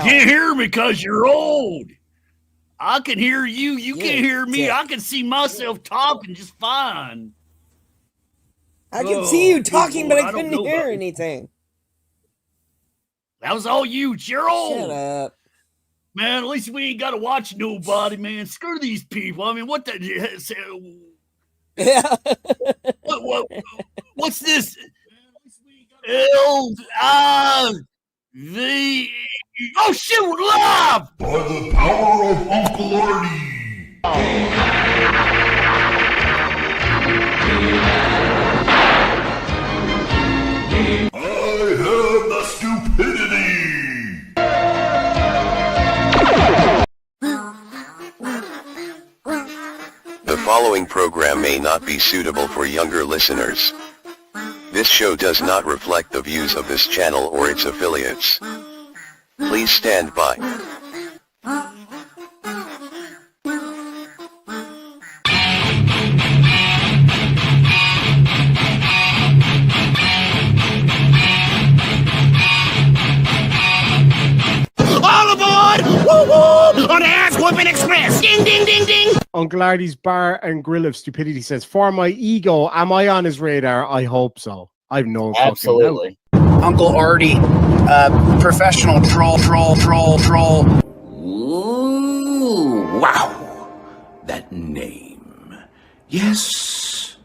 can't hear me because you're old. I can hear you. You can't hear me. Dick. I can see myself talking just fine. I can see you talking, but I don't couldn't know hear about you. anything. That was all you. You're old. Shut up. Man, at least we ain't got to watch nobody, man. Screw these people. I mean, what the... Yeah. What's this? L-I-V... Oh, shit, we're live! By the power of Uncle Artie! I have the stupidity! The following program may not be suitable for younger listeners. This show does not reflect the views of this channel or its affiliates. Please stand by. All aboard! Woo-woo! On the Ass Whooping Express! Ding, ding, ding, ding! Uncle Artie's Bar and Grill of Stupidity says, for my ego, am I on his radar? I hope so. I've no Absolutely. Uncle Artie, professional troll. Ooh, wow. That name. Yes.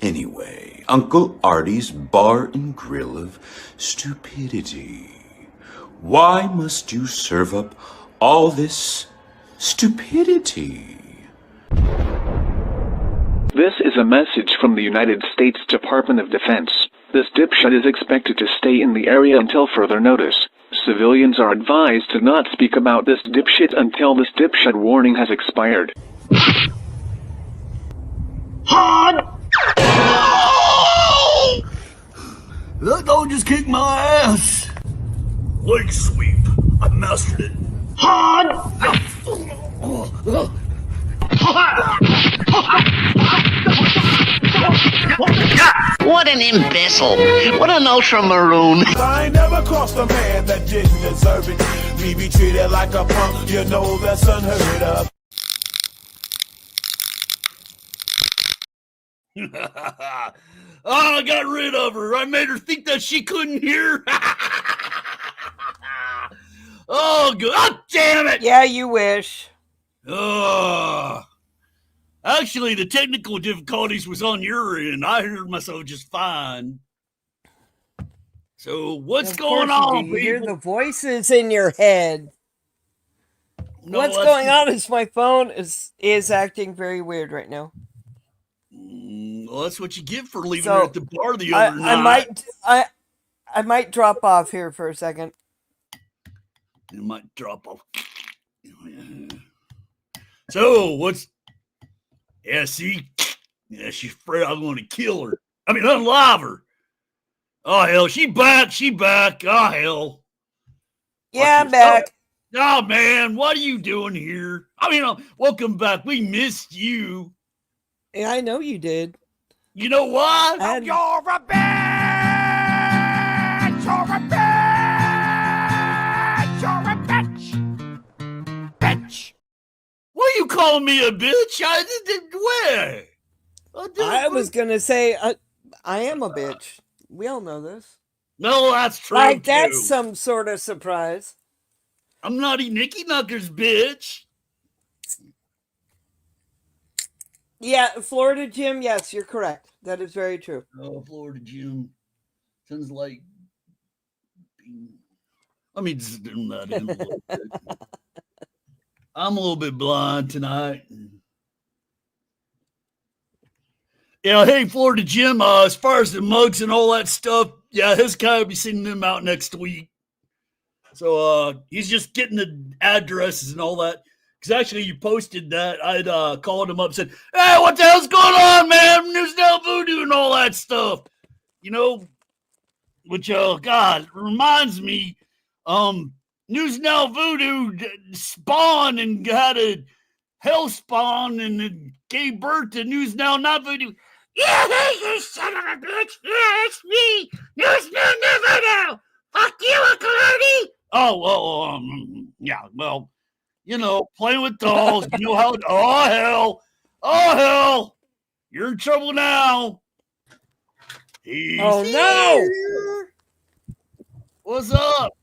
Anyway, Uncle Artie's Bar and Grill of Stupidity. Why must you serve up all this stupidity? This is a message from the United States Department of Defense. This dipshit is expected to stay in the area until further notice. Civilians are advised to not speak about this dipshit until this dipshit warning has expired. That dog just kicked my ass. Leg sweep. I mastered it. What an imbecile. What an ultra-maroon. I ain't never crossed a man that didn't deserve it. Me be treated like a punk, you know that's unheard of. Oh, I got rid of her. I made her think that she couldn't hear. Oh, good. Oh, damn it. Yeah, you wish. Actually, the technical difficulties was on your end. I heard myself just fine. So, what's going on, You people? hear the voices in your head. No, What's going on is my phone is acting very weird right now. Well, that's what you get for leaving So, her at the bar the other night. I might drop off here for a second. It might drop off. So, what's... Yeah, see? Yeah, she's afraid I'm going to kill her. I mean, unalive her. Oh, hell, she back. Oh, hell. Yeah, I'm back. Oh, man, what are you doing here? I mean, welcome back. We missed you. Yeah, I know you did. You know why? You're a bitch! You're a bitch! You're a bitch! Bitch! What are you calling me a bitch? Where? I was going to say, I am a bitch. We all know this. No, that's true. Like, too. that's some sort of surprise. I'm not a Nicky Knuckers bitch. Yeah, Florida Jim, yes, you're correct. That is very true. Oh, Florida Jim. Sounds like... Let me just do that in a little bit. I'm a little bit blind tonight. Yeah, hey, Florida Jim, as far as the mugs and all that stuff, yeah, his guy will be sending them out next week. So he's just getting the addresses and all that. Because actually you posted that. I'd called him up and said, hey, what the hell's going on, man? There's no Voodoo and all that stuff. You know, which, God, reminds me, News Now Voodoo spawned and had a hell spawn and it gave birth to News Now Not Voodoo. Yeah, hey, you son of a bitch. Yeah, it's me. News Now Not Voodoo. Fuck you, Uncle Artie. Oh, well, yeah, well, playing with dolls. You know how? Oh hell! Oh hell! You're in trouble now. Oh no! What's up?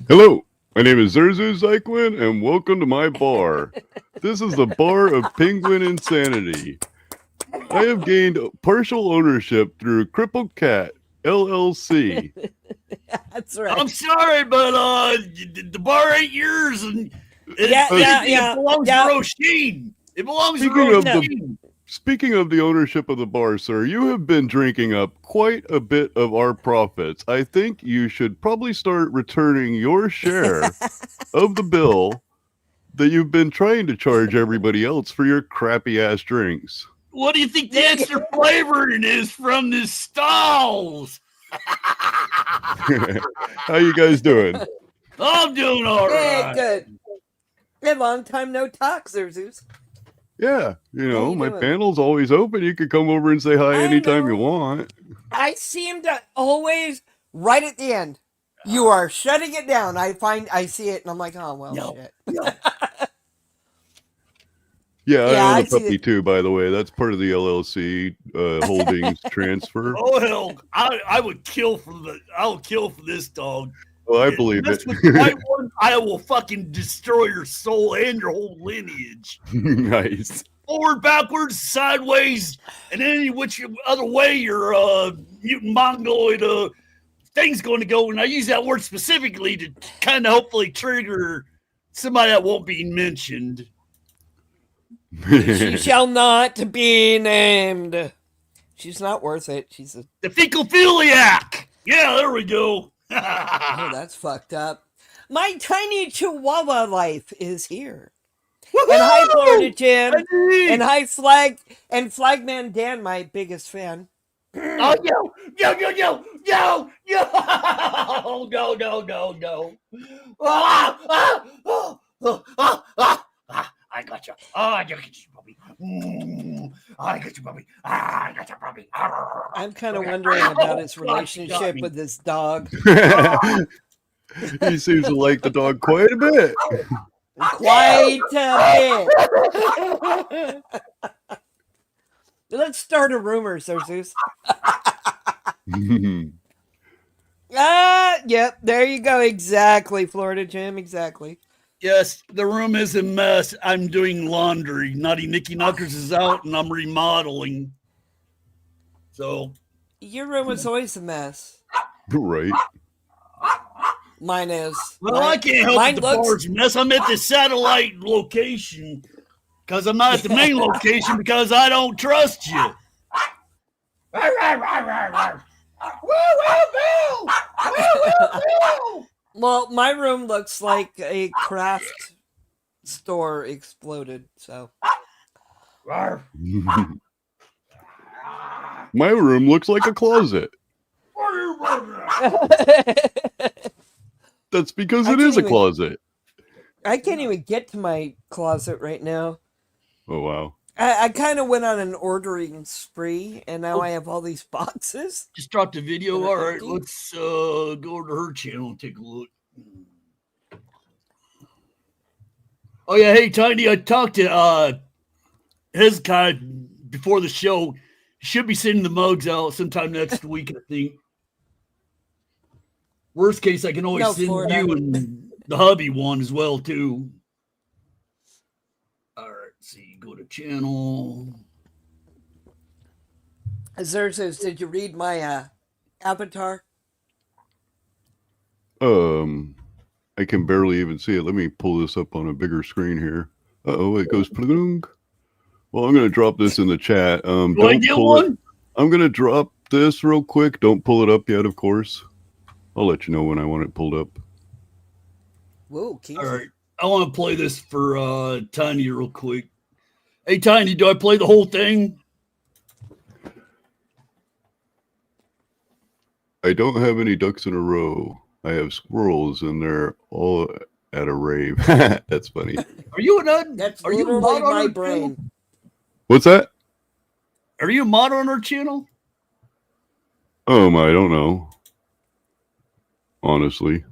Hello, my name is Zerzu Zyquin, and welcome to my bar. This is the bar of Penguin Insanity. I have gained partial ownership through Crippledcat LLC. That's right. I'm sorry, but the bar ain't yours, and it belongs to Roisin. It belongs to Roisin. Speaking of the ownership of the bar, sir, you have been drinking up quite a bit of our profits. I think you should probably start returning your share of the bill that you've been trying to charge everybody else for your crappy ass drinks. What do you think the extra flavoring is from the stalls? How you guys doing? I'm doing all right. Hey, good. Hey, long time no talk, Zerzus. Yeah, my panel's always open. You can come over and say hi anytime you want. I seem to always, right at the end, you are shutting it down. I see it, and I'm like, oh, well, shit. Yeah, I own a puppy too, by the way. That's part of the LLC holdings transfer. Oh hell, I would kill for this dog. Oh, I believe it. With the right one, I will fucking destroy your soul and your whole lineage. Nice. Forward, backwards, sideways, and any which other way your mutant mongoloid thing's going to go. And I use that word specifically to kind of hopefully trigger somebody that won't be mentioned. She shall not be named. She's not worth it. She's the fecophiliac. Yeah, there we go. Oh, that's fucked up. My tiny chihuahua life is here. Woo-hoo! And hi, Florida Jim. And hi, Flagman Dan, my biggest fan. Oh, yo. Go. I got you. I got you, puppy. I got you, puppy. I got you, puppy. I'm kind of wondering about his relationship with this dog. He seems to like the dog quite a bit. Quite a bit. Let's start a rumor, Zerzus. Yep, there you go. Exactly, Florida Jim. Exactly. Yes, the room is a mess. I'm doing laundry. Naughty Nicky Knockers is out, and I'm remodeling. So your room is always a mess. Right. Mine is. Well, I can't help it. The bar's a mess. I'm at the satellite location because I'm not at the main location because I don't trust you. Well, my room looks like a craft store exploded, so. My room looks like a closet. That's because it is a closet. I can't even get to my closet right now. Oh, wow. I kind of went on an ordering spree, and now I have all these boxes. Just dropped a video. All right, let's go to her channel and take a look. Oh, yeah. Hey, Tiny, I talked to his guy before the show. He should be sending the mugs out sometime next week, I think. Worst case, I can always send you and the hubby one as well, too. All right, see, go to channel. Zerzus, did you read my avatar? I can barely even see it. Let me pull this up on a bigger screen here. Uh-oh, it goes plung. Well, I'm going to drop this in the chat. Do I get one? I'm going to drop this real quick. Don't pull it up yet, of course. I'll let you know when I want it pulled up. Whoa, Keith. All right. I want to play this for Tiny real quick. Hey, Tiny, do I play the whole thing? I don't have any ducks in a row. I have squirrels, and they're all at a rave. That's funny. Are you an That's are you a literally mod on my our brain. channel? What's that? Are you a mod on our channel? I don't know. Honestly.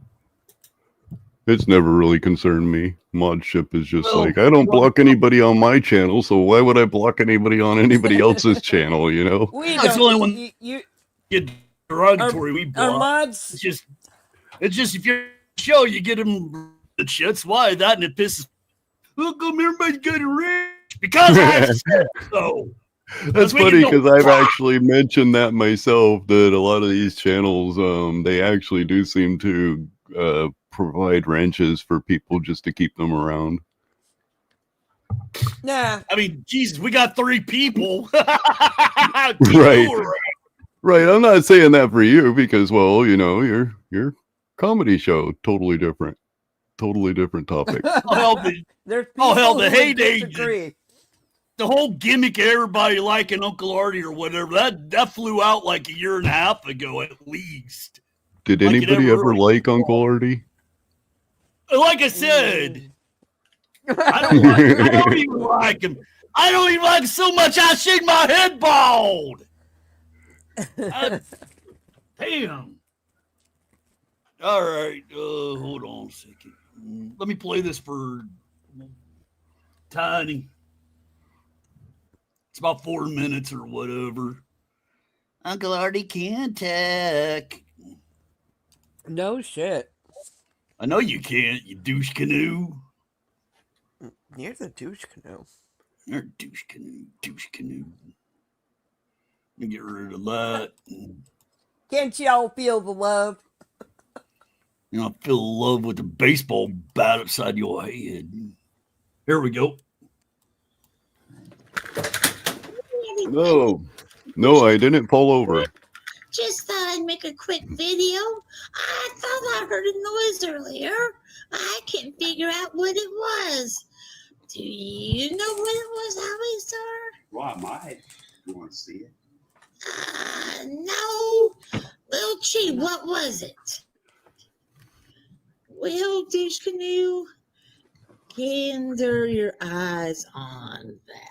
It's never really concerned me. Modship is just like, I don't block anybody on my channel, so why would I block anybody on anybody else's channel, you know? We That's the don't. only one You get derogatory. We our block. mods. It's just if you're show you get them the shits. Why that and it pisses. How come everybody's getting rich? Because I said so. That's funny because I've actually mentioned that myself, that a lot of these channels, they actually do seem to provide wrenches for people just to keep them around. Nah. I mean, Jesus, we got 3 people. Right. I'm not saying that for you because, well, you know, your comedy show, totally different topic. The heyday. The whole gimmick of everybody liking Uncle Artie or whatever, that flew out like a year and a half ago at least. Did anybody ever like Uncle Artie? Like I said, I don't even like him. I don't even like him so much I shake my head bald. Damn. All right. Hold on a second. Let me play this for Tiny. It's about 4 minutes or whatever. Uncle Artie can't talk. No shit. I know you can't, you douche canoe. You're the douche canoe. You're a douche canoe. Let me get rid of that. Can't y'all feel the love? You know, I feel love with the baseball bat upside your head. Here we go. No, I didn't fall over. Just thought I'd make a quick video. I thought I heard a noise earlier. I can't figure out what it was. Do you know what it was, Howie Star? Well, I might. You want to see it? No. Little Chi, what was it? Well, Douche Canoe, gander your eyes on that.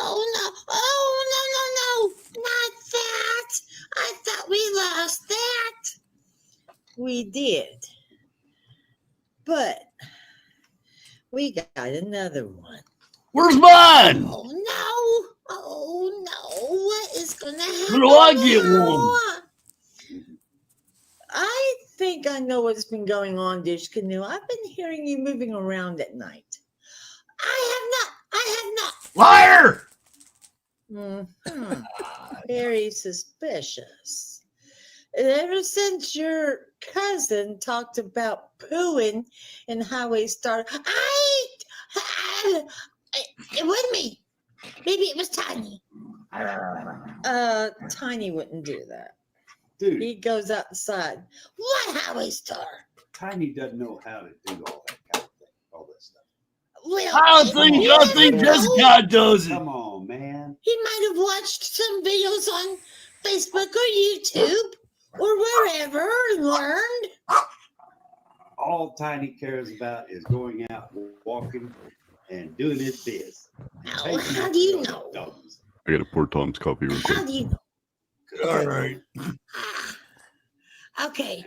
Oh, no, not that. I thought we lost that. We did. But we got another one. Where's mine? Oh, no. What is going to happen? Where do I get one? I think I know what's been going on, Dish Canoe. I've been hearing you moving around at night. I have not. Liar! Mm-hmm. Very suspicious. And ever since your cousin talked about pooing in Highway Star, it wasn't me. Maybe it was Tiny. Tiny wouldn't do that. Dude. He goes outside. What Highway Star? Tiny doesn't know how to do all that kind of thing, all that stuff. Well, I think Jessica does it. Come on, man. He might have watched some videos on Facebook or YouTube or wherever and learned. All Tiny cares about is going out, walking, and doing his biz. How do you know? I gotta pour Tom's coffee real quick. How do you know? All right. Okay.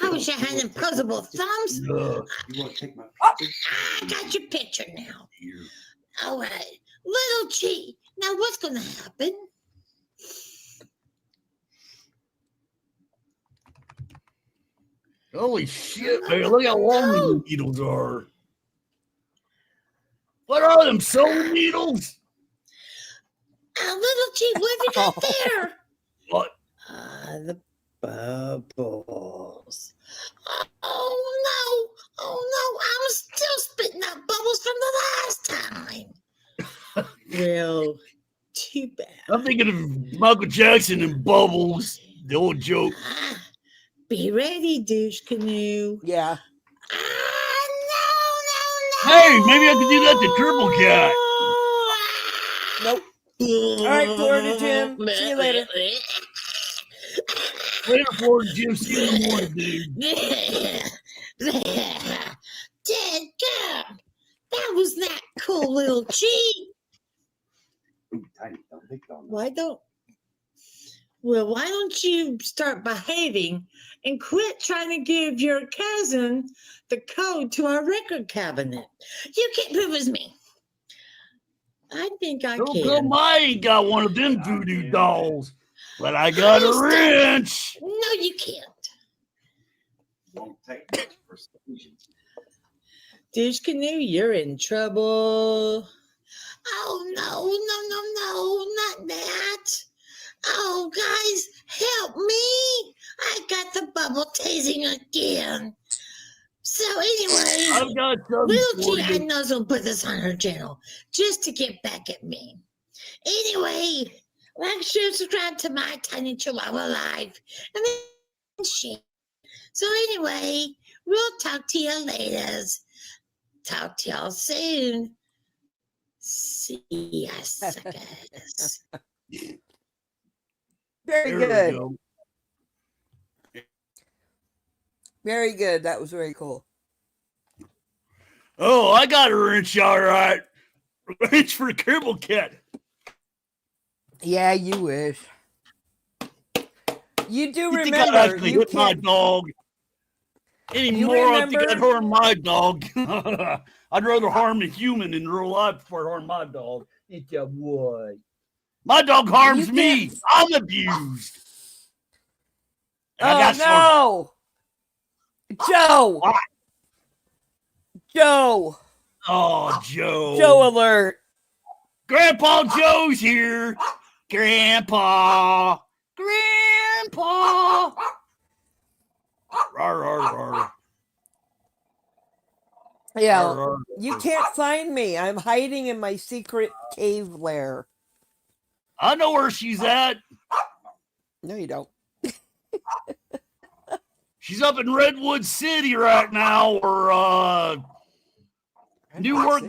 I wish I had imposable thumbs. You want to take my picture? I got your picture now. All right. Little Chi. Now what's going to happen? Holy shit, man. Look how long these needles are. What are them, sewing needles? Little Chi, what have you got there? What? The bubbles. Oh, no. I'm still spitting out bubbles from the last time. Well, too bad. I'm thinking of Michael Jackson and Bubbles, the old joke. Be ready, Douche Canoe. Yeah. No. Hey, maybe I could do that to Crippledcat. Nope. All right, Florida Jim. See you later. Later, Florida Jim. See you in the morning, dude. Dead girl. That was not cool, little Chi. Tiny, don't think on that. Well, why don't you start behaving and quit trying to give your cousin the code to our record cabinet? You can't prove it's me. I think I How can. come I ain't got one of them voodoo dolls? But I got a wrench. No, you can't. Won't take much persuasion. Douche Canoe, you're in trouble. Oh, no, not that. Oh, guys, help me. I got the bubble tasing again. So anyway, I've got something Little for G.I. you. knows will put this on her channel just to get back at me. Anyway, like, share, subscribe to my Tiny Chihuahua Live, and then share. So anyway, we'll talk to you later. Talk to y'all soon. See ya, suckers. Very There we good. go. Very good. That was very cool. Oh, I got a wrench, all right. Wrench for Crippledcat. Yeah, you wish. You do You think remember. I'd actually You hit my can't. dog? Any You more, I think I'd remember- harm my dog. I'd rather harm a human in real life before I harm my dog. Ain't that what? My dog harms You me. can't- I'm abused. And I got Oh no, Joe. What? Joe. Oh, Joe. Joe alert. Grandpa Joe's here. Grandpa. Grandpa. Rawr, rawr, rawr. Yeah, Rawr, rawr, you rawr. can't find me. I'm hiding in my secret cave lair. I know where she's at. No, you don't. She's up in Redwood City right now, or Newark,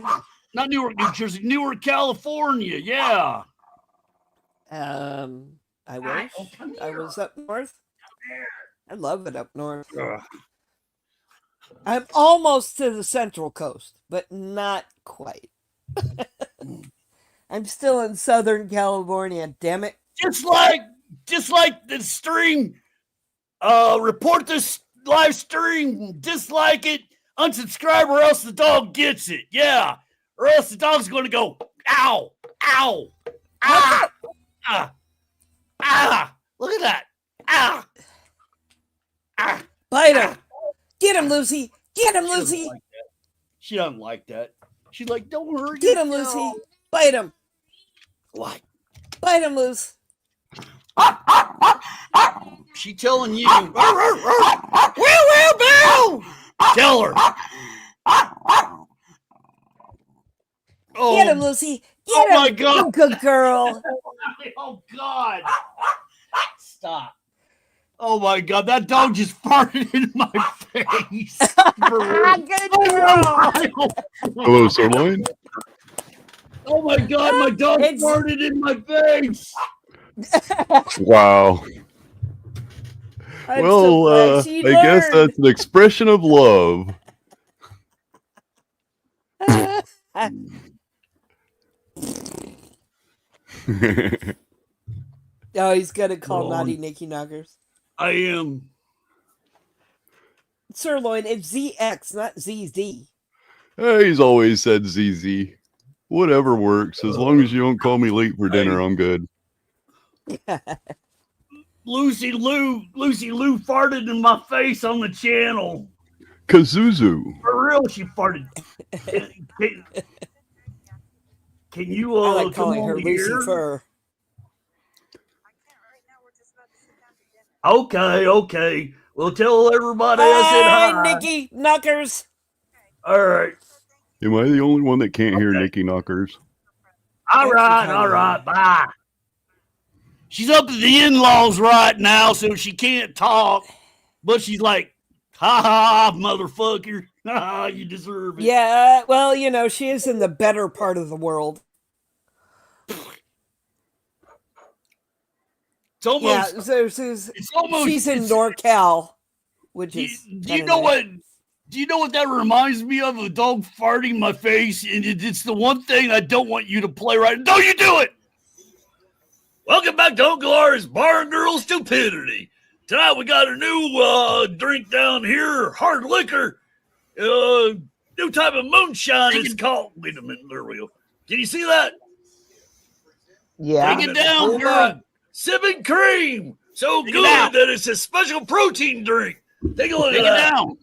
not Newark, New Jersey, Newark, California. Yeah. I wish I was up north. I love it up north. I'm almost to the Central Coast, but not quite. I'm still in Southern California, damn it. Just like the stream, report this live stream, dislike it, unsubscribe, or else the dog gets it. Yeah. Or else the dog's going to go, ow, ow, ah, ah, ah. Look at that. Ah. Ah. Bite him. Get him, Lucy. Get him, Lucy. She doesn't like that. She's like, don't hurt Get him, yourself. Lucy. Bite him. What? Bite him, Luce. She telling you. Will, Bill. Tell her. Oh, Get him, Lucy. Get oh him. my God. You good girl. Oh God. Stop. Oh my God, that dog just farted in my face. Good girl. Hello, sirloin. Oh my God, my dog It's- farted in my face. Wow. I'm Well, so glad she I guess learned. that's an expression of love. Oh, he's gonna call Hold naughty on. Nicky Knockers. I am. Sirloin, it's ZX, not ZZ. He's always said ZZ. Whatever works. As long as you don't call me late for dinner, I'm good. Lucy Lou farted in my face on the channel. Kazuzu. For real, she farted. Can you I like come calling her over here? Lucifer. Okay. Well, tell everybody I said Hi, hi. Nicky Knockers. All right. Am I the only one that can't hear Nicky Knockers? All right. Bye. She's up at the in-laws right now, so she can't talk. But she's like, ha ha, motherfucker. Ha ha, you deserve it. Yeah, well, you know, she is in the better part of the world. It's almost. Yeah, so It's almost. she's in NorCal, which is. Do you know what? Do you know what that reminds me of? A dog farting in my face, and it's the one thing I don't want you to play right. Don't you do it? Welcome back to Uncle R's Bar and Girl Stupidity. Tonight we got a new drink down here, hard liquor. New type of moonshine. It's called. Wait a minute, there we go. Can you see that? Yeah. Take it down. You're sipping cream. So good that it's a special protein drink. Take a look at that. Down.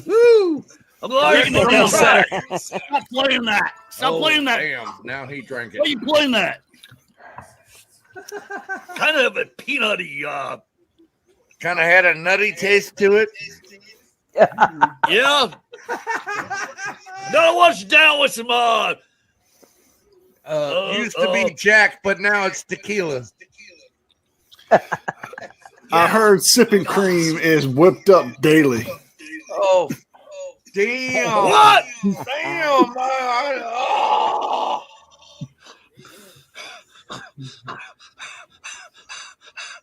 Woo! Uncle R, you know Stop playing that. Stop playing that. Damn, now he drank it. Why are you playing that? Kind of a peanutty. Kind of had a nutty taste to it. Yeah. Gotta wash down with some used to be Jack, but now it's tequila. I heard sipping cream is whipped up daily. Oh, damn. What? Damn.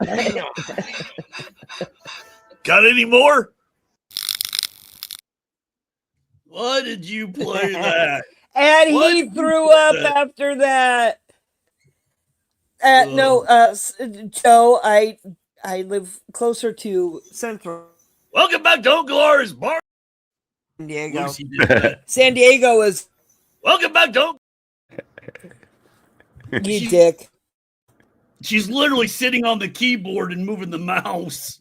Damn. Got any more? Why did you play that? And he threw up after that. Joe, I live closer to Central. Welcome back to Uncle R's Bar. San Diego. Lucy did that. San Diego is. Welcome back to Uncle. You dick. She's literally sitting on the keyboard and moving the mouse.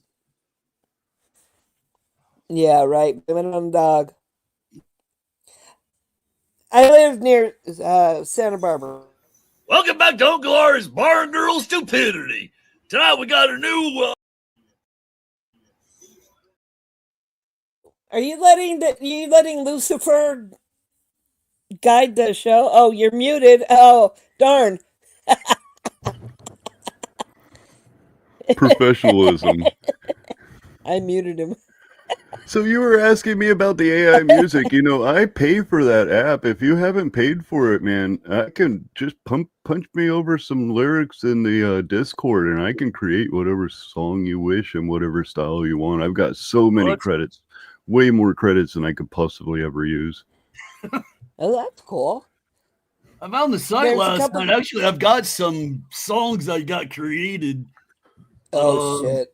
Yeah, right. Women on dog. I live near Santa Barbara. Welcome back to Uncle R's Bar and Girl Stupidity. Tonight we got a new. Are you letting Lucifer guide the show? Oh, you're muted. Oh, darn. Professionalism. I muted him. So you were asking me about the AI music. You know, I pay for that app. If you haven't paid for it, man, I can just punch me over some lyrics in the Discord, and I can create whatever song you wish and whatever style you want. I've got so many credits, way more credits than I could possibly ever use. Oh, that's cool. I'm on the site last night. Actually, I've got some songs I got created. Oh, shit.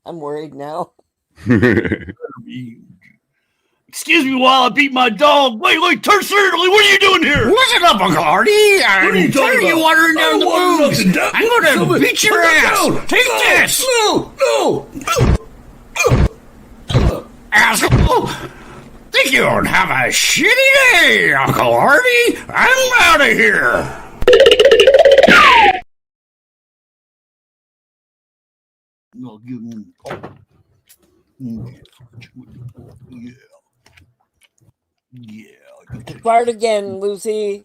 I'm worried now. Excuse me while I beat my dog. Wait, turn certainly. What are you doing here? Listen up, Uncle Artie. I'm tired of you watering down the booze. I'm going to beat your ass. Take this. No. Asshole. Think you don't have a shitty day, Uncle Artie. I'm out of here. No, give me. Yeah. Fart again, Lucy.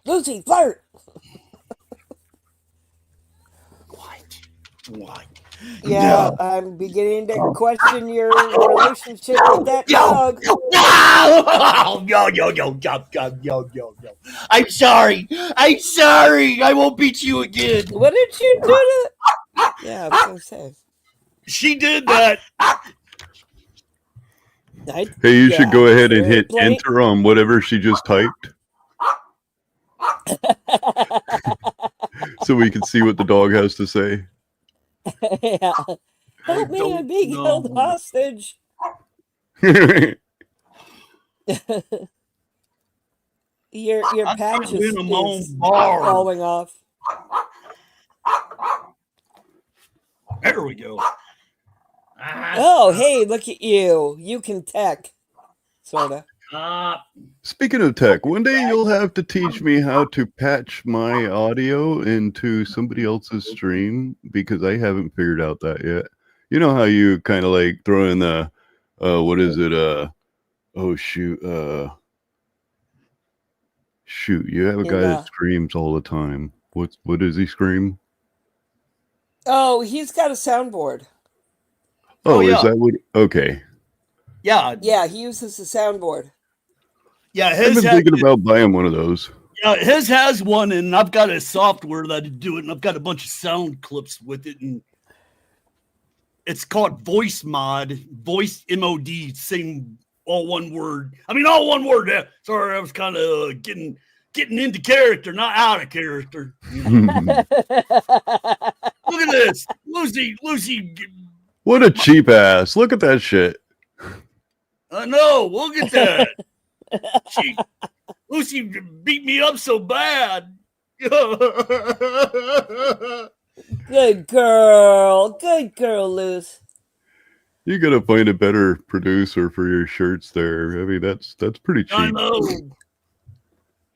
Lucy, fart. What? Yeah, no. I'm beginning to question your relationship with that dog. Yo. I'm sorry. I won't beat you again. What did you do to Yeah, I was going to say. She did that. Hey, you should go ahead and hit enter on whatever she just typed. So we can see what the dog has to say. Yeah. Help me, I'm being held hostage. Your patch is falling off. There we go. Oh, hey, look at you. You can tech. Sorta. Speaking of tech, one day you'll have to teach me how to patch my audio into somebody else's stream, because I haven't figured out that yet. You know how you kind of like throw in the what is it? Shoot, you have a guy that screams all the time. What does he scream? Oh, he's got a soundboard. Oh, is that what? Okay. Yeah. Yeah, he uses a soundboard. Yeah, I've been thinking about buying one of those. Yeah, his has one, and I've got a software that I do it, and I've got a bunch of sound clips with it, and it's called Voice Mod, Voice MOD, same all one word. I mean, all one word. Sorry, I was kind of getting into character, not out of character. Look at this, Lucy. What a cheap ass! Look at that shit. I know. Look at that. Lucy beat me up so bad. Good girl, Luce. You gotta find a better producer for your shirts there. I mean, that's pretty cheap. I know.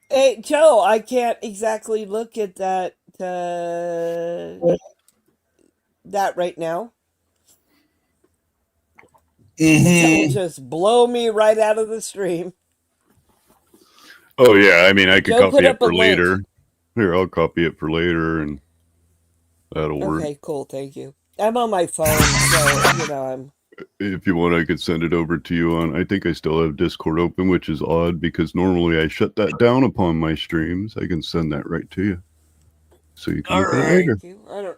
Hey, Joe, I can't exactly look at that that right now. That will just blow me right out of the stream. Oh yeah, I mean, I could Joe, copy it put for up a later. link. Here, I'll copy it for later, and that'll work. Okay, cool, thank you. I'm on my phone, so I'm. If you want, I could send it over to you on. I think I still have Discord open, which is odd because normally I shut that down upon my streams. I can send that right to you, so you can look at it later.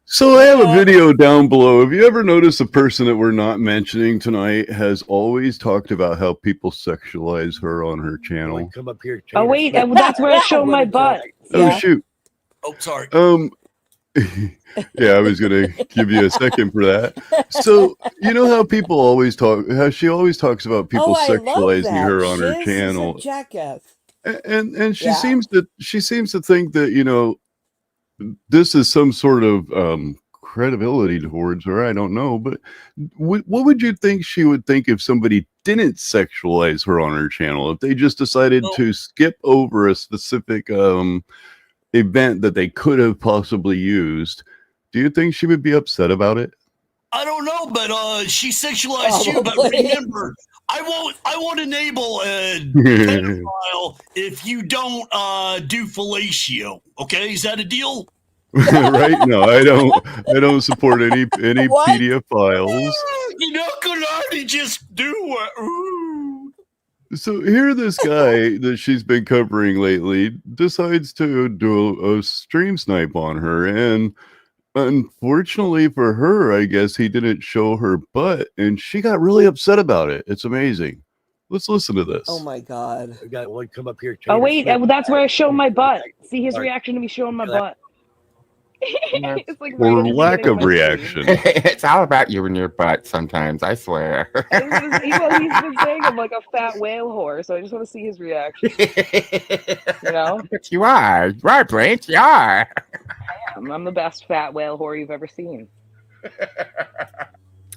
So I have a video down below. Have you ever noticed the person that we're not mentioning tonight has always talked about how people sexualize her on her channel? Come up here. Oh wait, that's where I show my butt. Oh shoot. Oh, sorry. Yeah, I was gonna give you a second for that. So you know how people always talk, how she always talks about people sexualizing her on her channel, jackass. and she seems to think that, you know, this is some sort of credibility towards her. I don't know, but what would you think she would think if somebody didn't sexualize her on her channel? If they just decided to skip over a specific event that they could have possibly used, do you think she would be upset about it? I don't know, but she sexualized you. But remember, I won't enable a pedophile if you don't do fellatio. Okay, is that a deal? Right? No, I don't support any pedophiles. You know, could already just do what? So here, this guy that she's been covering lately decides to do a stream snipe on her, and unfortunately for her, I guess he didn't show her butt, and she got really upset about it. It's amazing. Let's listen to this. Oh my God! We got one come up here. Oh wait, that's where I show my butt. See his reaction to me showing my butt. It's like Or lack of reaction. It's all about you and your butt sometimes, I swear. He's been saying I'm like a fat whale whore, so I just want to see his reaction. You know? But you are, Brent. You are. I'm the best fat whale whore you've ever seen.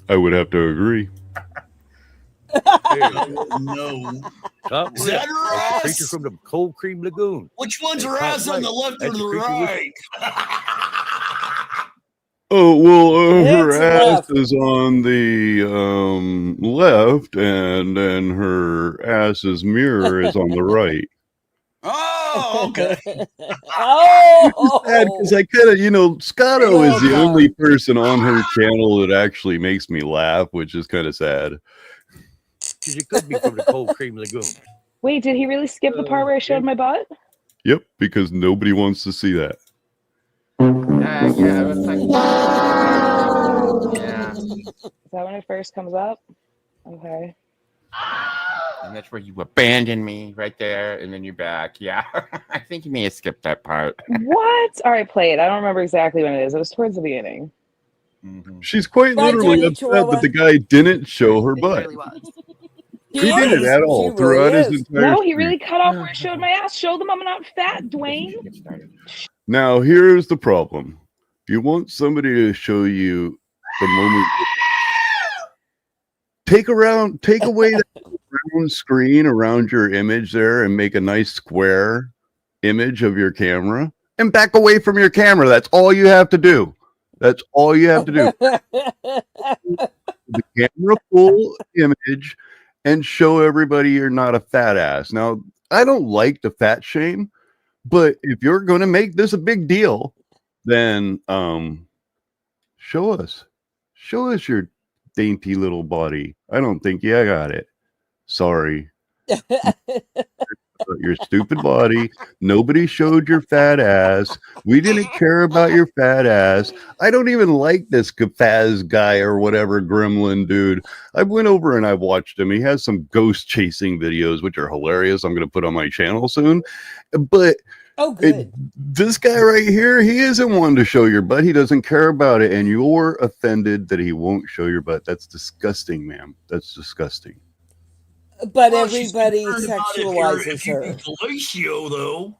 I would have to agree. No. Is that her ass? Creature from the Cold Cream Lagoon. Which one's her ass on the left or the right? Oh, well, her It's ass left. is on the left, and then her ass's mirror is on the right. Oh, okay. Oh, because I kind of, you know, Scotto is the only person on her channel that actually makes me laugh, which is kind of sad. She could be from the Cold Cream Lagoon. Wait, did he really skip the part where I showed my butt? Yep, because nobody wants to see that. Yeah, it was like, yeah. Is that when it first comes up? Okay. And that's where you abandoned me right there, and then you're back. Yeah, I think you may have skipped that part. What? All right, play it. I don't remember exactly when it is. It was towards the beginning. She's quite literally upset that the guy didn't show her butt. He didn't at all throughout his entire No, he stream. really cut off where I showed my ass. Show them I'm not fat, Dwayne. Now, here's the problem. You want somebody to show you the moment. Take away that round screen around your image there and make a nice square image of your camera and back away from your camera. That's all you have to do. That's all you have to do. The camera full image and show everybody you're not a fat ass. Now, I don't like the fat shame, but if you're going to make this a big deal, then show us your dainty little body. I don't think you got it. Sorry. I thought your stupid body. Nobody showed your fat ass. We didn't care about your fat ass. I don't even like this Kafaz guy or whatever gremlin dude. I went over and I watched him. He has some ghost chasing videos, which are hilarious. I'm going to put on my channel soon. But oh, good. This guy right here, he isn't one to show your butt. He doesn't care about it. And you're offended that he won't show your butt. That's disgusting, ma'am. That's disgusting. But everybody sexualizes her. Galatio, though.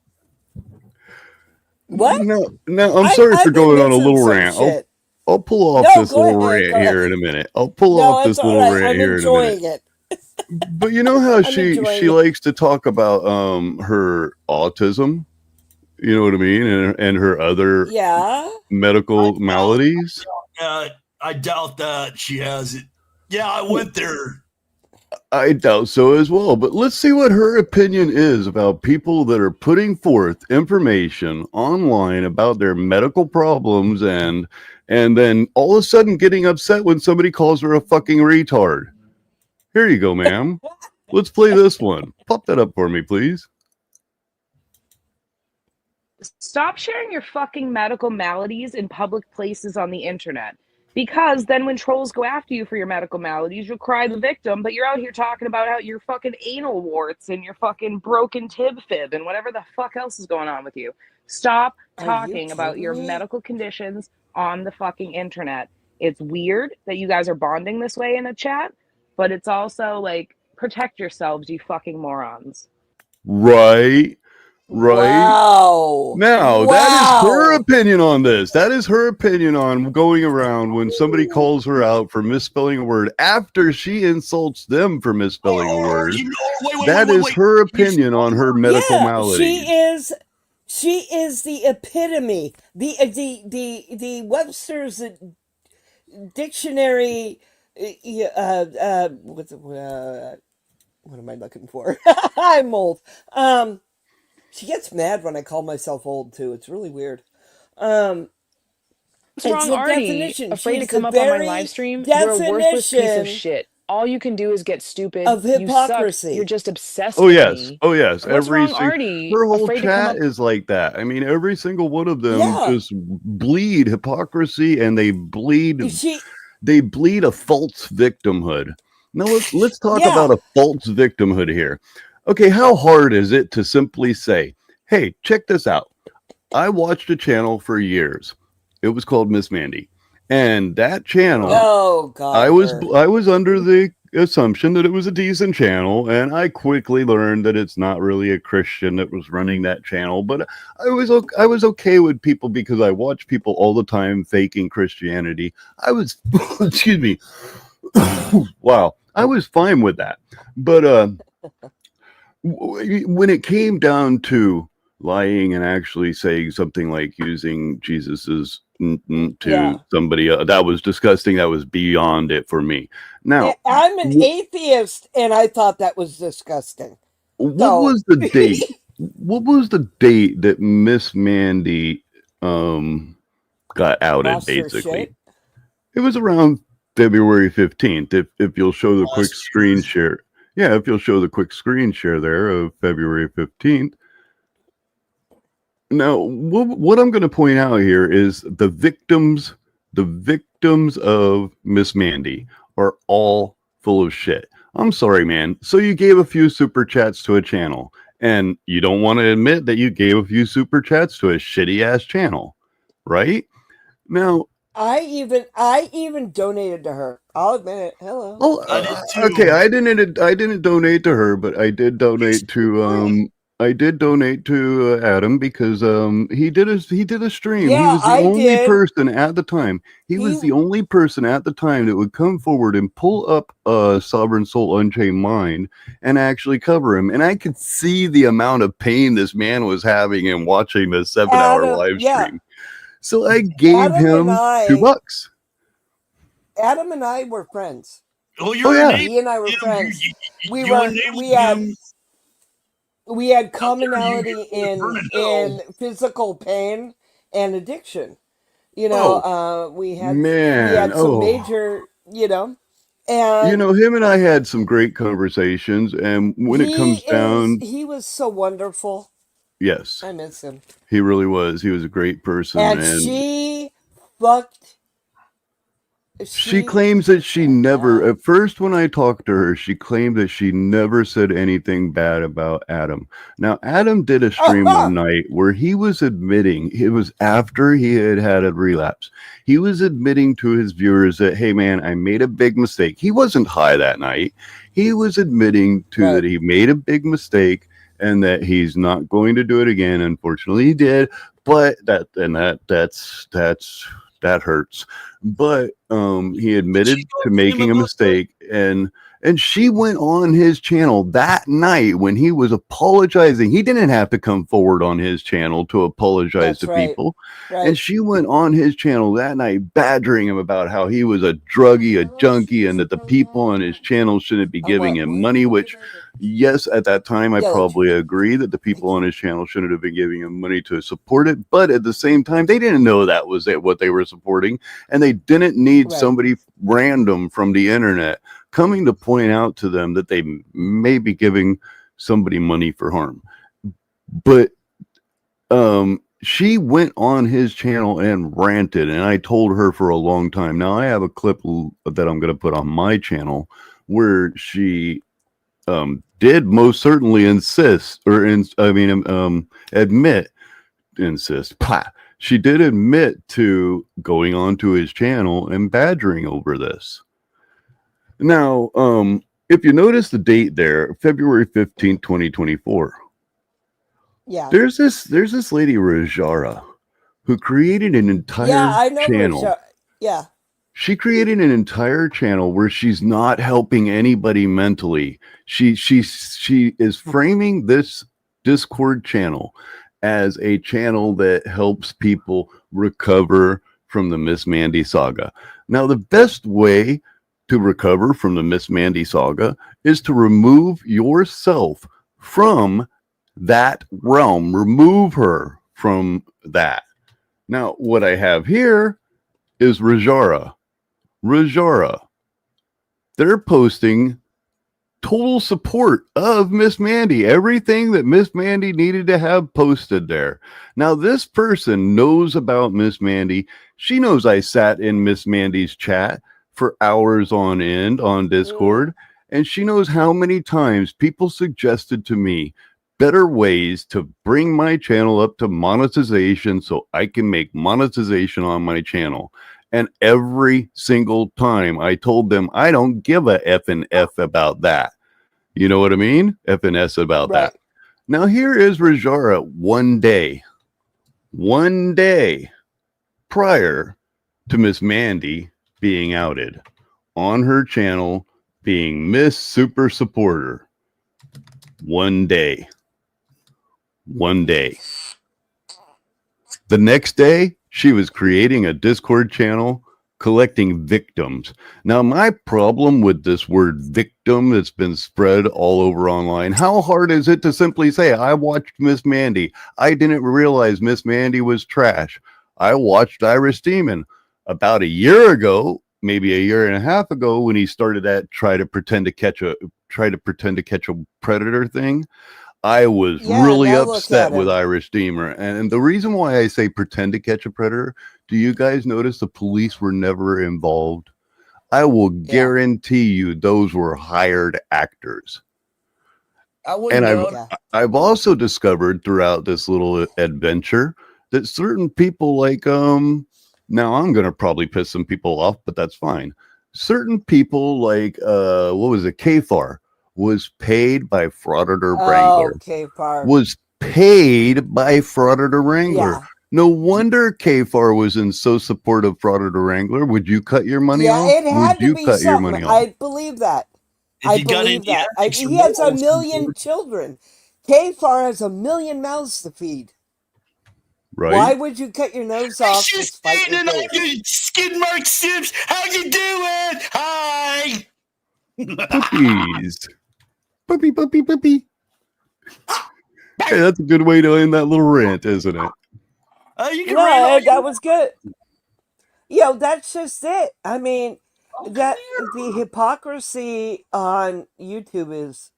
What? No, I'm sorry for going on a little rant. I'll pull off this little rant here in a minute. I'll pull off this little rant here in a minute. But you know how she likes to talk about her autism? You know what I mean? And her other medical maladies? I doubt that she has it. Yeah, I went there. I doubt so as well. But let's see what her opinion is about people that are putting forth information online about their medical problems and then all of a sudden getting upset when somebody calls her a fucking retard. Here you go, ma'am. Let's play this one. Pop that up for me, please. Stop sharing your fucking medical maladies in public places on the internet. Because then when trolls go after you for your medical maladies, you'll cry the victim, but you're out here talking about how your fucking anal warts and your fucking broken tib fib and whatever the fuck else is going on with you. Stop talking about your medical conditions on the fucking internet. It's weird that you guys are bonding this way in a chat, but it's also like, protect yourselves, you fucking morons. Right. Wow. Now, that is her opinion on this. That is her opinion on going around when somebody calls her out for misspelling a word after she insults them for misspelling a word. That is her opinion on her medical malady. She is the epitome. The Webster's dictionary. What am I looking for? I'm old. She gets mad when I call myself old too. It's really weird. What's wrong, Artie? Afraid to come up on my live stream? You're a worthless piece of shit. All you can do is get stupid. Of hypocrisy. You're just obsessed with me. Oh yes. What's wrong, Artie? Her whole chat is like that. I mean, every single one of them just bleed hypocrisy, and they bleed a false victimhood. Now let's talk about a false victimhood here. Okay, how hard is it to simply say, hey, check this out. I watched a channel for years. It was called Miss Mandy. And that channel, I was under the assumption that it was a decent channel, and I quickly learned that it's not really a Christian that was running that channel. But I was okay with people because I watch people all the time faking Christianity. I was, excuse me, wow, I was fine with that. But when it came down to lying and actually saying something like using Jesus's to somebody else, that was disgusting. That was beyond it for me. Now, I'm an atheist, and I thought that was disgusting. What was the date? What was the date that Miss Mandy got outed? Basically, it was around February 15th. If you'll show the quick screen share. Yeah, if you'll show the quick screen share there of February 15th. Now, what I'm going to point out here is the victims of Miss Mandy are all full of shit. I'm sorry, man. So you gave a few super chats to a channel, and you don't want to admit that you gave a few super chats to a shitty ass channel, right? Now, I even donated to her. I'll admit it. Hello. Oh, okay. I didn't donate to her, but I did donate to Adam because he did a stream. Yeah, he was the only person at the time. He was the only person at the time that would come forward and pull up Sovereign Soul Unchained Mind and actually cover him. And I could see the amount of pain this man was having in watching this 7-hour live stream. So I gave him $2. Adam and I were friends. Oh, yeah. He and I were friends. We had commonality in physical pain and addiction. You know, we had some major, And You know, him and I had some great conversations, and when it comes down, he was so wonderful. yes, I miss him. he really was. He was a great person, And and she fucked. she claims that she never, at first when I talked to her, she claimed that she never said anything bad about Adam. Now, Adam did a stream one night where he was admitting, it was after he had a relapse. He was admitting to his viewers that, hey man, I made a big mistake. He wasn't high that night. He was admitting to that he made a big mistake and that he's not going to do it again. Unfortunately, he did, but that hurts. But he admitted to making a mistake, and she went on his channel that night when he was apologizing. He didn't have to come forward on his channel to apologize to people. And she went on his channel that night badgering him about how he was a druggie, a junkie, and that the people on his channel shouldn't be giving him money, which, yes, at that time, I probably agree that the people on his channel shouldn't have been giving him money to support it. But at the same time, they didn't know that was what they were supporting. And they didn't need somebody random from the internet coming to point out to them that they may be giving somebody money for harm. But she went on his channel and ranted, and I told her for a long time. Now I have a clip that I'm going to put on my channel where she did most certainly she did admit to going onto his channel and badgering over this. Now, if you notice the date there, February 15th, 2024. Yeah. There's this lady, Rajara, who created an entire channel. Yeah. She created an entire channel where she's not helping anybody mentally. She is framing this Discord channel as a channel that helps people recover from the Miss Mandy saga. Now, the best way to recover from the Miss Mandy saga is to remove yourself from that realm. Remove her from that. Now, what I have here is Rajara. They're posting total support of Miss Mandy. Everything that Miss Mandy needed to have posted there. Now, this person knows about Miss Mandy. She knows I sat in Miss Mandy's chat for hours on end on Discord, and she knows how many times people suggested to me better ways to bring my channel up to monetization so I can make monetization on my channel. And every single time I told them I don't give a F and F about that. You know what I mean? F and S about that. Now here is Rajara one day prior to Miss Mandy being outed on her channel being Miss Super Supporter. One day. The next day, she was creating a Discord channel collecting victims. Now, my problem with this word victim that's been spread all over online, how hard is it to simply say, I watched Miss Mandy. I didn't realize Miss Mandy was trash. I watched Irish Demon about a year ago, maybe a year and a half ago, when he started that try to pretend to catch a predator thing. I was really upset with Irish Steamer. And the reason why I say pretend to catch a predator, do you guys notice the police were never involved? I will guarantee you those were hired actors. I've also discovered throughout this little adventure that certain people like, now I'm going to probably piss some people off, but that's fine. Certain people like, what was it? Kfar. Was paid by Frauditor Wrangler. Was paid by Frauditor Wrangler. Yeah. No wonder Kfar was in so support of Frauditor Wrangler. Would you cut your money off? Yeah, it had to be something. I believe that. I believe that. He has 1 million children. Kfar has 1 million mouths to feed. Right. Why would you cut your nose off? Just standing on your skid mark sips. How you doing? Hi. Puppies. Puppy. Hey, that's a good way to end that little rant, isn't it? You can that was good. That's just it. I mean, that the hypocrisy on YouTube is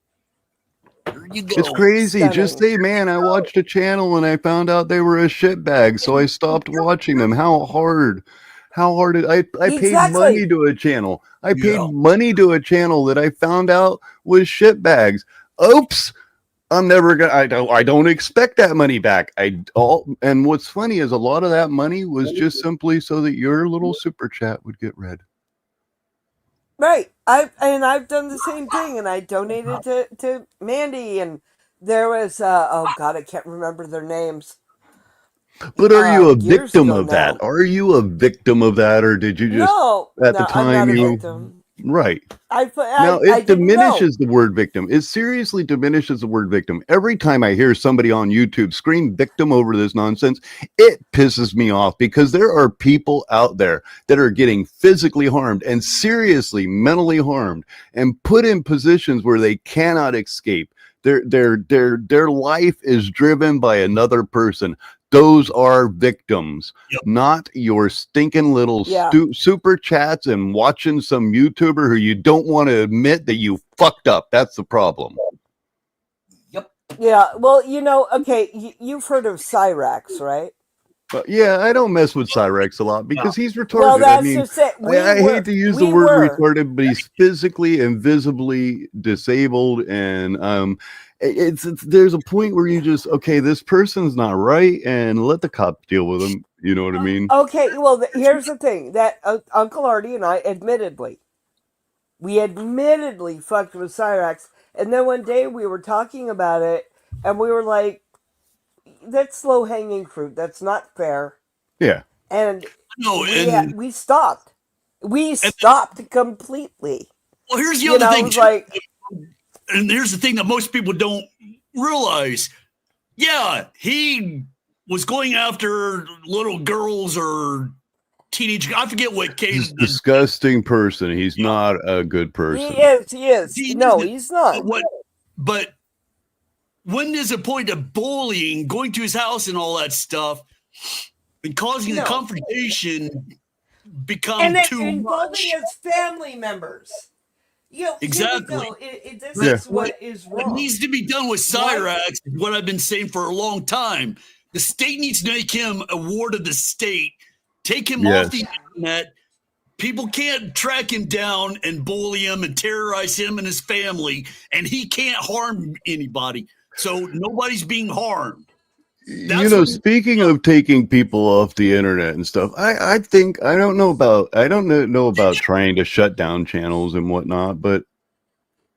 It's crazy. Just stunning. say, man, I watched a channel and I found out they were a shitbag, so I stopped watching them. How hard I paid money Exactly. to a channel. I paid money to a channel that I found out was shitbags. Oops. I'm never gonna. I don't expect that money back. And what's funny is a lot of that money was just simply so that your little super chat would get read. Right. I've done the same thing, and I donated to Mandy, and there was oh god, I can't remember their names. But are you a Years victim ago of now. that? Are you a victim of that, or did you just at the No, I'm not time a you victim. right? I Now I it didn't know. diminishes the word victim. It seriously diminishes the word victim. Every time I hear somebody on YouTube scream victim over this nonsense, it pisses me off because there are people out there that are getting physically harmed and seriously mentally harmed and put in positions where they cannot escape. Their life is driven by another person. Those are victims, not your stinking little super chats and watching some YouTuber who you don't want to admit that you fucked up. That's the problem. Yeah, well, okay, you've heard of Cyrax, right? But yeah, I don't mess with Cyrex a lot because he's retarded. Well, that's I mean, just it. I hate to use the word retarded, but he's physically and visibly disabled, and it's there's a point where you just this person's not right, and let the cops deal with him. You know what I mean? Okay, well, here's the thing that Uncle Artie and I we admittedly fucked with Cyrax, and then one day we were talking about it, and we were like, "That's low hanging fruit. That's not fair." Yeah. And we stopped. We stopped completely. Well, here's the other thing. Like, and here's the thing that most people don't realize. Yeah, he was going after little girls or teenage. I forget what case. He's a disgusting person. He's not a good person. He is. No, he's not. But when there's a point of bullying, going to his house and all that stuff, and causing the confrontation become and too involving much. his family members. Exactly. This is what is wrong. What needs to be done with Cyrax is what I've been saying for a long time. The state needs to make him a ward of the state. Take him off the internet. People can't track him down and bully him and terrorize him and his family, and he can't harm anybody. So nobody's being harmed. Speaking of taking people off the internet and stuff, I think I don't know about trying to shut down channels and whatnot, but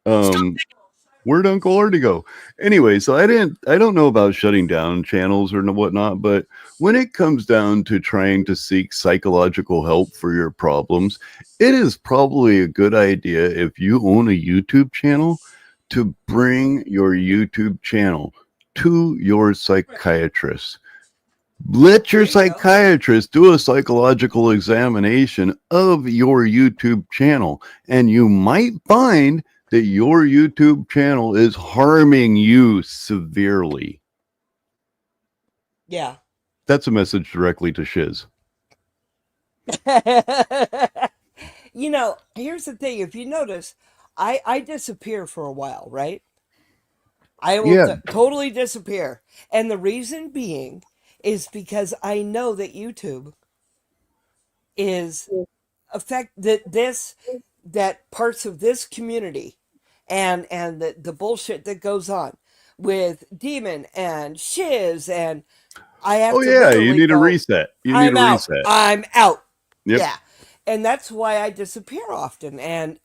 where'd Uncle Artie go? Anyway, so I don't know about shutting down channels or whatnot, but when it comes down to trying to seek psychological help for your problems, it is probably a good idea if you own a YouTube channel to bring your YouTube channel to your psychiatrist. Let your psychiatrist do a psychological examination of your YouTube channel, and you might find that your YouTube channel is harming you severely. Yeah. That's a message directly to Shiz. Here's the thing. If you notice, I disappear for a while, right? I will totally disappear. And the reason being is because I know that YouTube is that parts of this community and the bullshit that goes on with Demon and Shiz, and I have to you need a reset. Reset. I'm out. Yep. Yeah. And that's why I disappear often. And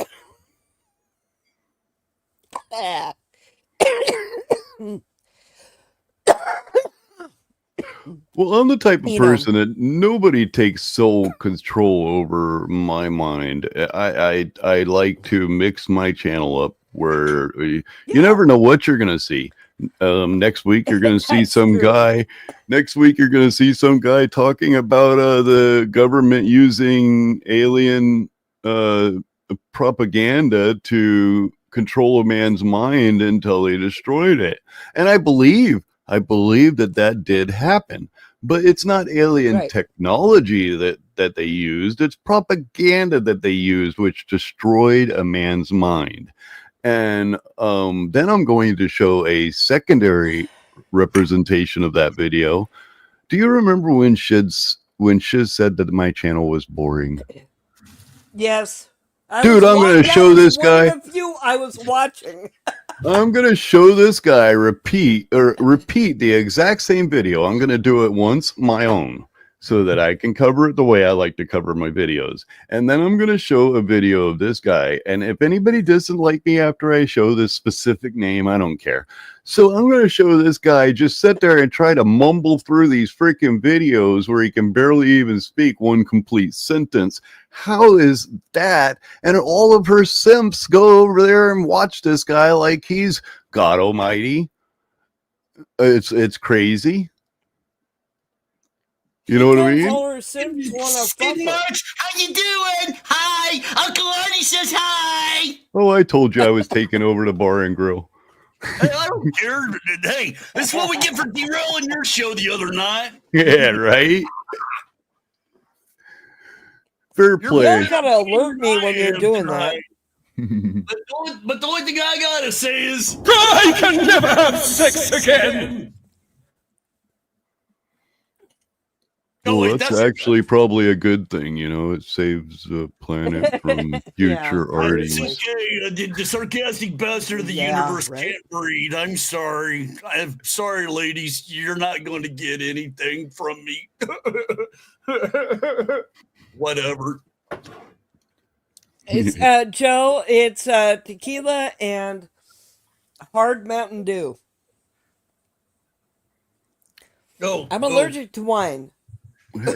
well, I'm the type of person that nobody takes sole control over my mind. I like to mix my channel up where you never know what you're going to see. Next week, you're going to see some guy. Next week, you're going to see some guy talking about the government using alien propaganda to control a man's mind until they destroyed it. And I believe that did happen. but it's not alien Right. technology that they used. It's propaganda that they used, which destroyed a man's mind. And then I'm going to show a secondary representation of that video. Do you remember when Shiz said that my channel was boring? Yes. Dude, I'm going to show this guy. One of the few I was watching. I'm going to show this guy repeat the exact same video. I'm going to do it once, my own, so that I can cover it the way I like to cover my videos. And then I'm going to show a video of this guy. And if anybody doesn't like me after I show this specific name, I don't care. So I'm going to show this guy just sit there and try to mumble through these freaking videos where he can barely even speak one complete sentence. How is that? And all of her simps go over there and watch this guy like he's God Almighty. It's crazy. You know what I mean? All her simps want to fuck her. March, how you doing? Hi, Uncle Artie says hi. Oh, I told you I was taking over the bar and grill. Hey, I don't care. Hey, this is what we get for derailing your show the other night. Yeah, right? Fair play. You gotta alert me when you're doing that. But the only thing I gotta say is, I can never have sex again. Well, that's actually probably a good thing, you know. It saves the planet from future Artie. It's okay. The sarcastic bastard of the universe can't breathe. I'm sorry. I'm sorry, ladies. You're not going to get anything from me. Whatever. It's Joe. It's tequila and hard Mountain Dew. I'm allergic to wine.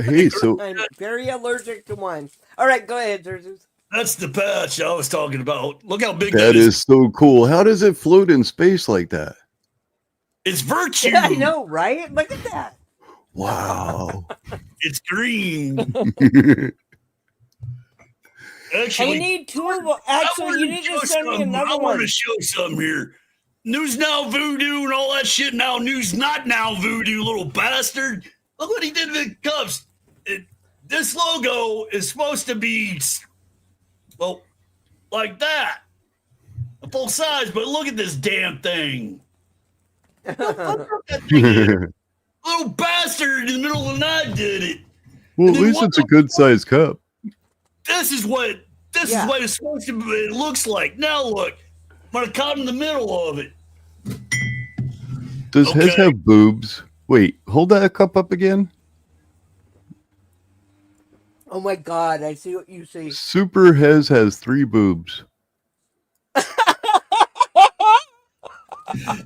Hey, so I'm very allergic to wine. All right, go ahead, Zeus. That's the patch I was talking about. Look how big that is so cool. How does it float in space like that? It's virtue. I know, right? Look at that. Wow. It's green. Actually, you need two of them. Actually, you need to send me another I one. want to show something here. News Now Voodoo and all that shit now. News Not Now Voodoo, little bastard. Look what he did to the cups. This logo is supposed to be, well, like that. A full size, but look at this damn thing. Little bastard in the middle of the night did it. Well, at least it's a good sized cup. This is what it's supposed to be. It looks like. Now look, I'm gonna cut in the middle of it. Does Hez have boobs? Wait, hold that cup up again. Oh my God, I see what you see. Super Hez has 3 boobs.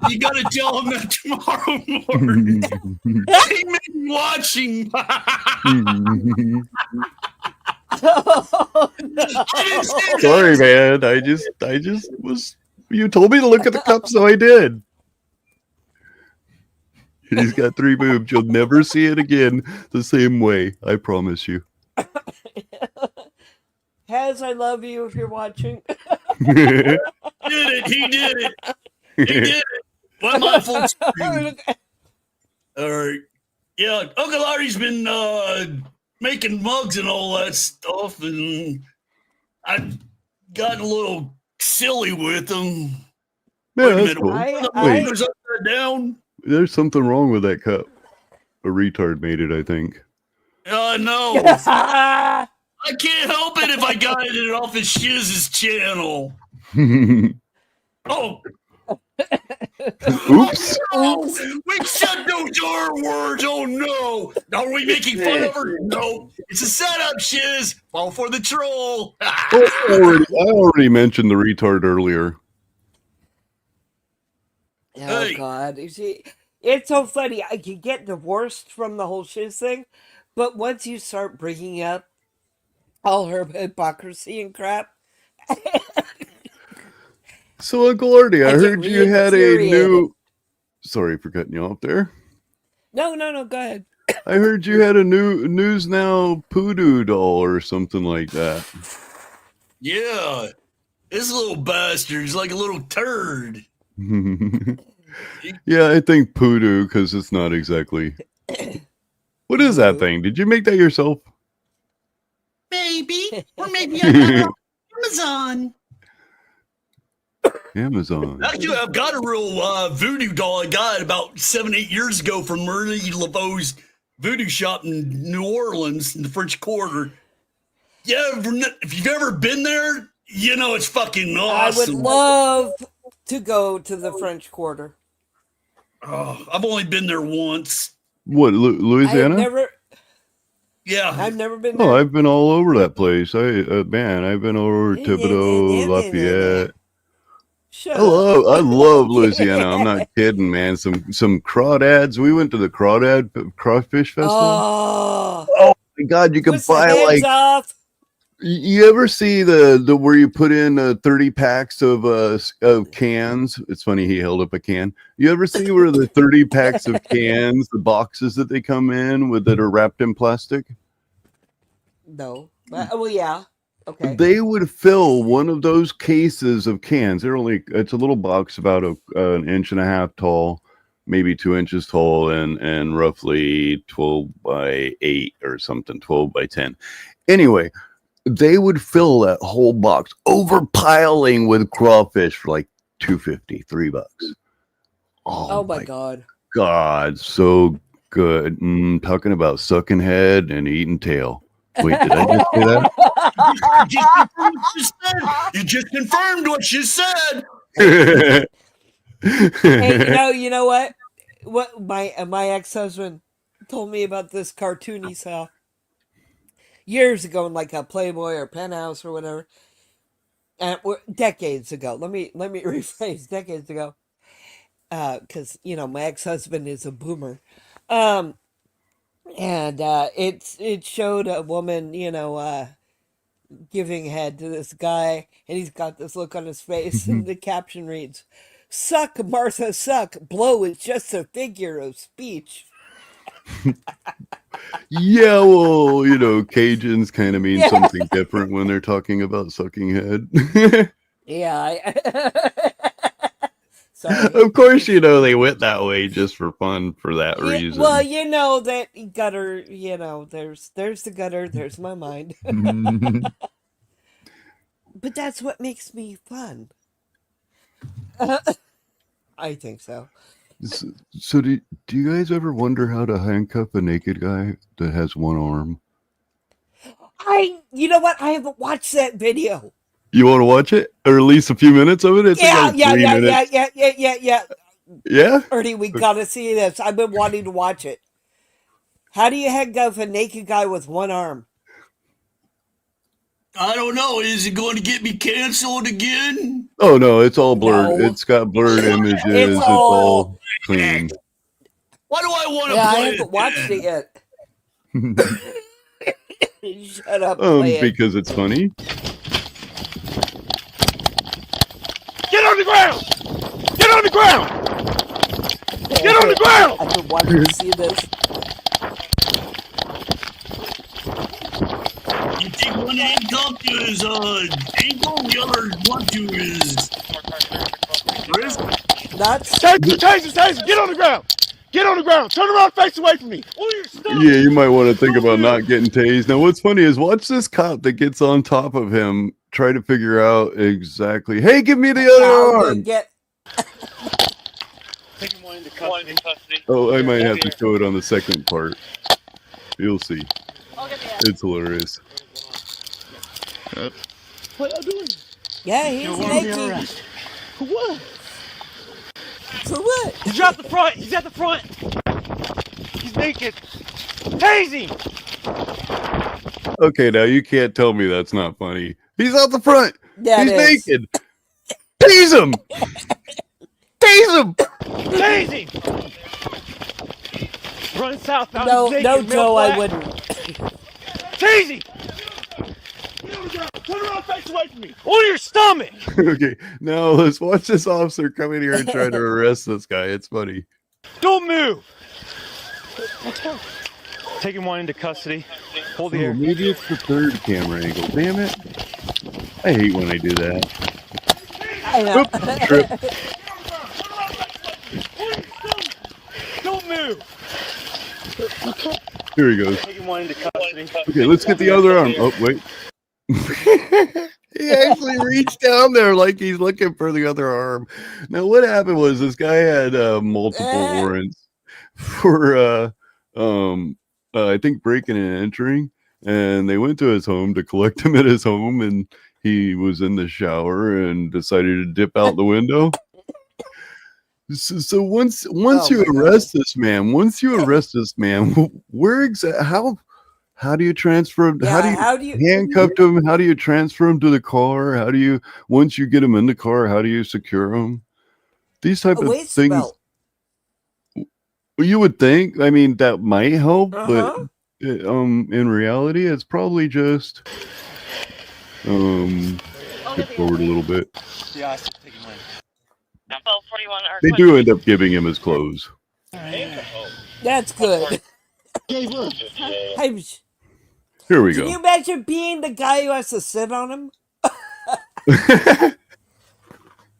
You gotta tell him that tomorrow morning. He may be watching. Sorry, man. I just was. You told me to look at the cup, so I did. He's got 3 boobs. You'll never see it again the same way. I promise you. Hez, I love you if you're watching. He did it. He did it. One my full screen. All right. Yeah, Uncle Artie's been making mugs and all that stuff, and I got a little silly with them. Yeah, that's cool. Wait, Upside down. there's something wrong with that cup. A retard made it, I think. No. I can't help it if I got it off of Shiz's channel. Oh. Oops. Oh, we said those R words. Oh no. Are we making fun of her? No. It's a setup, Shiz. Fall for the troll. I already mentioned the retard earlier. Oh God! You see, it's so funny. I can get divorced from the whole Shiz thing, but once you start bringing up all her hypocrisy and crap. So, Uncle Artie, I heard you had a infuriated. new. Sorry for cutting you off there. No, go ahead. I heard you had a new News Now Voodoo doll or something like that. Yeah. This little bastard's like a little turd. Yeah, I think Voodoo because it's not exactly What is that thing? Did you make that yourself? Maybe. Or maybe I got it on Amazon. Amazon. Actually, I've got a real voodoo doll I got about 7-8 years ago from Marie Laveau's voodoo shop in New Orleans in the French Quarter. Yeah, if you've ever been there, you know it's fucking awesome. I would love to go to the French Quarter. Oh, I've only been there once. What, Louisiana? I've never been there. Oh, I've been all over that place. I've been over Thibodeau, Lafayette. I love Louisiana. I'm not kidding, man. Some crawdads. We went to the crawfish festival. Oh my God, you can buy like. Off. You ever see the where you put in 30 packs of cans? It's funny he held up a can. You ever see where the 30 packs of cans, the boxes that they come in with that are wrapped in plastic? No. Well, yeah. Okay. They would fill one of those cases of cans. It's a little box about an 1.5 inches tall, maybe 2 inches tall, and roughly 12 by 8 or something, 12 by 10. Anyway, they would fill that whole box, overpiling with crawfish for like $2.50, $3. Oh my God. God, so good. Talking about sucking head and eating tail. Wait, did I just say that? You just confirmed what you said. Hey, you know what? What my ex-husband told me about this cartoon he saw years ago in like a Playboy or Penthouse or whatever, and decades ago. Let me rephrase, decades ago, because my ex-husband is a boomer. And it showed a woman, giving head to this guy, and he's got this look on his face, and the caption reads, "Suck, Martha, suck. Blow is just a figure of speech." Yeah, well, Cajuns kind of mean something different when they're talking about sucking head. Yeah. Of course, they went that way just for fun for that reason. Well, that gutter, there's the gutter, there's my mind. But that's what makes me fun. I think so. So do you guys ever wonder how to handcuff a naked guy that has one arm? You know what? I haven't watched that video. You want to watch it, or at least a few minutes of it? It's Yeah. Yeah. Ernie, we gotta see this. I've been wanting to watch it. How do you handcuff a naked guy with one arm? I don't know. Is it going to get me canceled again? Oh no, it's all blurred. No. It's got blurred images. It's all clean. Why do I want to I play haven't watched it yet. Shut up. Play it. Because it's funny. Get on the ground! Get on the ground! Get on the ground! I've been wanting to see this. You take one handcuff to his ankle, the other one to his wrist. Taser, get on the ground! Get on the ground! Turn around, face away from me! Yeah, you might want to think about not getting tased. Now, what's funny is watch this cop that gets on top of him try to figure out exactly. Hey, give me the other arm. Oh, I might have to show it on the second part. You'll see. It's hilarious. What are you doing? Yeah, he's naked. For what? For what? He's at the front! He's at the front! He's naked! Tase him! Okay, now you can't tell me that's not funny. He's out the front. That He's is. naked. Tease him. Tease him. Tase him! Run southbound. No, he's naked, Joe, black. I wouldn't. Tase him! Turn around, face away from me! On your stomach! Okay, now let's watch this officer come in here and try to arrest this guy. It's funny. Don't move! Taking one into custody. Hold the air. Maybe it's the third camera angle. Damn it. I hate when I do that. I know. Don't move! Here he goes. Taking one into custody. Okay, let's get the other arm. Oh, wait. He actually reached down there like he's looking for the other arm. Now, what happened was this guy had multiple warrants for, I think, breaking and entering. And they went to his home to collect him at his home. And he was in the shower and decided to dip out the window. So once you arrest this man, where exactly how do you transfer him? Yeah, how do you handcuff him? How do you transfer him to the car? How do you once you get him in the car? How do you secure him? These type of things. Belt. You would think. I mean, that might help, but in reality, it's probably just skip forward a little bit. Yeah, I take him in. They do end up giving him his clothes. That's good. Here we Can go. you imagine being the guy who has to sit on him?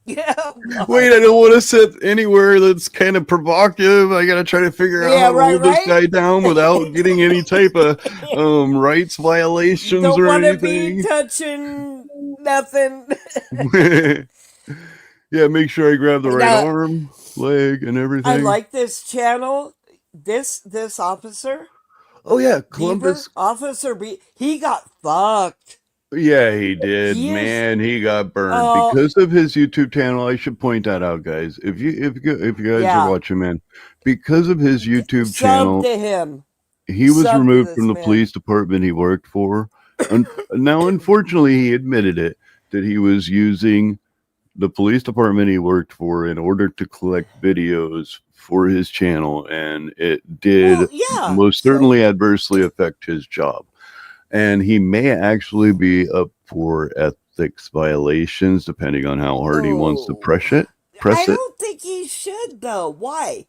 Yeah. Wait, I don't want to sit anywhere that's kind of provocative. I got to try to figure out how to hold this guy down without getting any type of rights violations Don't or want to anything. be touching nothing. Yeah, make sure I grab the right arm, leg, and everything. I like this channel. This officer. Oh yeah, Columbus Officer B. He got fucked. Yeah, he did. He got burned because of his YouTube channel. I should point that out, guys. If you guys are watching, man, because of his YouTube channel, to him. He was removed from the police department he worked for. Now, unfortunately, he admitted it that he was using the police department he worked for in order to collect videos for his channel, and it did most certainly adversely affect his job. And he may actually be up for ethics violations, depending on how hard he wants to press it. I don't think he should, though. Why?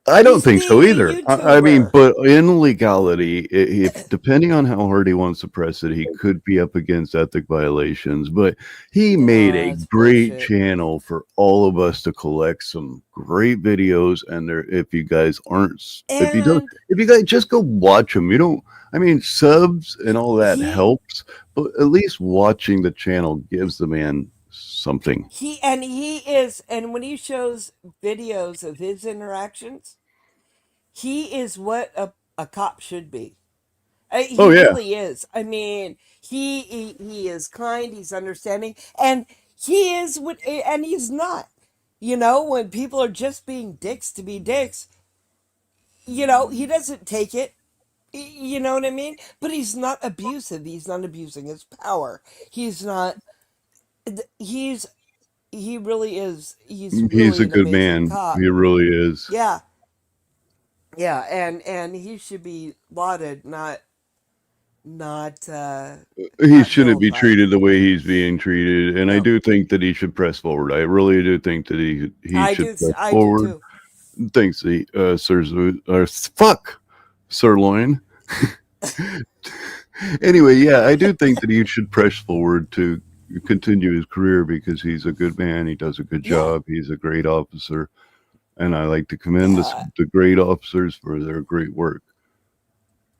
I don't think so either. I mean, but in legality, if depending on how hard he wants to press it, he could be up against ethic violations. But he made a great channel for all of us to collect some great videos. And if you guys aren't, if you guys just go watch them, you don't. I mean, subs and all that helps, but at least watching the channel gives the man something. And when he shows videos of his interactions, he is what a cop should be. He really is. I mean, he is kind, he's understanding, and he is and he's not. You know, when people are just being dicks to be dicks, you know, he doesn't take it. You know what I mean? But he's not abusive. He's not abusing his power. He's not. He really is. He's really a good man. Cop. He really is. Yeah. Yeah, and he should be lauded, not. He shouldn't be treated the way he's being treated, and I do think that he should press forward. I really do think that he should press forward. Thanks, sirloin. Anyway, yeah, I do think that he should press forward to continue his career because he's a good man. He does a good job. He's a great officer, and I like to commend the great officers for their great work.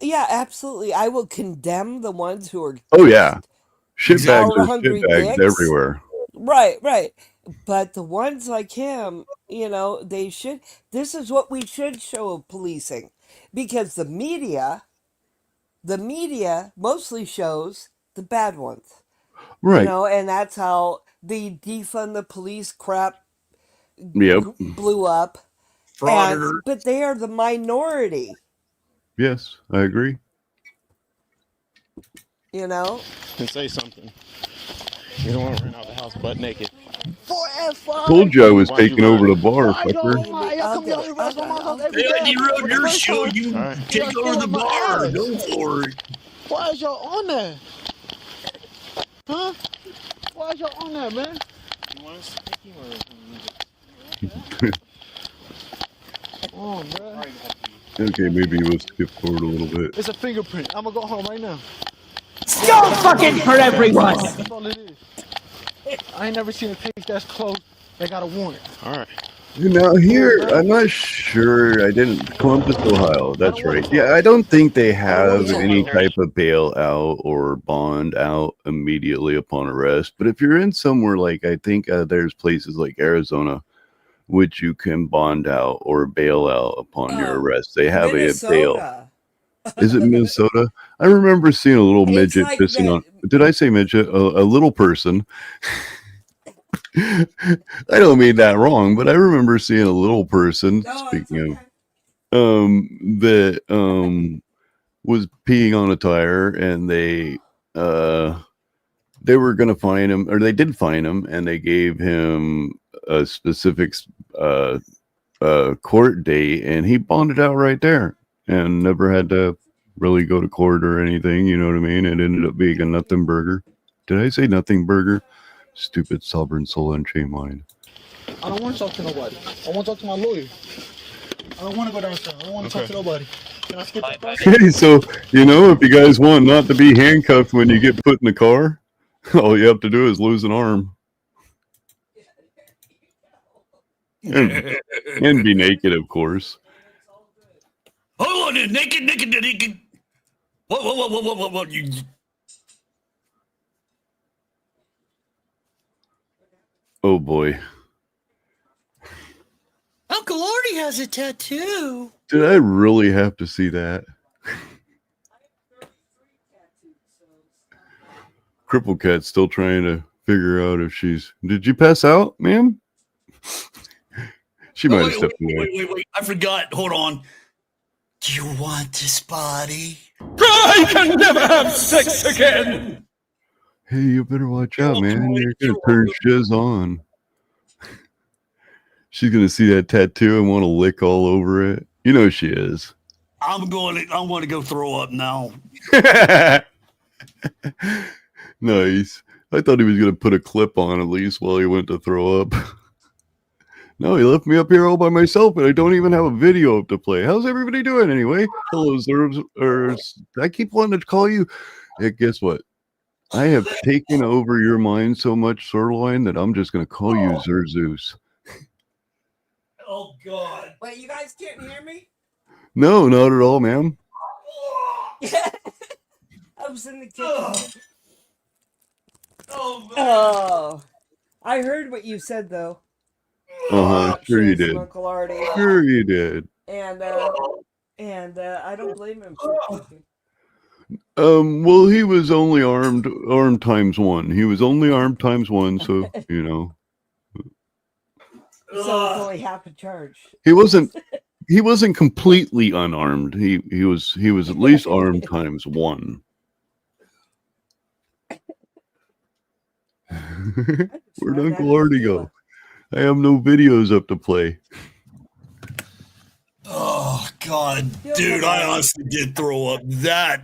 Yeah, absolutely. I will condemn the ones who are. Oh yeah, shitbags are shitbags everywhere. Right. But the ones like him, you know, they should. This is what we should show of policing, because the media mostly shows the bad ones, right? You know, and that's how the defund the police crap blew up. But they are the minority. Yes, I agree. You know, can say something. You don't want to run out of the house butt naked. Told you I was taking over the bar, fucker. Hey, your show, you take over the bar. Go for it. Why is y'all on that? Huh? Why is y'all on that, man? You want us to take him or oh, man. Okay, maybe we'll skip forward a little bit. It's a fingerprint. I'm gonna go home right now. Don't fucking hurt everyone! That's all it is. I ain't never seen a tape that's close. They got a warrant. All right. Now here, I'm not sure. I didn't Columbus, Ohio. That's right. Yeah, I don't think they have any type of bail out or bond out immediately upon arrest. But if you're in somewhere like, I think there's places like Arizona, which you can bond out or bail out upon your arrest. They have a bail. Minnesota. Is it Minnesota? I remember seeing a little It's midget like pissing that- on. Did I say midget? A little person. I don't mean that wrong, but I remember seeing a little person. Speaking of, that was peeing on a tire, and they were going to fine him, or they did fine him, and they gave him a specific court date, and he bonded out right there, and never had to really go to court or anything. You know what I mean? It ended up being a nothing burger. Did I say nothing burger? Stupid sovereign soul unchained mind. I don't want to talk to nobody. I want to talk to my lawyer. I don't want to go downstairs. I don't want to talk to nobody. Can I skip the process? Okay, so if you guys want not to be handcuffed when you get put in the car, all you have to do is lose an arm and be naked, of course. Hold on, naked. What? You. Oh boy. Uncle Artie has a tattoo. Did I really have to see that? Crippledcat's still trying to figure out if she's... Did you pass out, ma'am? She might have stepped away. Wait. I forgot. Hold on. Do you want this body? I can never have sex again! Hey, you better watch out, man. You're going to turn shiz on. She's going to see that tattoo and want to lick all over it. You know she is. I want to go throw up now. Nice. I thought he was going to put a clip on at least while he went to throw up. No, he left me up here all by myself, and I don't even have a video up to play. How's everybody doing anyway? Hello, Zerbs. I keep wanting to call you. Hey, guess what? I have taken over your mind so much, Sirloin, that I'm just going to call you Zerzeus. Oh, God. Wait, you guys can't hear me? No, not at all, ma'am. I was in the kitchen. Oh, I heard what you said, though. Sure you did. Uncle Artie. Sure you did. And I don't blame him for talking. Well, he was only armed times one. He was only armed times one, so you know. So it's only half a charge. He wasn't completely unarmed. He was at least armed times one. Where'd Uncle Artie go? I have no videos up to play. Oh, God. Dude, I honestly did throw up that.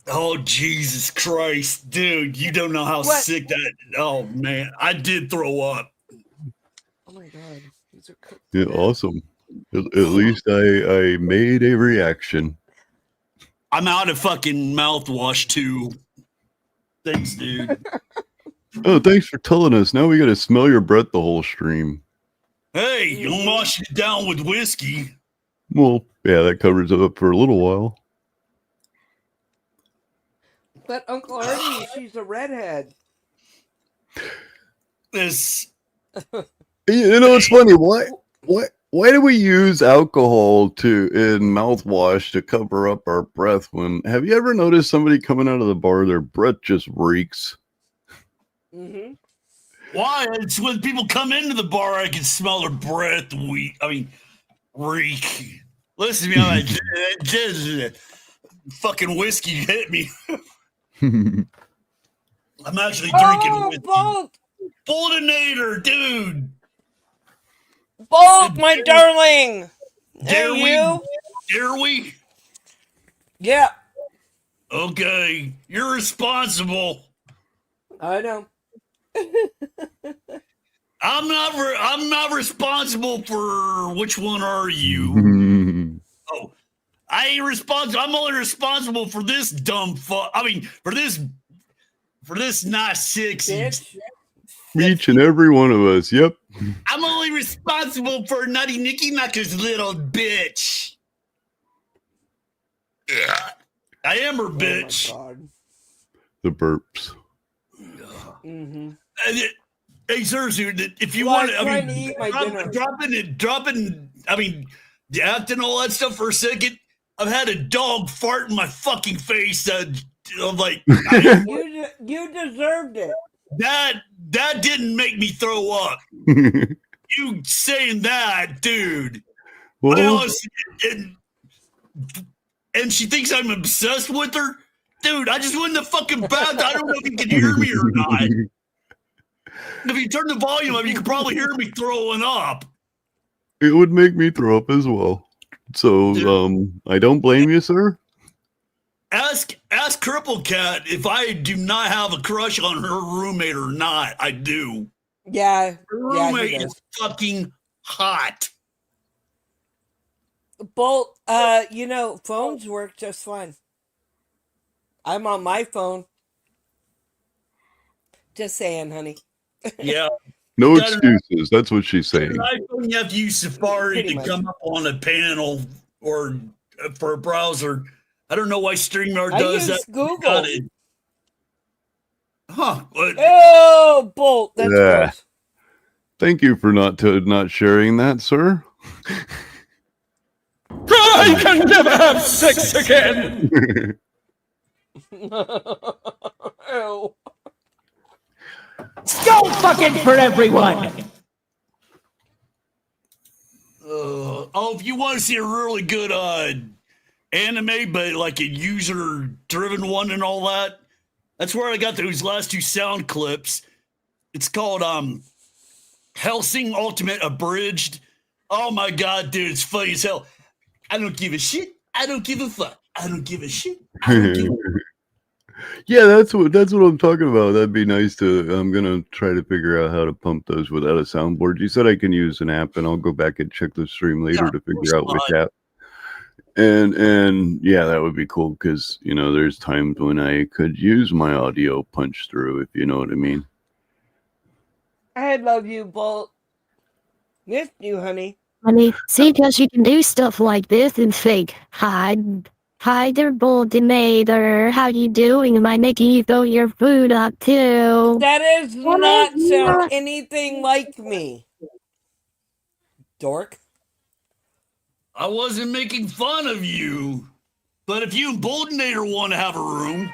Oh, Jesus Christ. Dude, you don't know how sick that... Oh, man. I did throw up. Oh, my God. These are cooked. Yeah, awesome. At least I made a reaction. I'm out of fucking mouthwash, too. Thanks, dude. Oh, thanks for telling us. Now we got to smell your breath the whole stream. Hey, you wash it down with whiskey. Well, yeah, that covers it up for a little while. But Uncle Artie, she's a redhead. This. You know, it's funny. Why do we use alcohol in mouthwash to cover up our breath? Have you ever noticed somebody coming out of the bar, their breath just reeks? Mm-hmm. Why? It's when people come into the bar, I can smell their breath. Reek. Listen to me, just fucking whiskey hit me. I'm actually drinking whiskey. Boltonator, dude. Bolt, my darling. Dare you? Dare we? Yeah. Okay, you're responsible. I know. I'm not responsible for which one are you? Oh, I ain't responsible. I'm only responsible for this dumb fuck. I mean, for this not sexy Each and every one of us. Yep. I'm only responsible for Nutty Nicky Knuckers, little bitch. I am her bitch. Oh my God. The burps. Mm-hmm. Hey, seriously, if you Well, want, I'm trying to eat my dinner. dropping, acting all that stuff for a second. I've had a dog fart in my fucking face. I'm like, you deserved it. That didn't make me throw up. You saying that, dude? Well, I honestly, and she thinks I'm obsessed with her. Dude, I just went in the fucking bath. I don't know if you can hear me or not. If you turn the volume up, you can probably hear me throwing up. it would make me throw up as well. So, I don't blame you, sir. Ask Crippledcat if I do not have a crush on her roommate or not. I do. Yeah. Her roommate is fucking hot. Bolt, phones work just fine. I'm on my phone. Just saying, honey. Yeah. No excuses. That's what she's saying. iPhone, you have to use Safari Pretty to much. come up on a panel or for a browser. I don't know why StreamYard I does use that. Google. Got it. Huh. But Oh, Bolt, that's Yeah. gross. Thank you for not sharing that, sir. I can never have sex again. Ew. Skull fucking for everyone. if you want to see a really good anime, but like a user-driven one and all that, that's where I got those last two sound clips. It's called Hellsing Ultimate Abridged. Oh my god, dude, it's funny as hell. I don't give a shit. I don't give a fuck. I don't give a shit. I don't give a Yeah, that's what I'm talking about. That'd be nice to. I'm gonna try to figure out how to pump those without a soundboard. You said I can use an app, and I'll go back and check the stream later to figure out which app. And yeah, that would be cool because there's times when I could use my audio punch through, if you know what I mean. I love you, Bolt. Missed you, honey. Honey, see, because you can do stuff like this and fake. Hi there, Boltinator. How you doing? My Nikki, throw your food up too. That is not sound anything like me. Dork. I wasn't making fun of you, but if you and Boldenator want to have a room.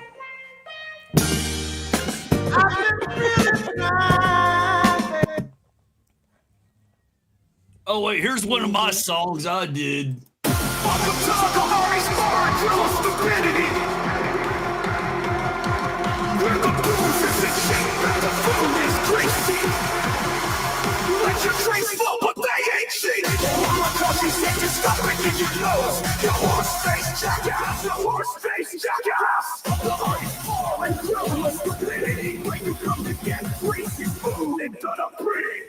Oh wait, here's one of my songs I did. Welcome to Uncle Artie's Bar and Grill of Stupidity, where the booze is in shape and the food is greasy. Let your drinks flow, but they ain't cheap. Mama cause she said you stop picking your nose. Your horse face jackass, your horse face jackass. Uncle Artie's Bar and Grill of Stupidity, where you come to get greasy food and done up pretty.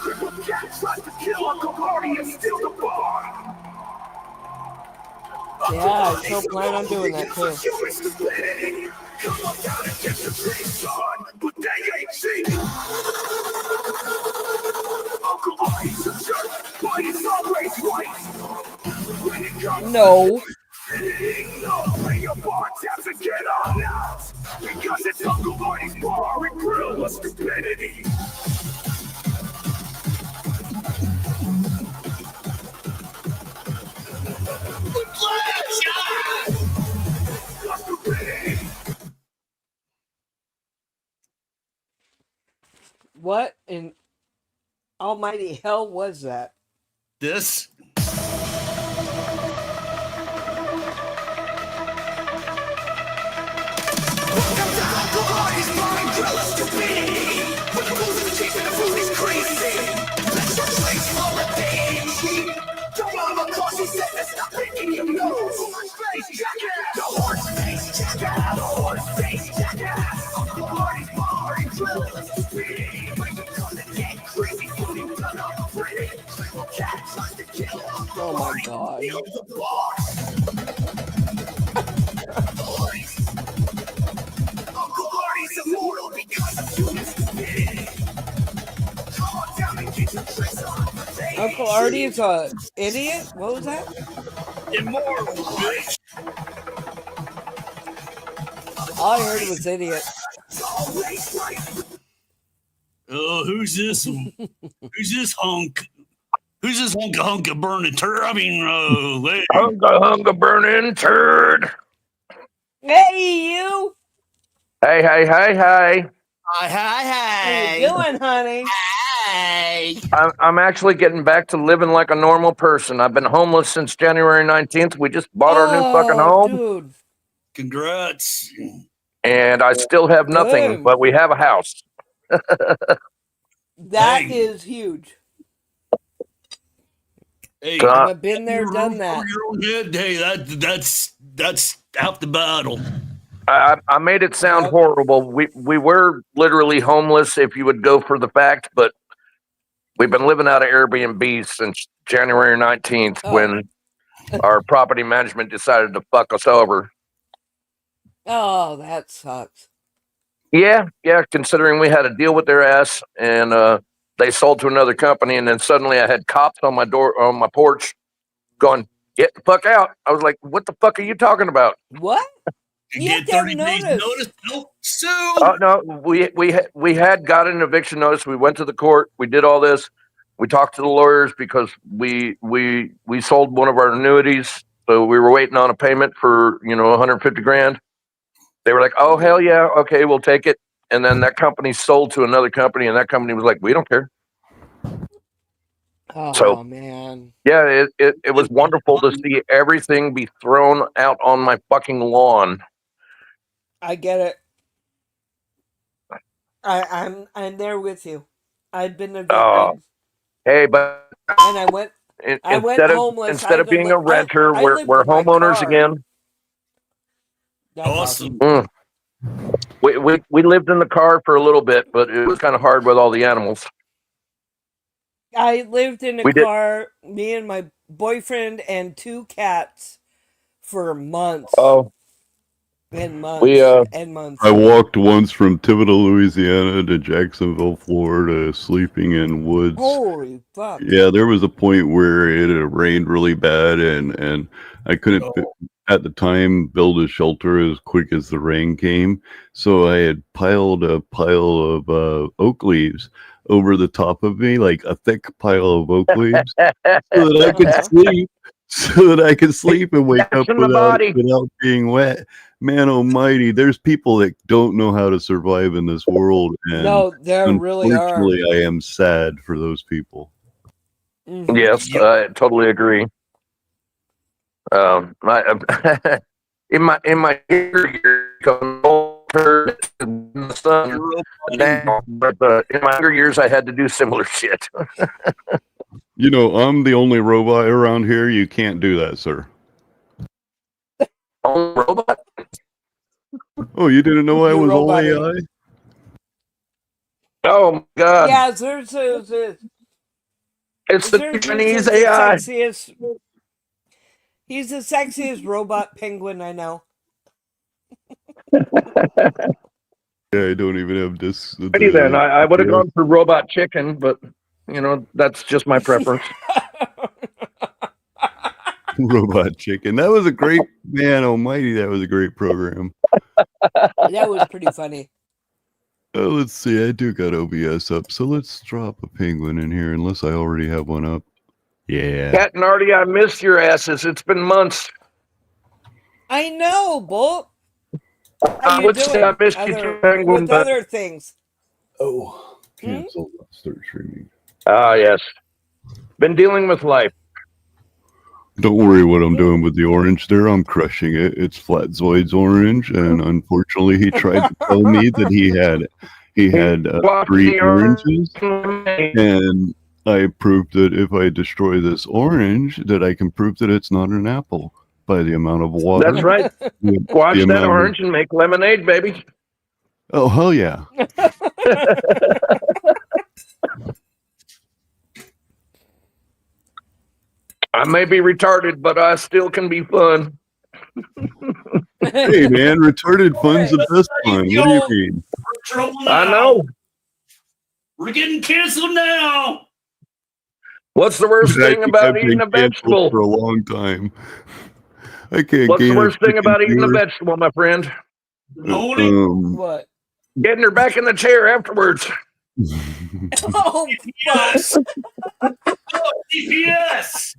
Crippledcat tries to kill Uncle Artie and steal the bar. Yeah, I still plan on doing that too. Come on down and get your drinks on, but they ain't cheap. Uncle Artie's a jerk, but he's always right. When it comes No. no, bring your bar tabs and get on out. Because it's Uncle Artie's Bar and Grill of Stupidity. What in almighty hell was that? This. Oh my god. Uncle Artie's immortal because of human stupidity. Uncle Artie's a idiot? What was that? Immortal, bitch. All I heard was idiot. Who's this? Who's this hunk? Who's this hunka burning turd? I mean, hey. Hunka burning turd. Hey, you. Hey. Hi. How you doing, honey? Hey. I'm actually getting back to living like a normal person. I've been homeless since January 19th. We just bought our new fucking home. Dude. Congrats. And I still have nothing, Good. but we have a house. That is huge. Hey, I've been there, done that. Your own head. Hey, that's half the battle. I made it sound horrible. We were literally homeless if you would go for the fact, but we've been living out of Airbnb since January 19th when our property management decided to fuck us over. Oh, that sucks. Yeah, considering we had a deal with their ass and they sold to another company, and then suddenly I had cops on my porch going, "Get the fuck out." I was like, "What the fuck are you talking about?" What? You get 30 days notice. Nope. Sue. Oh no, we had got an eviction notice. We went to the court. We did all this. We talked to the lawyers because we sold one of our annuities, so we were waiting on a payment for $150,000. They were like, "Oh hell yeah, okay, we'll take it." And then that company sold to another company, and that company was like, "We don't care." Oh man. Yeah, it was wonderful to see everything be thrown out on my fucking lawn. I get it. I'm there with you. I've been evicted. Hey, but and I went homeless. Instead of being a renter, we're homeowners again. That's awesome. We lived in the car for a little bit, but it was kind of hard with all the animals. I lived in a car, me and my boyfriend and 2 cats for months. Oh. And months. I walked once from Thibodaux, Louisiana to Jacksonville, Florida, sleeping in woods. Holy fuck. Yeah, there was a point where it had rained really bad and I couldn't at the time build a shelter as quick as the rain came. So I had piled a pile of oak leaves over the top of me, like a thick pile of oak leaves, so that I could sleep and wake up without being wet. Man almighty, there's people that don't know how to survive in this world, and no, there really are. Unfortunately, I am sad for those people. Mm-hmm. Yes, I totally agree. In my younger years, in the sun now, but in my younger years, I had to do similar shit. I'm the only robot around here. You can't do that, sir. Robot? Oh, you didn't know I was all AI? Oh my god! Yeah, it's the Chinese AI. He's the sexiest robot penguin I know. Yeah, I don't even have this. Then I would have gone for robot chicken, but that's just my preference. Robot chicken. That was a great man almighty. That was a great program. That was pretty funny. Let's see. I do got OBS up, so let's drop a penguin in here, unless I already have one up. Yeah. Cat and Artie, I missed your asses. It's been months. I know, Bolt. I would say I missed you too, penguin. With other things. Oh, cancel. Start streaming. Ah, yes. Been dealing with life. Don't worry what I'm doing with the orange there. I'm crushing it. It's Flatzoid's orange, and unfortunately, he tried to tell me that he had 3 oranges, and I proved that if I destroy this orange, that I can prove that it's not an apple by the amount of water. That's right. Watch that orange and make lemonade, baby. Oh, hell yeah. I may be retarded, but I still can be fun. Hey, man, retarded fun's the best fun. What do you mean? I know. We're getting canceled now. What's the worst I thing think about I've eating been a canceled vegetable? for a long time. I can't What's the gain worst thing about eating a viewer. vegetable, my friend? What? Getting her back in the chair afterwards. Oh, fuck. CPS.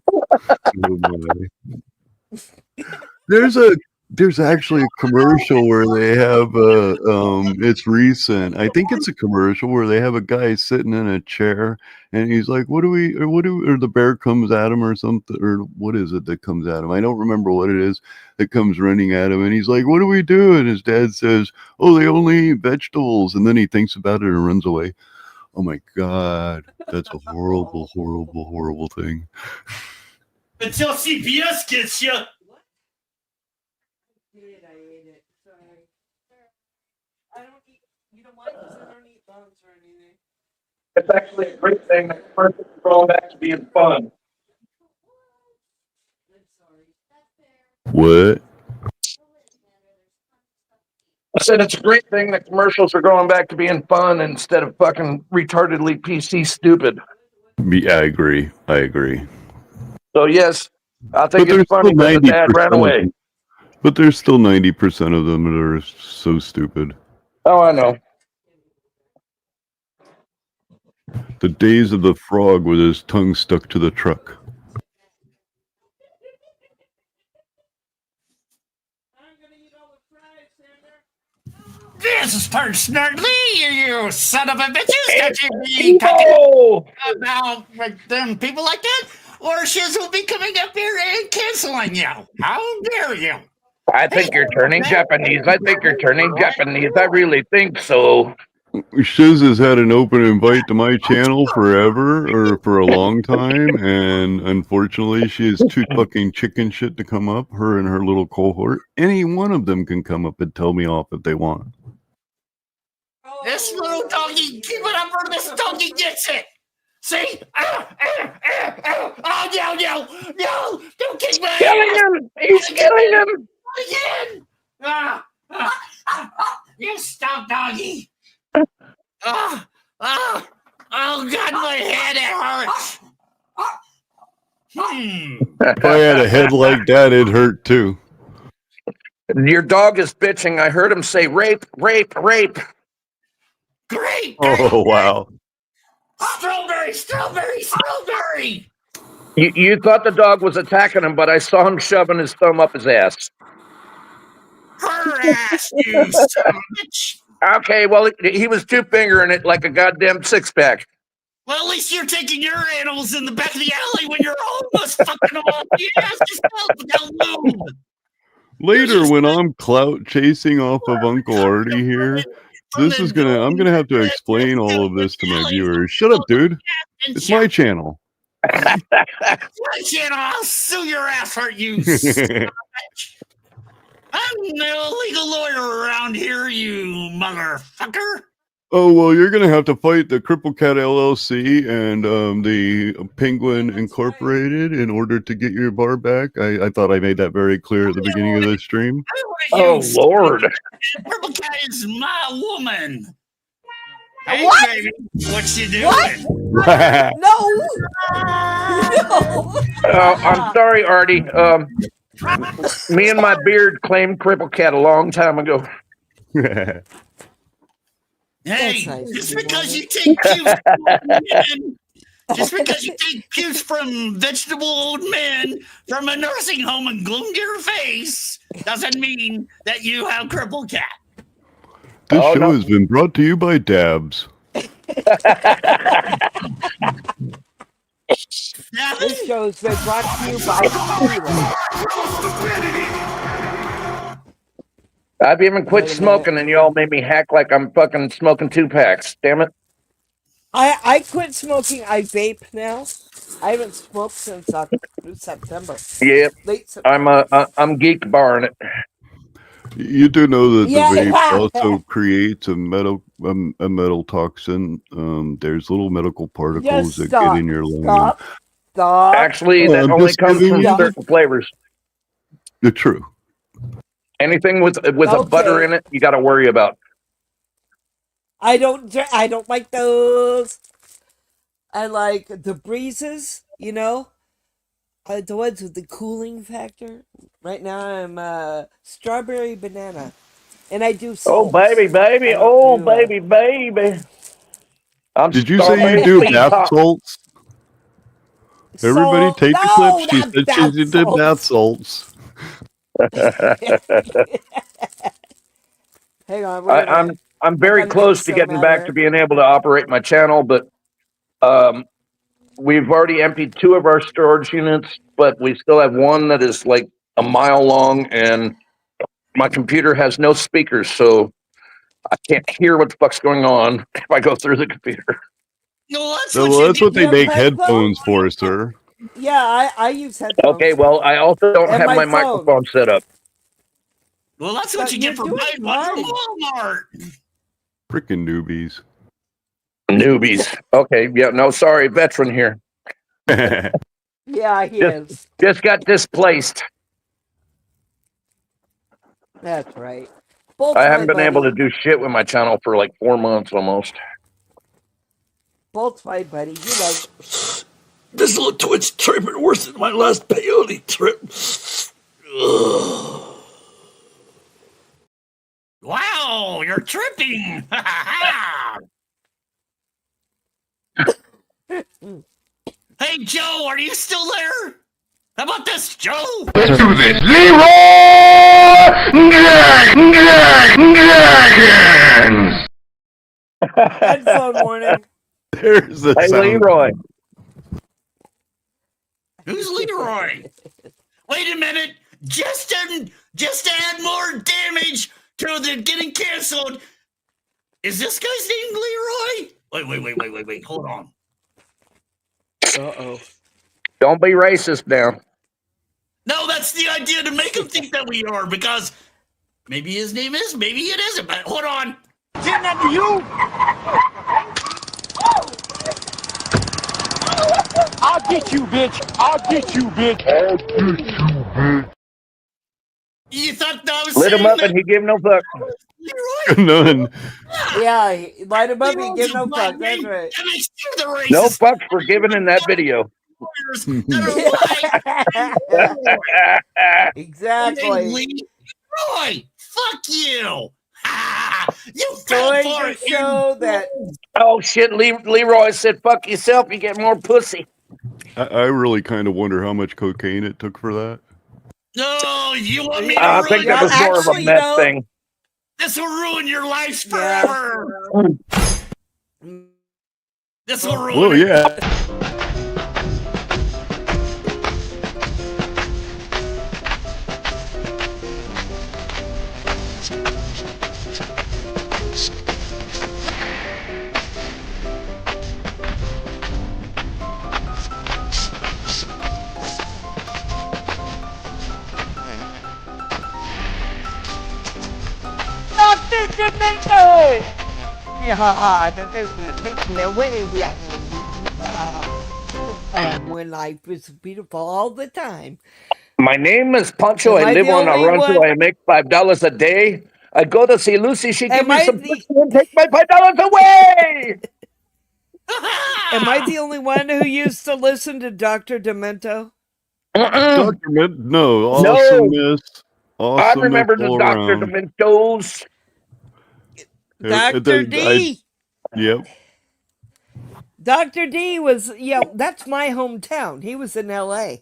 Oh, my. There's actually a commercial where they have it's recent. I think it's a commercial where they have a guy sitting in a chair and he's like, or the bear comes at him or something, or what is it that comes at him? I don't remember what it is that comes running at him, and he's like, what do we do? And his dad says, oh, they only eat vegetables, and then he thinks about it and runs away. Oh my God, that's a horrible, horrible, horrible thing. Until CPS gets you. It's actually a great thing that commercials are going back to being fun. What? I said it's a great thing that commercials are going back to being fun instead of fucking retardedly PC stupid. Yeah, I agree. So yes, I But think there's it's funny still that the dad 90% ran of away. them. But there's still 90% of them that are so stupid. Oh, I know. The days of the frog with his tongue stuck to the truck. This is personally you son of a bitches that you be talking about them people like that, or shiz will be coming up here and canceling you. How dare you? I think you're turning Japanese. I really think so. Shiz has had an open invite to my channel forever, or for a long time, and unfortunately she is too fucking chicken shit to come up, her and her little cohort. Any one of them can come up and tell me off if they want. This little doggy, keep it up or this doggy gets it. See? Oh, no, don't kick my Killing him! He's killing him! Again! You stop, doggy! Oh, God, my head, it hurts! If I had a head like that, it'd hurt too. Your dog is bitching. I heard him say rape, rape, rape. Great! Oh, wow. Strawberry! You thought the dog was attacking him, but I saw him shoving his thumb up his ass. Her ass, you son of a bitch! Okay, well, he was two-fingering it like a goddamn six-pack. Well, at least you're taking your animals in the back of the alley when you're homeless, fucking them off the ass yourself without lube. Later, when I'm clout chasing off of Uncle Artie here, I'm gonna have to explain all of this to my viewers. Shut up, dude. It's my channel. My channel, I'll sue your ass hurt, you son of a bitch. I'm the legal lawyer around here, you motherfucker. Oh, well, you're going to have to fight the Cripplecat LLC and the Penguin Incorporated in order to get your bar back. I thought I made that very clear at the beginning of the stream. Oh, Lord. Cripplecat is my woman. Hey, What? baby, what you doing? What? No. I'm sorry, Artie. Me and my beard claimed Cripplecat a long time ago. Hey, just because you take cues from vegetable old men from a nursing home and gloomed your face doesn't mean that you have Cripplecat. This show has been brought to you by Dabs. This show's been brought to you by I've even quit smoking, and y'all made me hack like I'm fucking smoking 2-packs. Damn it! I quit smoking. I vape now. I haven't smoked since September. Yeah, Late September. I'm geek barring it. You do know that the Yeah. vape also creates a metal toxin. There's little medical particles that get in your lungs. Stop. Actually, that only comes from certain flavors. It's true. Anything with a butter in it, you got to worry about. I don't like those. I like the breezes, you know, the ones with the cooling factor. Right now I'm strawberry banana, and I do Oh, salts. baby, baby. I don't Oh, do, baby, baby. I'm Did you say you strawberry do sweet bath top. salts? Everybody take a clip. No, She not said bath she did bath salts. Hang on, wait a minute. I'm I very gotta close get to some getting out back of to it. being able to operate my channel, but we've already emptied 2 of our storage units, but we still have one that is like a mile long, and my computer has no speakers, so I can't hear what the fuck's going on if I go through the computer. No, that's No, what well, you that's do. what they You have make headphones? headphones for, sir. Yeah, I use headphones. Okay, well, I also don't And have my my phone. microphone set up. Well, that's So what you you're get for doing buying one from fine. Walmart. Freaking newbies. Newbies. Okay, yeah, no, sorry, veteran here. Yeah, he is. Just got displaced. That's right. Bolt's I my haven't been able buddy. to do shit with my channel for like 4 months almost. Bolt's my buddy. You know. This little Twitch trip is worse than my last peyote trip. Ugh. Wow, you're tripping. Hey, Joe, are you still there? How about this, Joe? Let's do this. Leroy Jenkins! Headphone warning. There's the Hey, sound. Leroy. Who's Leroy? Wait a minute. Just to add more damage to the getting canceled. Is this guy's name Leroy? Wait. Hold on. Uh-oh. Don't be racist now. No, that's the idea, to make him think that we are, because maybe his name is, maybe it isn't, but hold on. Didn't that to you? I'll get you, bitch. I'll get you, bitch. I'll get you, bitch. You thought that I was Lit him saying up that and he gave no fuck. Leroy? None. Yeah, light him up and Leroy's give a no black fuck. That's name. right. That makes you the racist. No fucks were given in that video. Exactly. Leroy, fuck you. You Going fell for to it. show that. Oh shit, Leroy said fuck yourself, you get more pussy. I really kind of wonder how much cocaine it took for that. No, you want me to I ruin think that was more of a actually, meth thing. This will ruin your lives forever. This will ruin Well, it. yeah. And when life is beautiful all the time. My name is Pancho. Am I I live the on a only rancho. one? I make $5 a day. I go to see Lucy. She give Am me I some the- pussy and take my $5 away. Am I the only one who used to listen to Dr. Demento? Dr. No, awesomeness. I Awesomeness remember the all Dr. around. Dementos. Dr. D. Yep. Dr. D was, that's my hometown. He was in LA.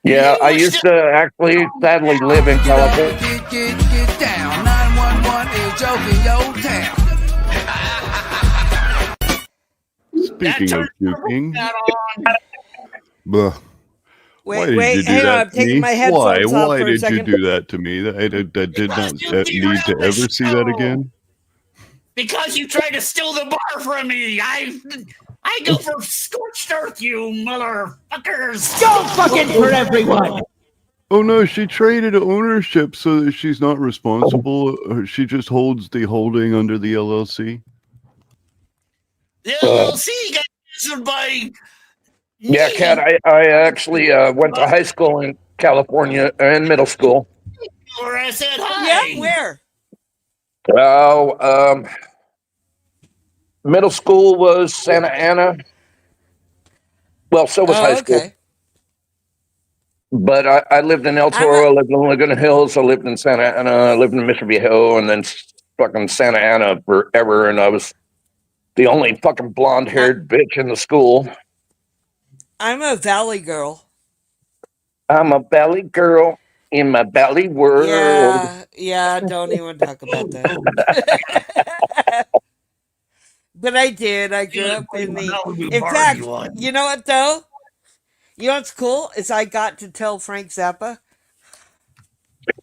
Yeah, I used to actually sadly live in California. Get down. 911 is joking your town. Speaking of puking. Why Wait, did you do hang that on. I'm to taking me? my headphones off Why for a did you second. do that to me? I did not need to ever see that again. Because you tried to steal the bar from me. I go for scorched earth, you motherfuckers. Go fucking for everyone. Oh no, she traded ownership so that she's not responsible. She just holds the holding under the LLC. The LLC got canceled by. Yeah, Kat, I actually went to high school in California and middle school. Or I said hi. Yeah, where? Well, Middle school was Santa Ana. Well, so was high school. Okay. But I lived in El Toro, I lived in Laguna Hills, I lived in Santa Ana, I lived in Mission Viejo, and then fucking Santa Ana forever, and I was the only fucking blonde-haired bitch in the school. I'm a valley girl. I'm a valley girl in my valley world. Yeah, don't even talk about that. But I did. I grew up in the. In fact, you know what though? You know what's cool is I got to tell Frank Zappa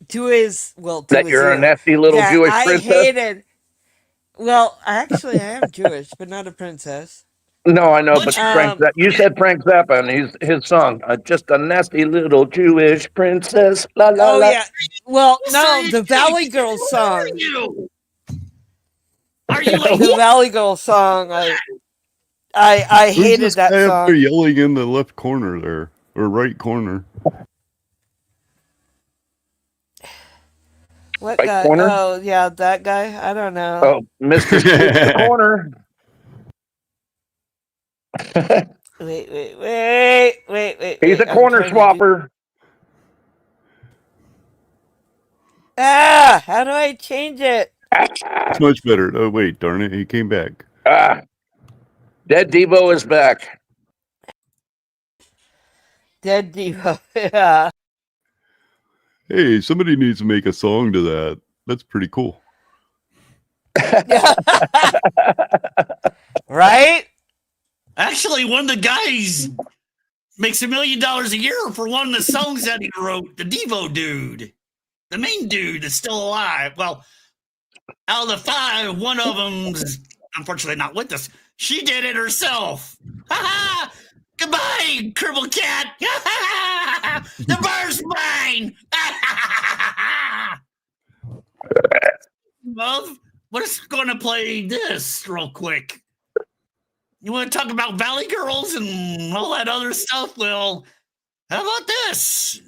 to his that you're a nasty little Jewish princess. Hated. Well, actually, I am Jewish, but not a princess. No, I know, but you said Frank Zappa, and his song, "Just a nasty little Jewish princess." La la la. Yeah. Well, no, the Valley Girl song. Are you like the Valley Girl song? I hated that song. They're yelling in the left corner there, or right corner. What right guy? Corner? Oh, yeah, that guy. I don't know. Oh, Mr. the Corner. Wait. He's a corner swapper. How do I change it? It's much better. Oh wait, darn it, he came back. Dead Devo is back. Dead Devo, yeah. Hey, somebody needs to make a song to that. That's pretty cool. Right? Actually, one of the guys makes $1 million a year for one of the songs that he wrote. The Devo dude, the main dude that's still alive. Well, out of the 5, one of them's unfortunately not with us. She did it herself. Ha! Goodbye, Crippledcat. The bar's mine. Well, we're just going to play this real quick. You want to talk about Valley Girls and all that other stuff? Well, how about this?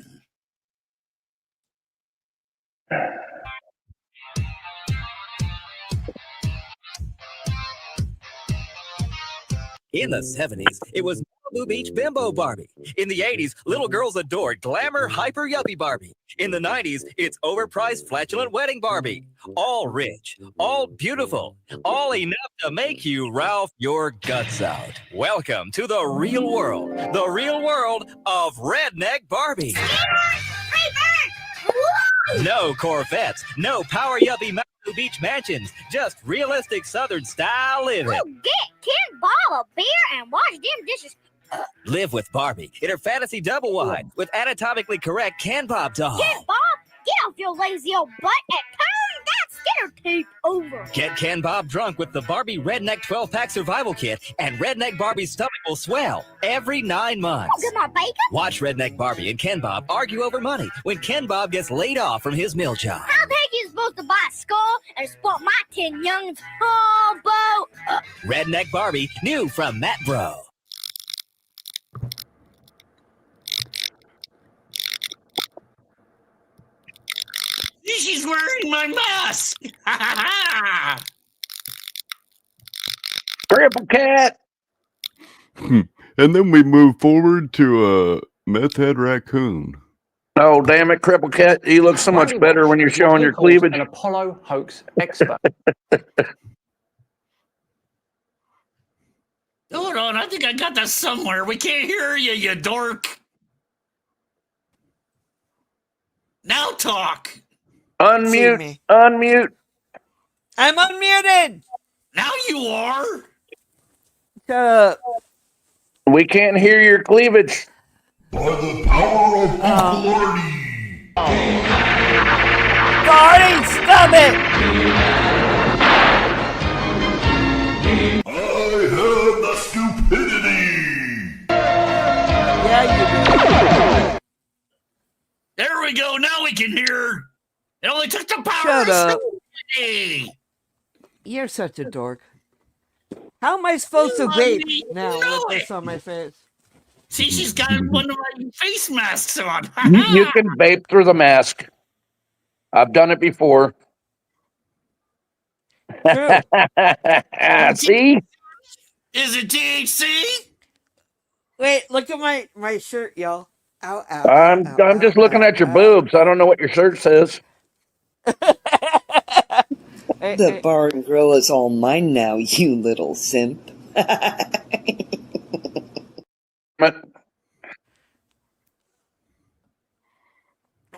In the 70s, it was Malibu Beach Bimbo Barbie. In the 80s, little girls adored glamour hyper yuppie Barbie. In the 90s, it's overpriced flatulent wedding Barbie. All rich, all beautiful, all enough to make you Ralph your guts out. Welcome to the real world of Redneck Barbie. No Corvettes, no power yuppie Malibu Beach mansions, just realistic Southern style living. Go get Ken Bob a beer and wash them dishes. Live with Barbie in her fantasy double wide with anatomically correct Ken Bob doll. Ken Bob, get off your lazy old butt and turn that skinner tape over. Get Ken Bob drunk with the Barbie Redneck 12-pack survival kit, and Redneck Barbie's stomach will swell every 9 months. Get my bacon. Watch Redneck Barbie and Ken Bob argue over money when Ken Bob gets laid off from his mill job. How the heck you supposed to buy a skull and support my 10 youngins? Oh, Bo. Redneck Barbie, new from Matt Bro. She's wearing my mask. Cripplecat. And then we move forward to Meth Head Raccoon. Oh, damn it, Cripplecat. You look so much better when you're showing your cleavage. An Apollo hoax expert. Hold on, I think I got that somewhere. We can't hear you, you dork. Now talk. Unmute. Unmute. I'm unmuted. Now you are. Shut up. We can't hear your cleavage. By the power of Uncle Artie, stop it. I have the stupidity. Yeah, you do. There we go. Now we can hear. It only took the power Shut of up. stupidity. You're such a dork. How am I supposed to vape now with this on my face? See, she's got one of my face masks on. You can vape through the mask. I've done it before. See? Is it THC? Wait, look at my shirt, y'all. Ow, ow. I'm just looking at your boobs. I don't know what your shirt says. The bar and grill is all mine now, you little simp.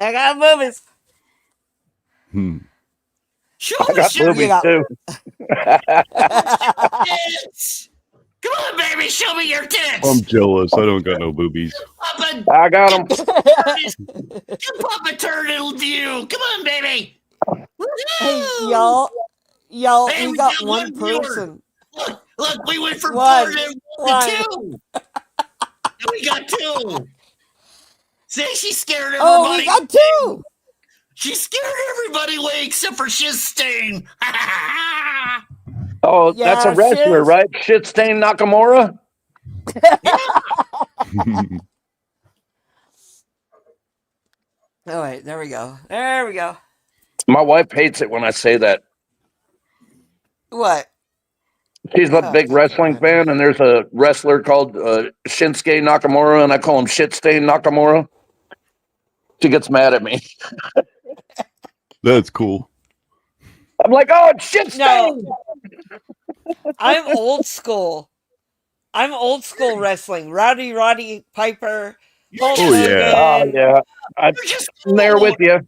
I got boobies. Show I me got boobies too. tits. Come on, baby, show me your tits. I'm jealous. I don't got no boobies. I got them. Get Papa Turtle view. Come on, baby. Hey, y'all, Hey, we got one one viewer. person. Look, we went from One. 4 to One. 2. And we got 2. See, she scared everybody. Oh, we got 2. She scared everybody away except for Shiz Stain. Oh, that's a Yeah, wrestler, Shiz. right? Shit stain Nakamura. Oh wait, there we go. There we go. My wife hates it when I say that. What? She's a big wrestling fan, and there's a wrestler called Shinsuke Nakamura, and I call him Shit Stain Nakamura. She gets mad at me. That's cool. I'm like, oh, it's Shit Stain. I'm old school. I'm old school wrestling. Roddy Piper. Hulk Oh, yeah. Hogan. Oh, yeah. I'm there with you.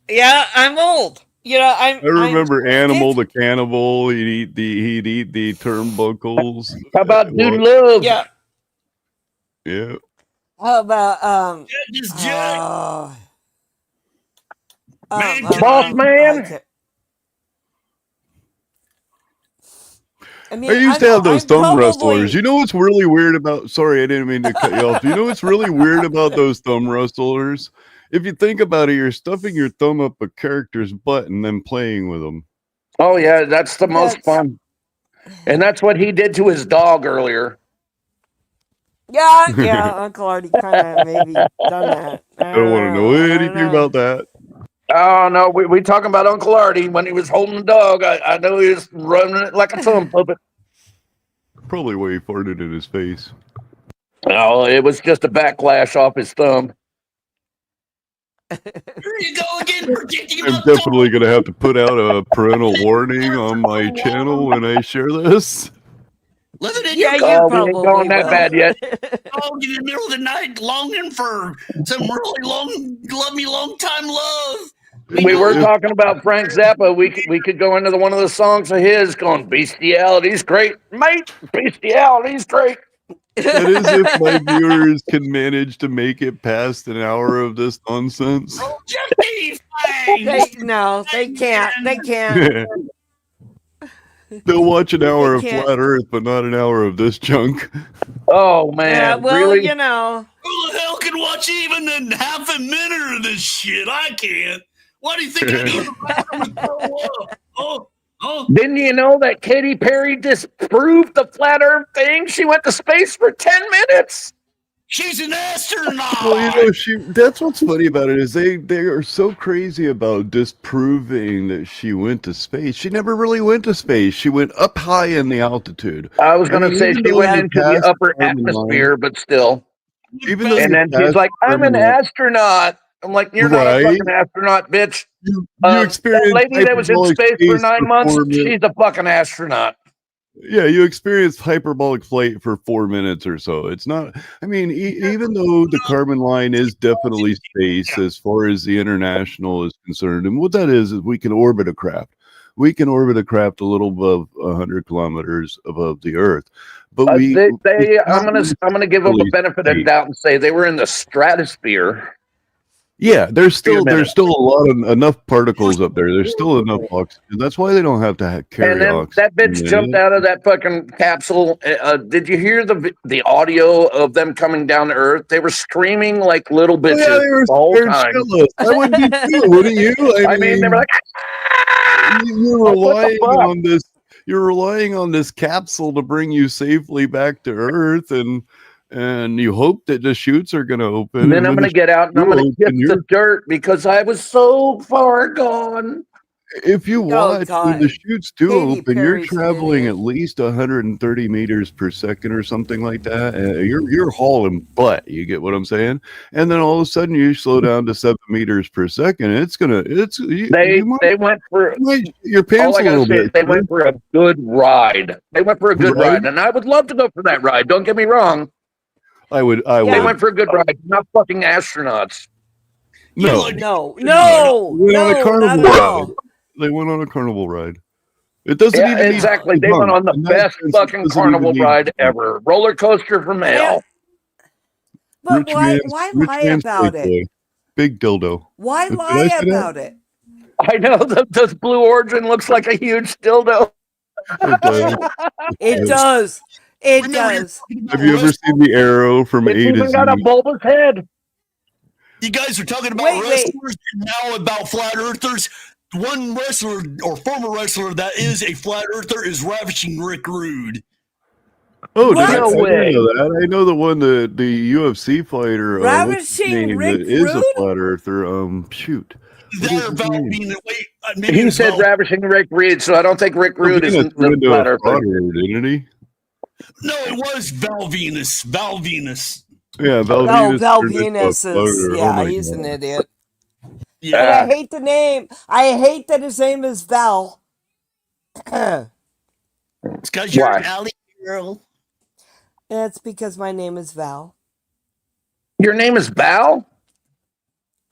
Yeah, I'm old. You know, I remember Animal the Cannibal. He'd eat the turnbuckles. How about Dude Love? Yeah. Yeah. How about Boss Man? I mean, I used to have those thumb probably- wrestlers. You know what's really weird about? Sorry, I didn't mean to cut you off. You know what's really weird about those thumb wrestlers? If you think about it, you're stuffing your thumb up a character's butt and then playing with them. Oh, yeah, that's the most fun. And that's what he did to his dog earlier. Yeah, Uncle Artie kind of maybe done that. I don't want to know anything about that. Oh, no, we talking about Uncle Artie when he was holding the dog. I know he was running it like a thumb puppet. Probably why he farted in his face. No, it was just a backlash off his thumb. Here you go again, predicting I'm definitely going to have to put out a parental warning on my channel when I share this. Living in Yeah, your you Oh, we probably ain't going that will. bad yet. dog in the middle of the night longing for some really long time love. We were talking about Frank Zappa. We could go into one of the songs of his going, bestiality's great, mate. Bestiality's great. That is if my viewers can manage to make it past an hour of this nonsense. No, they can't. They can't. They'll watch an hour They of can't. Flat Earth, but not an hour of this junk. Oh, man. Yeah, well, really? you know. Who the hell can watch even half a minute of this shit? I can't. Why do you think I do the bathroom and throw up? Oh. Didn't you know that Katy Perry disproved the flat Earth thing? She went to space for 10 minutes. She's an astronaut. Well, you know, that's what's funny about it is they are so crazy about disproving that she went to space. She never really went to space. She went up high in the altitude. I was going to say even she though went you into the passed upper carbon line- atmosphere, but still. Even though And you then she's passed like, I'm an carbon line- astronaut. I'm like, you're not a Right. fucking astronaut, bitch. You That experienced lady that was in hyperbolic space for space 9 months, 4 minutes. she's a fucking astronaut. Yeah, you experienced hyperbolic flight for 4 minutes or so. It's not, I mean, even though the carbon line is definitely space as far as the international is concerned, and what that is we can orbit a craft. We can orbit a craft a little above 100 kilometers above the Earth. But I'm gonna give them a benefit of the doubt and say they were in the stratosphere. Yeah, there's still minute. a lot of enough particles up there. There's still enough oxygen. That's why they don't have to carry And then oxygen. that bitch jumped out of that fucking capsule. Did you hear the audio of them coming down to Earth? They were screaming like little bitches Yeah, they were the whole scared time. shitless. I wouldn't be too, wouldn't you? I mean, they were like, you're relying on this. You're relying on this capsule to bring you safely back to Earth, and you hope that the chutes are going to open. and then I'm going to get out and I'm going to kiss the dirt because I was so far gone. If you watch when the God. chutes do Katy open, you're Perry's an traveling idiot. at least 130 meters per second or something like that. You're hauling butt. You get what I'm saying? And then all of a sudden you slow down to 7 meters per second. They went for your all pants I a gotta little say is bit. they went for a good ride. They went for a good Right? ride, and I would love to go for that ride. Don't get me wrong. I would. They went for a good ride, not fucking astronauts. No. No, They went on a not carnival at ride. all. They went on a carnival ride. It doesn't Yeah, even need exactly. to be They went hung. on the In that best sense, it fucking doesn't even carnival need to ride be hung. ever. Roller coaster from hell. But why lie about it? Playboy. Big dildo. Why Did I lie say that? about it? I know the Blue Origin looks like a huge dildo. It does. It does. It does. Have you ever seen the arrow from It's A to even Z? got a bulbous head. You guys are talking about Wait. wrestlers and now about flat earthers. One wrestler or former wrestler that is a flat earther is Ravishing Rick Rude. Oh, What? I No didn't way. know that. I know the one, the UFC fighter. What's his Ravishing name? Rick That is a Rude? flat earther. Shoot. What That is or his Val name? Venus. Wait, maybe He it's said Val. Ravishing Rick Reed, so I don't think Rick Rude is Venus the turned into a flat earther. flatter, didn't he? No, it was Val Venus. Val Venus. Yeah, Val Oh, Venus Val turned into a Venus is, floater. yeah, Oh my he's God. an idiot. Yeah. And I hate the name. I hate that his name is Val. It's because you're Why? an alley girl. It's because my name is Val. Your name is Val?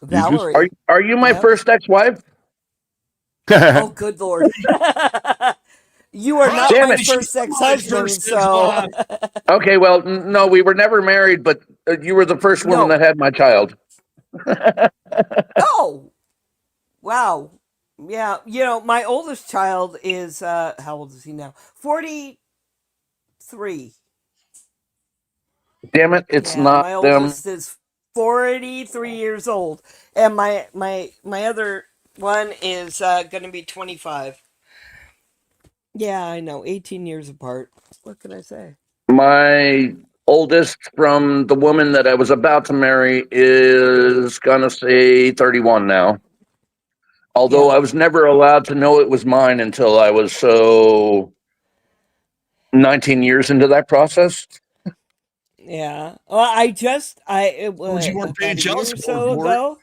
Valerie. Are you my Yep. first ex-wife? Oh, good Lord. You are not Damn my it. first ex-husband, so... Okay, well, no, we were never married, but you were the first woman No. that had my child. Oh! Wow. Yeah, my oldest child is, how old is he now? 43. Damn it, it's Yeah, not my them. oldest is 43 years old. And my other one is going to be 25. Yeah, I know. 18 years apart. What can I say? My oldest from the woman that I was about to marry is gonna say 31 now. Although Yeah. I was never allowed to know it was mine until I was 19 years into that process. Yeah. Well, it was you weren't about paying a child year or support so for it. ago.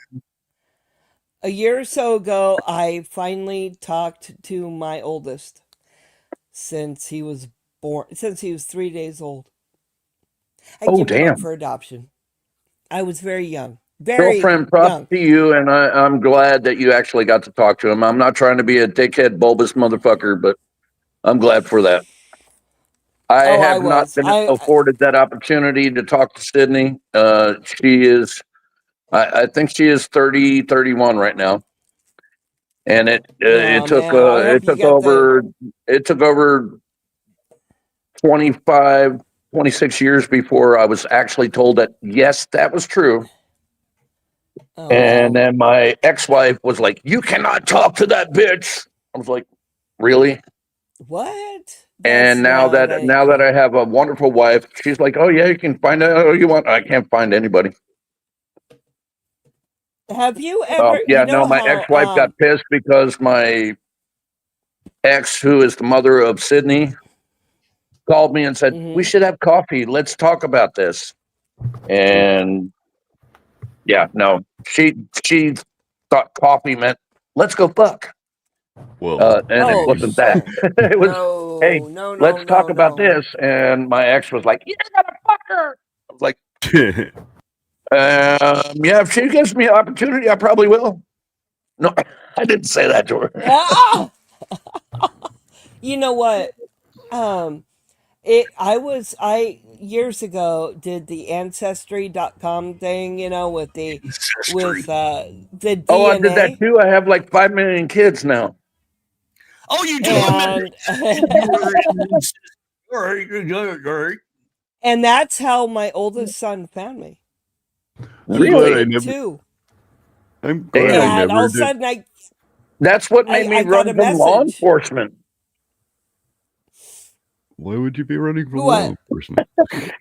A year or so ago, I finally talked to my oldest since he was 3 days old. I Oh, gave him up damn. for adoption. I was very young. Girlfriend, props to you, and I'm glad that you actually got to talk to him. I'm not trying to be a dickhead, bulbous motherfucker, but I'm glad for that. I Oh, I have not was. been afforded that opportunity to talk to Sydney. She is, I think she is 30, 31 right now. And it Oh, man, I hope you got it took over 25, 26 years before I was actually told that, yes, that was true. Oh, And wow. then my ex-wife was like, "You cannot talk to that bitch." I was like, "Really?" What? And now that I have a wonderful wife, she's like, "Oh yeah, you can find out who you want." I can't find anybody. Have you ever? Yeah, you know no, my how, ex-wife got pissed because my ex, who is the mother of Sydney, called me and said, "We should have coffee. Let's talk about this." And yeah, no, she thought coffee meant let's go fuck. Well, and it wasn't that. It was, hey, let's talk about this. And my ex was like, "You're gonna fuck her." I was like, yeah, if she gives me an opportunity, I probably will. No, I didn't say that to her. Ah! You know what? Years ago did the ancestry.com thing, with the DNA. Oh, I did that too. I have like 5 million kids now. Oh, you do? And, All right. and that's how my oldest son found me. Really? I'm glad I And never all of a did. sudden, That's what made me I got run a from law message. enforcement. Why would you be running from law enforcement?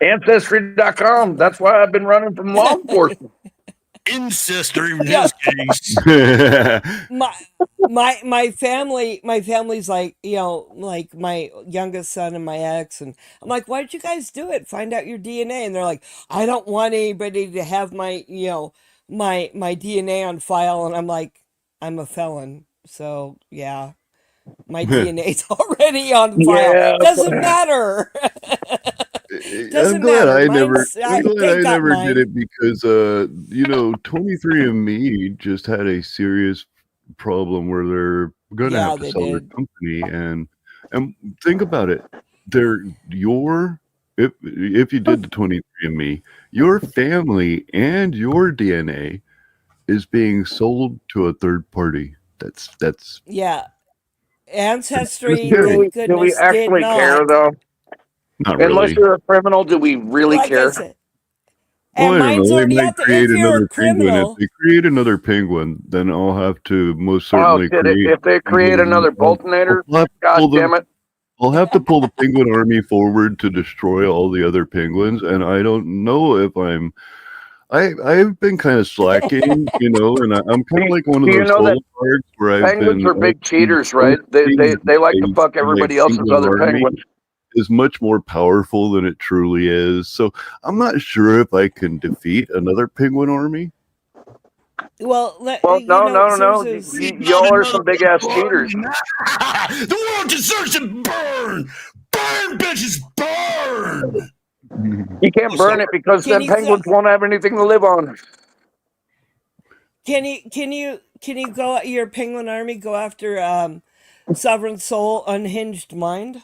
Ancestry.com. That's why I've been running from law enforcement. incest or even his case. my family's like, you know, like my youngest son and my ex, and I'm like, why did you guys do it? Find out your DNA. And they're like, I don't want anybody to have my, you know, my DNA on file. And I'm like, I'm a felon, so yeah, my DNA's already on file. Yeah. Doesn't matter. I'm glad I never did mine. it because you know, 23andMe just had a serious problem where they're gonna Yeah, have to they sell their did. company, and think about it. If you did the 23andMe, your family and your DNA is being sold to a third party. That's Yeah. Ancestry, scary. thank Do we goodness, did actually care not. though? Not Unless really. you're a criminal, do we really Like I care? said, Well, and I don't mine's know. They already might out there. create If you're another a penguin. If criminal, they create another penguin, then I'll have to most Oh certainly shit! create. If they create another Boltonator, I'll have to god pull them. damn it! I'll have to pull the penguin army forward to destroy all the other penguins, and I don't know if I've been kind of slacking, you know, and I'm kind of like one of Do you those know that soul cards where I've penguins been are big cheaters, posting right? They like to that fuck my everybody else's penguin other army penguins. is much more powerful than it truly is. So I'm not sure if I can defeat another penguin army. well, Well, you no, know, no. Y'all are some big ass cheaters. The world deserves to burn. Burn, bitches, burn. You can't burn it because Can then you penguins won't have anything to live on. can you go your penguin army go after Sovereign Soul Unhinged Mind?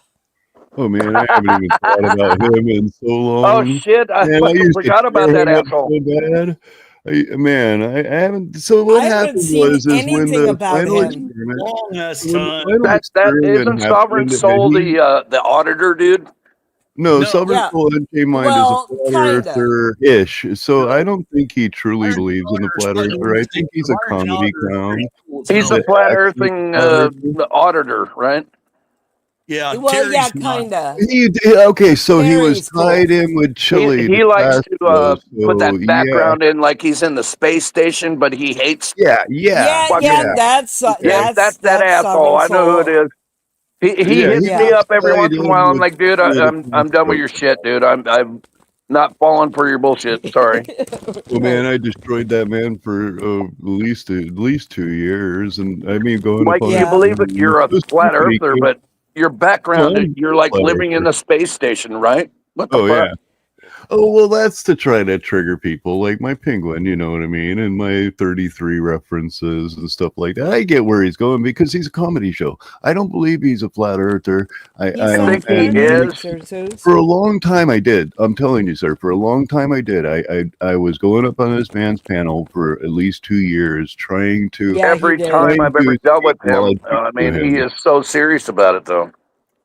Oh man, I haven't even thought about him in so Oh long. shit! I Man, I fucking used to forgot about tear that him up asshole. so bad. I haven't. So what I haven't happened seen is when anything the about final him. experiment, Long ass when the time. final That experiment isn't Sovereign happened, Soul the auditor dude. no, No. Sovereign Yeah. Soul Unchained Mind is a Well, flat kinda. earther-ish. So I don't think he truly believes in the flat earther. I think he's a comedy clown. He's a that flat acts like earthing a flat earther. the auditor, right? Yeah, Well, yeah, Terry's not. kinda. Okay, so he was Terry's cool. tied in with Chile. He the likes to Castro, put that so yeah, background in like he's in the space station, but he hates. yeah. That's Yes, that's that Sovereign asshole. I know who it Soul. is. He Yeah, hits he me was up every tied once in a in while. I'm with like, dude, Chile. I'm done with your shit, dude. I'm not falling for your bullshit. Sorry. Well, man, I destroyed that man for at least 2 years, and I mean, going Like up on you his believe that you're a it was flat pretty earther, cool. but your background is I'm you're like flat living in earther. the space station, right? What the Oh fuck? yeah. Oh well, that's to try to trigger people, like my penguin, you know what I mean, and my 33 references and stuff like that. I get where he's going because he's a comedy show. I don't believe he's a flat earther. He's not flat earther. For a long time I did. I'm telling you, sir. For a long time I did. I was going up on this man's panel for at least 2 years, trying to Every time I've ever dealt with him, logic I mean, to he him. is so serious about it, though.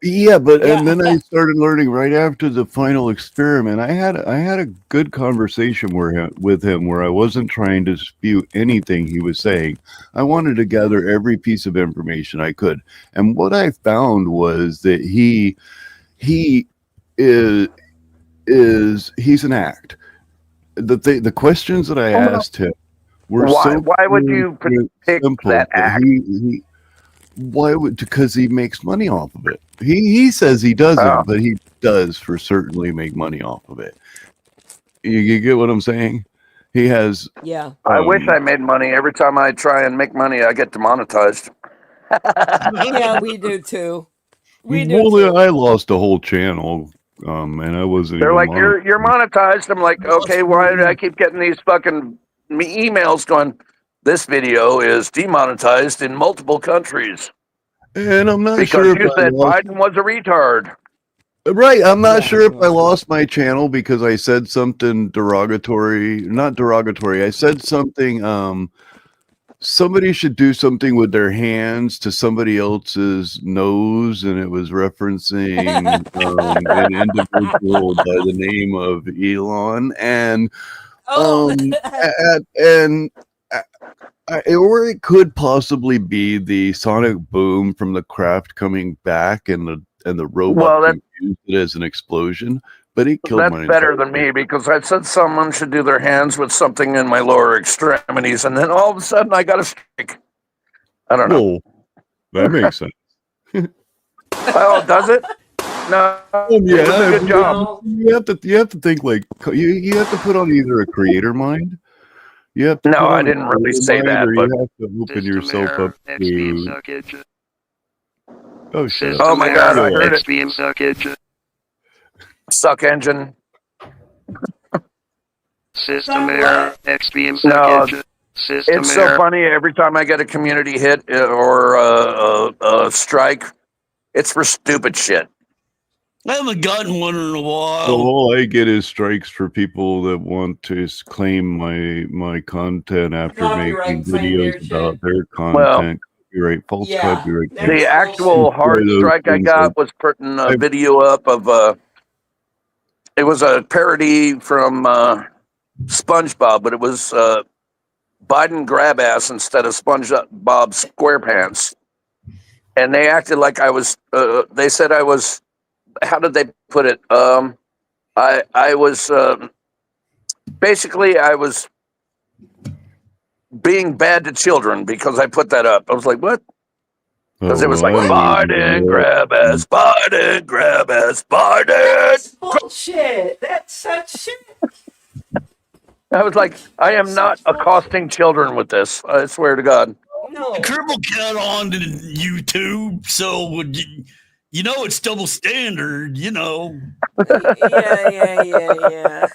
Yeah, but and then I started learning right after the final experiment. I had a good conversation with him where I wasn't trying to dispute anything he was saying. I wanted to gather every piece of information I could, and what I found was that he is he's an act. The questions that I asked him were Why would you pick simple, that but act? why would, because he makes money off of it. He says he doesn't, Oh. but he does for certainly make money off of it. You get what I'm saying? He has. Yeah. I wish I made money. Every time I try and make money, I get demonetized. Yeah, we do too. We do Well, too. I lost a whole channel, and I wasn't. They're even like, you're monetized. I'm like, okay, why do I keep getting these fucking emails going, this video is demonetized in multiple countries? And I'm not Because sure if you I said lost. Biden was a retard. Right, I'm not sure if I lost my channel because I said something derogatory. Not derogatory. I said something. Somebody should do something with their hands to somebody else's nose, and it was referencing an individual by the name of Elon, and or it could possibly be the sonic boom from the craft coming back, and the robot Well, used it as an explosion. But he killed That's mine. better than me because I said someone should do their hands with something in my lower extremities, and then all of a sudden I got a strike. I don't know. Well, that makes sense. Oh, does it? No. Yeah, It was a good job. you have to think like you have to put on either a creator mind. You have to No, put on I a didn't really creator say mind, that, or but you have to open yourself up to. Oh shit! Oh my god, I heard it. Extreme suckage. Suck engine. System error. Extreme No, suckage. System it's so error. funny. Every time I get a community hit or a strike, it's for stupid shit. I haven't gotten one in a while. So all I get is strikes for people that want to claim my content after making videos about their content. Copyright, false copyright. The actual hard strike I got was putting a video up of it was a parody from SpongeBob, but it was Biden grab ass instead of SpongeBob SquarePants, and they acted like I was. They said I was. How did they put it? I was basically I was being bad to children because I put that up. I was like, what? Because it was like Biden grab ass, Biden grab ass, Biden. That's bullshit. That's such shit. I was like, I am not accosting children with this. I swear to God. No. Crippledcat on to YouTube, so you know it's double standard, you know. Yeah.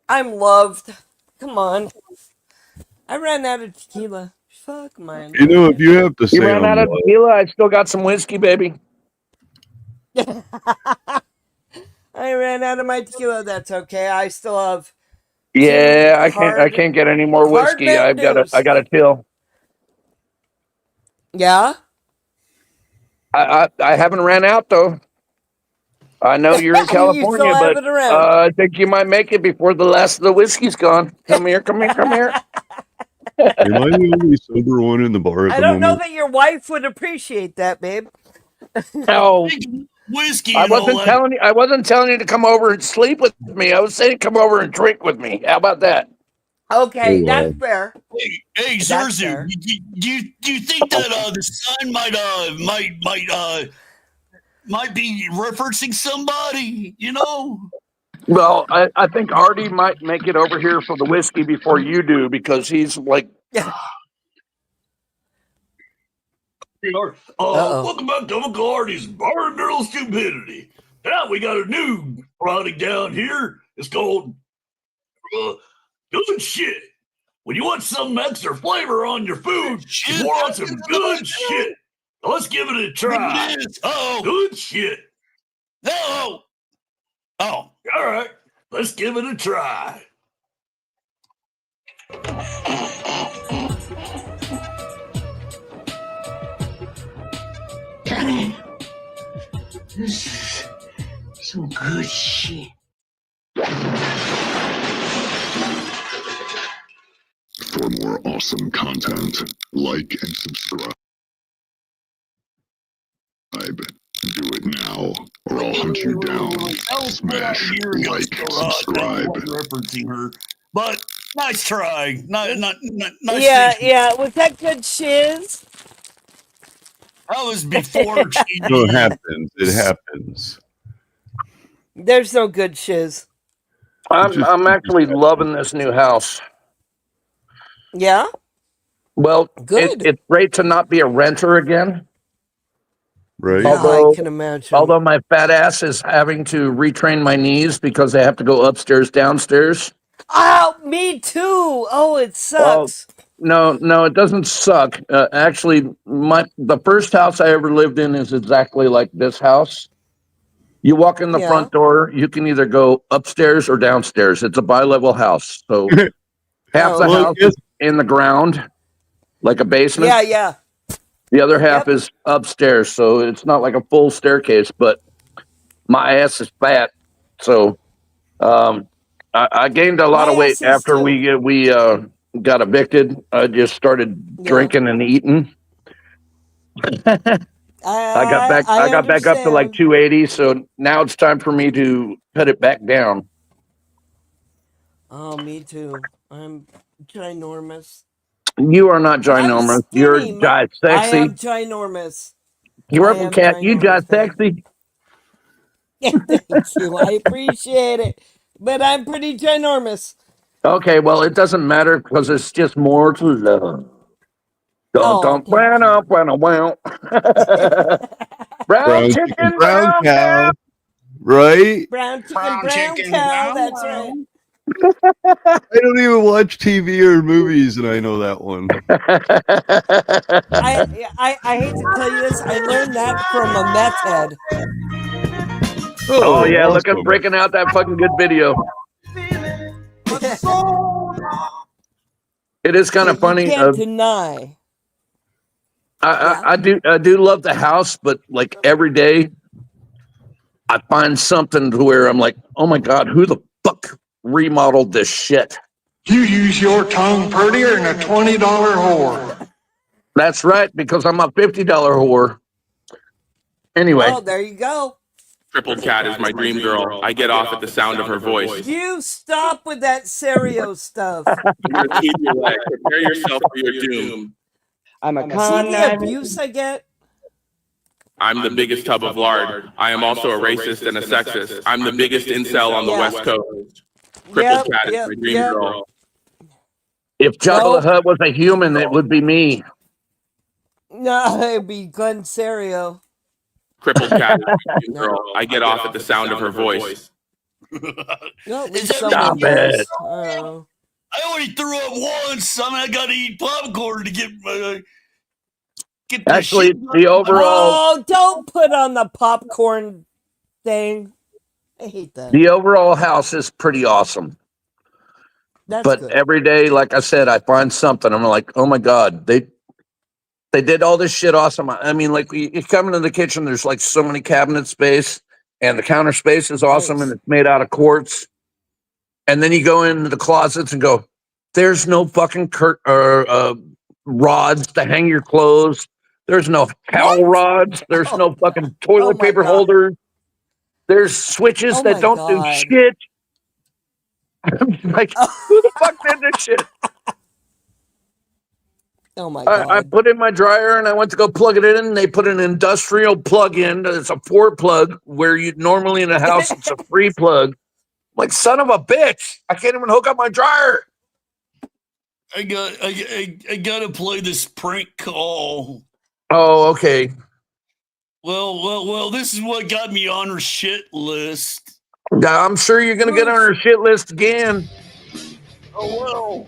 I'm loved. Come on. I ran out of tequila. Fuck mine. You know, if you have to say, You ran out of tequila, I still got some whiskey, baby. I ran out of my tequila. That's okay. I still have. Yeah, I can't get any more whiskey. I got a till. Yeah. I haven't ran out though. I know you're in You California, still have but it around. I think you might make it before the last of the whiskey's gone. Come here. Am I the only sober one in the bar at I the don't know moment? that your wife would appreciate that, babe. No. Whiskey. I wasn't telling you to come over and sleep with me. I was saying come over and drink with me. How about that? Okay, Oh, wow. that's fair. Hey, That's Zerzu, fair. do you think that the sun might be referencing somebody? You know. Well, I think Artie might make it over here for the whiskey before you do because he's like. Welcome back to Uncle Artie's Bar and Girl Stupidity. Now we got a new product down here. It's called Good Shit. When you want some extra flavor on your food, you want some good shit. Let's give it a try. Oh, good shit. No. Oh, all right. Let's give it a try. Some good shit. For more awesome content, like and subscribe. Do it now, or I'll hunt you down. Smash like, subscribe. Referencing her, but nice try. Nice. Yeah. Was that good shiz? That was before. No, it happens. It happens. There's no good shiz. I'm actually loving this new house. Yeah. Well, good. It's great to not be a renter again. Right. I can imagine. Although my fat ass is having to retrain my knees because I have to go upstairs, downstairs. Oh, me too. Oh, it sucks. No, it doesn't suck. Actually, the first house I ever lived in is exactly like this house. You walk in the front door, you can either go upstairs or downstairs. It's a bi-level house. So half the house is in the ground, like a basement. Yeah. The other half is upstairs, so it's not like a full staircase, but my ass is fat. So I gained a lot of weight after we got evicted. I just started drinking and eating. I got back. I got back up to like 280. So now it's time for me to cut it back down. Oh, me too. I'm ginormous. You are not ginormous. You're Skinny. sexy. I am ginormous. Cripplecat, you just sexy. Thank you. I appreciate it. But I'm pretty ginormous. Okay, well, it doesn't matter because it's just more to love. Oh, Brown chicken, brown cow. Right? Brown chicken, brown cow. That's right. I don't even watch TV or movies, and I know that one. I hate to tell you this. I learned that from a meth head. Oh yeah, look, I'm awesome. breaking out that fucking good video. It is kind of funny. You can't deny. I do love the house, but like every day, I find something to where I'm like, oh my god, who the fuck remodeled this shit? You use your tongue prettier than a $20 whore. That's right, because I'm a $50 whore. Anyway. Oh, there you go. Crippledcat is my dream girl. I get off at the sound of her voice. You stop with that stereo stuff. Prepare yourself for your doom. I'm a See the abuse I get? I'm the biggest tub of lard. I am also a racist and a sexist. I'm the biggest incel on the West Coast. Crippledcat is my dream girl. If Jabba the Hutt was a human, it would be me. No, it'd be Glenn Serio. Crippled girl. I get off at the sound of her voice. No, Stop it. I only threw up once. I gotta eat popcorn to get the Actually, shit. the overall Oh, don't put on the popcorn thing. I hate that. the overall house is pretty awesome. That's But good. every day, like I said, I find something. I'm like, oh my god, they did all this shit awesome. I mean, like you come into the kitchen, there's like so many cabinet space, and the counter space is awesome, and it's made out of quartz. And then you go into the closets and go, there's no fucking rods to hang your clothes. There's no towel rods. There's no fucking toilet paper holders. There's switches that don't do shit. I'm like, who the fuck did this shit? Oh my god! I put in my dryer and I went to go plug it in, and they put an industrial plug in. It's a 4-plug where you normally in a house it's a 3-plug. Like, son of a bitch! I can't even hook up my dryer. I gotta play this prank call. Oh, okay. Well. This is what got me on her shit list. I'm sure you're gonna get on her shit list again. Oh well.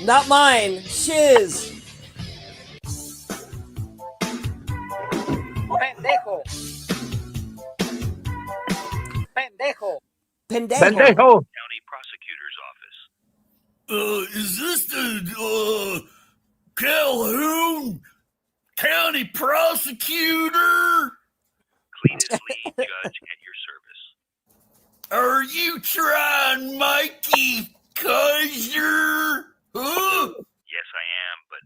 Not mine. Shiz. Pendejo. Pendejo. Pendejo. County Prosecutor's Office. Is this the Calhoun County Prosecutor? Cleanest lead judge at your service. Are you trying Mikey Kaiser? Huh? Yes, I am, but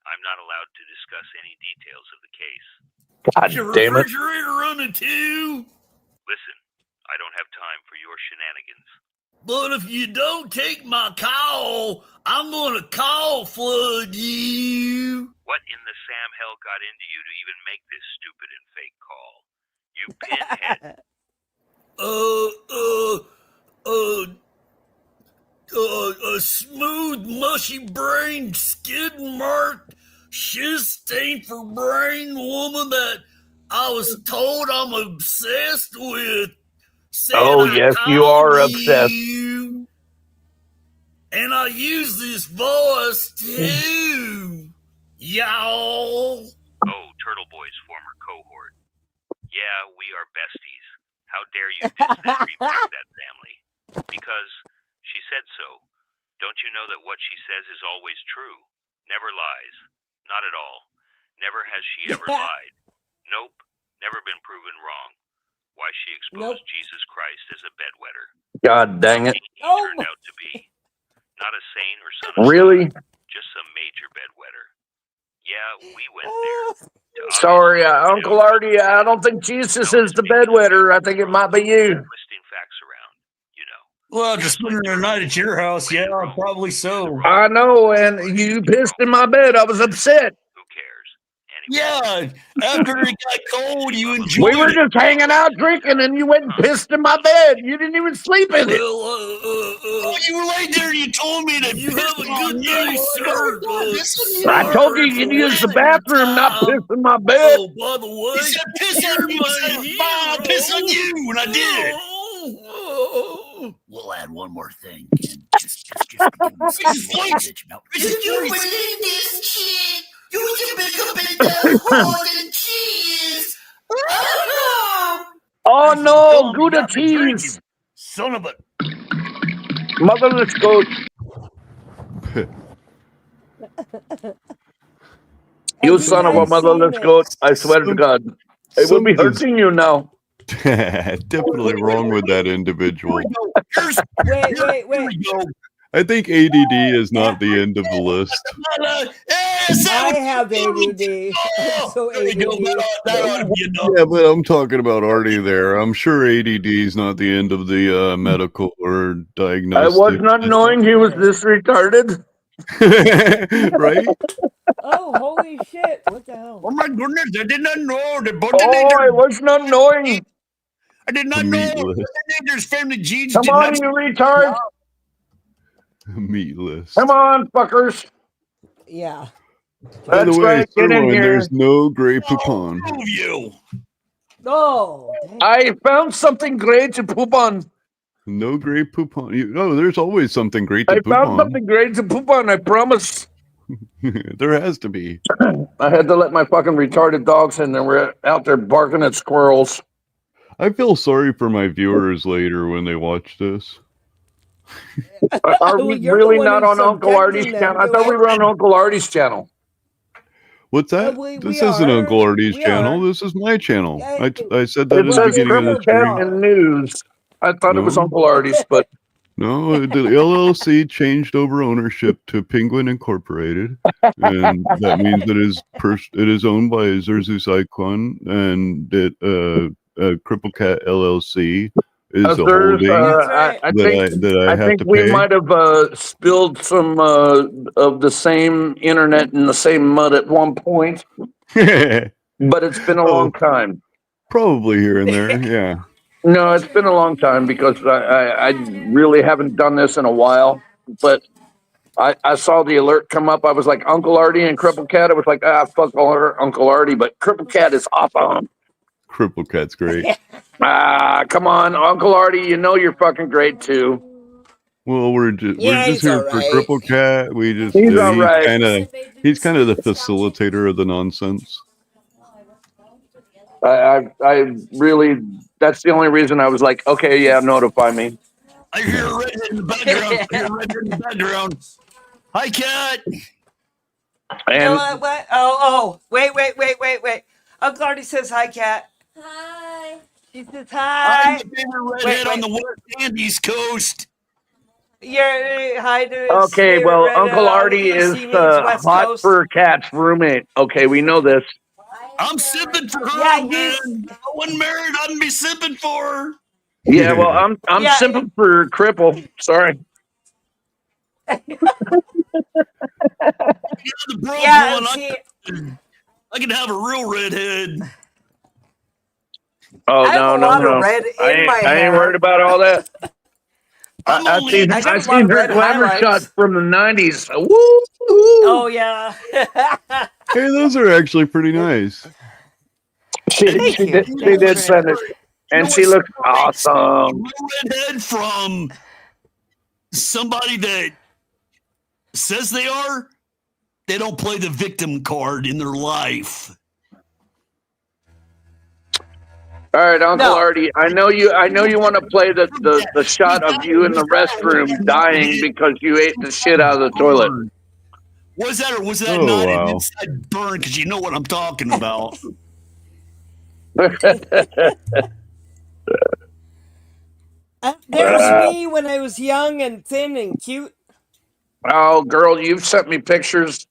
I'm not allowed to discuss any details of the case. God Your damn it. refrigerator running too? Listen, I don't have time for your shenanigans. But if you don't take my call, I'm gonna call flood you. What in the Sam hell got into you to even make this stupid and fake call? You pinhead. A smooth, mushy brain, skid marked, shiz stained for brain woman that I was told I'm obsessed with. Oh, yes, you are obsessed. You, and I use this voice too, y'all. Oh, Turtle Boy's former cohort. Yeah, we are besties. How dare you disrespect that family? Because she said so. Don't you know that what she says is always true? Never lies. Not at all. Never has she ever lied. Nope. Never been proven wrong. Why she exposed Jesus Christ as a bedwetter. God dang it. He turned out to be. Not a saint or son of Really? God, just some major bedwetter. Yeah, we went there. Sorry, Uncle Artie. I don't think Jesus is the bedwetter. I think it might be you. Twisting facts around, you know. Well, just spending the night at your house, yeah, probably so. I know, and you pissed in my bed. I was upset. Who cares? Yeah, after it got cold, you enjoyed We were it. just hanging out drinking, and you went and pissed in my bed. You didn't even sleep in it. Oh, you were laid there and you told me that you have a good night, sir. I told you you'd use the bathroom, not piss in my bed. Oh, by the way, you said piss on me. You said, fine, I'll piss on you, and I did. We'll add one more thing, Ken. Just give him some bitch about. You believe this shit? You can pick up in the hole and cheese. Oh no, Gouda cheese. Son of a motherless goat. You son of a motherless goat. I swear to God. It will be hurting you now. Definitely wrong with that individual. Wait. I think ADD is not the end of the list. I have ADD. So ADD. Yeah, but I'm talking about Artie there. I'm sure ADD is not the end of the medical or I diagnostic. was not knowing he was this retarded. Right? Oh, holy shit. What the hell? Oh my goodness, I did not know. I was not knowing. I did not know. There's family genes. Come on, you retard. Meatless. Come on, fuckers. Yeah. By the That's way, right, get in Sirloin, here. there's no Grey Poupon. You. Oh. I found something great to poop on. No Grey Poupon. No, there's always something great to I poop found on. something great to poop on, I promise. There has to be. I had to let my fucking retarded dogs in there. We're out there barking at squirrels. I feel sorry for my viewers later when they watch this. Are we really not on Uncle Artie's channel? I thought we were on Uncle Artie's channel. What's that? This isn't Uncle Artie's channel. This is my channel. I said that It at the says beginning of the stream. Crippledcat and News. I thought it was No. Uncle Artie's, but No, the LLC changed over ownership to Penguin Incorporated, and that means it is owned by Zerzus Icon, and that Cripplecat LLC is a holding I think we might have spilled some of the same internet in the same mud at one point, but it's been a long time. Probably here and there, yeah. No, it's been a long time because I really haven't done this in a while. But I saw the alert come up. I was like, Uncle Artie and Cripplecat. I was like, fuck Uncle Artie, but Cripplecat is awesome. Cripplecat's great. Come on, Uncle Artie. You know you're fucking great too. Well, we're just here for alright. Cripplecat. We just He's alright. he's kind of the facilitator of the nonsense. I really, that's the only reason I was like, okay, yeah, notify me. I hear a redhead in the background. Hi, Cat. And What? Oh, wait. Uncle Artie says hi, Cat. Hi. She says hi. I'm the favorite redhead on the West and East Coast. Hi to his okay, favorite well, redhead Uncle on Artie East, is he means West hot Coast. for Cat's roommate. Okay, we know this. I'm sipping for her, Yeah, man. I wasn't married. I wouldn't be sipping for her. Yeah, well, I'm simping for Cripple. Sorry. The broke Yeah, one, see, I can have a real redhead. Oh, I have a lot of red in I my ain't hair. worried about all that. I seen I got a lot her of red glamour highlights. shots from the 90s. Woo! Oh, yeah. Hey, those are actually pretty nice. She did send it. And she looks awesome. Redhead from somebody that says they don't play the victim card in their life. All right, Uncle Artie. I know you want to play the shot of you in the restroom dying because you ate the shit out of the toilet. Was that or was that Oh, not wow. an inside burn? Because you know what I'm talking about. There's me when I was young and thin and cute. Oh, girl, you've sent me pictures.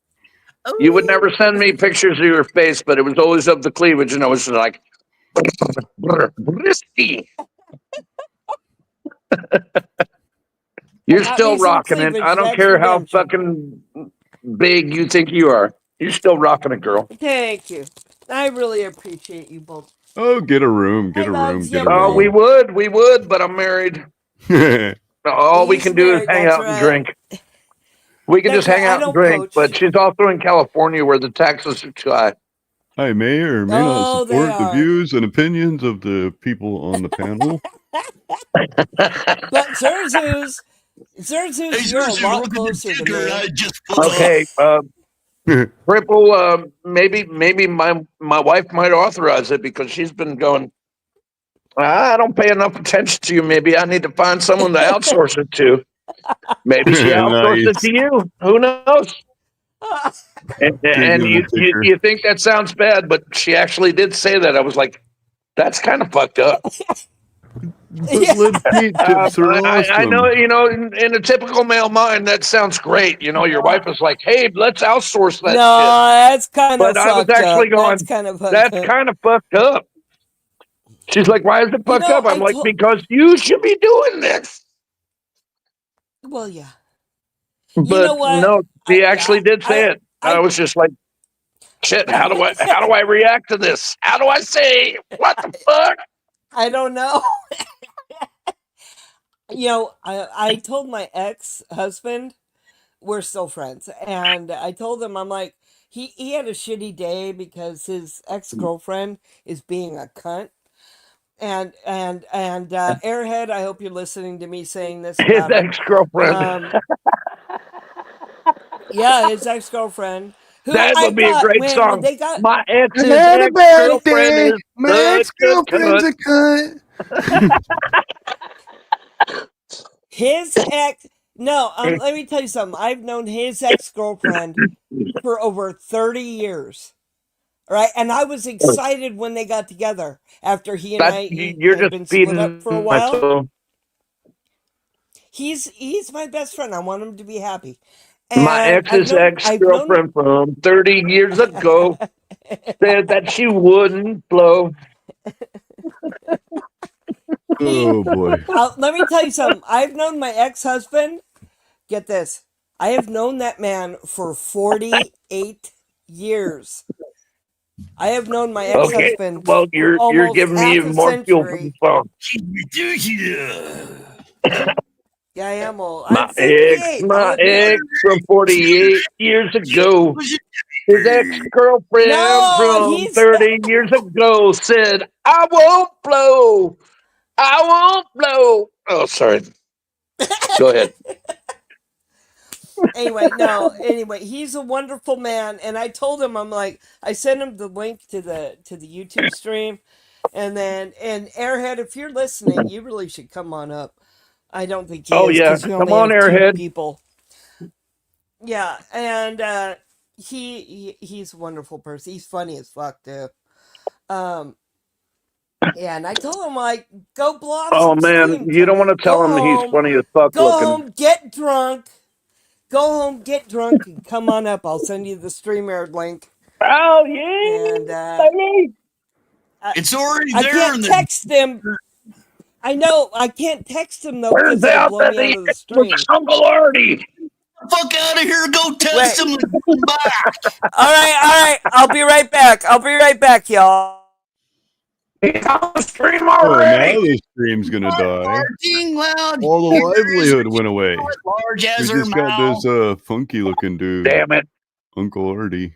You would never send me pictures of your face, but it was always of the cleavage, and I was like, "Bristy." You're Got still me some rocking it. cleavage, I don't that's care how redemption. fucking big you think you are. You're still rocking it, girl. Thank you. I really appreciate you both. Oh, get a room, get a room, loves get you, a Oh, room. we would, but I'm married. All we He's can do is married, hang that's out and right. drink. We can That's just hang right, I out and don't drink, coach. but she's also in California where the taxes are too high. I may or may not Oh, they support the are. views and opinions of the people on the panel. But Zerzus, you're a lot look at the closer to ticker me. I just put Okay, Cripple, maybe my wife might authorize it because she's been going, I don't pay enough attention to you. Maybe I need to find someone to outsource it to. Maybe she outsourced it Nice. to you. Who knows? And Digging the ticker. you think that sounds bad, but she actually did say that. I was like, that's kind of fucked up. But Lid Pete tips are awesome. I know, in a typical male mind, that sounds great. Your wife is like, hey, let's outsource that No, shit. that's kind But of I was fucked actually up. going, That's kind of fucked that's up. kind of fucked up. She's like, why is it fucked up? I'm like, because you should be doing this. Well, yeah. But know what? no, she actually did say it. I was just like, shit, how do I react to this? How do I say, what the fuck? I don't know. I told my ex-husband, we're still friends, and I told him, I'm like, he had a shitty day because his ex-girlfriend is being a cunt. And Airhead, I hope you're listening to me saying this His about him. ex-girlfriend. Yeah, his ex-girlfriend. Who That I would be a thought, great when song. they got My ex's Heard about ex-girlfriend that. is My such ex-girlfriend's a cunt. his ex. No, let me tell you something. I've known his ex-girlfriend for over 30 years. Right? And I was excited when they got together after he and You're had just been split up feeding for a my while. soul. He's my best friend. I want him to be happy. My And ex's ex-girlfriend from 30 years ago said that she wouldn't blow. Oh boy. Let me tell you something. I've known my ex-husband. Get this. I have known that man for 48 years. I have known my Okay, ex-husband well, for you're almost giving me half even a more fuel for the century. song. Yeah, I am old. My I'm 58. my ex from 48 years ago. His ex-girlfriend No, from 30 years ago said, I won't blow. I won't blow. Oh, sorry. Go ahead. Anyway, he's a wonderful man, and I told him, I'm like, I sent him the link to the YouTube stream, and Airhead, if you're listening, you really should come on up. I don't think he is because you Come only on, have 2 Airhead. people. Yeah, and he's a wonderful person. He's funny as fuck too. Yeah, and I told him, like, go blow off Oh, some man, steam. you don't want to tell him he's funny as fuck Go looking. home, get drunk. Go home, get drunk, and come on up. I'll send you the StreamYard link. Oh, yeah. And it's already I there. can't text him. I know. I can't text him, though, Turns because they'll out blow that me out he of the was stream. Uncle Artie. Fuck out of here. Go test him and come back. All right. I'll be right back, y'all. He's on the stream Oh, already. now the stream's gonna die. Loud. All the livelihood went away. Large We as her just got mouth. this funky looking dude. Damn it. Uncle Artie.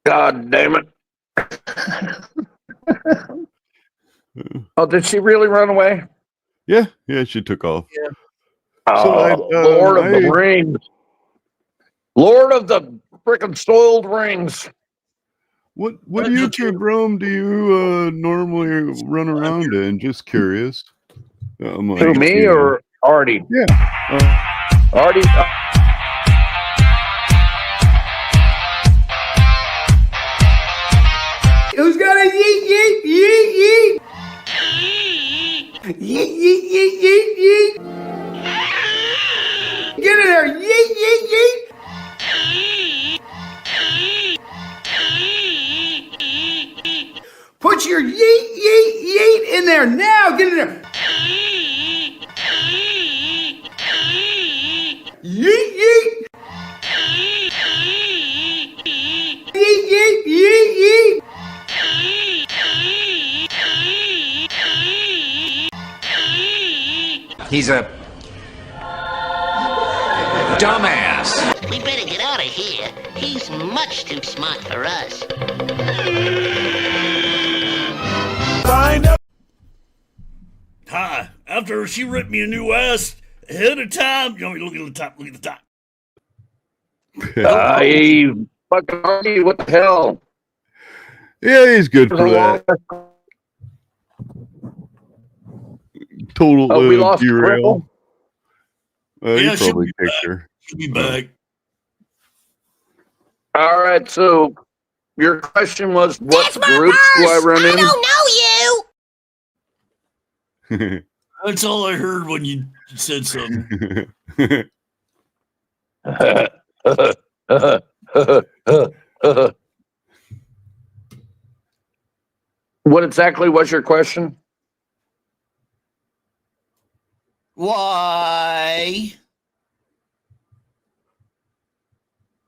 God damn it. Oh, did she really run away? Yeah, she took off. Yeah. So Lord of the Rings. Lord of the frickin' soiled rings. What YouTube room do you normally run around in? Just curious. Who, me or Artie? Yeah. Artie. Who's got a yeet, yeet, yeet, yeet? Yeet, yeet, yeet, yeet, yeet. Get in there, yeet, yeet, yeet. Yeet yeet. Yeet yeet yeet yeet. He's a dumbass. We better get out of here. He's much too smart for us. Hi. After she ripped me a new ass ahead of time, you know, look at the top. Look at the top. Hey, fucking Artie, what the hell? Yeah, he's good for that. Total we lost derail. Yeah, he she'll probably be kicked back. her. She'll be back. All right, so your question was, what groups do I run in? Know you. That's all I heard when you said something. What exactly was your question? Why?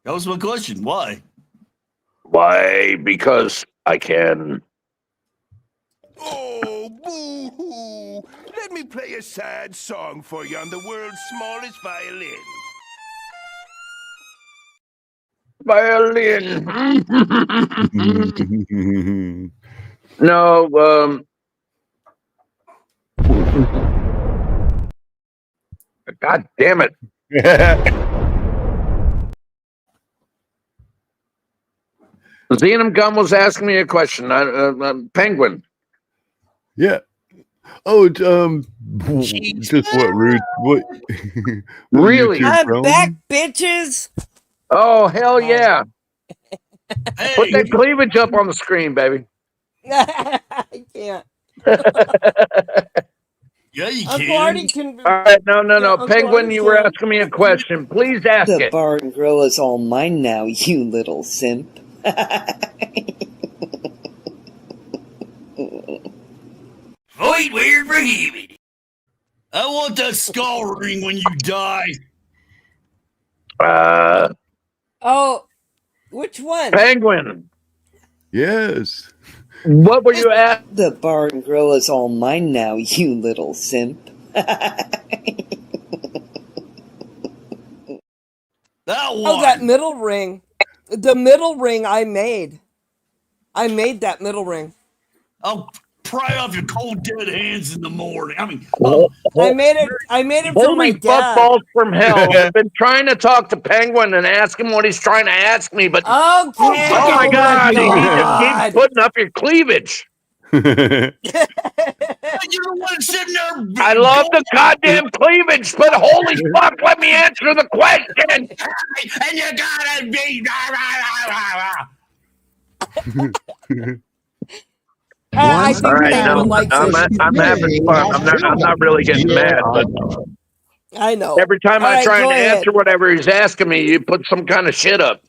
That was my question. Why? Why? Because I can. Oh, boo-hoo. Let me play a sad song for you on the world's smallest violin. Violin. No, God damn it. Xenom Gum was asking me a question. Penguin. Yeah. Oh, just what rude? What? Really? YouTube I'm realm? back, bitches. Oh, hell yeah. Put that cleavage up on the screen, baby. I can't. Yeah, you Uncle Artie can. All right, no. Uncle Penguin, Artie you were can. asking me a question. Please ask The it. bar and grill is all mine now, you little simp. Void weird prohibited. I want that skull ring when you die. Oh, which one? Penguin. Yes. What were you at? The bar and grill is all mine now, you little simp. That one. Oh, that middle ring. The middle ring I made. I made that middle ring. I'll pry off your cold dead hands in the morning. I mean, I made it for my Holy dad. fuckballs from hell. I've been trying to talk to Penguin and ask him what he's trying to ask me, but Okay. oh my God, he just keeps putting up your cleavage. You're the one sitting there. I love the goddamn cleavage, but holy fuck, let me answer the question. And you gotta be. I think All right, Penguin likes it. I'm having fun. I'm not really getting mad, but I know. every time All I right, try and go ahead. answer whatever he's asking me, you put some kind of shit up.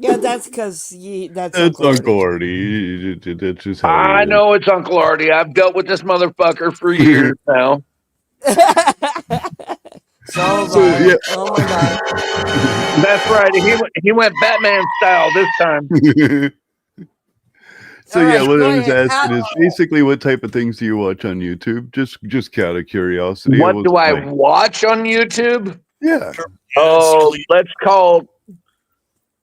Yeah, that's because that's It's Uncle Uncle Artie. That's just how I he is. know it's Uncle Artie. I've dealt with this motherfucker for years now. Yeah. Oh my God. That's right. He went Batman style this time. So All yeah, right, what go I was ahead. asking is basically what type of things do you watch on YouTube? Just out of curiosity. What do I watch on YouTube? Yeah. Oh,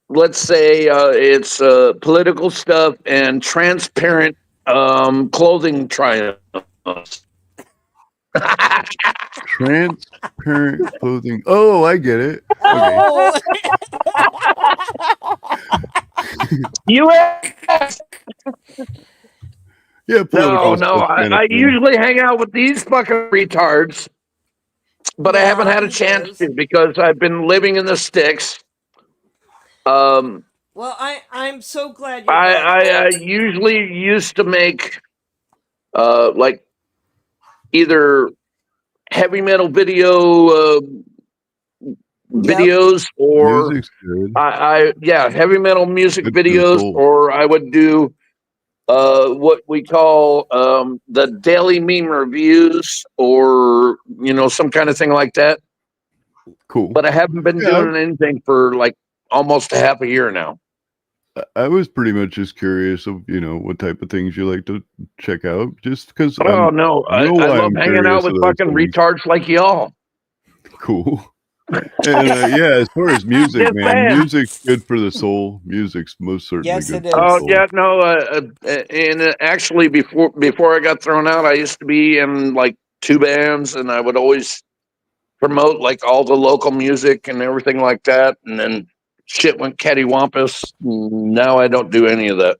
let's say it's political stuff and transparent clothing triumphs. Transparent clothing. Oh, I get it. Okay. Oh. U.S. Yeah, political No. stuff kind of I thing. usually hang out with these fucking retards, but I haven't had a chance to because I've been living in the sticks. Well, I'm so glad you're back. I usually used to make like either heavy metal videos or Music's good. heavy metal music Good for the videos, soul. or I would do what we call the daily meme reviews, or some kind of thing like that. Cool. But I haven't been doing anything for like almost a half a year now. I was pretty much just curious of, what type of things you like to check out, just because. Oh, no. I love hanging out with fucking retards like y'all. Cool. And as far as music, man, music's good for the soul. Music's most certainly Yes, good it for the is. soul. Yeah, no. And actually, before I got thrown out, I used to be in like 2 bands, and I would always promote like all the local music and everything like that. And then shit went cattywampus. Now I don't do any of that.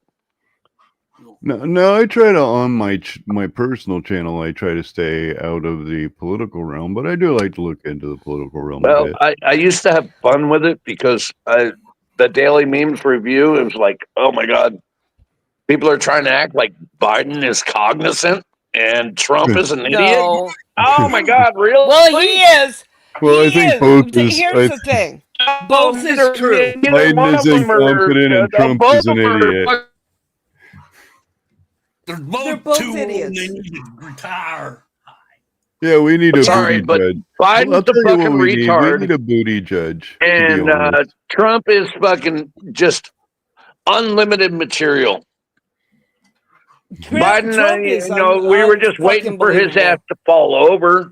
No, I try to, on my personal channel, I try to stay out of the political realm, but I do like to look into the political realm a Well, bit. I used to have fun with it because the Daily Memes review, it was like, oh my God, people are trying to act like Biden is cognizant and Trump is an idiot. No. Oh my God, really? Well, he is. Well, I think both is. Here's the thing. Both is true. Biden is incompetent and Trump is an idiot. They're both too old. idiots. They need to retire. Yeah, we need a Sorry, booty but judge. Biden's I'll the tell you what fucking we need. retard. We need a booty judge. to be And honest. Trump is fucking just unlimited material. Biden, we were just waiting for his ass to fall over.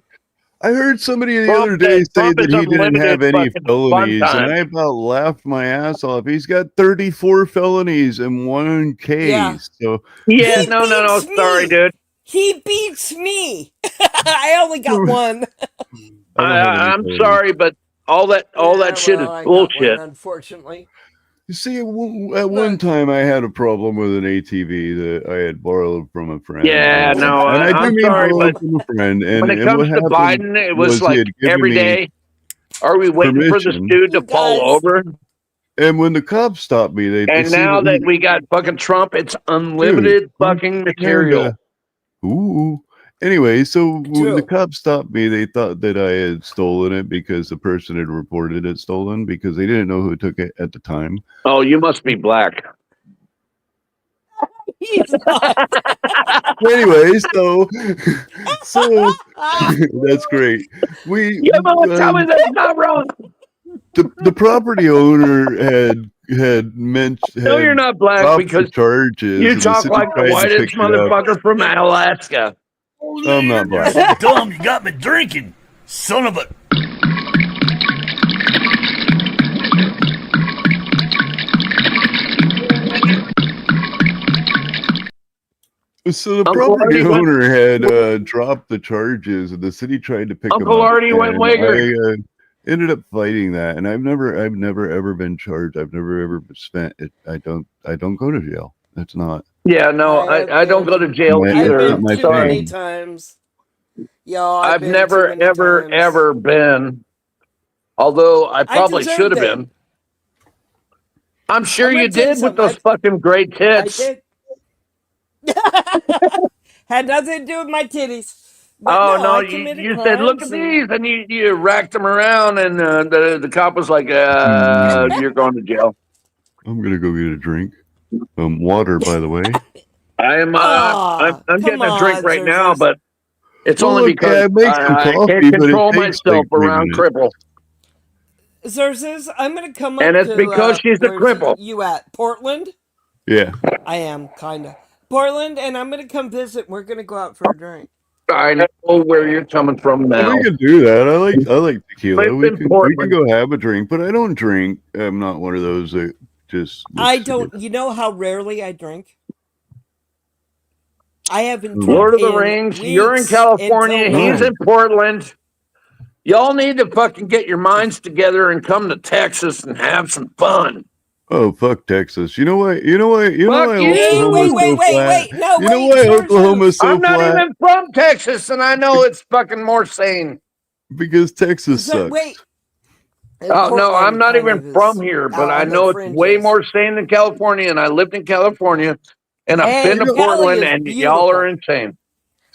I heard somebody the other day say that he didn't have any felonies, and I about laughed my ass off. He's got 34 felonies and 1 case. Yeah. So Yeah, He no, beats sorry, me. dude. He beats me. I only got one. I'm sorry, but all that shit is I got bullshit. one, unfortunately. You see, at one time I had a problem with an ATV that I had borrowed from a friend. Yeah, and, no, and I do I'm mean sorry, borrow but from a friend. And when it and comes what to happened Biden, it was he like had given every me day. Are we waiting for this permission. dude to fall over? And when the cops stopped me, they And see now what that we got fucking Trump, it's unlimited fucking material. Ooh. Anyway, so when the cops stopped me, they thought that I had stolen it because the person had reported it stolen because they didn't know who took it at the time. Oh, you must be black. He's not. Anyway, so that's great. Tell me that's not wrong. The property owner had mentioned. No, you're not black because charges. you and the talk city like the tried to whitest pick it up. motherfucker from Alaska. I'm not black. Tom, you got me drinking. Son of a. So the property owner had dropped the charges, and the city tried to pick him up. Uncle Artie went and wigger. I ended up fighting that, and I've never ever been charged. I've never ever spent it. I don't go to jail. That's not. Yeah, no, I don't go to jail either. I've been too many times. Yo, I've been never, too many ever, times. ever been. Although I probably deserved should have it. been. I'm sure I'm you gonna tell you did with something. those fucking great I tits. did. Had nothing to do with my titties. Oh But no, I you committed said, "Look at crimes these," and you racked them around, and the cop was like, "You're going to jail." I'm gonna go get a drink. Water, by the way. I'm getting a drink right now, but it's Well, only look, because I make some I coffee, can't but it control takes myself like 3 around minutes. Cripple. Xerxes, I'm gonna come up And it's to, because she's a where's cripple. you at? Portland? Yeah. I am, kinda. Portland, and I'm gonna come visit. We're gonna go out for a drink. I know where you're coming from now. We can do that. I like tequila. Live We in can Portland. go have a drink, but I don't drink. I'm not one of those that just. I don't. You know how rarely I drink? I haven't drunk Lord of the in Rings, you're in weeks California, until he's now. in Portland. Y'all need to fucking get your minds together and come to Texas and have some fun. Oh, fuck Texas! You know what? You know why Fuck you. Oklahoma's so flat? No, you know why Oklahoma's so I'm not flat? even from Texas, and I know it's fucking more sane. Because Texas sucks. Wait. Oh no, I'm not kind even of from is here, out but I on the know it's way fringes. more sane than California, and I lived in California, and I've Hey, been to Cali Portland, is and y'all are insane.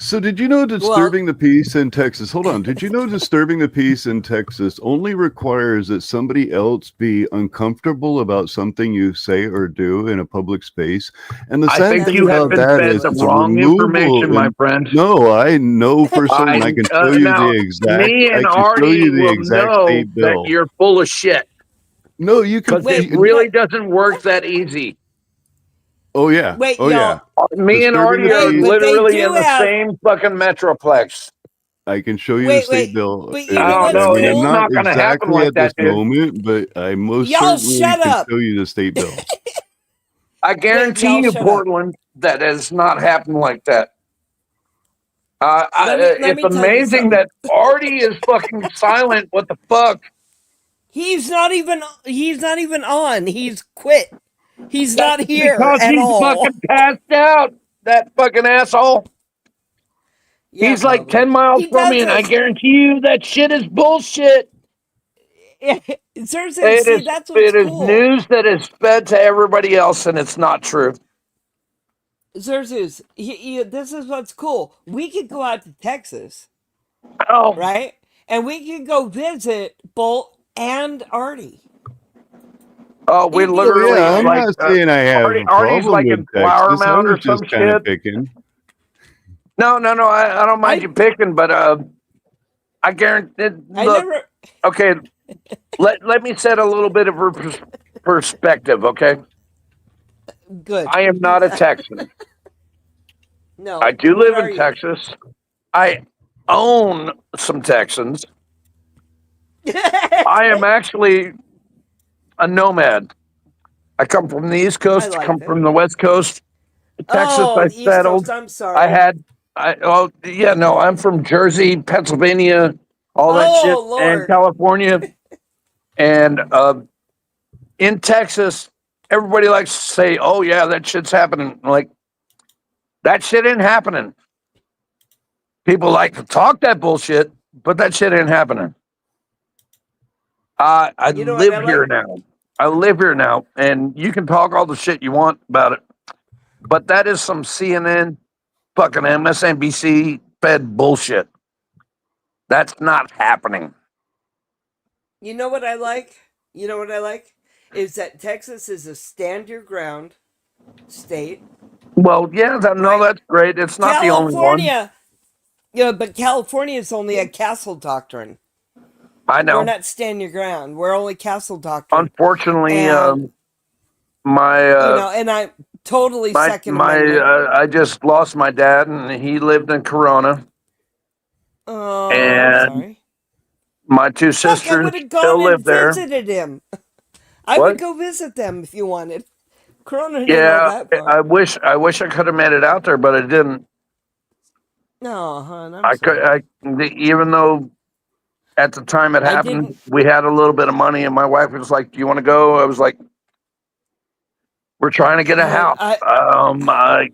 So did you know disturbing the peace in Texas? Hold on. Did you know disturbing the peace in Texas only requires that somebody else be uncomfortable about something you say or do in a public space? And the I sad think thing you have about been that fed is the the wrong information, my removal. friend. No, I know for certain. I can show you now, the exact. me I and can show Artie you the will exact know state that bill. you're full of shit. No, you can. Because it really doesn't work that easy. Oh yeah. Wait, oh yeah. Me and Disturbing Artie the are peace. but they literally do in the have. same fucking metroplex. I can show you the Wait, state bill. but you know Oh what's no, I mean, I'm it's cool? not not going to happen exactly like at this that, dude. moment, but I most Y'all certainly shut can up. show you the state bill. I guarantee y'all you, shut up. Portland, that has not happened like that. Let It's me tell you amazing something. that Artie is fucking silent. What the fuck? He's not even on. He's quit. He's not here Because at he's all. fucking passed out. That fucking asshole. Yeah, He's like probably. 10 miles He from does me, and I this. guarantee you that shit is bullshit. Seriously, see, that's what's It is cool. news that is fed to everybody else, and it's not true. Zeus, this is what's cool. We could go out to Texas, Oh, right? And we could go visit Bolt and Artie. Oh, we It'd be literally Yeah, I'm like not saying I have a Artie's problem like with in Flower Texas. I Mound was or some just kind of shit. picking. No, I don't mind you picking, but I guarantee. Look, okay, let me set a little bit of perspective, okay? Good. I am not a Texan. No. I do what live are in you? Texas. I own some Texans. I am actually a nomad. I come from the East Coast, like come that. from the West Coast. Texas, Oh, I the East settled. Coast. I'm sorry. I'm from Jersey, Pennsylvania, all that shit, and Lord. California. And in Texas, everybody likes to say, "Oh yeah, that shit's happening." Like that shit ain't happening. People like to talk that bullshit, but that shit ain't happening. I You know what live I here like? now. I live here now, and you can talk all the shit you want about it, but that is some CNN, fucking MSNBC fed bullshit. That's not happening. You know what I like? You know what I like? Is that Texas is a stand your ground state. Well, yeah, that's great. It's not the only one. California. Yeah, but California is only a castle doctrine. I know. We're not stand your ground. We're only castle doctrine. Unfortunately, and, my and I'm totally Second Amendment. I just lost my dad, and he lived in Corona. Oh, and I'm sorry. my two Fuck, I sisters would have still gone and live there. visited him. I What? would go visit them if you wanted. Corona ain't all Yeah, that far. I wish I could have made it out there, but I didn't. No, hon, I'm I sorry. could, even though at the time it happened, we had a little bit of money, and my wife was like, "Do you want to go?" I was like, "We're trying to get a house. I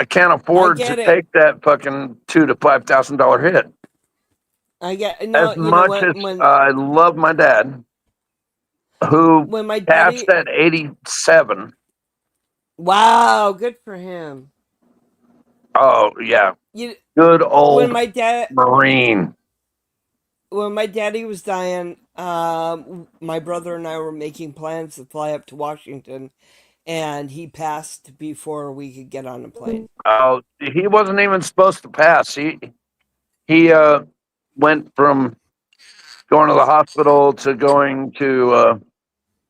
can't afford to get it. take that fucking $2,000 to $5,000 hit." I get no. As You know much what? as I love my dad, who When my passed daddy, at 87. wow, good for him. Oh yeah, You good old when my dad Marine. when my daddy was dying, my brother and I were making plans to fly up to Washington, and he passed before we could get on a plane. Oh, he wasn't even supposed to pass. He went from going to the hospital to going to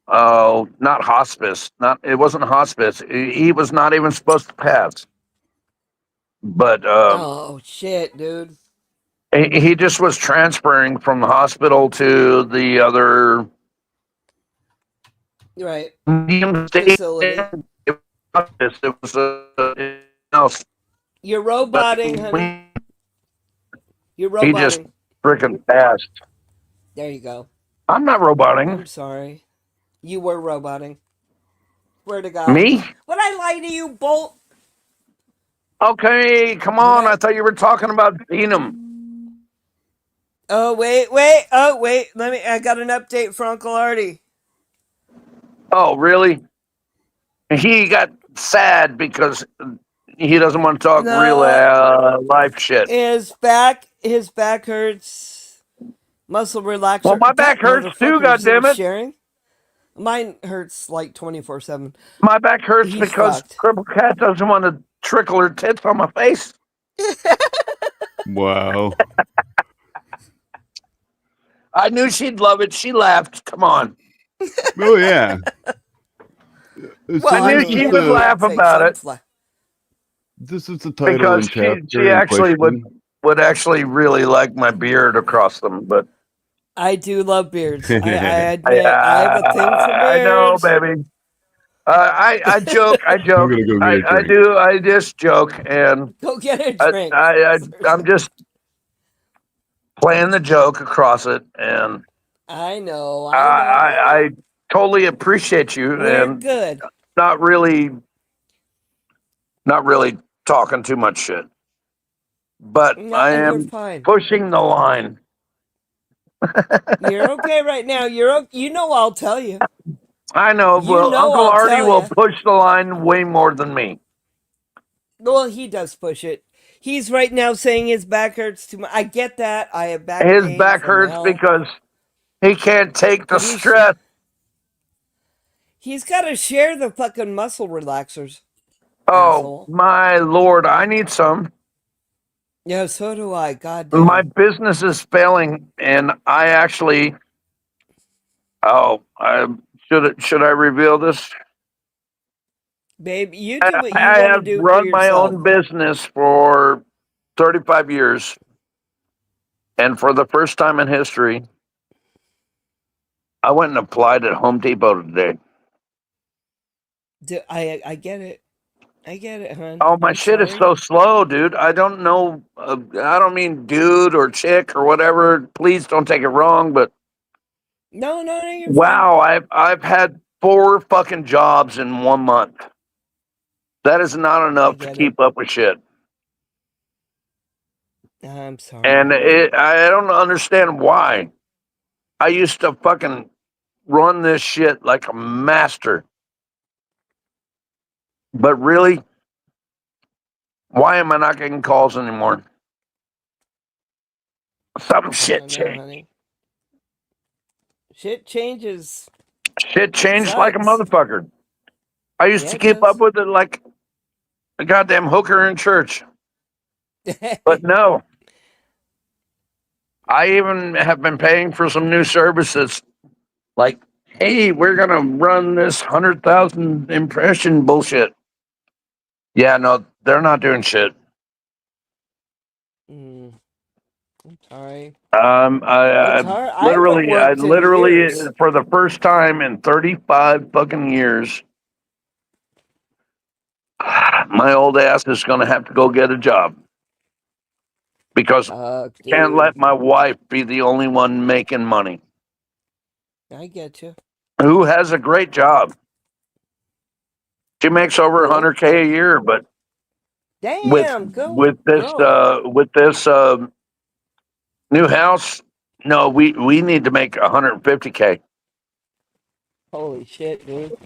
not hospice. It wasn't hospice. He was not even supposed to pass. But oh shit, dude. he just was transferring from the hospital to the other Right. facility. It was else. You're roboting, honey. You're roboting. He just freaking passed. There you go. I'm not roboting. I'm sorry. You were roboting. Swear to God. Me? Would I lie to you, Bolt? Okay, come on. I thought you were talking about Venom. Oh, wait. I got an update for Uncle Artie. Oh, really? He got sad because he doesn't want to talk real life shit. His back hurts. Muscle relaxer. Well, my back That hurts too. motherfucker's Goddammit. sharing. Mine hurts like 24/7. My back hurts He's because fucked. Crippledcat doesn't want to trickle her tits on my face. Wow. I knew she'd love it. She laughed. Come on. Oh yeah. I knew she would laugh about it This is the title because and chapter. she in actually question. would actually really like my beard across them, but I do love beards. I admit I have a thing for I know, beards. baby. I joke. I joke. I'm gonna go get a I drink. do. I just joke, and Go get a drink. I'm just playing the joke across it, and I know. I totally appreciate you, We're and good. not really talking too much shit, but No, I you're am fine. pushing the line. You're okay right now. You know I'll tell you. I know. You Well, know Uncle I'll Artie tell will ya. push the line way more than me. Well, he does push it. He's right now saying his back hurts too much. I get that. I have back His pain back from hurts hell. because he can't take the But stress. He's got to share the fucking muscle relaxers. Oh asshole. my lord, I need some. Yeah, so do I. God damn. My business is failing, and I actually. Oh, should I reveal this? Babe, you do what you I want to have do for run my yourself. own business for 35 years, and for the first time in history, I went and applied at Home Depot today. I get it. I get it, hon. Oh, my I'm shit is sorry. so slow, dude. I don't know. I don't mean dude or chick or whatever. Please don't take it wrong, but No, you're fine. wow, I've had 4 fucking jobs in 1 month. That is not enough to keep up with shit. I'm sorry. And I don't understand why. I used to fucking run this shit like a master. But really, why am I not getting calls anymore? Some shit changed. Honey. Shit changes. Shit changed like a Sucks. motherfucker. I used Yeah, to it keep does. up with it like a goddamn hooker in church. But no. I even have been paying for some new services. Like, hey, we're going to run this 100,000 impression bullshit. Yeah, no, they're not doing shit. I'm sorry. I It's hard. I haven't worked in literally, years. for the first time in 35 fucking years, my old ass is going to have to go get a job because I can't let my wife be the only one making money. I get you. Who has a great job? She makes over 100K a year, but Damn, with this new house, no, we need to make 150K. Holy shit, dude.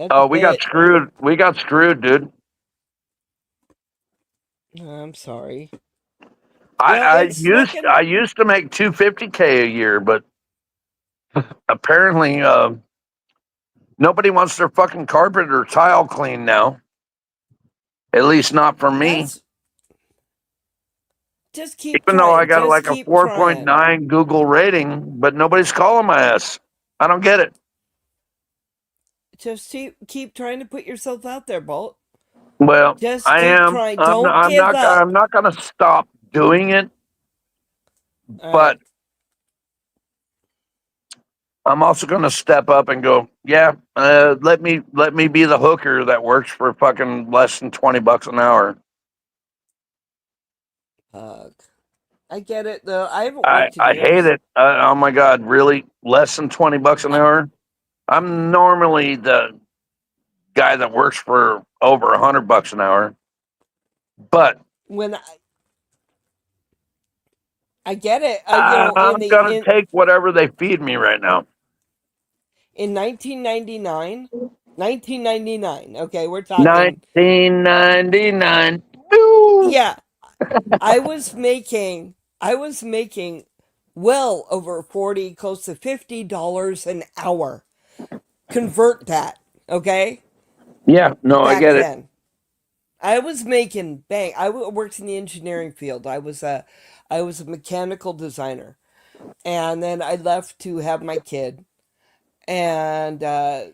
Oh, we got screwed. We got screwed, dude. I'm sorry. I used to make 250K a year, but apparently nobody wants their fucking carpet or tile cleaned now. At least not for me. Just keep Even trying. though I got Just like a keep 4.9 Google rating, but nobody's calling my ass. I don't get it. Just keep trying to put yourself out there, Bolt. Well, Just I keep am. trying. I'm Don't give up. I'm not going to stop doing it, but I'm also going to step up and go. Yeah, let me be the hooker that works for fucking less than $20 an hour. I get it though. I haven't worked in I years. hate it. Oh my god, really? Less than $20 an hour? I'm normally the guy that works for over $100 an hour, but When I get it. I'm gonna take whatever they feed me right now. In 1999, 1999. Okay, we're talking. 1999. Yeah, I was making well over 40, close to $50 an hour. Convert that, okay? Yeah, no, I Back get it. then. I was making bang. I worked in the engineering field. I was a mechanical designer. And then I left to have my kid. And I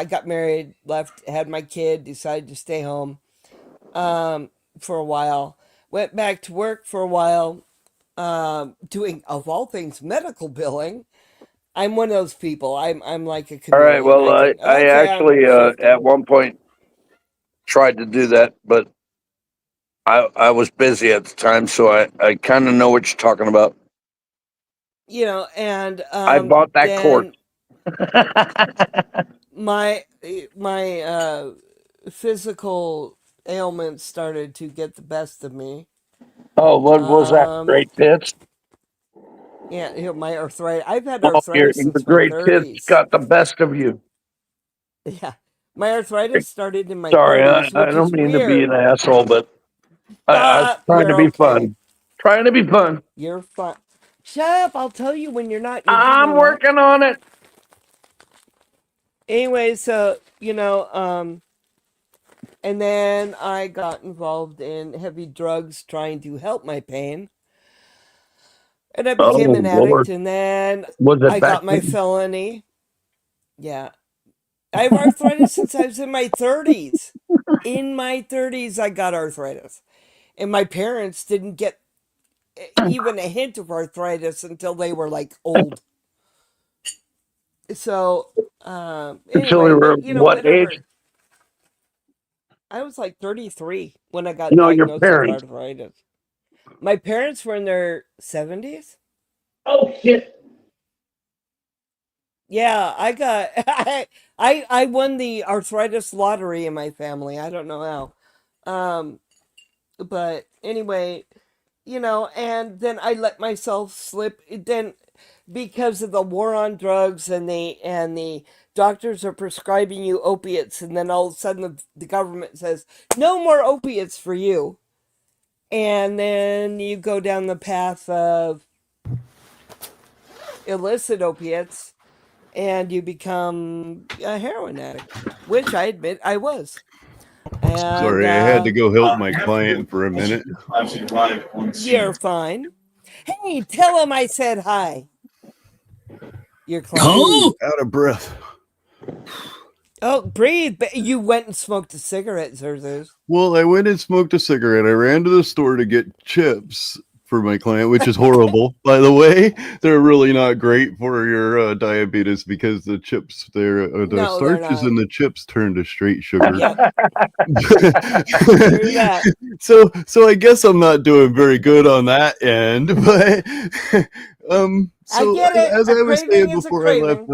got married, left, had my kid, decided to stay home for a while. Went back to work for a while, doing, of all things, medical billing. I'm one of those people. I'm like a All right. chameleon. Well, I can, I okay, I'm actually shifting. at one point tried to do that, but I was busy at the time, so I kind of know what you're talking about. You know, and I bought that course. my physical ailments started to get the best of me. Oh, what was that? Great Pits? Yeah, you know, my arthritis. I've had Oh, arthritis the since my Great Pits 30s. got the best of you. Yeah, my arthritis started in my Sorry, 30s, I which don't is mean weird. to be an asshole, but I was trying to You're be okay. fun. Trying to be fun. You're fun. Shut up! I'll tell you when you're not. You're I'm working on it. Anyway, so you know, and then I got involved in heavy drugs trying to help my pain. And I became an addict, Lord. and then Was it I back got my then? felony. Yeah. I have arthritis since I was in my 30s. In my 30s, I got arthritis. And my parents didn't get even a hint of arthritis until they were like old. So, Until anyway, you were you know, what whatever. age? I was like 33 when I got No, your diagnosed with parents. arthritis. My parents were in their 70s. Oh shit. Yeah, I got I won the arthritis lottery in my family. I don't know how. But anyway, you know, and then I let myself slip then because of the war on drugs and the doctors are prescribing you opiates, and then all of a sudden the government says no more opiates for you. And then you go down the path of illicit opiates and you become a heroin addict, which I admit I was. And Sorry, I had to go help my client for a minute. you're fine. Hey, tell him I said hi. Your client. Oh, out of breath. Oh, breathe. You went and smoked a cigarette, Zerzuz. Well, I went and smoked a cigarette. I ran to the store to get chips for my client, which is horrible, by the way. They're really not great for your diabetes because the chips, the starches in the chips turn to straight sugar. So I guess I'm not doing very good on that end, but so I get it. as I was saying before I left,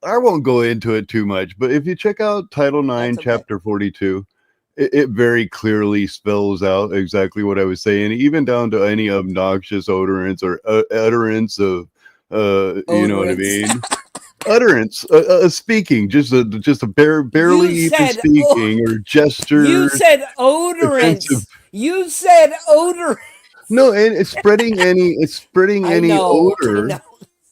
I won't go into it too much, but if you check out Title 9, Chapter 42, it very clearly spells out exactly what I was saying, even down to any obnoxious utterance or utterance of, you know what I mean? Utterance, speaking, just a barely even speaking or gesture. You said odorants. You said odorants. No, and it's spreading any odor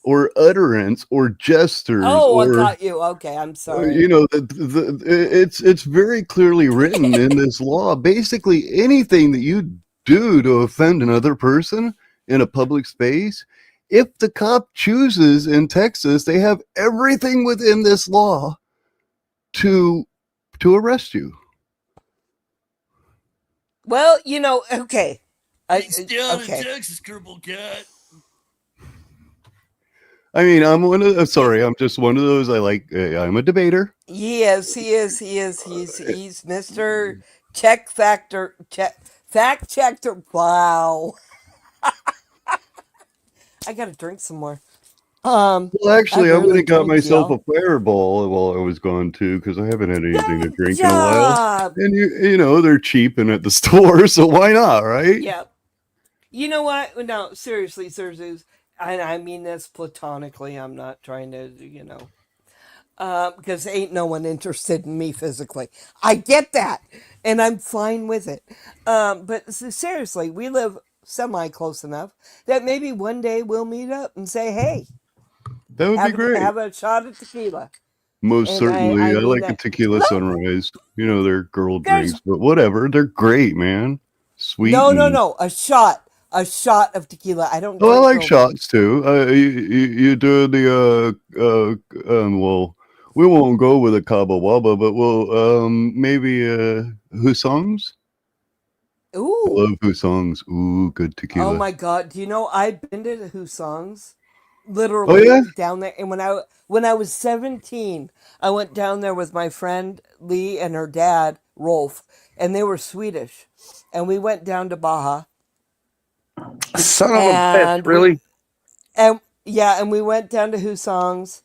or utterance or gestures. Oh, or, I got you. Okay, I'm sorry. You know, it's very clearly written in this law. Basically, anything that you do to offend another person in a public space, if the cop chooses in Texas, they have everything within this law to arrest you. Well, you know, okay. It's down in Texas, Crippledcat. I mean, I'm just one of those. I'm a debater. Yes, he is. He's Mr. Check Factor. Fact checker. Wow. I gotta drink some more. Well, actually, I went and got drink, myself y'all. a Fireball while I was gone too, because I haven't had anything to drink in a while. And you know they're cheap and at the store, so why not, right? Yeah. You know what? No, seriously, Zerzuz, and I mean this platonically. I'm not trying to, you know. because ain't no one interested in me physically. I get that, and I'm fine with it. But seriously, we live semi-close enough that maybe one day we'll meet up and say, hey, That would be great. have a shot of tequila. Most And certainly. I I mean like a that. tequila sunrise. You know, they're girl There's- drinks, but whatever. They're great, man. Sweet. No. A shot of tequila. I don't. Oh, I drink like girl shots too. You do the well, we won't go with a Cabo Wabo, but we'll maybe Husongs. Ooh. I love Husongs. Ooh, good tequila. Oh my god! Do you know I've been to Husongs? Literally down there. And when I was 17, I went down there with my friend Lee and her dad Rolf, and they were Swedish, and we went down to Baja. Son of a bitch! Really? And we went down to Husongs,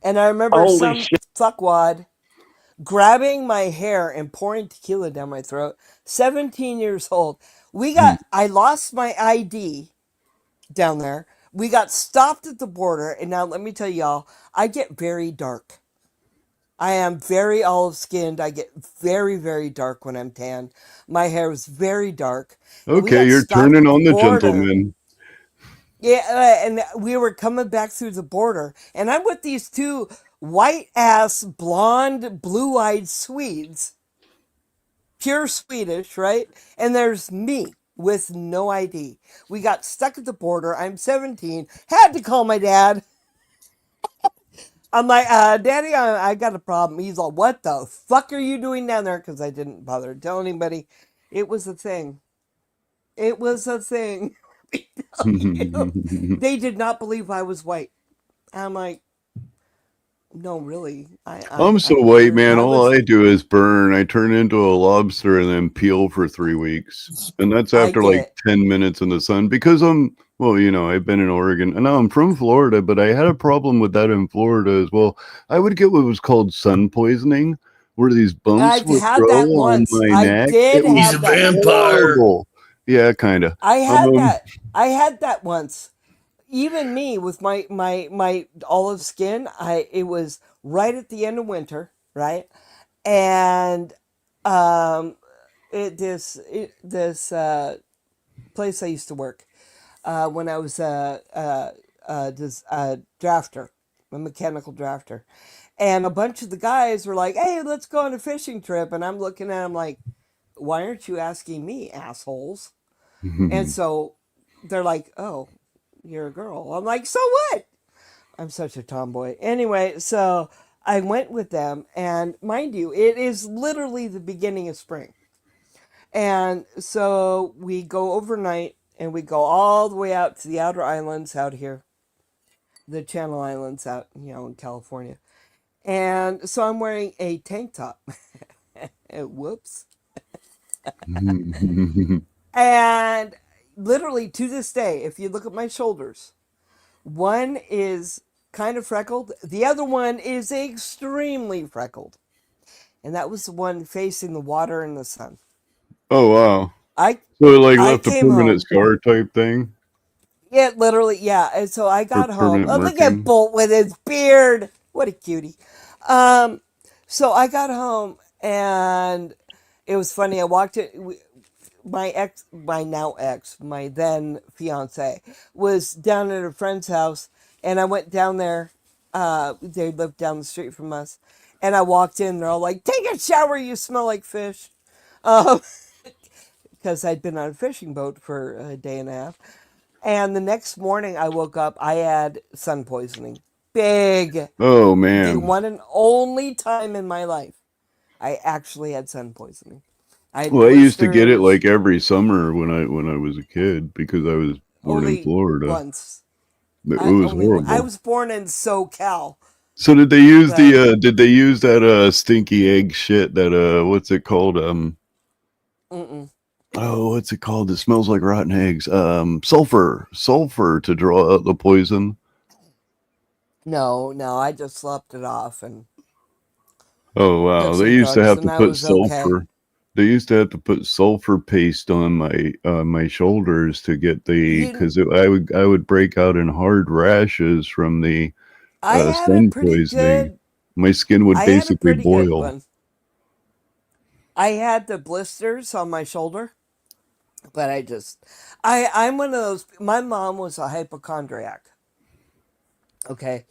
and I remember Holy some shit. fuckwad grabbing my hair and pouring tequila down my throat. 17 years old. I lost my ID down there. We got stopped at the border, and now let me tell y'all, I get very dark. I am very olive skinned. I get very, very dark when I'm tanned. My hair is very dark. Okay, you're turning on the gentleman. Yeah, and we were coming back through the border, and I'm with these two white-ass, blonde, blue-eyed Swedes. Pure Swedish, right? And there's me with no ID. We got stuck at the border. I'm 17. Had to call my dad. I'm like, Daddy, I got a problem. He's like, what the fuck are you doing down there? Because I didn't bother to tell anybody. It was a thing. It was a thing. They did not believe I was white. I'm like, no, really. I'm so white, man. All I do is burn. I turn into a lobster and then peel for 3 weeks. And that's after like 10 minutes in the sun because I've been in Oregon and now I'm from Florida, but I had a problem with that in Florida as well. I would get what was called sun poisoning, where these bumps would grow on my neck. He's a vampire. Horrible. Yeah, kind of. I had that. I had that once. Even me with my olive skin, it was right at the end of winter, right? And this place I used to work when I was a drafter, a mechanical drafter, and a bunch of the guys were like, "Hey, let's go on a fishing trip," and I'm looking at them like, "Why aren't you asking me, assholes?" And so they're like, "Oh, you're a girl." I'm like, "So what?" I'm such a tomboy. Anyway, so I went with them, and mind you, it is literally the beginning of spring. And so we go overnight, and we go all the way out to the outer islands out here, the Channel Islands out, in California. And so I'm wearing a tank top. Whoops. And literally to this day, if you look at my shoulders, one is kind of freckled. The other one is extremely freckled. And that was the one facing the water and the sun. Oh, wow. So it left a permanent scar type thing? Yeah, literally, yeah. And so I got home. Oh, look at Bolt with his beard. What a cutie. So I got home, and it was funny. I walked in. My then fiance, was down at a friend's house, and I went down there. They lived down the street from us, and I walked in. They're all like, "Take a shower, you smell like fish," because I'd been on a fishing boat for a day and a half. And the next morning, I woke up. I had sun poisoning. Big. Oh man! The one and only time in my life I actually had sun poisoning. I used to get it like every summer when I was a kid because I was born in Florida. Once. It was horrible. I was born in SoCal. So did they use did they use that stinky egg shit that what's it called? Oh, what's it called? It smells like rotten eggs. Sulfur to draw out the poison. No, I just slopped it off and. Oh wow! They used to have to put sulfur. Okay. They used to have to put sulfur paste on my shoulders to get because I would break out in hard rashes from the sun poisoning. My skin would I had a basically pretty good boil. one. I had the blisters on my shoulder, but I'm one of those. My mom was a hypochondriac. Okay.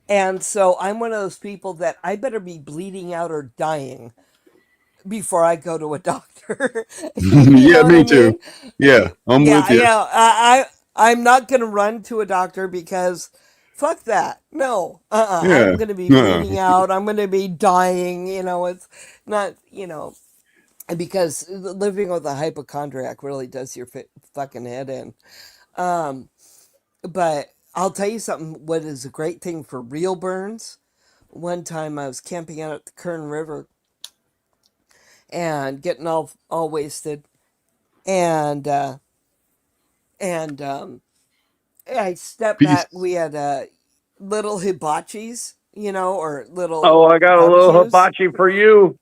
And so I'm one of those people that I better be bleeding out or dying before I go to a doctor. You know Yeah, what me I too. mean? Yeah, I'm with you. Yeah. I'm not gonna run to a doctor because fuck that. No. Yeah. I'm gonna be bleeding out. I'm gonna be dying. It's not. Because living with a hypochondriac really does your fucking head in. But I'll tell you something. What is a great thing for real burns? One time I was camping out at the Kern River and getting all wasted, and I stepped Peace. back. We had little hibachis, or little Oh, I got a little barbecues. hibachi for you.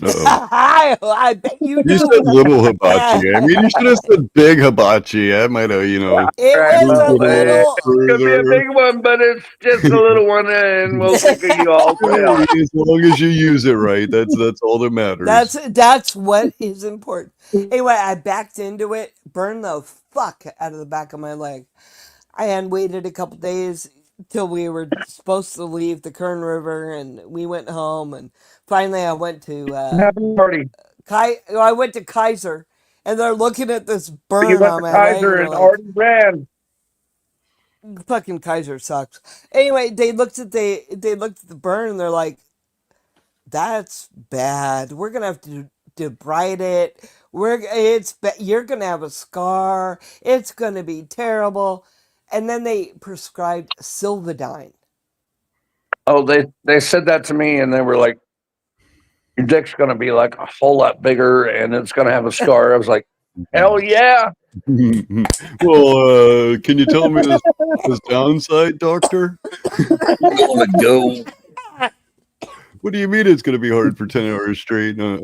I bet you do. You said little hibachi. I mean, you should have said big hibachi. I might have, It was a moved it little. Could be a further. big one, but it's just a little one, and we'll think of you all well. As long as you use it right, that's all that matters. That's what is important. Anyway, I backed into it, burned the fuck out of the back of my leg. I had waited a couple days till we were supposed to leave the Kern River, and we went home. And finally, I went to Happy party. I went to Kaiser, and they're looking at this You burn got on the my leg. Kaiser And and they're already ran. fucking Kaiser sucks. Anyway, they looked at the burn, and they're like, "That's bad. We're gonna have to debride it. You're gonna have a scar. It's gonna be terrible." And then they prescribed Silvadine. Oh, they said that to me, and they were like, "Your dick's going to be like a whole lot bigger, and it's going to have a scar." I was like, "Hell yeah!" Well, can you tell me this downside, doctor? Gonna go. What do you mean it's going to be hard for 10 hours straight? Oh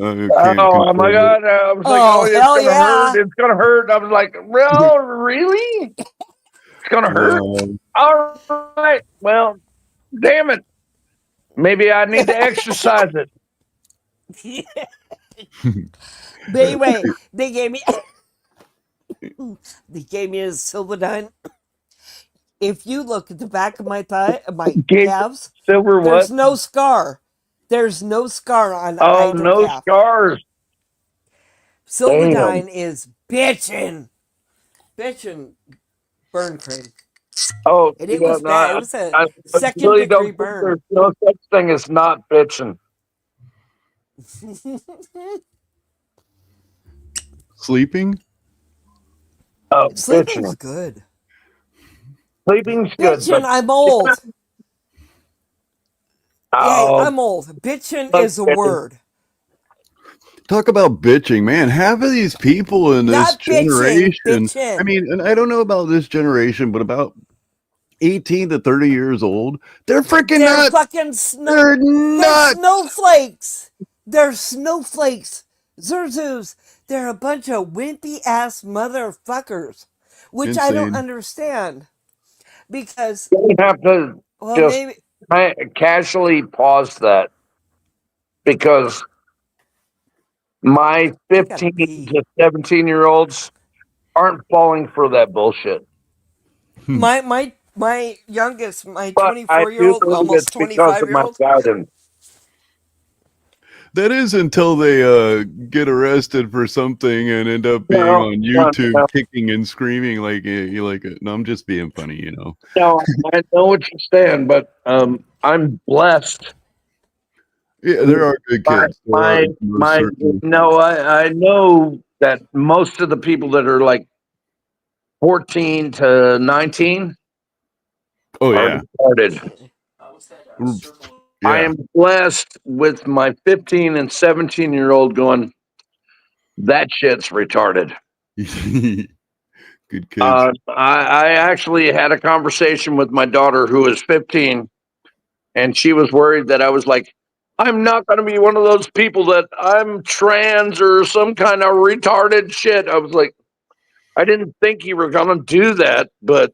my god! I was like, "Oh, it's hell gonna yeah. hurt! It's gonna hurt!" I was like, "Well, really? It's gonna hurt?" All right. Well, damn it. Maybe I need to exercise it. But anyway, they gave me a Silvadine. If you look at the back of my calves, Silver what? there's no scar. There's no scar on either no calf. scars. Silvadine is bitchin' burn cream. Oh, And it was bad. It was a second really degree don't think burn. there's no such thing as not bitching. Sleeping? Oh, Sleeping's good. Sleeping's good. Bitchin', I'm old. Oh, Yeah, I'm old. Bitchin' is a word. Talk about bitching, man. Half of these people in this Not bitching, generation, bitchin'. I mean, and I don't know about this generation, but about 18 to 30 years old, they're freaking They're nuts. fucking They're nuts. snowflakes. They're snowflakes. Zerzus. They're a bunch of wimpy ass motherfuckers, which I don't Insane. understand. Because you have to just casually pause that, because my 15 to 17-year-olds aren't falling for that bullshit. my youngest, my But I 24-year-old, do believe almost it's because of my 25-year-old. guidance. That is until they get arrested for something and end up being on YouTube kicking and screaming like you like it. No, I'm just being funny, you know. No, I know what you're saying, but I'm blessed. Yeah, there are good kids. I know that most of the people that are like 14 to 19 are retarded. I am blessed with my 15 and 17-year-old going, that shit's retarded. Good kids. I actually had a conversation with my daughter who is 15, and she was worried that I was like, I'm not going to be one of those people that I'm trans or some kind of retarded shit. I was like, I didn't think you were going to do that, but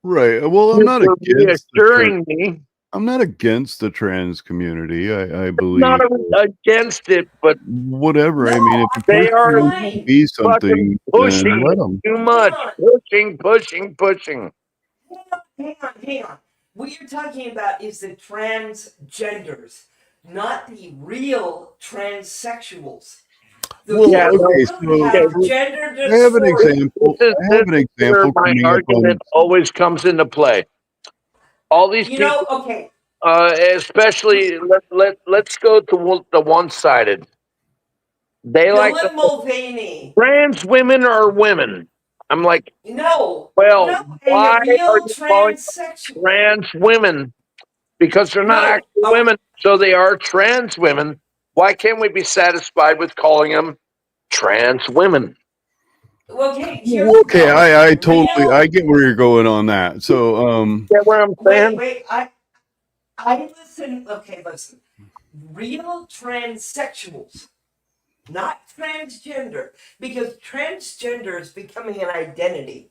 right. Well, I'm not against reassuring me. I'm not against the trans community. I believe Not against it, but whatever. I mean, if a they are person wants to be something, then pushing let them. too much. Pushing. Hang on. What you're talking about is the transgenders, not the real transsexuals. Well, okay, so gender I have an example. This is where my coming up on. argument always comes into play. All these people, okay. Especially let's go to the one-sided. They like Dylan Mulvaney. trans women are women. I'm like, No. well, why a real are you calling them transsexual. trans women? Because they're not actually women, so they are trans women. Why can't we be satisfied with calling them trans women? Okay, I totally I get where you're going on that. So get where I'm saying? Wait, I listen. Okay, listen. Real transsexuals, not transgender, because transgender is becoming an identity.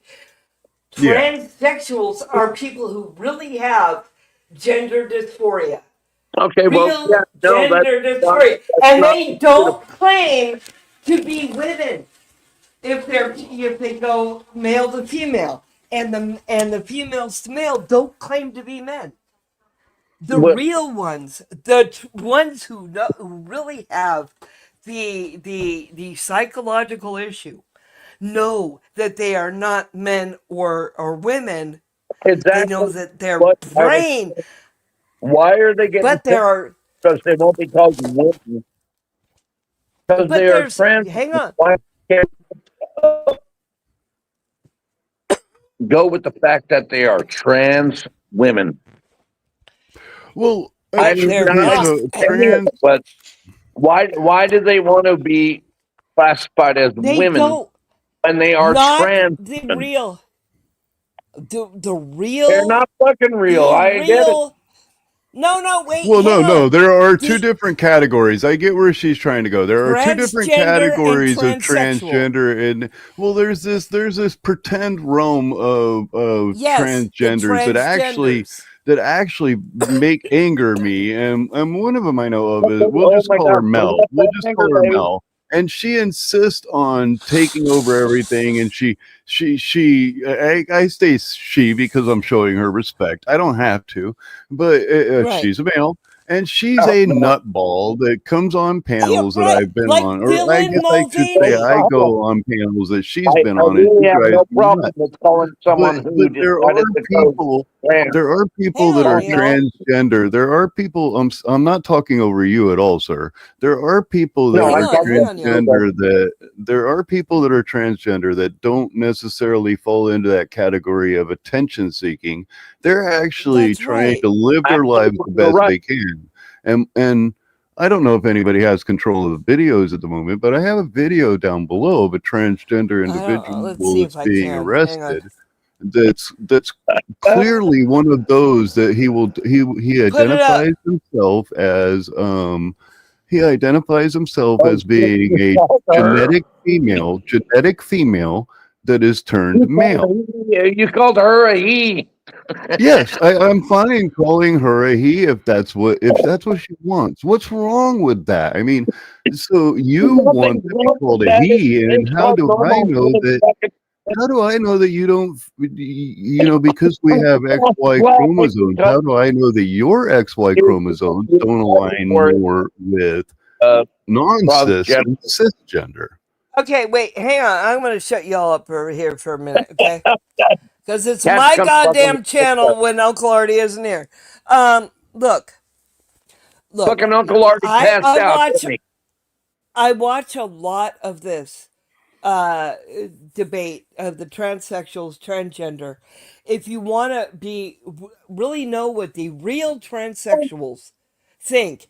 Transsexuals are people who really have gender dysphoria. Okay, Real gender dysphoria, and they don't claim to be women if they go male to female, and the females to male don't claim to be men. The real ones, the ones who really have the psychological issue, know that they are not men or women. Exactly. They know that their brain. Why are they getting? But there are because they won't be called women. Because they are trans. Hang on. Why can't go with the fact that they are trans women? Well, I'm not trans, but why do they want to be classified as women when they are trans? The real. The real. They're not fucking real. I get it. No, wait. Well, no. There are two different categories. I get where she's trying to go. There are two different categories of transgender, and well, there's this pretend realm of transgenders that actually make anger me, and one of them I know of is we'll just call her Mel. We'll just call her Mel. And she insists on taking over everything, and I say she because I'm showing her respect. I don't have to, but she's a male, and she's a nutball that comes on panels that I've been on, or I guess I should say I go on panels that she's been on. Really have no problem with calling someone who there are people. There are people that are transgender. There are people. I'm not talking over you at all, sir. There are people that are transgender. There are people that are transgender that don't necessarily fall into that category of attention seeking. They're actually trying to live their lives the best they can. And I don't know if anybody has control of the videos at the moment, but I have a video down below of a transgender individual that's being arrested. That's clearly one of those that he identifies himself as being a genetic female that is turned male. You called her a he. Yes, I'm fine calling her a he if that's what she wants. What's wrong with that? I mean, so you want to be called a he, and how do I know that? How do I know that you don't? Because we have XY chromosomes. How do I know that your XY chromosomes don't align more with non-cis and cisgender? Okay, wait, hang on. I'm going to shut y'all up over here for a minute, okay? Because it's my goddamn channel when Uncle Artie isn't here. Look. Fucking Uncle Artie passed out. I watch a lot of this debate of the transsexuals, transgender. If you want to really know what the real transsexuals think,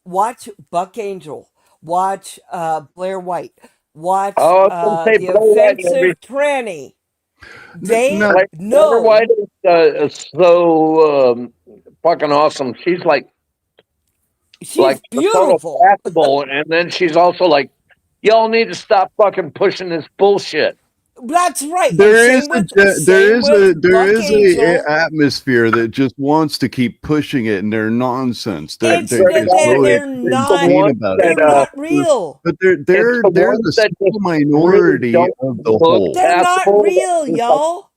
watch Buck Angel, watch Blair White, watch the offensive tranny. They know. Blair White is so fucking awesome. She's beautiful, and then she's also like, y'all need to stop fucking pushing this bullshit. That's right. And There is same a with there Buck is Angel. a atmosphere that just wants to keep pushing it, and they're nonsense. They're It's they're that just so they're insane not. about it. They're not real. But they're the small minority of the whole. They're not real, y'all.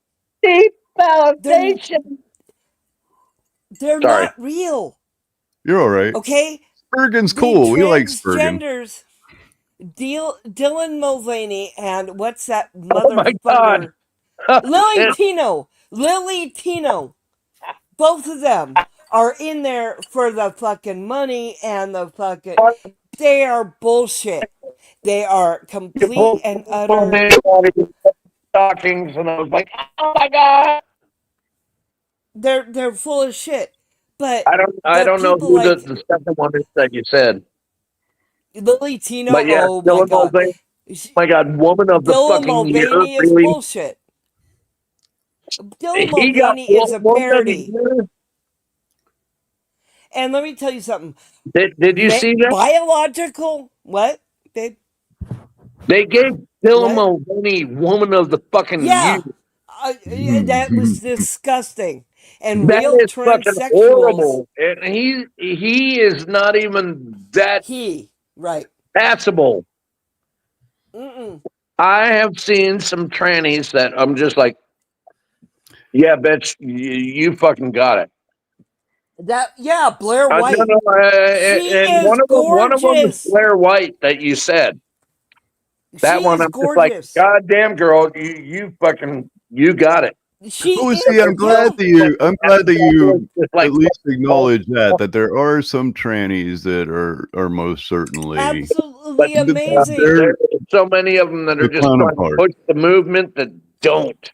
Deep They're, validation. they're Sorry. not real. You're all right. Okay. Spurgeon's The cool. We like Spurgeon. transgenders, Dylan Mulvaney, and what's that Oh my God. motherfucker? Lily Tino. Both of them are in there for the fucking money and the fucking. They are bullshit. They are complete and utter. Stockings, and I was like, oh my God. They're full of shit. But I don't know who like the second one is that you said. Lily Tino. But yeah, Oh my Dylan God. Mulvaney. My God, woman of the Dylan fucking year, Mulvaney is really? bullshit. Dylan He got Mulvaney is a woman of the parody. year? And let me tell you something. Did you see that? Biological. What, babe? They gave Dylan Mulvaney woman of the fucking year. That was disgusting. And That real is fucking transsexuals. horrible. And he is not even that right passable. Mm-mm. I have seen some trannies that I'm just like, yeah, bitch, you fucking got it. Blair White. No, She and is one of them is gorgeous. Blair White that you said. That She one, is I'm just gorgeous. like, God damn, girl, you got it. She See, I'm glad that you at least acknowledge that there are some trannies that are most certainly absolutely amazing. There's so many of them that are just trying to push the movement that don't.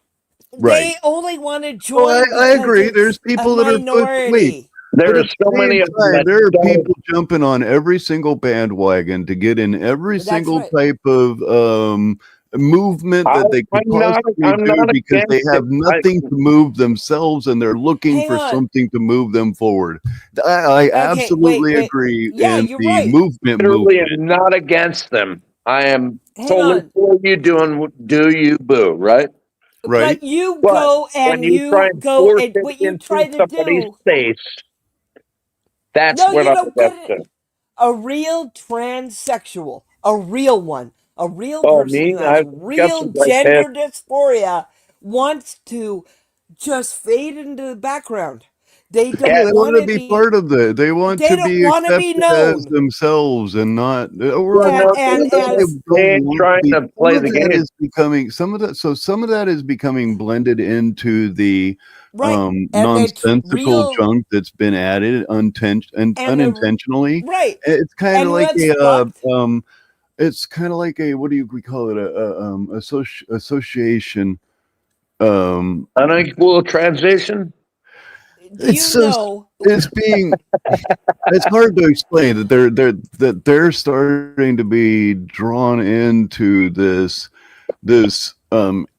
They only want to join. Well, I because agree. it's There's people a that are minority. but There's at so the many same of them time, that there are don't. people jumping on every single bandwagon to get in every That's single right. type of movement that they could possibly do because they have nothing to move themselves and they're looking Hang for on. something to move them forward. I absolutely wait. agree Yeah, in you're the right. movement. Literally am not against them. I am Hang totally on. for you doing do you boo, right? But you But go when and you try and go force and it what you into try to somebody's do. face, that's No, what you I'm don't get against. it. A real transsexual, a real one, a real Oh, person me? who has I've real discussions like this. gender dysphoria wants to just fade into the background. They don't Yeah, they want want to be part of the. They want They to don't be want to be accepted as known. themselves and not. And as trying to play the game. Is becoming some of that. So some of that is becoming blended into the Right. And nonsensical real- junk that's been added unintentionally. Right. It's kind And of like what's a it's kind of like a what do we call it association unequal transition. It's being it's hard to explain that they're starting to be drawn into this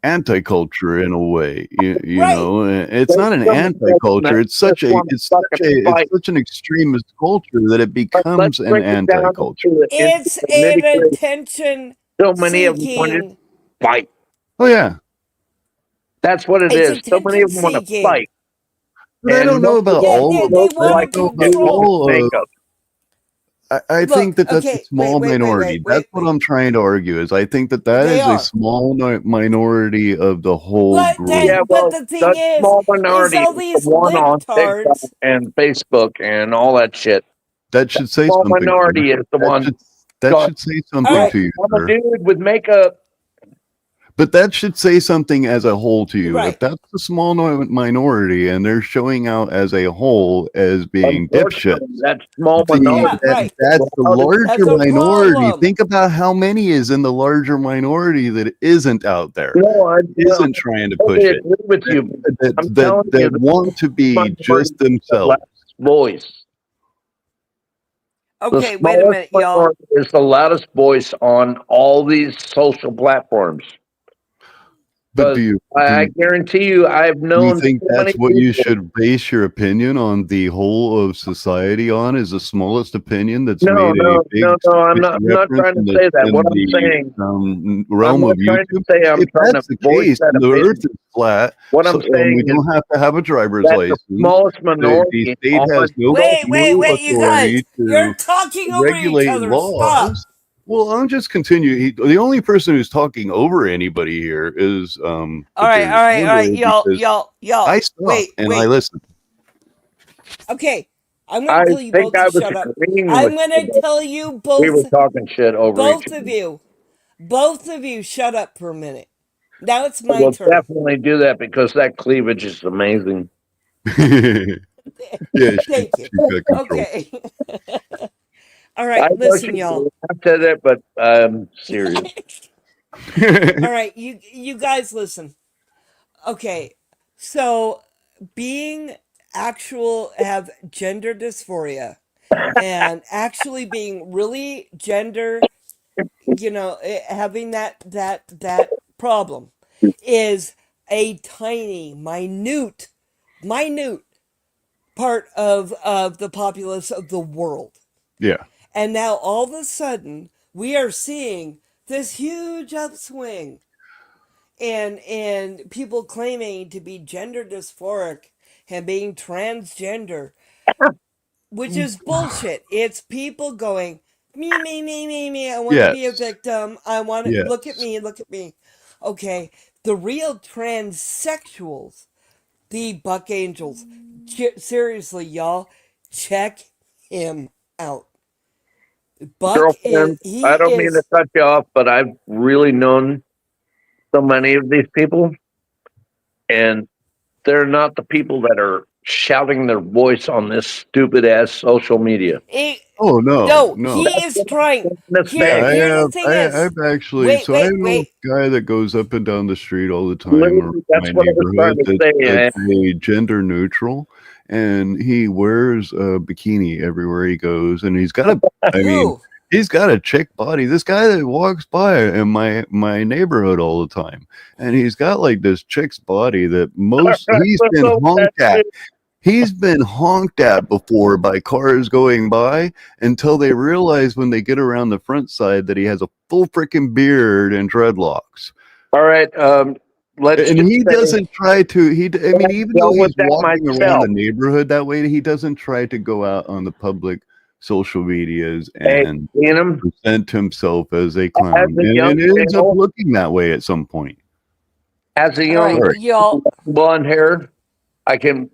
anti-culture in a way. You know, it's not an anti-culture. It's such an extremist culture that it becomes an anti-culture. It's an attention So many of them want to seeking. fight. Oh yeah, that's what it is. So many of them want to attention-seeking. fight. But I don't know about all of they them. want to control. I think that's a small wait, minority. That's what I'm trying to argue. Is I think that They is are. a small minority of the whole But group. but the thing is small minority all is these the one on TikTok libtards. and Facebook and all that shit. That should say small something. minority is the one. That should say something to you. I'm a Sir. dude with makeup. But that should say something as a whole to you. Right. If that's a small minority and they're showing out as a whole as being dipshit, That's small minority. that's the larger That's a minority. problem. Think about how many is in the larger minority that isn't out there. No, isn't trying to push it. agree with you. That want to be just themselves. Voice. Okay, wait a minute, y'all. Is the loudest voice on all these social platforms. But do you? I guarantee you, I've Do known. you think so many that's what you people- should base your opinion on the whole of society on? Is the smallest opinion that's No, made no, a big no, no. I'm not reference trying to in the, say that. in What I'm the saying, realm I'm of not trying to YouTube? say I'm If trying that's to the voice case, that the opinion. Earth is flat. What I'm we saying don't is have to have a driver's that license. the smallest The minority state on has no, Wait, no you guys. authority You're to talking over each regulate other. laws. Stop. Well, I'm just continuing. The only person who's talking over anybody here is All right, y'all. I stop Wait. and I listen. Okay, I'm I gonna tell you think both I to was shut up. agreeing I'm with gonna you, but tell you we were both, talking shit over each other. both of you, shut up for a minute. Now it's my We'll turn. definitely do that because that cleavage is amazing. Yeah, Thank you. she's got control. Okay. All I right, know listen, she y'all. said it, but I'm serious. All right, you guys listen. Okay, so being have gender dysphoria and actually being really gender, having that problem is a tiny, minute part of the populace of the world. Yeah. And now all of a sudden we are seeing this huge upswing and people claiming to be gender dysphoric and being transgender, which is bullshit. It's people going, me. I want to be a Yes. victim. I want to Yes. look at me. Okay, the real transsexuals, the Buck Angels. Seriously, y'all, check him out. Buck Girlfriend, I don't mean to cut you off, but I've really known so many of these people, and they're not the people that are shouting their voice on this stupid ass social media. Oh no, he is trying. I've actually I know a guy that goes up and down the street all the time around my neighborhood that's a gender neutral, and he wears a bikini everywhere he goes, and he's got he's got a chick body. This guy that walks by in my neighborhood all the time, and he's got like this chick's body that he's been honked at. He's been honked at before by cars going by until they realize when they get around the front side that he has a full freaking beard and dreadlocks. All right, he doesn't try to. Even though he's walking around the neighborhood that way, he doesn't try to go out on the public social medias and present himself as a clown, and it ends up looking that way at some point. As a young blonde hair, I can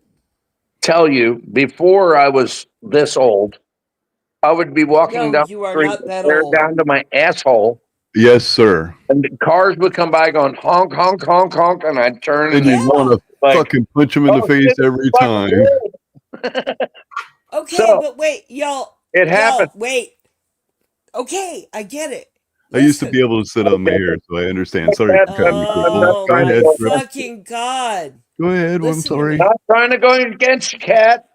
tell you, before I was this old, I would be walking down you the are street not that hair old. down to my asshole, Yes, sir. and the cars would come by going honk, honk, honk, honk, and I'd turn And you want to fucking punch him in the face every time. Okay, but wait, y'all. It happened. Wait. Okay, I get it. I used to be able to sit on my hair, so I understand. Sorry, Oh go ahead. my fucking God. Go ahead. I'm Listen to sorry. me. Not trying to go against you, Cat.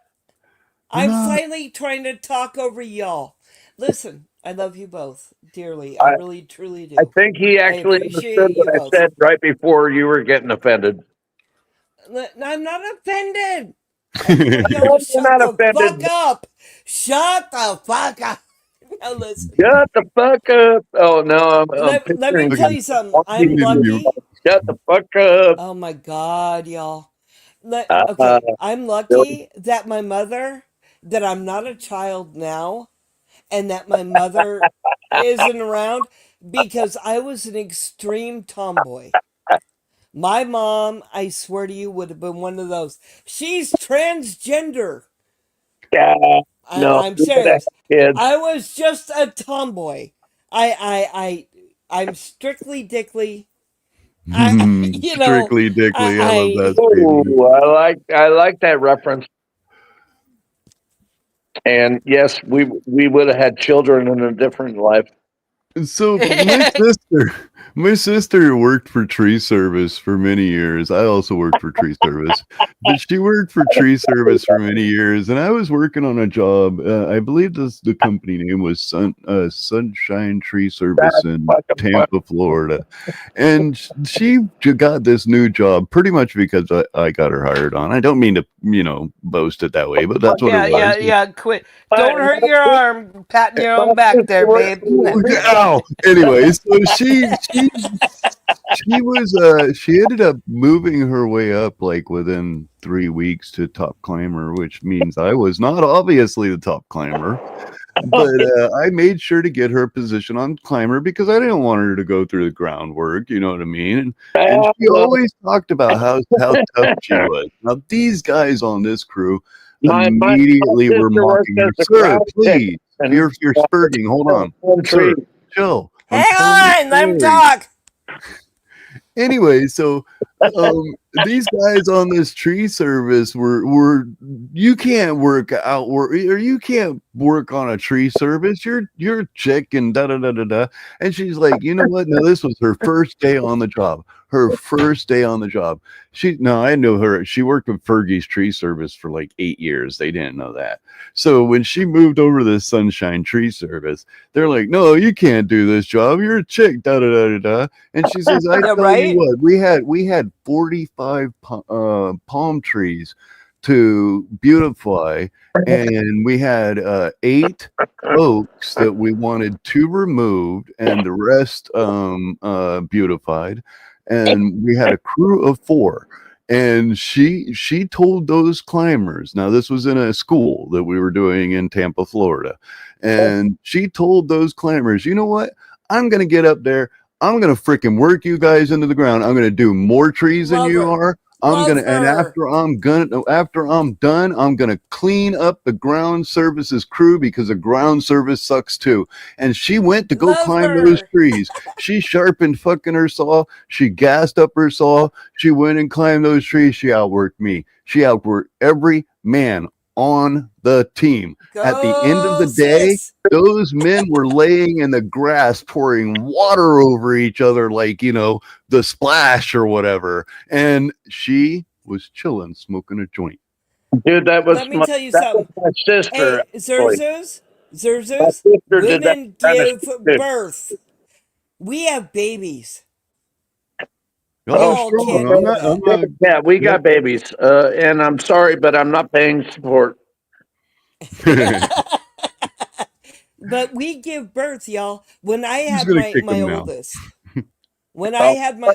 I'm finally trying to talk over y'all. Listen, I love you both dearly. I really, truly do. I think he actually appreciate understood what you I both. said right before you were getting offended. I'm not offended. You're Shut not the offended. fuck up. Shut the fuck up. Now listen. Shut the fuck up. Oh, no. Let me tell you something. I'm lucky. Shut the fuck up. Oh my God, y'all. Okay, I'm lucky that my mother, that I'm not a child now, and that my mother isn't around, because I was an extreme tomboy. My mom, I swear to you, would have been one of those. She's transgender. Yeah, no, I'm serious. kid. I was just a tomboy. I'm strictly dickly. Strictly dickly. I love that. Ooh, I like that reference. And yes, we would have had children in a different life. So My sister worked for tree service for many years. I also worked for tree service, but she worked for tree service for many years, and I was working on a job. I believe the company name was Sunshine Tree Service in Tampa, Florida, and she got this new job pretty much because I got her hired on. I don't mean to, boast it that way, but that's what it was. Yeah. Quit. Don't hurt your arm patting your own back there, babe. Ow. Anyway, so she ended up moving her way up like within 3 weeks to top climber, which means I was not obviously the top climber, but I made sure to get her a position on climber because I didn't want her to go through the groundwork, you know what I mean? And she always talked about how tough she was. Now these guys on this crew immediately were mocking her. Sir, please, you're spurting. Hold on, sir, chill. Hang on, let him talk. Anyway, so these guys on this tree service were you can't work or you can't work on a tree service. You're a chick and da da da da da. And she's like, you know what? No, this was her first day on the job. Her first day on the job. I knew her. She worked with Fergie's tree service for like 8 years. They didn't know that. So when she moved over to the Sunshine Tree Service, they're like, no, you can't do this job. You're a chick, da da da da da. And she says, I tell you what, we had 45 palm trees to beautify, and we had 8 oaks that we wanted 2 removed and the rest beautified. And we had a crew of 4. And she told those climbers, now this was in a school that we were doing in Tampa, Florida. And she told those climbers, you know what? I'm going to get up there. I'm going to freaking work you guys into the ground. I'm going to do more trees than you are. And after I'm done, I'm gonna clean up the ground services crew because the ground service sucks too. And she went to go climb those trees. She sharpened fucking her saw. She gassed up her saw. She went and climbed those trees. She outworked me. She outworked every man on the team. At the end of the day, those men were laying in the grass, pouring water over each other like, the splash or whatever. And she was chilling, smoking a joint. Dude, that was Let me tell you something. my sister. Hey, Zerzus, women give birth. We have babies. Oh, sure. Yeah, we got babies. And I'm sorry, but I'm not paying support. But we give birth, y'all. When I had my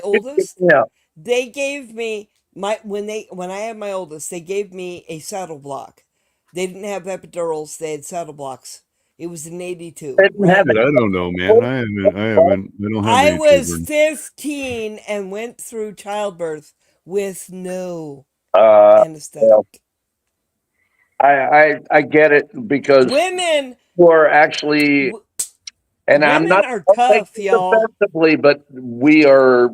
oldest, they gave me when I had my oldest, they gave me a saddle block. They didn't have epidurals; they had saddle blocks. It was an 82. I don't know, man. I don't have I any was children. 15 and went through childbirth with no anesthetic. I get it because women are actually, and I'm not are tough, y'all. Offensively, but we are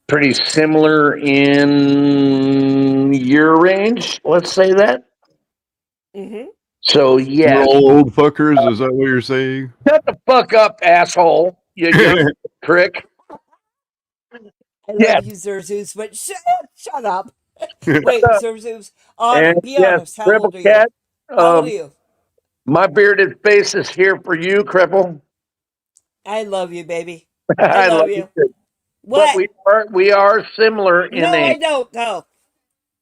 pretty similar in year range. Let's say that. Mm-hmm. So yeah, We're all old fuckers. Is that what you're saying? Shut the fuck up, asshole! You young prick. I love you, Zerzus, but shut up. Wait, Zerzus, be honest. How old are you? Crippledcat, How old are you? My bearded face is here for you, Cripple. I love you, baby. I love you. Too. What? But we are similar in age. No, I don't. No.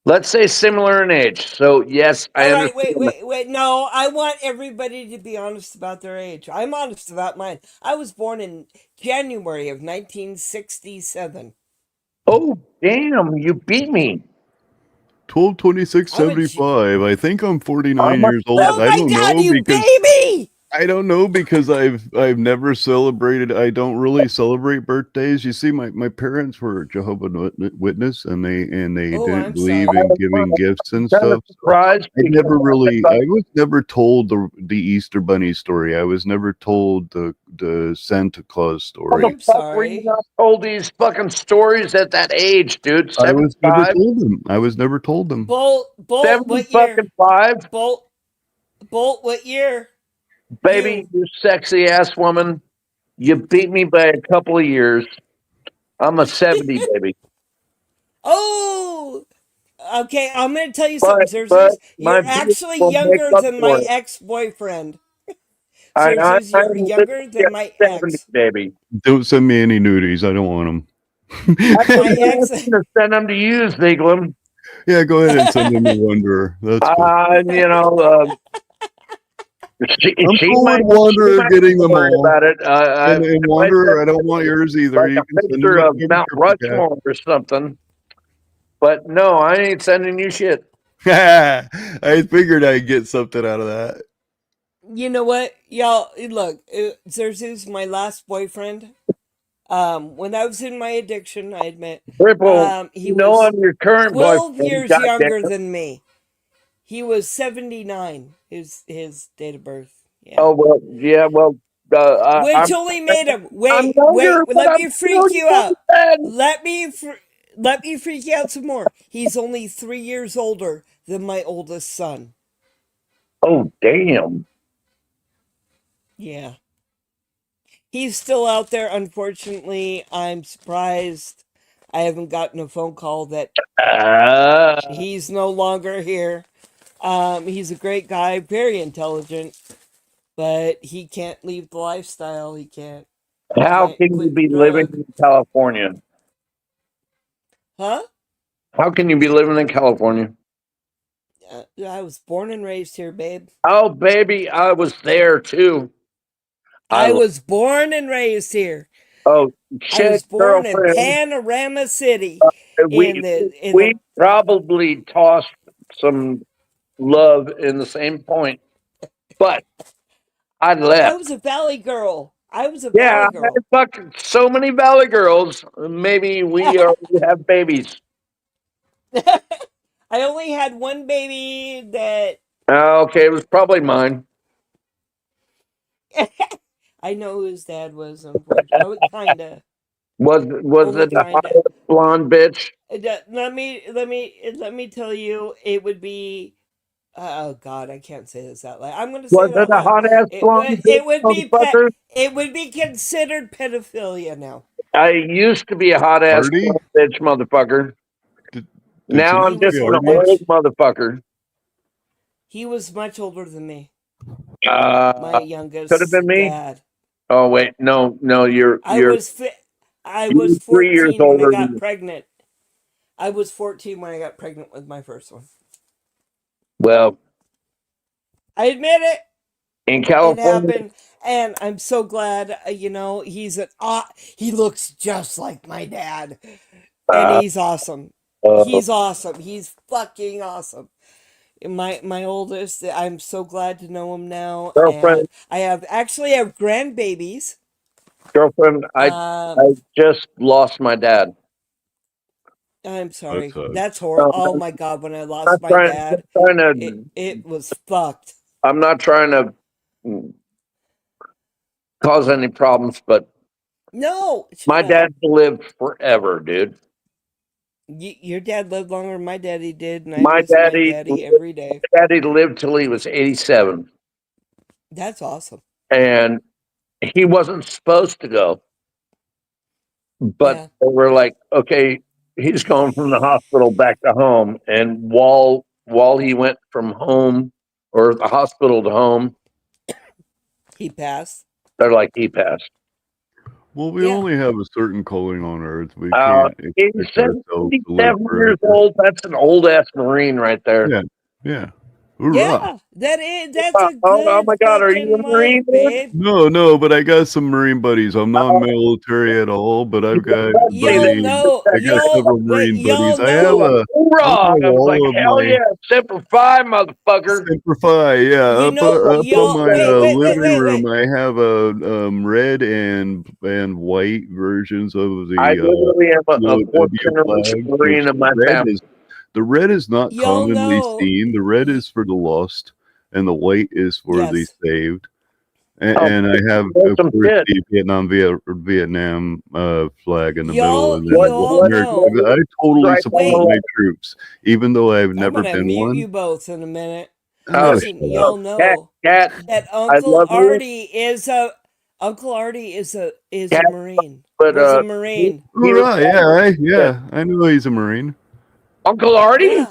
Let's say similar in age. So yes, I understand. Wait. No, I want everybody to be honest about their age. I'm honest about mine. I was born in January of 1967. Oh, damn, you beat me. 12/26/75. I think I'm 49 years old. Oh I my don't God, know you because baby! I don't know because I've never celebrated. I don't really celebrate birthdays. You see, my parents were Jehovah's Witness, and they didn't believe in giving gifts and stuff. I was never told the Easter Bunny story. I was never told the Santa Claus story. How the fuck were you not told these fucking stories at that age, dude? I was never told them. I was never told them. Bolt, what year? Bolt, what year? Baby, you sexy ass woman. You beat me by a couple of years. I'm a 70 baby. Oh, okay. I'm going to tell you But something, but Zerzers. my You're beat actually will make younger up than for my it. ex-boyfriend. I'm Zerzers, you're younger literally than my a 70 ex. baby. Don't send me any nudies. I don't want them. My ex. To send them to you, Ziegler. Yeah, go ahead and send them a Wanderer. That's cool. You know, I'm she cool might, with Wanderer getting them worry all. about it. And If I Wanderer, I send don't want yours either. like You a can send picture them of to Mount Crippledcat. Rushmore or something. But no, I ain't sending you shit. I figured I'd get something out of that. You know what, y'all? Look, Zerzers, my last boyfriend. When I was in my addiction, I admit, Ripple, he you know was I'm your current 12 boyfriend. years Goddamn younger it. than me. He was 79. His date of birth. Yeah. Oh well, yeah, well, Which only made him I'm wait. younger, but Let I'm me still freak you out. young. Let me freak you out some more. He's only 3 years older than my oldest son. Oh damn. Yeah. He's still out there. Unfortunately, I'm surprised I haven't gotten a phone call that he's no longer here. He's a great guy, very intelligent, but he can't leave the lifestyle. He can't How can you quit be living drug. in California? Huh? How can you be living in California? I was born and raised here, babe. Oh baby, I was there too. I was born and raised here. Oh I was shit, born in girlfriend. Panorama City. We probably tossed some love in the same point, but I I left. was a valley girl. I was a Yeah, valley girl. I fucked so many valley girls. Maybe we have babies. I only had one baby that Okay, it was probably mine. I know whose dad was. Unfortunately, kinda. Was Only it a kinda. hot blonde bitch? Let me tell you, it would be. Oh God, I can't say this out loud. I'm going to say Was it it out a loud. hot ass blonde bitch, It would be motherfucker? It would be considered pedophilia now. I used to be a hot ass Artie? blonde bitch, motherfucker. Did Now I'm somebody just say an Artie? old motherfucker. He was much older than me. My Could have youngest been me. dad. Oh wait, no, you're I was 3 years 14 when I older got than. pregnant. I was 14 when I got pregnant with my first one. Well, I admit it. in It California, happened, and I'm so glad. He looks just like my dad, and he's awesome. He's awesome. He's fucking awesome. My oldest. I'm so glad to know him now, girlfriend, and I have grandbabies. girlfriend, I just lost my dad. I'm sorry. That That's horrible. No, Oh my God! When I I'm lost not my dad, trying to. it was fucked. I'm not trying to cause any problems, but No, my shut up. dad lived forever, dude. Your dad lived longer than my daddy did, and I My miss my daddy every day. daddy lived till he was 87, That's awesome. and he wasn't supposed to go, but Yeah. they were like, okay, he's going from the hospital back to home, and while he went from home or the hospital to home, He passed. they're like, he passed. Well, we Yeah. only have a certain calling on Earth. We Uh, can't expect ourselves to live 87 forever. years old. That's an old ass Marine right there. Yeah, yeah. Hoorah. Yeah, that's a Oh good my God, are you fucking a Marine, life, dude? babe. No, but I got some Marine buddies. I'm not military at all, but I've got Y'all know, I got several Marine buddies. I have know. Hoorah! a I was like, wall of hell my yeah, Semper Fi, motherfucker. Semper Fi, yeah. You Up, know, up on y'all. my living Wait. room, I have a red and white versions of I the literally am a fourth POW generation flag, Marine which in my family. the red is not Y'all commonly know. seen. The red is for the lost, and the white is for the Yes. saved. Oh, And I have, that's of some course, shit. the Vietnam flag in the middle, Y'all, and then y'all know. I totally Right support Wait. my troops, even though I've I'm never gonna been mute one. you both in a minute. No, Listen, shut y'all up. know Cat, that I Uncle love you. Artie is a Uncle Artie is a Yeah, Marine. but, Was a Marine. Yeah, I know he's a Marine. Uncle Artie? Yeah.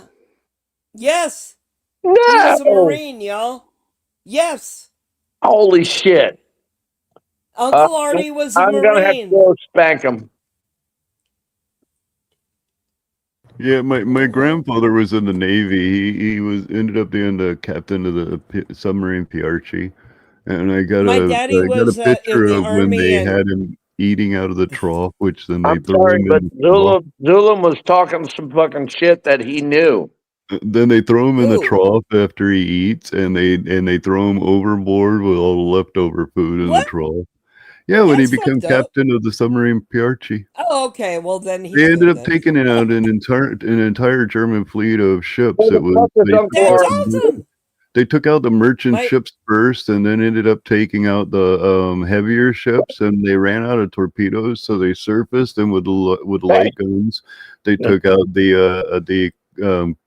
Yes. No. He was a Marine, y'all. Yes. Holy shit. Uncle Artie was a I'm gonna have to Marine. go spank him. Yeah, my grandfather was in the Navy. He ended up being the captain of the submarine Piarchi, and I got My a daddy was picture in the of when Army they and had him eating out of the trough, which then they I'm threw sorry, him but in the trough. Zula was talking some fucking shit that he knew. Then they throw him in the Who? trough after he eats, and they throw him overboard with all the leftover food in the What? trough. Yeah, when he That's became fucked up. captain of the submarine Piarchi. Oh, okay. Well, then he's They ended good up then. taking out an entire German fleet of ships. Who It the was fuck is Uncle That's Artie? awesome. they took out the merchant My ships first, and then ended up taking out the heavier ships, and they ran out of torpedoes, so they surfaced, and with the light guns, they took out the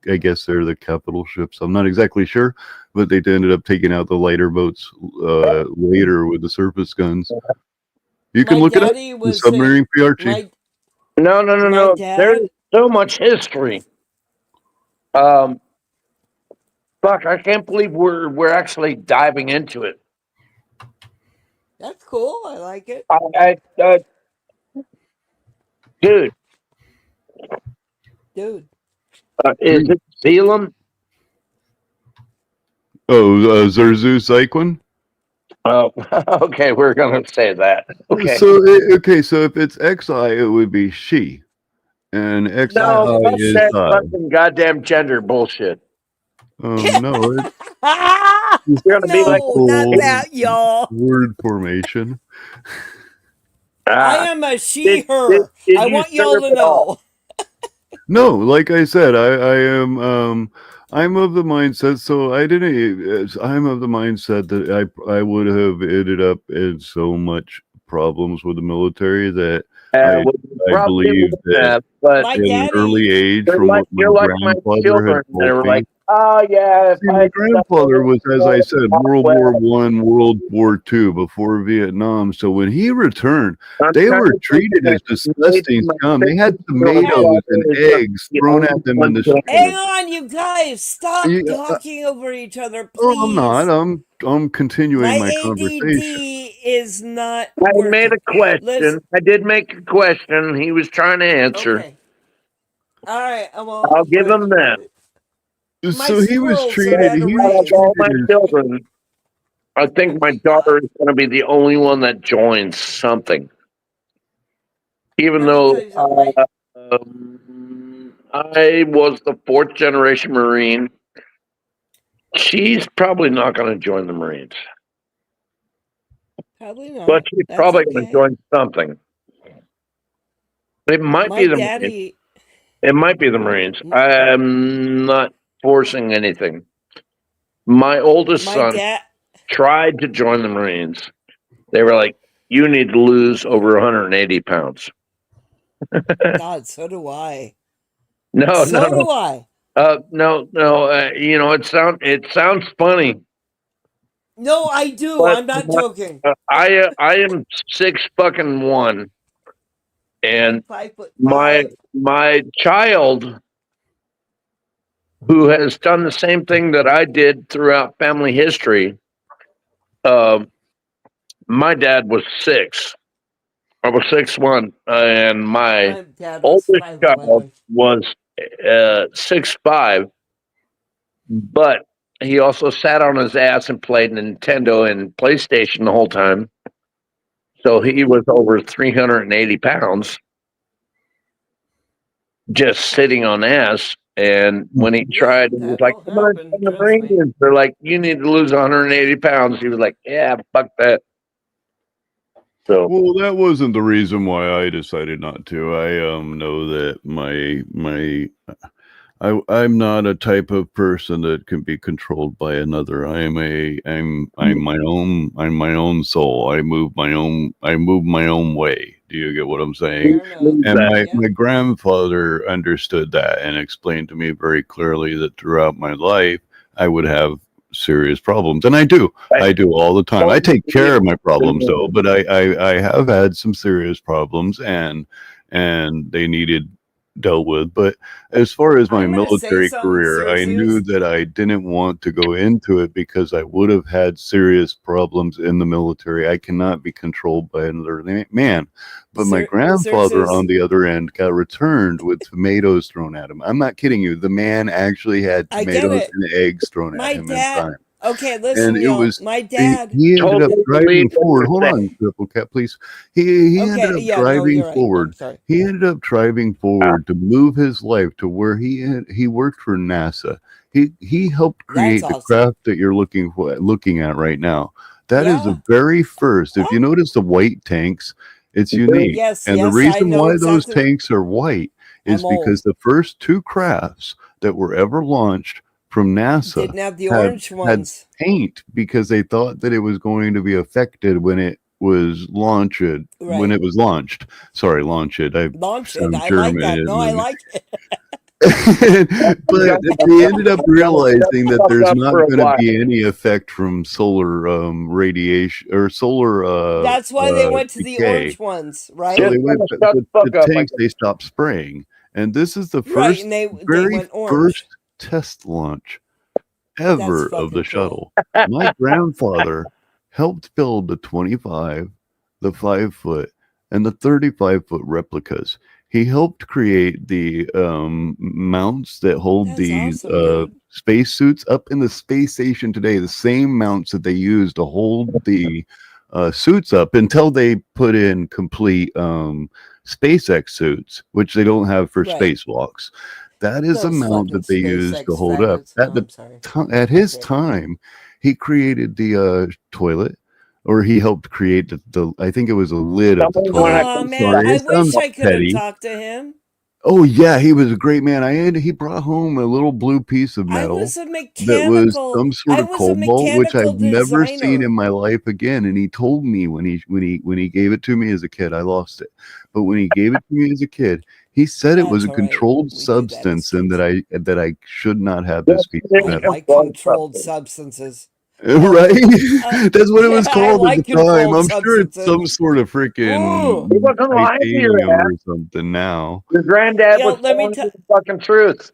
I guess they're the capital ships. I'm not exactly sure, but they ended up taking out the lighter boats later with the surface guns. You can my look it up. daddy The was submarine Piarchi. No. my dad. There's so much history. Fuck, I can't believe we're actually diving into it. That's cool. I like it. Dude, Dude. is it Zealand? Oh, Zerzu Zyquin? Oh, okay, we're gonna say that. Okay. So so if it's XI, it would be she, and XI No, fuck is that I. fucking goddamn gender bullshit. No, it's You're gonna be like No, not that, y'all. word formation. I am a she, her. I you want y'all serve to it all? No, like I said, I am I'm of the mindset. So I'm of the mindset that I would have ended up in so much problems with the military that I probably believe wouldn't that have, but at an early age, you're from like, what my you're like my grandfather children. had They told were me. like, oh yeah. See, my grandfather was, as I said, World War I, World War II, before Vietnam. So when he returned, they were treated as disgusting scum. They had tomatoes and eggs thrown at them in the street. Hang on, you guys. Stop talking over each other, please. Oh, I'm not. I'm continuing my ADD conversation. is not I working. made a question. I did make a question. He was trying to answer. Okay. All right. Well, I'll give him that. So he was treated. He Out was of all my treated as children, I think my daughter is going to be the only one that joins something. Even though I was the 4th generation Marine, she's probably not going to join the Marines. Probably not. But she's That's probably going to okay. join something. It might be the Marines. It might be the Marines. I'm not forcing anything. My oldest son tried to join the Marines. They were like, you need to lose over 180 pounds. God, so do I. No. do I. No. You know, it sounds funny. No, I do. But I'm not joking. I am 6'1", and 5'5". my child, who has done the same thing that I did throughout family history. My dad was 6. I was 6'1", and my oldest child was 6'5". But he also sat on his ass and played Nintendo and PlayStation the whole time. So he was over 380 pounds, just sitting on ass. And when he tried, he was like, "Come on, join the Marines." They're like, "You need to lose 180 pounds." He was like, "Yeah, fuck that." So, well, that wasn't the reason why I decided not to. I know that I'm not a type of person that can be controlled by another. I'm my own soul. I move my own way. Do you get what I'm saying? And my grandfather understood that and explained to me very clearly that throughout my life I would have serious problems, and I do all the time. I take care of my problems though, but I have had some serious problems, and they needed dealt with. But as far as my military career, I knew that I didn't want to go into it because I would have had serious problems in the military. I cannot be controlled by another man. But my grandfather on the other end got returned with tomatoes thrown at him. I'm not kidding you. The man actually had tomatoes and eggs thrown at him in time. Okay, listen, And it was my dad. he ended up driving forward. Hold on, Crippledcat, please. He ended up driving forward. He ended up driving forward to move his life to where he worked for NASA. He helped create the craft that you're looking at right now. That is the very first. If you notice the white tanks, it's unique. And the reason why those tanks are white is because the first two crafts that were ever launched from NASA didn't have the orange ones. Had paint because they thought that it was going to be affected when it was launched. When it was launched. Sorry, launched. I like that. No, I like it. But they ended up realizing that there's not going to be any effect from solar radiation or solar. That's why they went to the orange ones, right? So they went, the tanks they stopped spraying, and this is the first, very first test launch ever of the shuttle. My grandfather helped build the 25, the 5-foot, and the 35-foot replicas. He helped create the mounts that hold the space suits up in the space station today. The same mounts that they use to hold the suits up until they put in complete SpaceX suits, which they don't have for spacewalks. That is the mount that they use to hold up. At his time, he created the toilet, or he helped create the I think it was a lid of the toilet. Oh man, I wish I could have talked to him. Oh yeah, he was a great man. He brought home a little blue piece of metal that was some sort of cobalt, which I've never seen in my life again. And he told me when he gave it to me as a kid, I lost it. But when he gave it to me as a kid, he said it was a controlled substance and that I should not have this piece of metal. Like controlled substances. Right? That's what it was called at the time. I'm sure it's some sort of freaking titanium or something now. Your granddad was telling you the fucking truth.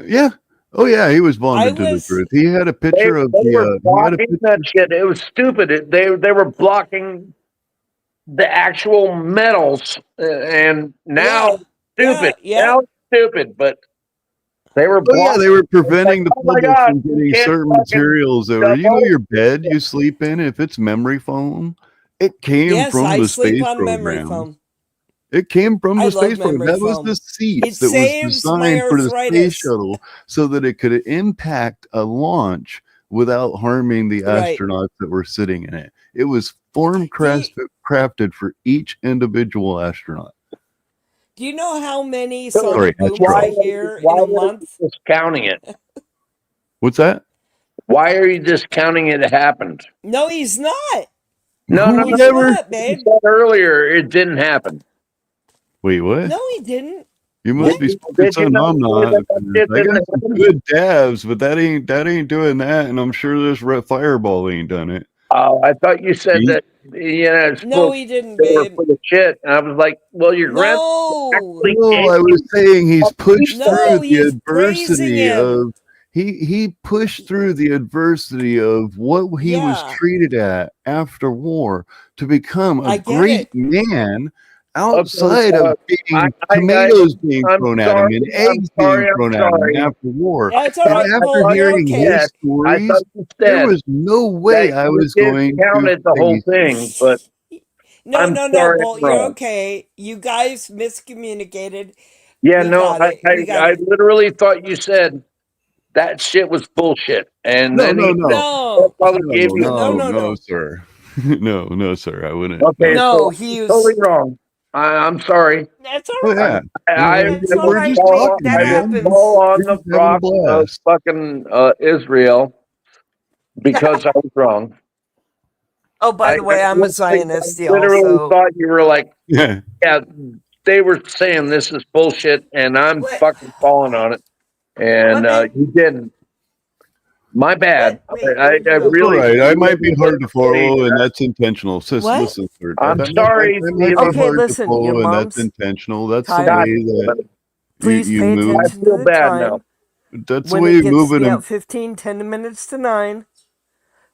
Yeah. Oh yeah, he was bonded to the truth. He had a picture of that shit. It was stupid. They were blocking the actual metals, and now stupid. Now it's stupid, but they were they were preventing the public from getting certain materials over. You know, your bed you sleep in, if it's memory foam, it came from the space program. It came from the space program. That was the seats that was designed for the space shuttle so that it could impact a launch without harming the astronauts that were sitting in it. It was crafted for each individual astronaut. Do you know how many sonic booms I hear in a month? Discounting it. What's that? Why are you discounting it happened? No, he's not. No, never. Not, babe. You said earlier it didn't happen. Wait, what? No, he didn't. You must be speaking some I'm not. I got some good dabs, but that ain't doing that, and I'm sure this fireball ain't done it. Oh, I thought you said that. Yeah, no, he didn't, babe. For the shit, and I was like, "Well, your grandpa." No, I was saying he's pushed through the adversity of. He pushed through the adversity of what he was treated at after war to become a great man. Outside of being tomatoes being thrown at him and eggs being thrown at him after war. After hearing his stories, there was no way I was going to the whole thing. But no, Bolt, you're okay. You guys miscommunicated. Yeah, I literally thought you said that shit was bullshit, and then no, sir, no, sir, I wouldn't. Okay, no, he was totally wrong. I'm sorry. That's all right. We're just talking. I didn't fall on the rock of fucking Israel because I was wrong. Oh, by the way, I'm a Zionist. I literally thought you were like, yeah, they were saying this is bullshit, and I'm fucking falling on it, and you didn't. My bad. Wait, I That's really. all right. I might be hard to follow, and that's intentional. What? Listen, sir. I'm I sorry. might be Okay, hard listen, to your follow, and mom's that's intentional. That's the tired. way that Please you pay move. attention to the time. That's the When way it you gets move to it. be at 10 minutes to 9,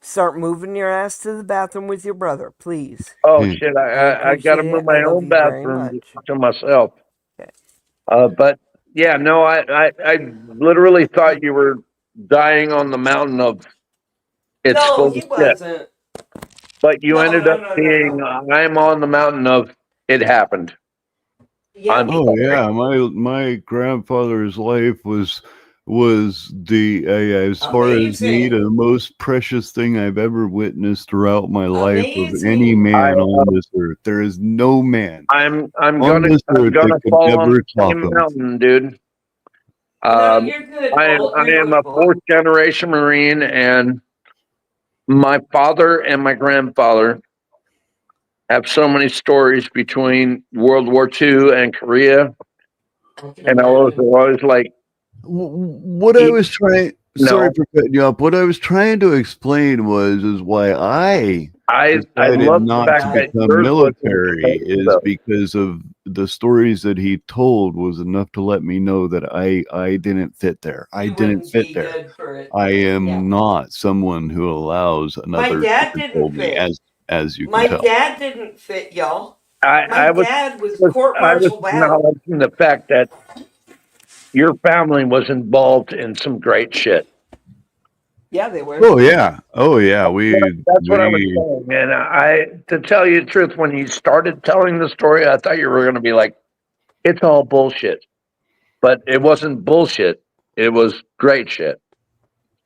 start moving your ass to the bathroom with your brother, please. Oh shit! I got to appreciate move it. I my love own you very bathroom much. to myself. Okay. But yeah, no, I literally thought you were dying on the mountain of it's No, full of he shit. wasn't. But you No, ended no, up no, no, being I'm on the mountain of it happened. I'm Oh sorry. yeah, my grandfather's life was the as far as me Amazing. the most precious thing I've ever witnessed throughout my life of any Amazing. man on this earth. There is no man I'm on this earth that could fall on ever the top same him. mountain, dude. No, you're good, Bolt. I You're am good, a Bolt. fourth generation Marine, and my father and my grandfather have so many stories between World War II and Korea, and I was always like, What I was trying sorry No. for cutting you up. What I was trying to explain is why I I decided love the not fact to that become yours wasn't military is though. because of the stories that he told was enough to let me know that I didn't fit there. I didn't fit be there. good for it. I am not someone who allows My another dad to didn't control me, fit. as you My can tell. dad didn't fit, y'all. I My was dad was I was court-martialed out. acknowledging the fact that your family was involved in some great shit. Yeah, they were. Oh yeah. Oh yeah. That's what I was saying, and to tell you the truth, when you started telling the story, I thought you were going to be like, "It's all bullshit," but it wasn't bullshit. It was great shit.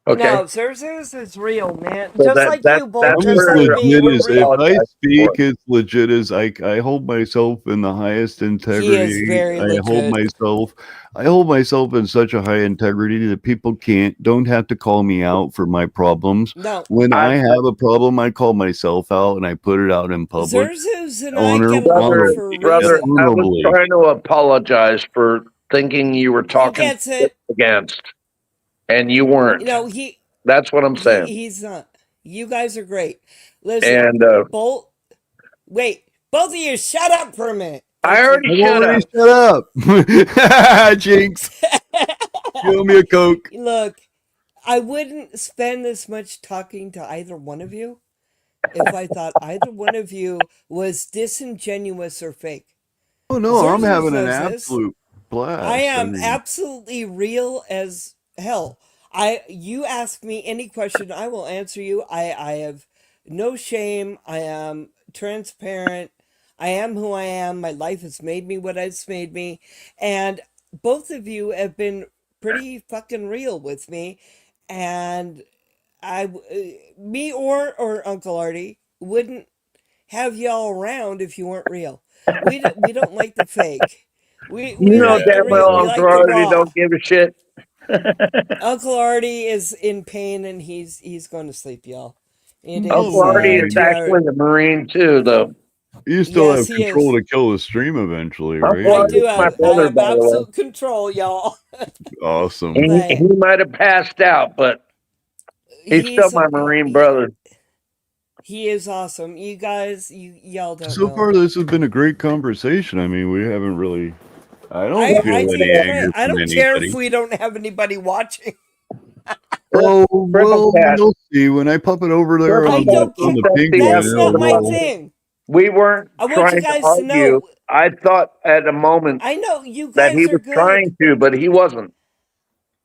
Okay, No, Xerxes is real, man. so Just like you, Bolt. I'm Just as like me, legit we're as if real. I speak as legit as I hold myself in the highest integrity. He is very I hold myself in such a high integrity that people don't have to call me out for my problems. No. When I have a problem, I call myself out and I put it out in public. Xerxes and I get along for a brother, reason. I was trying to apologize for thinking you were talking gets it. against, and you weren't. You know, That's what I'm saying. he's not. You guys are great. Listen, And Bolt. Wait, both of you, shut up for a minute. I already I've already shut up. Jinx. Give me a Coke. Look, I wouldn't spend this much talking to either one of you if I thought either one of you was disingenuous or fake. Oh no, I'm Xerxes having an knows this. absolute blast. I am mean, absolutely real as hell. You ask me any question, I will answer you. I have no shame. I am transparent. I am who I am. My life has made me what it's made me. And both of you have been pretty fucking real with me. And me or Uncle Artie wouldn't have y'all around if you weren't real. We don't like the fake. We like the damn real. well We like Uncle the Artie raw. don't give a shit. Uncle Artie is in pain and he's going to sleep, y'all. Uncle Artie is actually a Marine too, though. You still Yes, have he control is. to kill the stream eventually, Uncle right? I do Artie's my have, brother, by the way. absolute control, y'all. Awesome. He might have passed out, but he's still my Marine brother. He is awesome. You guys, y'all don't So know. far, this has been a great conversation. I mean, we haven't really. I don't I feel think any it's anger great. I from don't care anybody. if we don't have anybody watching. Oh well, you'll see when I pop it over there I on don't the care. penguin. That's not my thing. We weren't I want trying you guys to to argue. know. I thought at a moment I know you that guys he are was good. trying to, but he wasn't.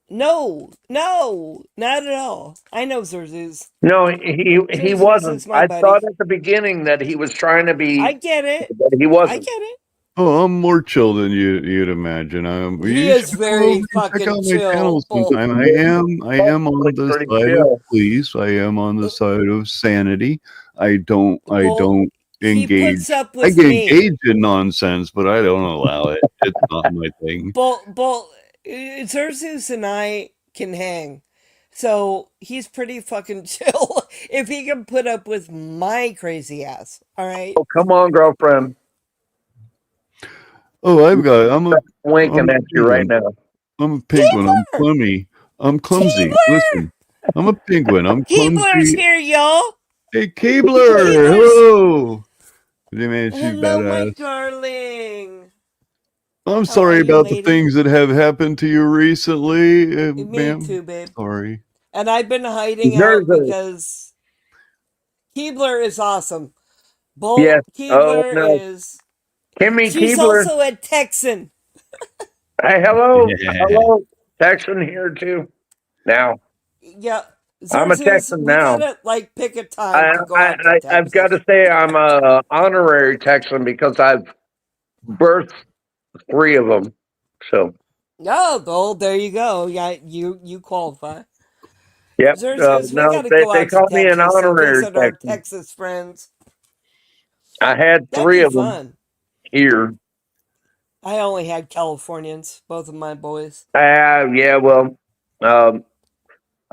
No, not at all. I know Xerxes. No, he Xerxes wasn't. is my I buddy. thought at the beginning that he was trying to be. I get it. But he I wasn't. get it. Oh, I'm more chill than you'd imagine. He You is should very come over and check fucking out my chill. channel sometime. I am on the Pretty side chill. of police. I am on the side of sanity. I don't he engage. puts up I with can me. engage in nonsense, but I don't allow it. It's not my thing. Xerxes and I can hang. So he's pretty fucking chill if he can put up with my crazy ass. All right. Oh, come on, girlfriend. Oh, I'm winking at you right now. I'm a penguin. I'm clumsy. Listen, I'm a penguin. I'm Keebler's clumsy. here, y'all. Hey, Keebler. Keebler's- Hello. Hey, man, she's Hello, my badass. darling. I'm How are sorry you, about lady? the things that have happened to you recently, Me ma'am. too, babe. Sorry. And I've been hiding There's out a- because Keebler is awesome. Bolt Yes. Oh Keebler no, is. Kimmy She's Keebler. also a Texan. Hey, hello, Texan here too. Now Yeah. I'm a Xerxes, Texan we now. gotta like pick a time to go out to Texas. I've got to say I'm a honorary Texan because I've birthed 3 of them. So Oh, well, there you go. Yeah, you qualify. yep. Xerxes, we No, gotta they go they out to call me an Texas and honorary visit our Texan. Texas friends. I had That'd 3 be of them fun. here. I only had Californians, both of my boys. Yeah. Well, um,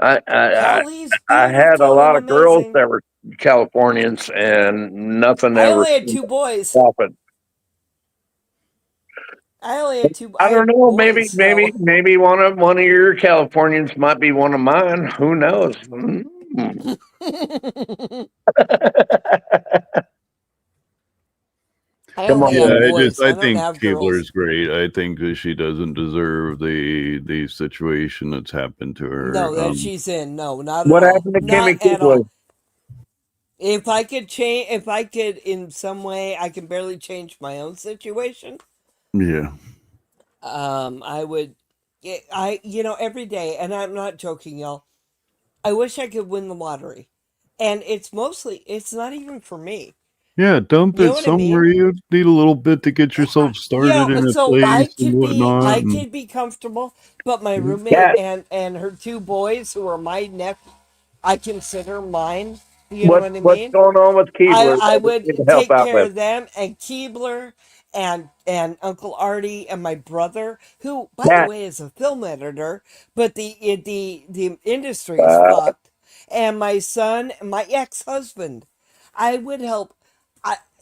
Cali's I had a beautiful and lot of girls amazing. that were Californians, and nothing I ever only had 2 boys. happened. I only had 2. I I don't had know. boys, so. Maybe one of your Californians might be one of mine. Who knows? I Come only on, have Yeah, boys. I I don't think have girls. Keebler's great. I think that she doesn't deserve the situation that's happened to her. No, that she's in. No, not what at all. happened to Not Kimmy at all. Keebler? If I could change, if I could in some way, I can barely change my own situation. Yeah. I would. Every day, and I'm not joking, y'all. I wish I could win the lottery, and it's not even for me. Yeah, dump You know it what I somewhere. mean? You need a little bit to get yourself started in a So place and whatnot. I And could be comfortable, but my Mhm. roommate and her 2 boys who are my I consider mine. You know what I What's mean? going on with Keebler? I That we would need to help take out care with. of them and Keebler and Uncle Artie and my brother, who, by the That way, is a film editor, but the industry is fucked. And my son, and my ex-husband. I would help.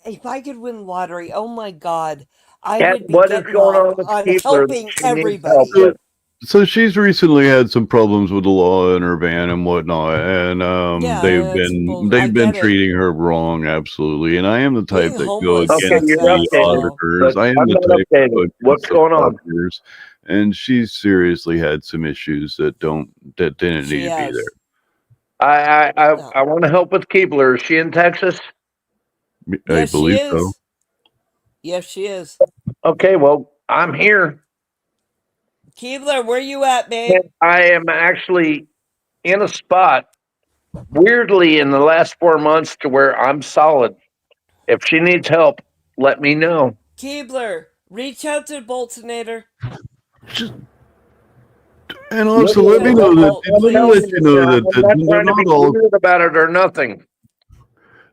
If I could win the lottery, oh my God, I would be what is getting going off on with on Keebler that helping she needs help everybody. with? so she's recently had some problems with the law in her van and whatnot, and Yeah, they've that's been I they've been get it. treating her wrong, absolutely. And I am the Being type that go homeless Okay, against sucks you're the ass, updated, though. auditors. but I am I'm the not type that go updated. What's against the going on? auditors, and she's seriously had some issues that didn't She need to be there. has. I want to help with Keebler. Is she in Texas? I Yes, she believe so. is. Yes, she is. Okay, well, I'm here. Keebler, where you at, babe? And I am actually in a spot, weirdly, in the last 4 months to where I'm solid. If she needs help, let me know. Keebler, reach out to Boltonator. And also, Reach let me out to know that. Bolt, Let me let please. you know that, I'm not they're trying to be not all. weird about it or nothing.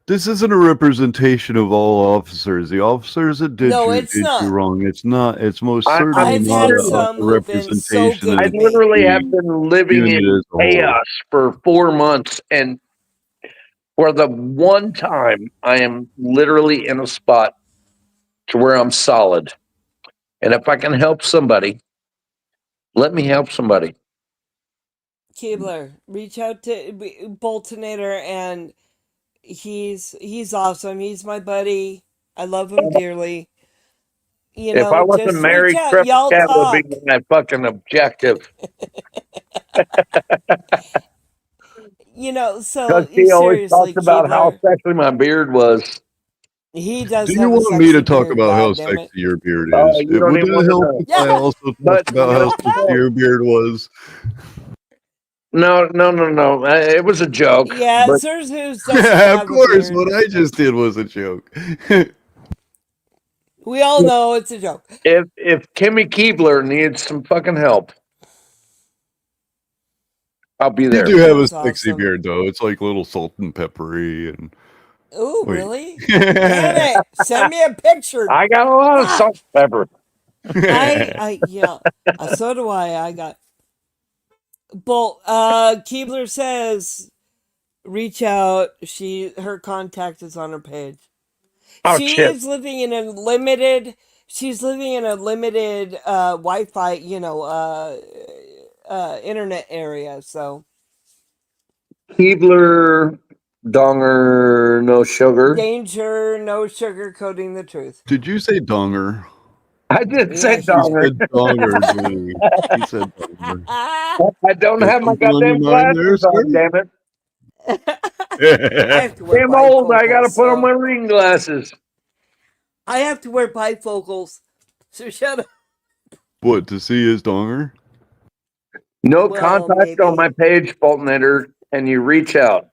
This isn't a representation of all officers. The officers that did No, you it's not. wrong. It's not. It's most certainly I've not had a some who've been so representation good of I to me. literally have the been living unit in as a whole. chaos for 4 months, and for the one time I am literally in a spot to where I'm solid. And if I can help somebody, let me help somebody. Keebler, reach out to Boltonator, and he's awesome. He's my buddy. I love him dearly. If I wasn't Just reach married, out. Y'all Crippledcat would be talk. my fucking objective. Because So he always seriously, talked about how Keebler, sexy my beard was. he does Do you have a want me to sexy talk beard. about how God damn sexy it! your beard Oh, is? you don't Would even it want to help know. if I also But talked about how sexy your beard was? no. It was a joke. Yeah, But Zerzus doesn't Yeah, of have a course. beard. What I just did was a joke. We all know it's a joke. if Kimmy Keebler needs some fucking help, I'll be You there. do have a Keebler's sexy awesome. beard, though. It's like little salt and peppery and. Ooh, Wait. really? Damn it! Send me a picture. I got a lot of Fuck. salt and pepper. Yeah. So do I. I got. Keebler says, reach out. Her contact is on her page. Oh She shit. is living in a limited. She's living in a limited Wi-Fi, internet area. So Keebler, Donger, no sugar. Danger, no sugarcoating the truth. Did you say donger? I did Yeah, say he Donger. said donger. Lee. He said donger. I don't Got have my something on your goddamn mind there, glasses on, damn it. I have to wear Damn old, I gotta bifocals, put on so my reading glasses. I have to wear bifocals. So shut up. What, to see his donger? No Well, contact on my page, Fultonator, and you reach out.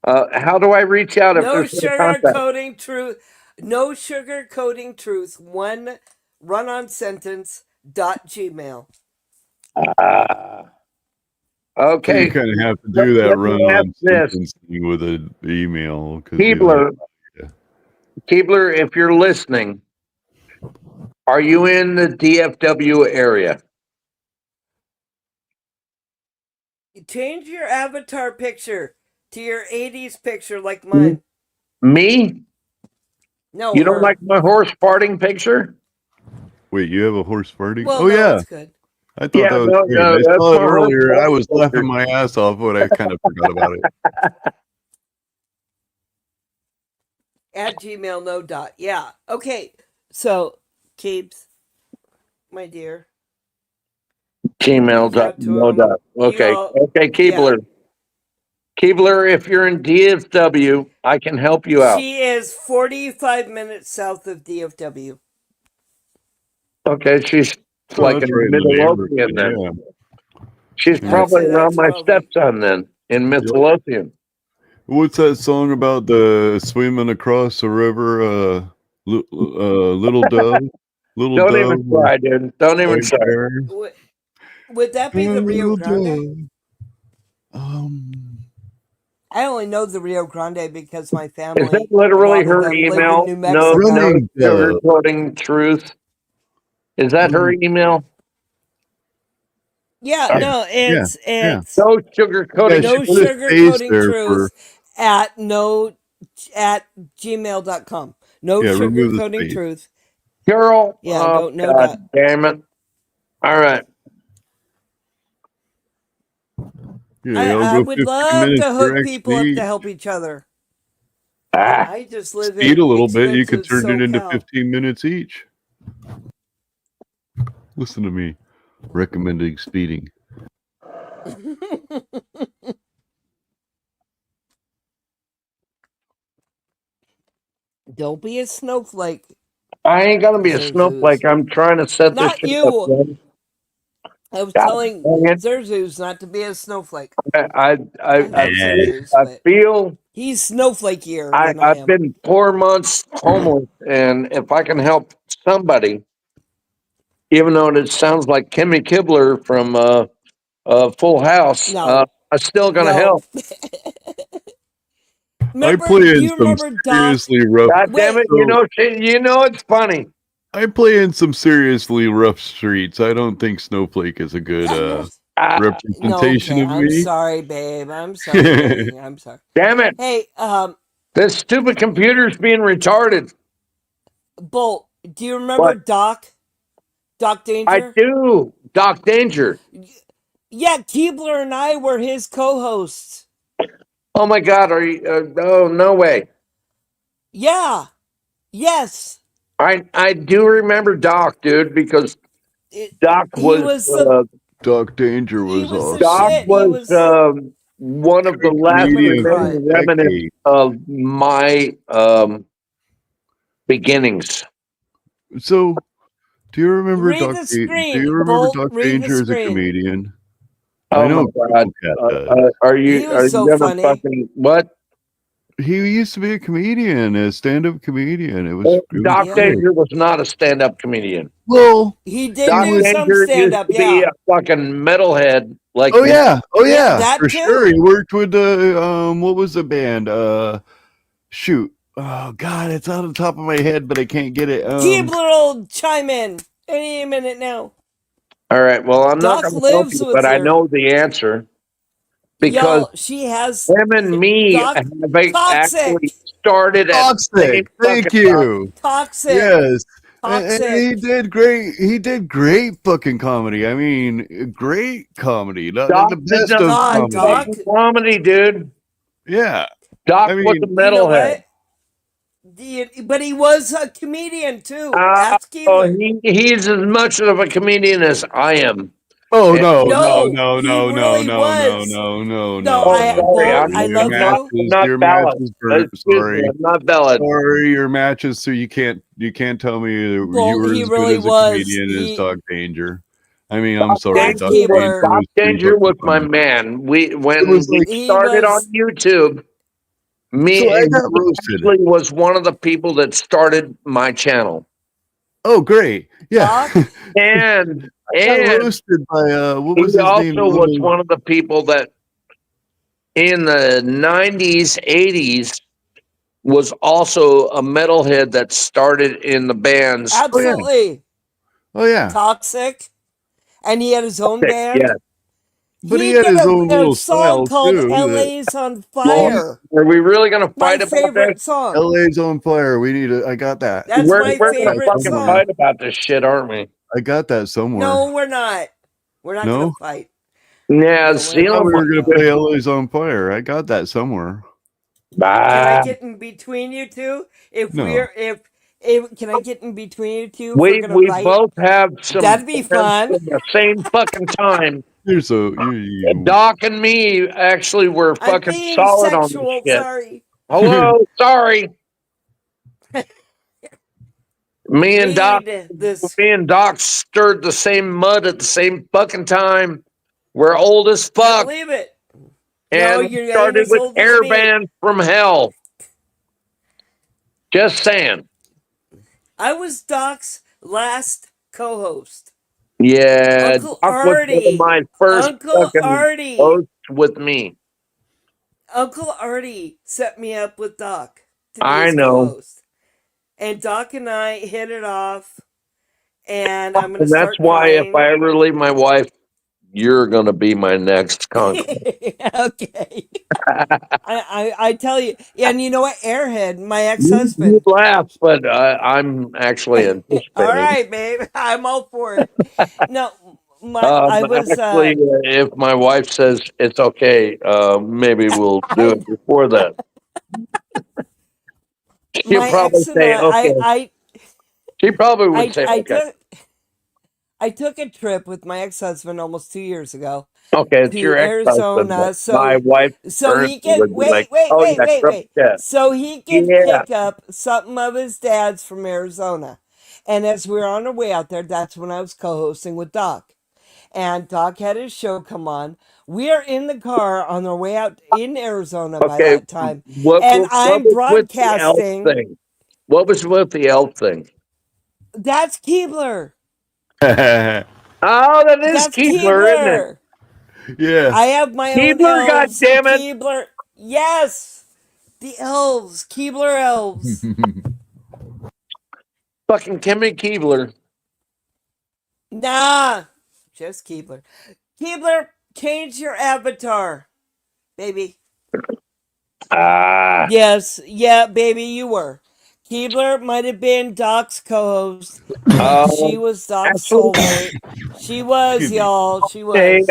How do I reach out if No there's no contact? sugarcoating truth. No sugarcoating truth. One run-on sentence. .gmail. Okay. So you kind of have to do that Let me ask run-on this. sentencing with an email. Keebler, Keebler, if you're listening, are you in the DFW area? Change your avatar picture to your 80s picture like mine. Me? No, You don't her. like my horse farting picture? Wait, you have a horse farting? Well, oh, no, yeah. it's good. I thought that was great. I that's saw it my horse earlier. I farting was picture. laughing my ass off, but I kind of forgot about it. At Gmail, no dot. Yeah. Okay. So, Keebs, my dear. Gmail. No dot. Okay. Okay, Keebler. Keebler, if you're in DFW, I can help you out. She is 45 minutes south of DFW. Okay, she's Oh, like that's in right in the Midlothian neighborhood, then. yeah. She's Yeah. probably I'd say around that's my probably- stepson then in Midlothian. What's that song about the swimming across the river? Little dove? Little Don't dove? even try, dude. Don't even White try. bear? Would that be the Rio Little Grande? dove. I only know the Rio Grande because my family. Is that literally a lot of her them live in email? New No, Mexico. no sugarcoating truth. Is that her email? Yeah, no, it's No sugarcoating. no sugarcoating truth at gmail.com. No Yeah, remove the sugarcoating space. truth. Girl, Yeah, oh, don't know God that. damn it. All right. Yeah, I would love to hook people up XP. to help each other. Ah. I just live Speed in a little bit. You could expensive turn it into SoCal. 15 minutes each. Listen to me. Recommending speeding. Don't be a snowflake. I ain't gonna be a Zeus. snowflake. I'm trying to set this Not shit you. up. Man. I was God telling dang it. Zerzus not to be a snowflake. I feel he's snowflakier than I I've am. been 4 months homeless, and if I can help somebody, even though it sounds like Kimmy Kibler from Full House, No. I'm still gonna No. help. Remember, I play do in you some remember Doc? seriously rough. God damn it! You know it's funny. I play in some seriously rough streets. I don't think Snowflake is a good No, representation okay. of I'm me. sorry, babe. I'm sorry, babe. I'm sorry. Damn it! Hey, This stupid computer's being retarded. Bolt, do you remember What? Doc? Doc Danger? I do. Doc Danger. Yeah, Keebler and I were his co-hosts. Oh my God! Are you? Oh no way! Yeah. Yes. I do remember Doc, dude, because Doc he was, was Doc Danger was was awesome. the Doc shit. He was was one of the last comedian for remaining remnants of my beginnings. So, do you remember Read Doc? the Do screen, you remember Bolt, Doc read the Danger as a screen. comedian? Oh I know my God! Cripplecat does. Are He you was so gonna funny. fucking what? He used to be a comedian, a stand-up comedian. It was Doc great. Danger was not a stand-up comedian. Well, He did Doc do some Danger stand-up, used to be yeah. a fucking metalhead. Like oh yeah, that for too. sure. He worked with the what was the band? Shoot, oh God, it's on the top of my head, but I can't get it. Keebler will chime in any minute now. All right. Well, I'm Doc not going to help lives you, with but I her. know the answer because Y'all, she has him and me Doc have toxic. actually started at the same Toxic. Thank fucking you. Toxic. Yes. And he did great. He did great fucking comedy. I mean, great comedy. Doc The did best of nothing but comedy. fucking comedy, dude. Yeah. Doc I was mean, a metalhead. But he was a comedian too. Ask Keebler. He's as much of a comedian as I am. Oh And- no! he really was. No, No, sorry, I love you. Your match is burnt. Excuse me, Sorry, I'm not valid. Sorry, your match is so you can't tell me that Well, you were he as really good as a was. comedian as He- Doc Danger. I mean, I'm sorry, That's Doc Keebler. Danger was pretty Danger was fucking my funny. man. When It was we like- started on YouTube, So I and got he roasted. actually was one of the people that started my channel. Oh, great! Yeah, And I got roasted by what was he his name? also was one of the people that in the 90s, 80s was also a metalhead that started in the bands. Absolutely. Oh yeah. Toxic. And he had his own band. Yeah. But he He had did his a own little song style called too. LA's on Fire. Are we really going to My fight about favorite this? song. LA's on fire. We need to. I got that. That's We're my going to favorite fucking song. fight about this shit, aren't we? I got that somewhere. No, we're not. We're not No? going to fight. Yeah, No, see, I thought we were no. gonna play LA's on fire. I got that somewhere. Can I get in between you two? If No. we're if can I get in between you two? If We we're gonna fight? both have some. That'd be fun. At the same fucking time. You're so you. Doc and me actually were I'm fucking being solid on sexual. this shit. Sorry. Hello, sorry. Me and Doc stirred the same mud at the same fucking time. We're old as I fuck. believe it. And No, you started ain't as with old as me. Airband from Hell. Just saying. I was Doc's last co-host. Yeah, Uncle Doc was one Artie. of my first Uncle fucking Artie. hosts with me. Uncle Artie set me up with Doc to be I his know. co-host. And Doc and I hit it off. And I'm gonna And that's start why crying. if I ever leave my wife, you're gonna be my next conqueror. Okay. I tell you, and you know what? Airhead, my You ex-husband. laugh, but I'm actually anticipating. All right, babe. I'm all for it. No, I was actually, if my wife says it's okay, maybe we'll do it before that. She'll my probably ex and say okay. I She probably would say okay. I took a trip with my ex-husband almost 2 years ago. Okay, it's to your ex-husband. Arizona, but so my wife. So he can wait. Crippledcat. So he can Yeah. pick up something of his dad's from Arizona. And as we were on our way out there, that's when I was co-hosting with Doc. And Doc had his show come on. We are in the car on our way out in Arizona by Okay, that time. what I'm was with the elf broadcasting. thing? What was with the elf thing? That's Keebler. Oh, that is That's Keebler, isn't it? Yeah. I have my own Keebler, elves. goddammit. Keebler. Yes. The elves. Keebler elves. Fucking Kimmy Keebler. Nah. Just Keebler. Keebler, change your avatar. Baby. Yes. Yeah, baby, you were. Keebler might have been Doc's co-host. She was Doc's soulmate. She was, y'all. She was. Hey,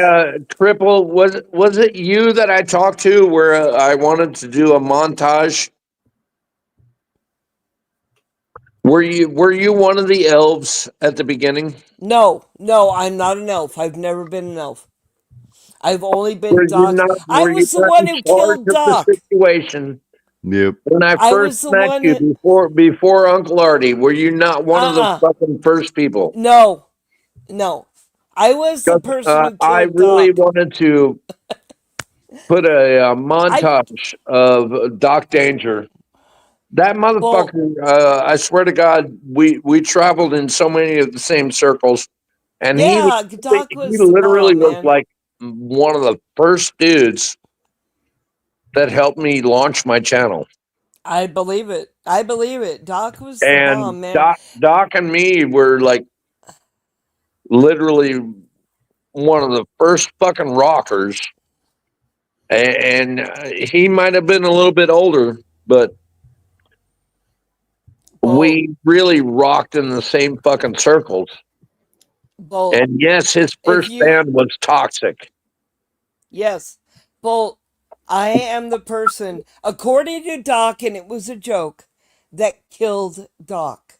Triple, was it you that I talked to where I wanted to do a montage? Were you one of the elves at the beginning? No, I'm not an elf. I've never been an elf. I've only been Were you Doc. not- I were you was the not one in who charge killed of the Doc. situation? Yep. When I I was first the met one you that- before Uncle Artie, were you not one of the fucking first people? No. I was the person who killed I really Doc. wanted to put a montage of Doc Danger. That motherfucker, I swear to God, we traveled in so many of the same circles. And Yeah, Doc he was literally the bomb, was man. like one of the first dudes that helped me launch my channel. I believe it. Doc was the And bomb, man. Doc and me were like literally one of the first fucking rockers. And he might have been a little bit older, but we really rocked in the same fucking circles. Bolt. And yes, his first you- band was Toxic. Yes. Bolt, I am the person, according to Doc, and it was a joke, that killed Doc.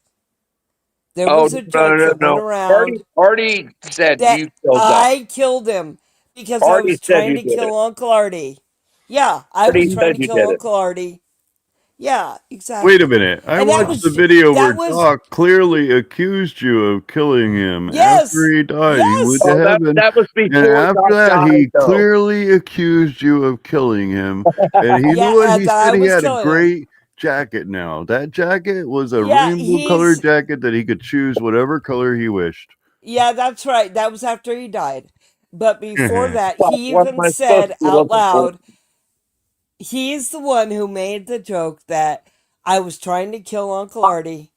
There was a joke that went around. Artie said that you killed I killed him because I Artie was said trying you to did kill it. Uncle Artie. Yeah, I Artie was trying said to you kill did it. Uncle Artie. Yeah, exactly. Wait a minute. I And that watched was- the video where that was- Doc clearly accused you of killing him Yes, after he died. He yes. went to Oh, heaven. that was And before after Doc that, died, he though. clearly accused you of killing him. And he Yeah, knew what and he that I said. He was had a killing him. great jacket now. That jacket was a Yeah, rainbow colored jacket that he could choose whatever color he wished. Yeah, that's right. That was after he died. But before that, What- he what even am I supposed said to be out looking for? loud, he's the one who made the joke that I was trying to kill Uncle Artie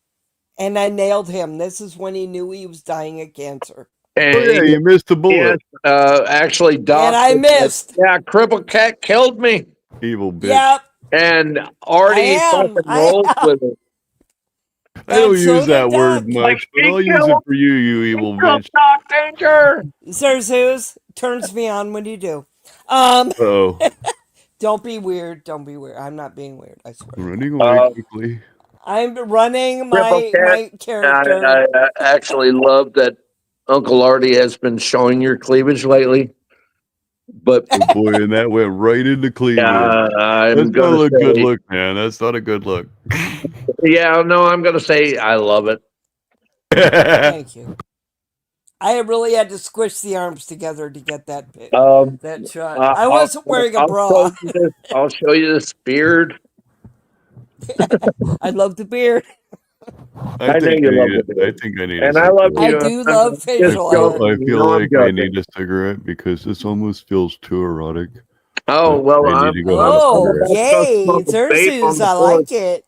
and I nailed him. This is when he knew he was dying of cancer. Oh, yeah, you missed the bullet. Yes, actually, Doc. And I said, missed. Yeah, Cripplecat killed me. Evil bitch. Yep. And Artie fucking rolls with it. I don't And so use that did word Doc. much, but I'll use it for you, you evil bitch. Doc Danger. Sir Zeus turns me on when you do. Uh-oh. Don't be weird. Don't be weird. I'm not being weird. I swear. Running away quickly. I'm running my Cripplecat, character. I actually love that Uncle Artie has been showing your cleavage lately. But oh boy, and that went right into cleavage. I'm That's not gonna a good say- look, man. That's not a good look. Yeah, no, I'm gonna say I love it. Thank you. I really had to squish the arms together to get that pic, that shot. I wasn't wearing a bra. I'll show you this beard. I love the beard. I know think you I love need the it. I think I need And a I love cigarette. I do love facial hair. I feel No, I'm like I joking. need a cigarette because this almost feels too erotic. Oh, well, I need to go have a Oh, cigarette. yay. smoke a vape on Xerxes, the I like it.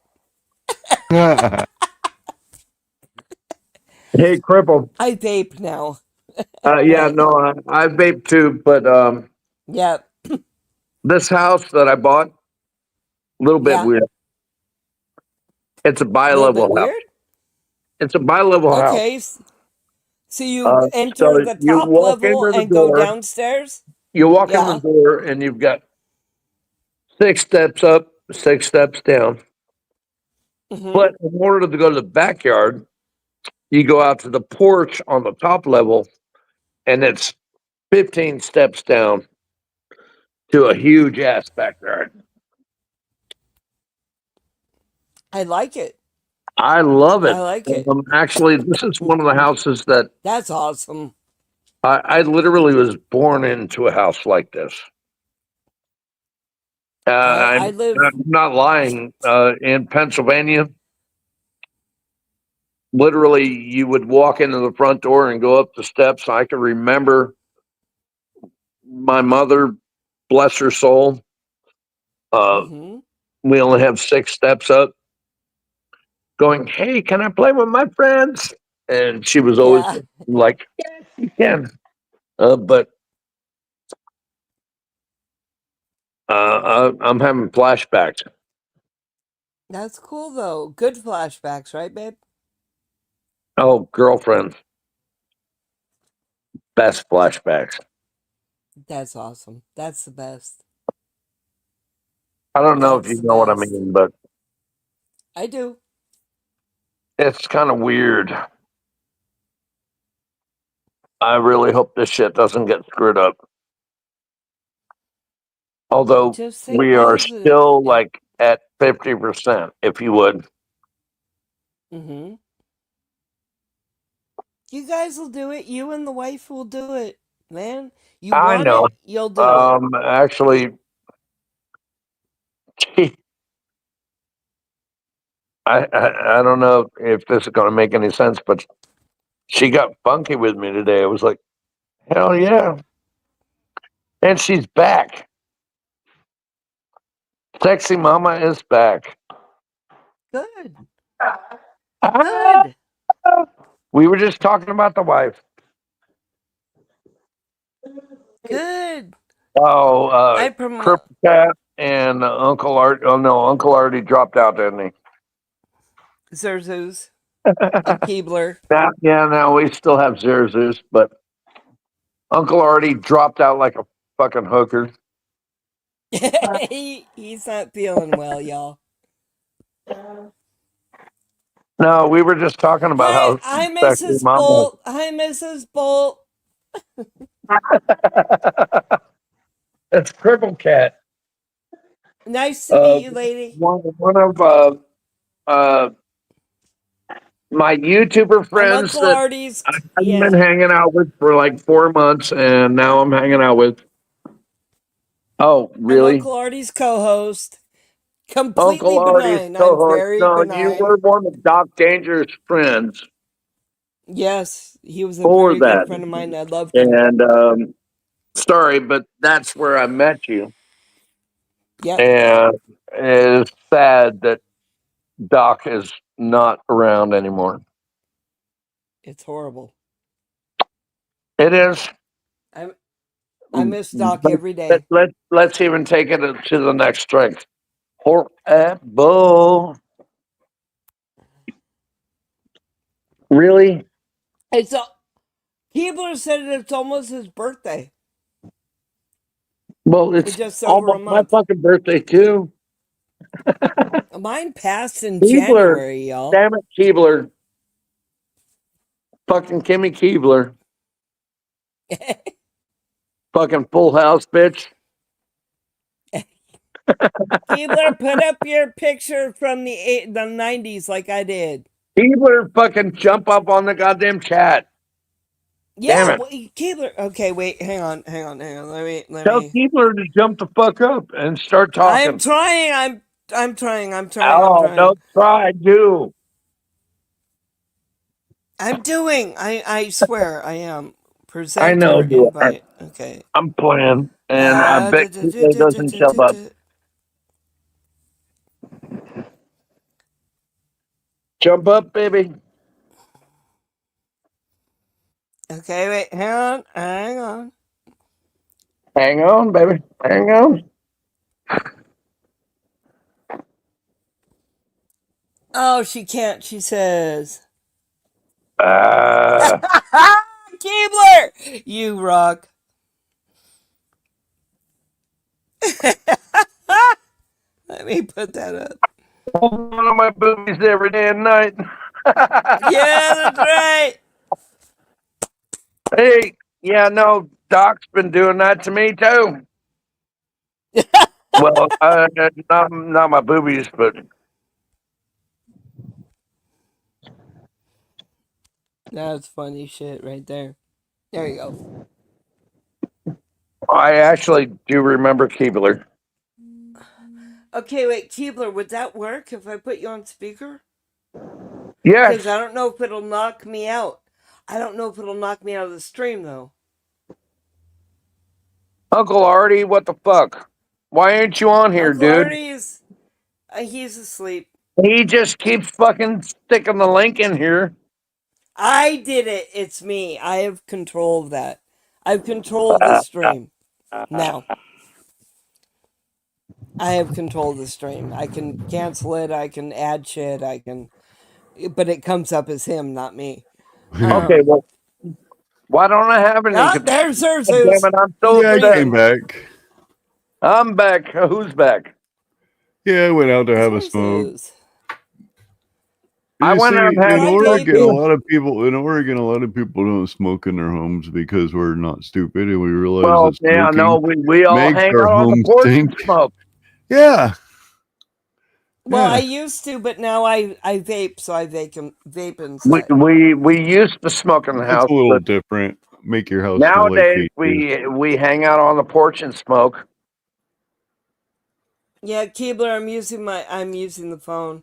Hey, Cripple. I vape now. Yeah, no, I vape too, but Yeah. this house that I bought, a little bit Yeah. weird. It's a A little bit bi-level house. weird? It's a bi-level house. Okay. So you So enter the you top walk level into the and go door. downstairs? You walk in Yeah. the door and you've got 6 steps up, 6 steps down. Mhm. But in order to go to the backyard, you go out to the porch on the top level, and it's 15 steps down to a huge ass backyard. I like it. I love it. I like it. Actually, this is one of the houses that That's awesome. I literally was born into a house like this. I I'm live. not lying. In Pennsylvania, literally, you would walk into the front door and go up the steps. I can remember my mother, bless her soul. Mhm. We only have 6 steps up. Going, hey, can I play with my friends? And she was always Yeah. like, yes, you can. But I'm having flashbacks. That's cool though. Good flashbacks, right, babe? Oh, girlfriend. Best flashbacks. That's awesome. That's the best. I don't know That's if you the know what I best. mean, but I do. it's kind of weird. I really hope this shit doesn't get screwed up. Although Just think we are positive. still like at 50%, if you would. Mm-hmm. You guys will do it. You and the wife will do it, man. You I want know. it, you'll do it. Actually, I don't know if this is going to make any sense, but she got funky with me today. I was like, hell yeah. And she's back. Sexy Mama is back. Good. Good. We were just talking about the wife. Good. Oh, I promote. Crippledcat and Uncle Art. Oh no, Uncle Artie dropped out, didn't he? Zerzus. And Keebler. Now we still have Zerzus, but Uncle Artie dropped out like a fucking hooker. He's not feeling well, y'all. No, we were just talking about how Hi, sexy Mrs. Mom was. Bolt. Hi, Mrs. Bolt. It's Crippledcat. Nice to meet you, lady. One of my YouTuber friends Uncle that Artie's. I've been hanging out with for like 4 months, and now I'm hanging out with. Oh, really? I'm Uncle Artie's co-host. Completely Uncle Artie's benign. I'm co-host. very No, benign. you were one of Doc Danger's friends Yes, he was a for very that. good friend of mine. I loved him. And sorry, but that's where I met you. Yep. And it's sad that Doc is not around anymore. It's horrible. It is. I miss Doc every day. Let's even take it to the next strength. Horrible. Really? It's Keebler said it's almost his birthday. Well, it's just over a almost my month. fucking birthday too. Mine passed in Keebler. January, y'all. Damn it, Keebler. Fucking Kimmy Keebler. Fucking Full House, bitch. Keebler, put up your picture from the 90s like I did. Keebler, fucking jump up on the goddamn chat. Yeah, Damn it. well, Keebler. Okay, wait, hang on. Let me. Tell Keebler to jump the fuck up and start talking. I'm trying. I'm trying. Oh, don't try, do. I'm doing. I swear I am. Presenter I know you invite. are. Okay. I'm playing, and I bet Keebler doesn't jump up. Jump up, baby. Okay, wait, hang on. Hang on, baby. Hang on. Oh, she can't. She says. Uh, Keebler, you rock. Let me put that up. One of my boobies every day and night. Yeah, that's right. Hey, yeah, no, Doc's been doing that to me too. Well, not my boobies, but That's funny shit right there. There you go. I actually do remember Keebler. Okay, wait, Keebler, would that work if I put you on speaker? Yes. Because I don't know if it'll knock me out. I don't know if it'll knock me out of the stream, though. Uncle Artie, what the fuck? Why ain't you on here, Uncle dude? Artie's, he's asleep. He just keeps fucking sticking the link in here. I did it. It's me. I have control of that. I've controlled the stream. Now. I have control of the stream. I can cancel it. I can add shit. But it comes up as him, not me. Okay, well, why don't I have any? There's Damn it, I'm so I upset. came back. I'm back. Who's back? Yeah, I went out to have a smoke. I went out and had in a Oregon. smoke. A lot of people don't smoke in their homes because we're not stupid, and we realize Well, that yeah, no, we all makes hang our out on the homes porch and stink. smoke. Yeah. Well, Yeah. I used to, but now I vape, so I vape inside. We used to smoke in the It's house, a little but different. Make your house smell like nowadays feet. we hang out on the porch and smoke. Yeah, Keebler, I'm using the phone.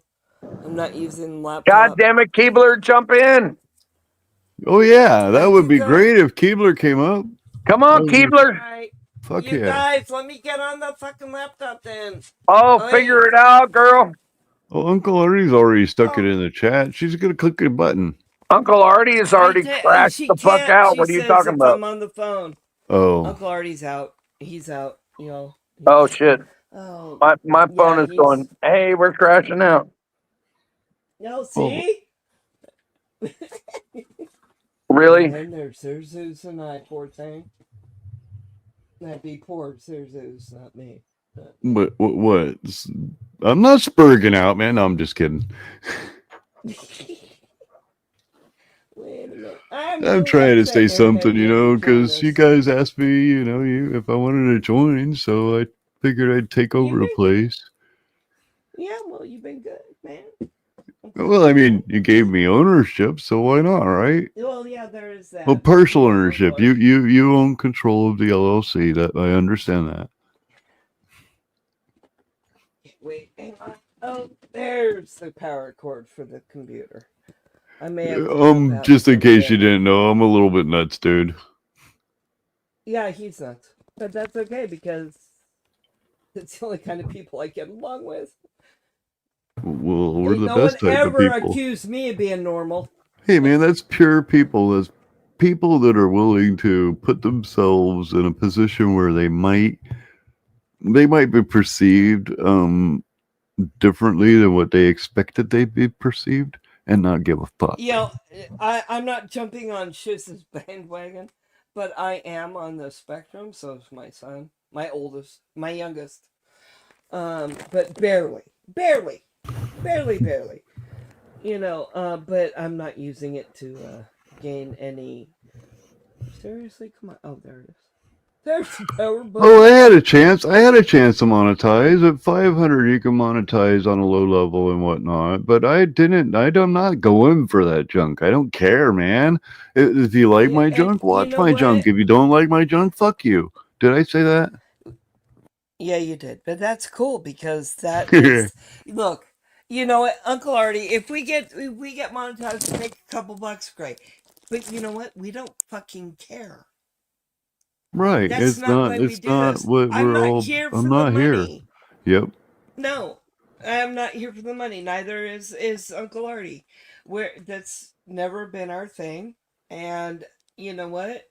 I'm not using the laptop. God damn it, Keebler, jump in. Oh yeah, that would be great if Keebler came up. Come on, Keebler. Right. Fuck You yeah. guys, let me get on the fucking laptop then. Oh, figure it out, girl. Oh, Uncle Artie's already stuck it in the chat. She's gonna click a button. Uncle Artie has already crashed the fuck out. What are you talking about? I'm on the phone. Oh. Uncle Artie's out. He's out. You know. Oh shit. Oh. My phone is going, hey, we're crashing out. No, see? Really? And there's Zeus and I, poor thing. That'd be poor Zeus, not me. What? I'm not spurging out, man. No, I'm just kidding. Wait a minute. I'm I'm really trying to upset say Ed something, you know, didn't join because you us. guys asked me, you know, if I wanted to join, so I figured I'd take over a place. Yeah, well, you've been good, man. Well, I mean, you gave me ownership, so why not, right? Well, yeah, there is that. Well, partial ownership. You own control of the LLC. That I understand that. Wait, hang on. Oh, there's the power cord for the computer. I may have to jump out Just in and case get you it. didn't know, I'm a little bit nuts, dude. Yeah, he's nuts. But that's okay because it's the only kind of people I get along with. Well, we're the No best one type of ever people. accused me of being normal. Hey, man, that's pure people. That's people that are willing to put themselves in a position where they might be perceived differently than what they expected they'd be perceived, and not give a fuck. You know, I'm not jumping on Shiz's bandwagon, but I am on the spectrum. So is my son, my oldest, my youngest. But barely. You know, but I'm not using it to gain any. Seriously, come on! Oh, there it is. There's the power button. Oh, I had a chance to monetize. At 500, you can monetize on a low level and whatnot. But I didn't. I'm not going for that junk. I don't care, man. If you like my junk, watch my junk. If you don't like my junk, fuck you. Did I say that? Yeah, you did. But that's cool because that makes look. You know what, Uncle Artie? If we get monetized and make a couple bucks, great. But you know what? We don't fucking care. Right. That's not why we do this. What I'm we're not all. here for I'm the not here. money. Yep. No, I'm not here for the money. Neither is Uncle Artie. That's never been our thing. And you know what?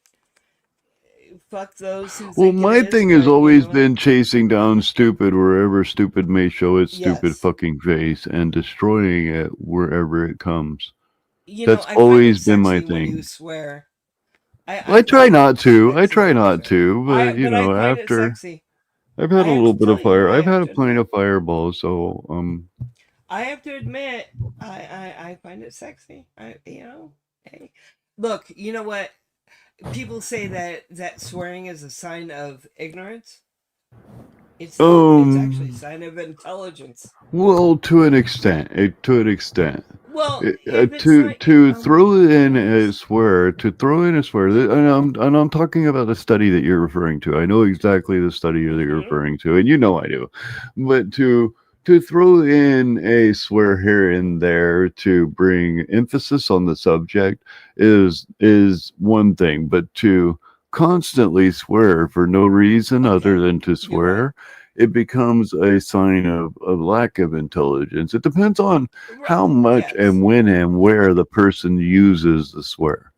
Fuck those who Well, think my it is, thing has but, always been chasing down stupid wherever stupid may show its stupid Yes. fucking face and destroying it wherever it comes. You That's know, I always find been it my sexy when you thing. swear. I try not to. I try not to, but you But I know, find it after sexy. I've had I a have little to bit tell of you, fire. I I've have had a to plenty admit. of fireballs, so I have to admit, I find it sexy. Hey, look, you know what? People say that swearing is a sign of ignorance. It's not. It's actually a sign of intelligence. well, to an extent. Well, if it's not, To throw in a swear, and I'm talking about the study that you're referring to. I know exactly the study that you're referring to, and you know I do. But to throw in a swear here and there to bring emphasis on the subject is one thing, but to constantly swear for no reason other than to swear, it becomes a sign of lack of intelligence. It depends on how much and when and where the person uses the swear.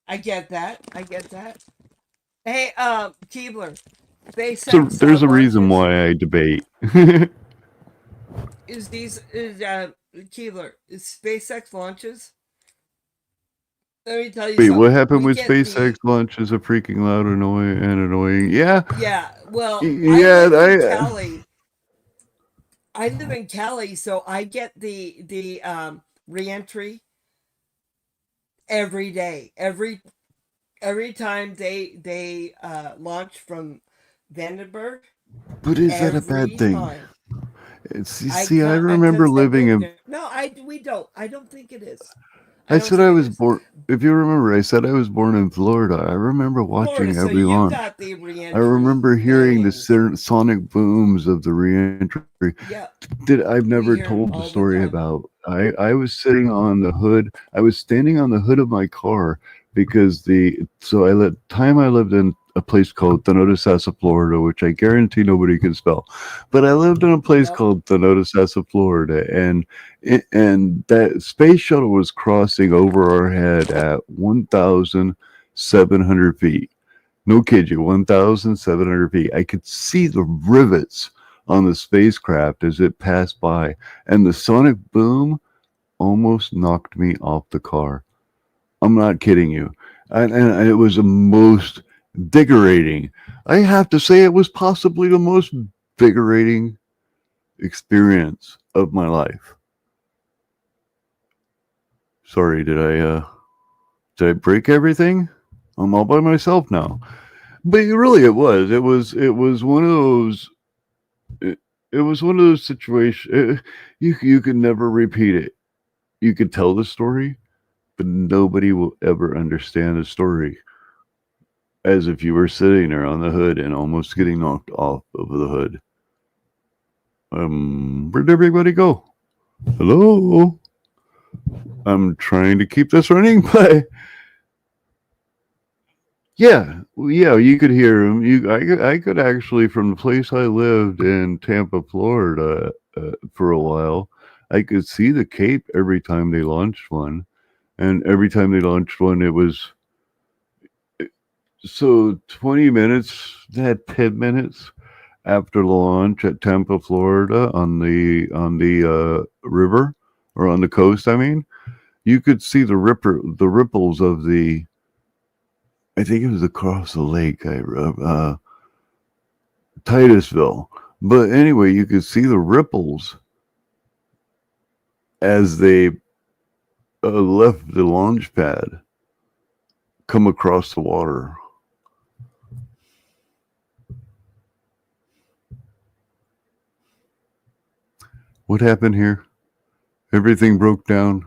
I get that. Hey, Keebler, So there's a reason why I debate. Keebler, is SpaceX launches? Let me tell you Wait, something. what happened We with get SpaceX launch is a freaking loud annoying. Yeah. Yeah, well, Yeah, I live in Cali. I live in Cali, so I get the reentry every day. Every time they launch from Vandenberg. But is that a bad thing? Time. See, I remember living in. No, we don't. I don't think it is. I said I was born. If you remember, I said I was born in Florida. I remember watching Florida, so every you launch. got the re-entry. I remember hearing the sonic booms of the reentry. Yeah. I've never told the story about. I was sitting on the hood. I was standing on the hood of my car because I lived in a place called Thonotosassa, Florida, which I guarantee nobody can spell. But I lived in a place called Thonotosassa, Florida, and that space shuttle was crossing over our head at 1,700 feet. No kid you, 1,700 feet. I could see the rivets on the spacecraft as it passed by, and the sonic boom almost knocked me off the car. I'm not kidding you. And it was the most invigorating. I have to say it was possibly the most invigorating experience of my life. Sorry, did I break everything? I'm all by myself now. But really it was one of those it was one of those situations you could never repeat it. You could tell the story, but nobody will ever understand the story as if you were sitting there on the hood and almost getting knocked off of the hood. Where'd everybody go? Hello? I'm trying to keep this running, but yeah, you could hear him. I could actually, from the place I lived in Tampa, Florida, for a while, I could see the Cape every time they launched one, and every time they launched one, it was so 20 minutes. They had 10 minutes after the launch at Tampa, Florida, on the river or on the coast. I mean, you could see the ripples of the. I think it was across the lake, Titusville. But anyway, you could see the ripples as they left the launch pad come across the water. What happened here? Everything broke down.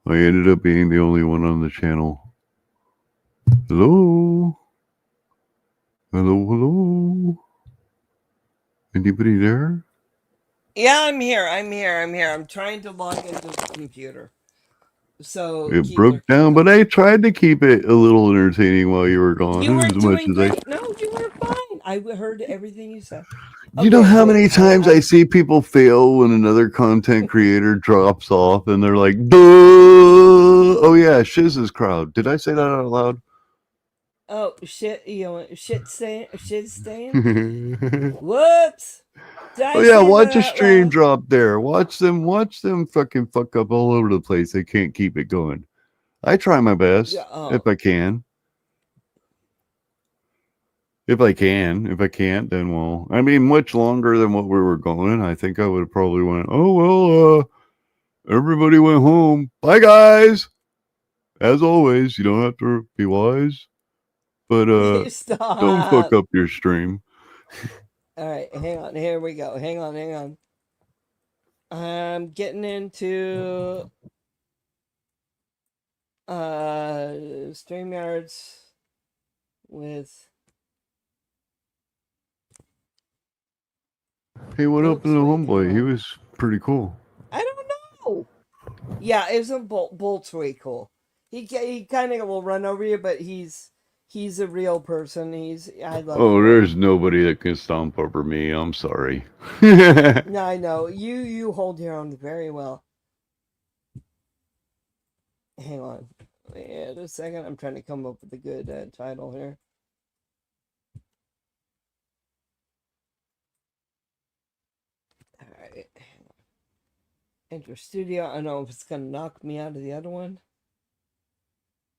I ended up being the only one on the channel. Hello? Hello? Anybody there? Yeah, I'm here. I'm trying to log into the computer. So it broke down, but I tried to keep it a little entertaining while you were gone. You were as much doing as great. No, you were fine. I heard everything you said. You know how many times I see people fail when another content creator drops off and they're like, duh! Oh yeah, Shiz's crowd. Did I say that out loud? Oh shit! Shit stain. Whoops! Oh yeah, watch a stream drop there. Watch them fucking fuck up all over the place. They can't keep it going. I try my best if I can. If I can't, then well, I mean, much longer than what we were going. I think I would have probably went, oh, well, everybody went home. Bye, guys. As always, you don't have to be wise, but don't fuck up your stream. All right, hang on. Here we go. Hang on. I'm getting into StreamYards with. Hey, what up to the homeboy? He was pretty cool. I don't know. Yeah, isn't Bolt's way cool? He kind of will run over you, but he's a real person. I love him. Oh, there's nobody that can stomp over me. I'm sorry. No, I know. You hold your own very well. Hang on. Wait a second. I'm trying to come up with a good title here. All right. Enter studio. I don't know if it's going to knock me out of the other one.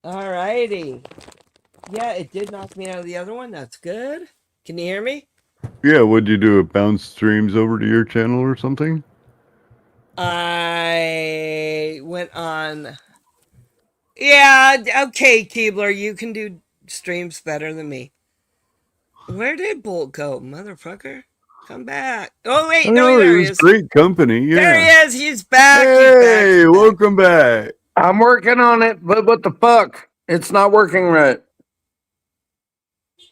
All righty. Yeah, it did knock me out of the other one. That's good. Can you hear me? Yeah, what'd you do? It bounced streams over to your channel or something? I went on. Yeah, okay, Keebler, you can do streams better than me. Where did Bolt go, motherfucker? Come back. Oh, wait, no, there he is. Great company, yeah. There he is. He's back. Hey, welcome back. I'm working on it, but what the fuck? It's not working right.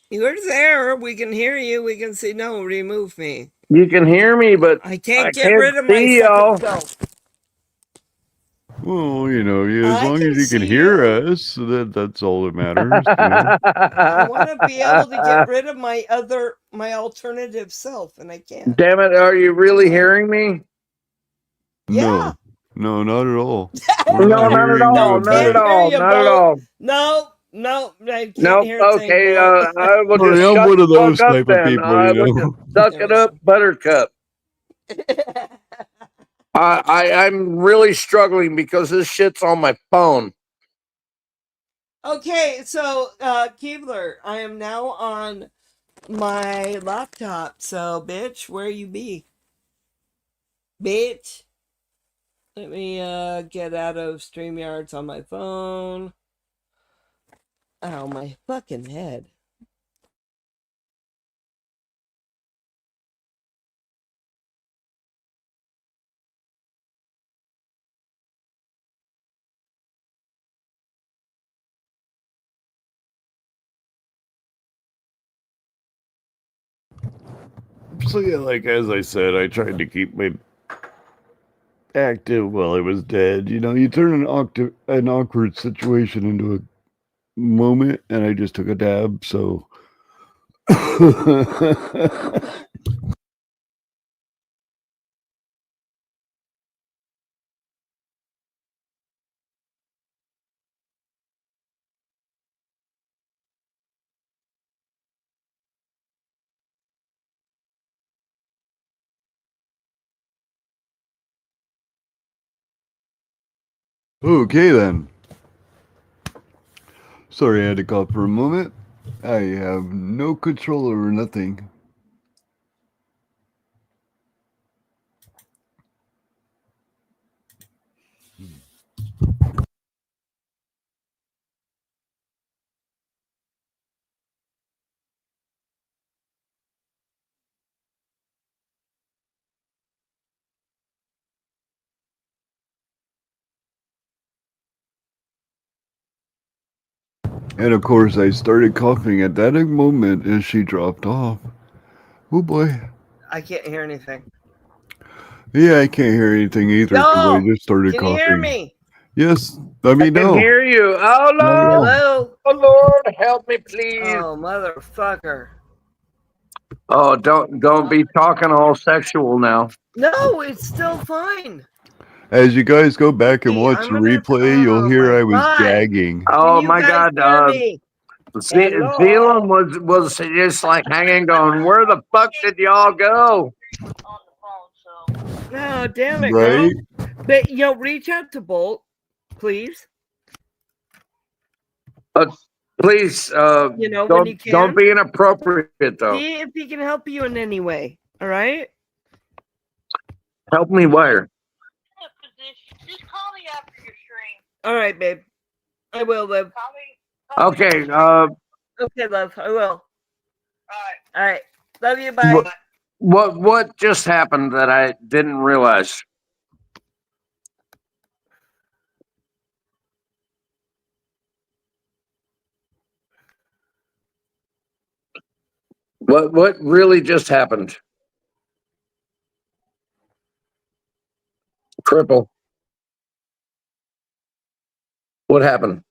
You're there. We can hear you. We can see. No, remove me. You can hear me, but I can't get rid of my second self. Well, you know, as long as you can hear us, that's all that matters. I want to be able to get rid of my alternative self, and I can't. Damn it, are you really hearing me? No, not at all. No, not at all. Not at all. Not at all. No, No, I can't Nope. hear a thing, Okay. Bolt. I will Sorry, just I'm shut one of the fuck those up type of then. people, I you will know. just suck it up, Buttercup. I'm really struggling because this shit's on my phone. Okay, so Keebler, I am now on my laptop. So, bitch, where you be? Bitch. Let me get out of StreamYards on my phone. Ow, my fucking head. So yeah, like as I said, I tried to keep my active while I was dead. You know, you turn an awkward situation into a moment, and I just took a dab. So. Okay then. Sorry I had to cough for a moment. I have no control over nothing. And of course I started coughing at that moment as she dropped off. Oh boy. I can't hear anything. Yeah, I can't hear anything either because I No! just started Can coughing. you hear me? Yes, let me I can know. hear you. Oh, Lord. Hello? Oh, Lord, help me, please. Oh, motherfucker. Oh, don't be talking all sexual now. No, it's still fine. As you guys go back and watch the replay, you'll hear I was God. gagging. Oh, you my guys God. hear me? Zealand was just like hanging, going, where the fuck did y'all go? No, damn it, Right? girl. But, reach out to Bolt, please. Please, when you don't can. be inappropriate, though. See if he can help you in any way. All right? Help me where? All right, babe. I will, Liv. Okay. Okay, love. I will. All right. Love you. Bye. What just happened that I didn't realize? What really just happened? Cripple. What happened?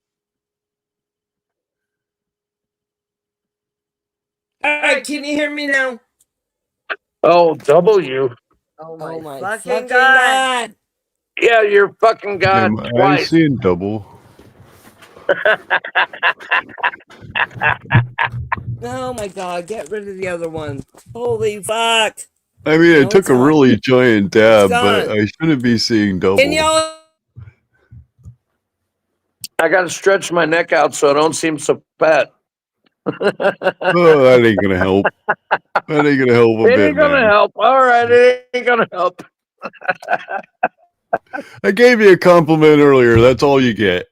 All right. Can you hear me now? Oh, W. Oh my fucking God. Yeah, you're fucking God Am I twice. seeing double? Oh my God. Get rid of the other one. Holy fuck. I mean, No, I took it's a not. really giant dab, but gone. I shouldn't be seeing double. Can y'all? I got to stretch my neck out so I don't seem so fat. Oh, that ain't gonna help. That ain't gonna help a It bit, ain't gonna man. help. All right, it ain't gonna help. I gave you a compliment earlier. That's all you get.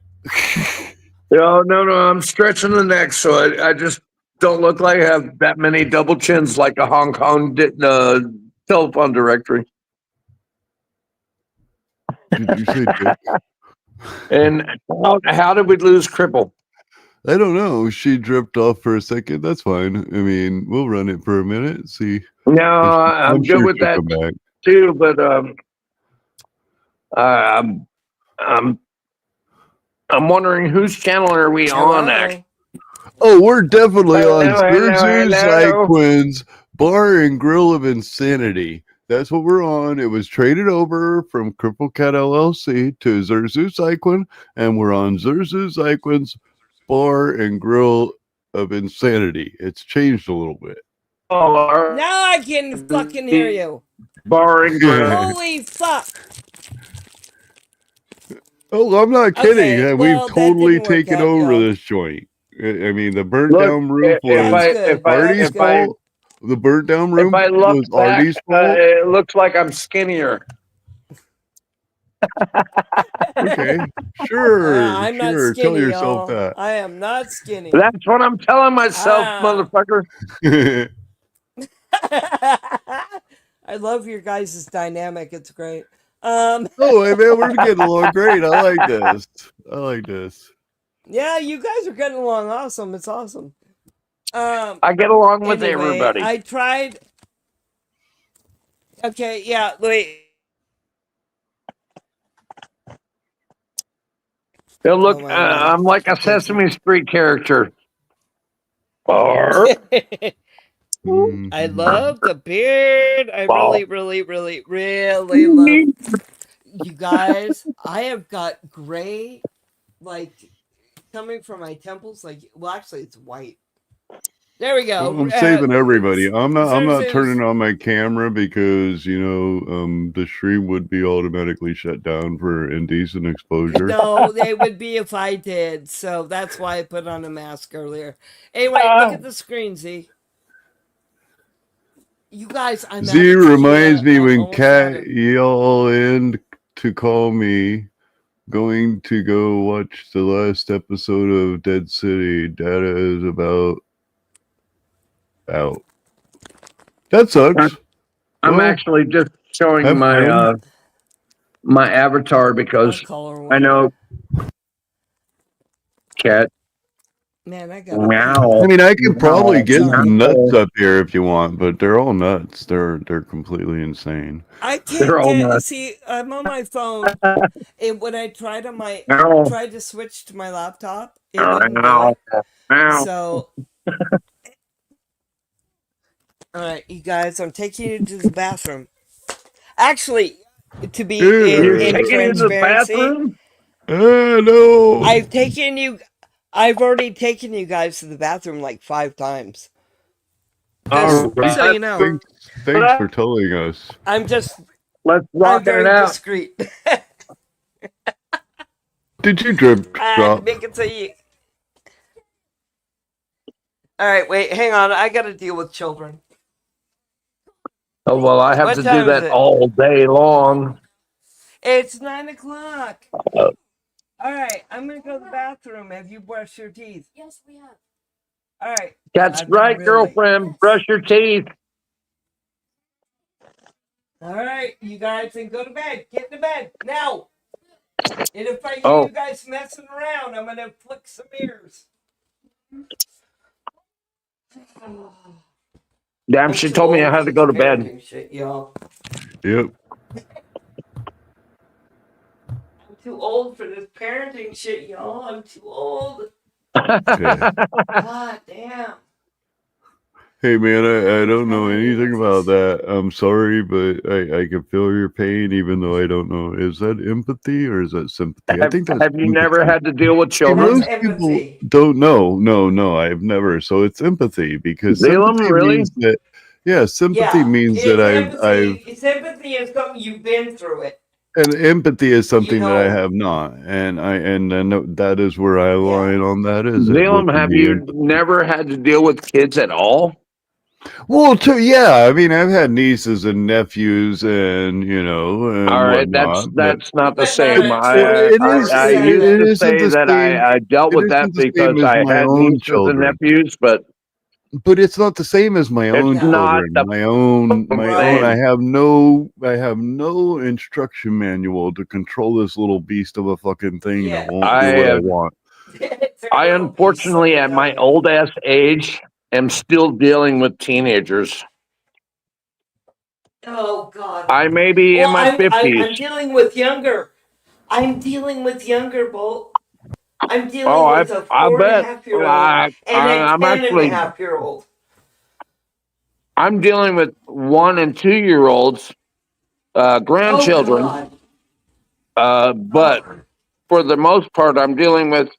No, I'm stretching the neck so I just don't look like I have that many double chins like a Hong Kong telephone directory. Did you say dick? And how did we lose Cripple? I don't know. She dripped off for a second. That's fine. I mean, we'll run it for a minute. See. No, I'm good sure with she'll that come back. too, but I'm wondering whose channel are we on? Actually, Oh, we're definitely on Hello. Zerzu Bar and Grill of Insanity. That's what we're on. It was traded over from Crippledcat LLC to Zerzu Cyclin, and we're on Zerzu Cyclin's bar and grill of insanity. It's changed a little bit. Now I can fucking hear you. Bar and grill. Holy fuck. Oh, I'm not kidding. Okay, We've well, that totally didn't work taken out, over y'all. this joint. I mean, the burnt Look, down roof if was I Artie's fault. The burnt down roof if I look was back, Artie's fault. it looks like I'm skinnier. Okay, sure, I'm not sure. Tell skinny, yourself y'all. that. I am not skinny. That's what I'm telling myself, motherfucker. I love your guys' dynamic. It's great. Oh, hey, man, we're getting along great. I like this. I like this. Yeah, you guys are getting along awesome. It's awesome. I get along with Anyway, everybody. I tried. Okay, yeah, wait. Look, I'm like a Sesame Street character. Bar. I love the beard. I really, really, really, really love you guys. I have got gray, like coming from my temples. Like, well, actually, it's white. There we go. Well, I'm saving everybody. I'm not turning on my camera because the stream would be automatically shut down for indecent exposure. No, they would be if I did. So that's why I put on a mask earlier. Anyway, look at the screen, Z. You guys, I'm Z reminds me when Kat yelled in to call me, going to go watch the last episode of Dead City. Data is about out. That sucks. I'm actually just showing my my avatar because I know Cat. Man, I got. I mean, I could probably get some nuts up here if you want, but they're all nuts. They're completely insane. I can't see. I'm on my phone, and when I tried tried to switch to my laptop, it wouldn't do it. So, all right, you guys, I'm taking you to the bathroom. Actually, to be in transparency, no. I've already taken you guys to the bathroom like 5 times. Just so you know. Thanks for telling us. I'm rock very it out. discreet. Did you drip drop? Make it so you. All right, wait, hang on. I got to deal with children. Oh well, I have What to time do is that it? all day long. It's 9:00. All right, I'm gonna go to the bathroom. Have you brushed your teeth? Yes, we have. All right. That's right, girlfriend. Brush your teeth. All right, you guys can go to bed. Get into bed now. And if I hear you guys messing around, I'm gonna flick some ears. Damn, she told me I had to go to bed. Shit, y'all. Yep. I'm too old for this parenting shit, y'all. I'm too old. Okay. God damn. Hey man, I don't know anything about that. I'm sorry, but I can feel your pain, even though I don't know. Is that empathy or is that sympathy? I think that's. Have you never had to deal with children? Most people don't know. No, I've never. So it's empathy because Zalem, sympathy really? means that. Yeah, sympathy means that I've Sympathy is something you've been through it. and empathy is something that I have not, and that is where I align on that. Is it Zalem, would have be you empathy. never had to deal with kids at all? Well, yeah. I mean, I've had nieces and nephews, and and All right, whatnot, that's not the same. It is. I It used to isn't say the that same. I dealt It with that isn't the same because as I my had own nieces and children. nephews, but it's not the same as my own not children. My own. same. I have no instruction manual to control this little beast of a fucking thing that won't do what I want. I unfortunately, at my old ass age, am still dealing with teenagers. Oh God. I may be in my 50s. I'm dealing with younger. I'm dealing with younger, Bolt. I'm dealing with a I bet. 4.5-year-old I'm and a 10 actually. and a half-year-old. I'm dealing with 1 and 2-year-olds, grandchildren. But for the most part, I'm dealing with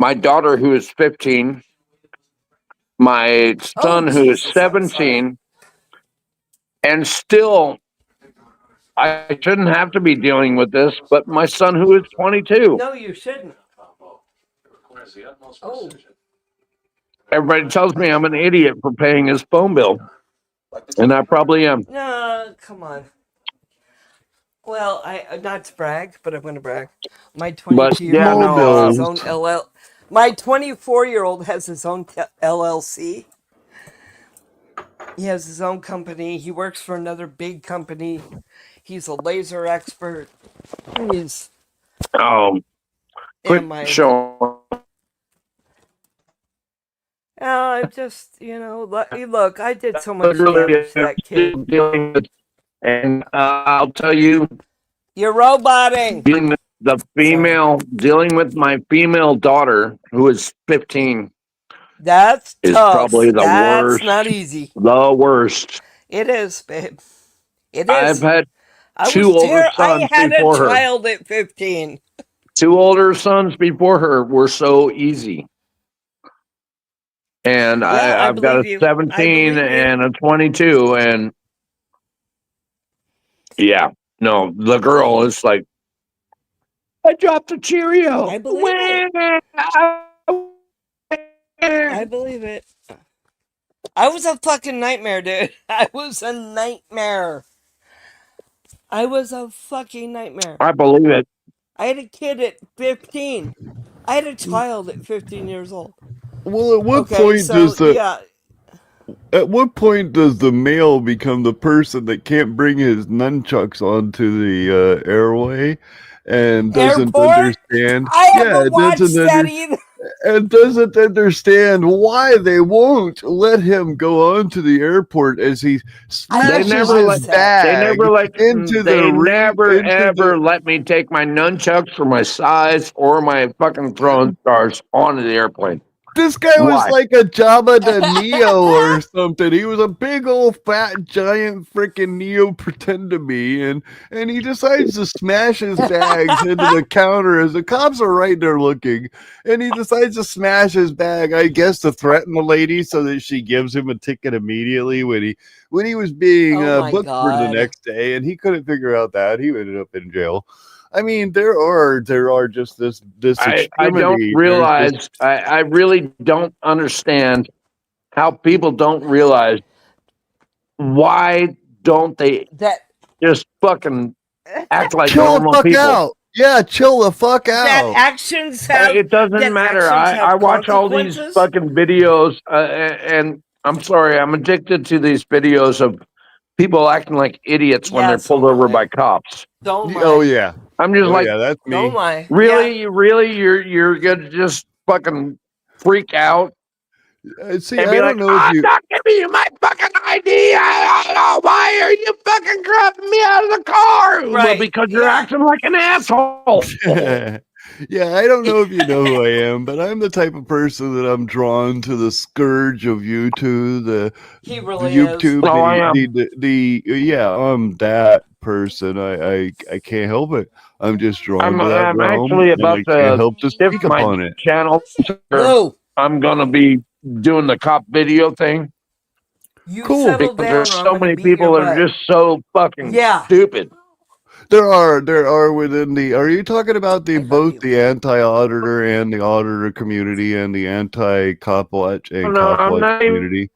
my daughter who is 15, my son who is 17, and still I shouldn't have to be dealing with this, but my son who is 22. No, you shouldn't. Oh. Everybody tells me I'm an idiot for paying his phone bill, and I probably am. No, come on. Well, I not to brag, but I'm going to brag. My 22-year-old has his own LL. My 24-year-old has his own LLC. He has his own company. He works for another big company. He's a laser expert. He's quit showing. I'm just, look, I did so much damage to that kid. And I'll tell you, you're roboting. Dealing with my female daughter, who is 15. That's is tough. probably the That's worst. Not easy. The worst. It is, babe. It is. I've had two older sons I had before a her. child at 15. Two older sons before her were so easy. And I've got a 17 and a 22, and yeah, no, the girl is like, I dropped a Cheerio. I believe it. I believe it. I was a fucking nightmare, dude. I was a nightmare. I was a fucking nightmare. I believe it. I had a kid at 15. I had a child at 15 years old. Well, at what point does the at what point does the male become the person that can't bring his nunchucks onto the airway and doesn't understand? I haven't watched that either. And doesn't understand why they won't let him go onto the airport as he smashes his bag ever let me take my nunchucks or my size or my fucking throwing stars onto the airplane. This guy was like a Jabba the Neo or something. He was a big old fat giant freaking Neo pretend to be, and he decides to smash his bags into the counter as the cops are right there looking, and he decides to smash his bag, I guess, to threaten the lady so that she gives him a ticket immediately when he was being booked for the next day, and he couldn't figure out that. He ended up in jail. I mean, there are just this I don't realize. I really don't understand how people don't realize why don't they just fucking act like normal people. Out. Yeah, chill the fuck out. That actions have. It doesn't matter. I watch all these fucking videos, and I'm sorry, I'm addicted to these videos of people acting like idiots when they're pulled over by cops. Oh yeah. I'm just like, that's me. Oh my. Really, you're gonna just fucking freak out See, and I be don't like, know if I'm you. not giving you my fucking ID. I don't know. Why are you fucking grabbing me out of the car? Right. Well, because you're acting like an asshole. Yeah, I don't know if you know who I am, but I'm the type of person that I'm drawn to the scourge of YouTube. He really YouTube. is. I am. Yeah, I'm that person. I can't help it. I'm just drawn to that I'm realm, actually and about I can't to help to shift speak upon my it. channel. Whoa. I'm gonna be doing the cop video thing. You Cool. settle Because down, there's or I'm so gonna many beat your people that butt. are just so fucking stupid. There are within the. Are you talking about both the anti-auditor and the auditor community and the anti-cop watch and No, cop I'm watch not even- community?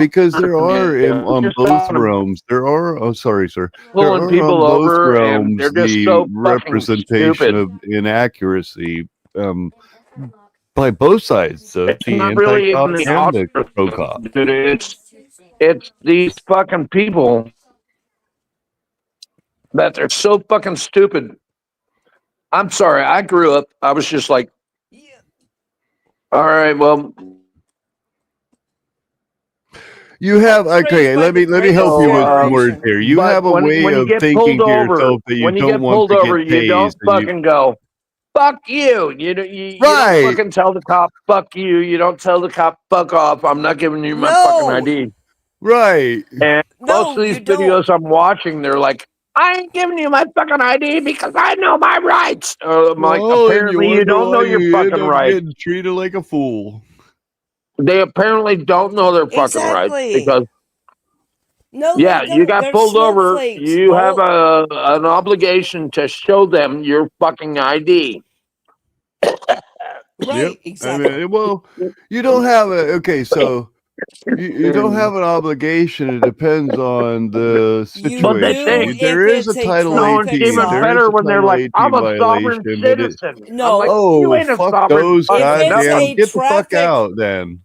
Because there are on both realms. There are. Oh, sorry, sir. There Pulling are people on both over, and realms they're just the so fucking representation stupid. of inaccuracy by both sides. It's The not really anti-cop even the and the auditor, pro-cop. dude. It's these fucking people that they're so fucking stupid. I'm sorry. I grew up. I was just like, all right, well. You have okay. Let me help you with some words here. You But have a way when you of get thinking pulled to over, yourself that you when you don't get want pulled to over, get you don't tased. and fucking go, fuck you. You don't fucking tell the cop, fuck you. You don't tell the cop, fuck off. I'm not giving you my fucking ID. Right. And most of these videos I'm watching, they're like, I ain't giving you my fucking ID because I know my rights. Mike, Well, and apparently you wonder don't know why your you end fucking up rights. getting treated like a fool. They apparently don't know their fucking rights Exactly. because No, yeah, they you don't. got They're pulled over. snowflakes. You have an obligation to show them your fucking ID. Right, Yep. exactly. I mean, well, you don't have a okay, so you don't have an obligation. It depends on the But they situation. think There is a Title no, it's 18. even There is better a when they're Title like, I'm 18 a sovereign violation, but it. citizen. No. I'm like, you Oh, ain't a fuck sovereign those fucking goddamn! a Get the fuck traffic- out, then.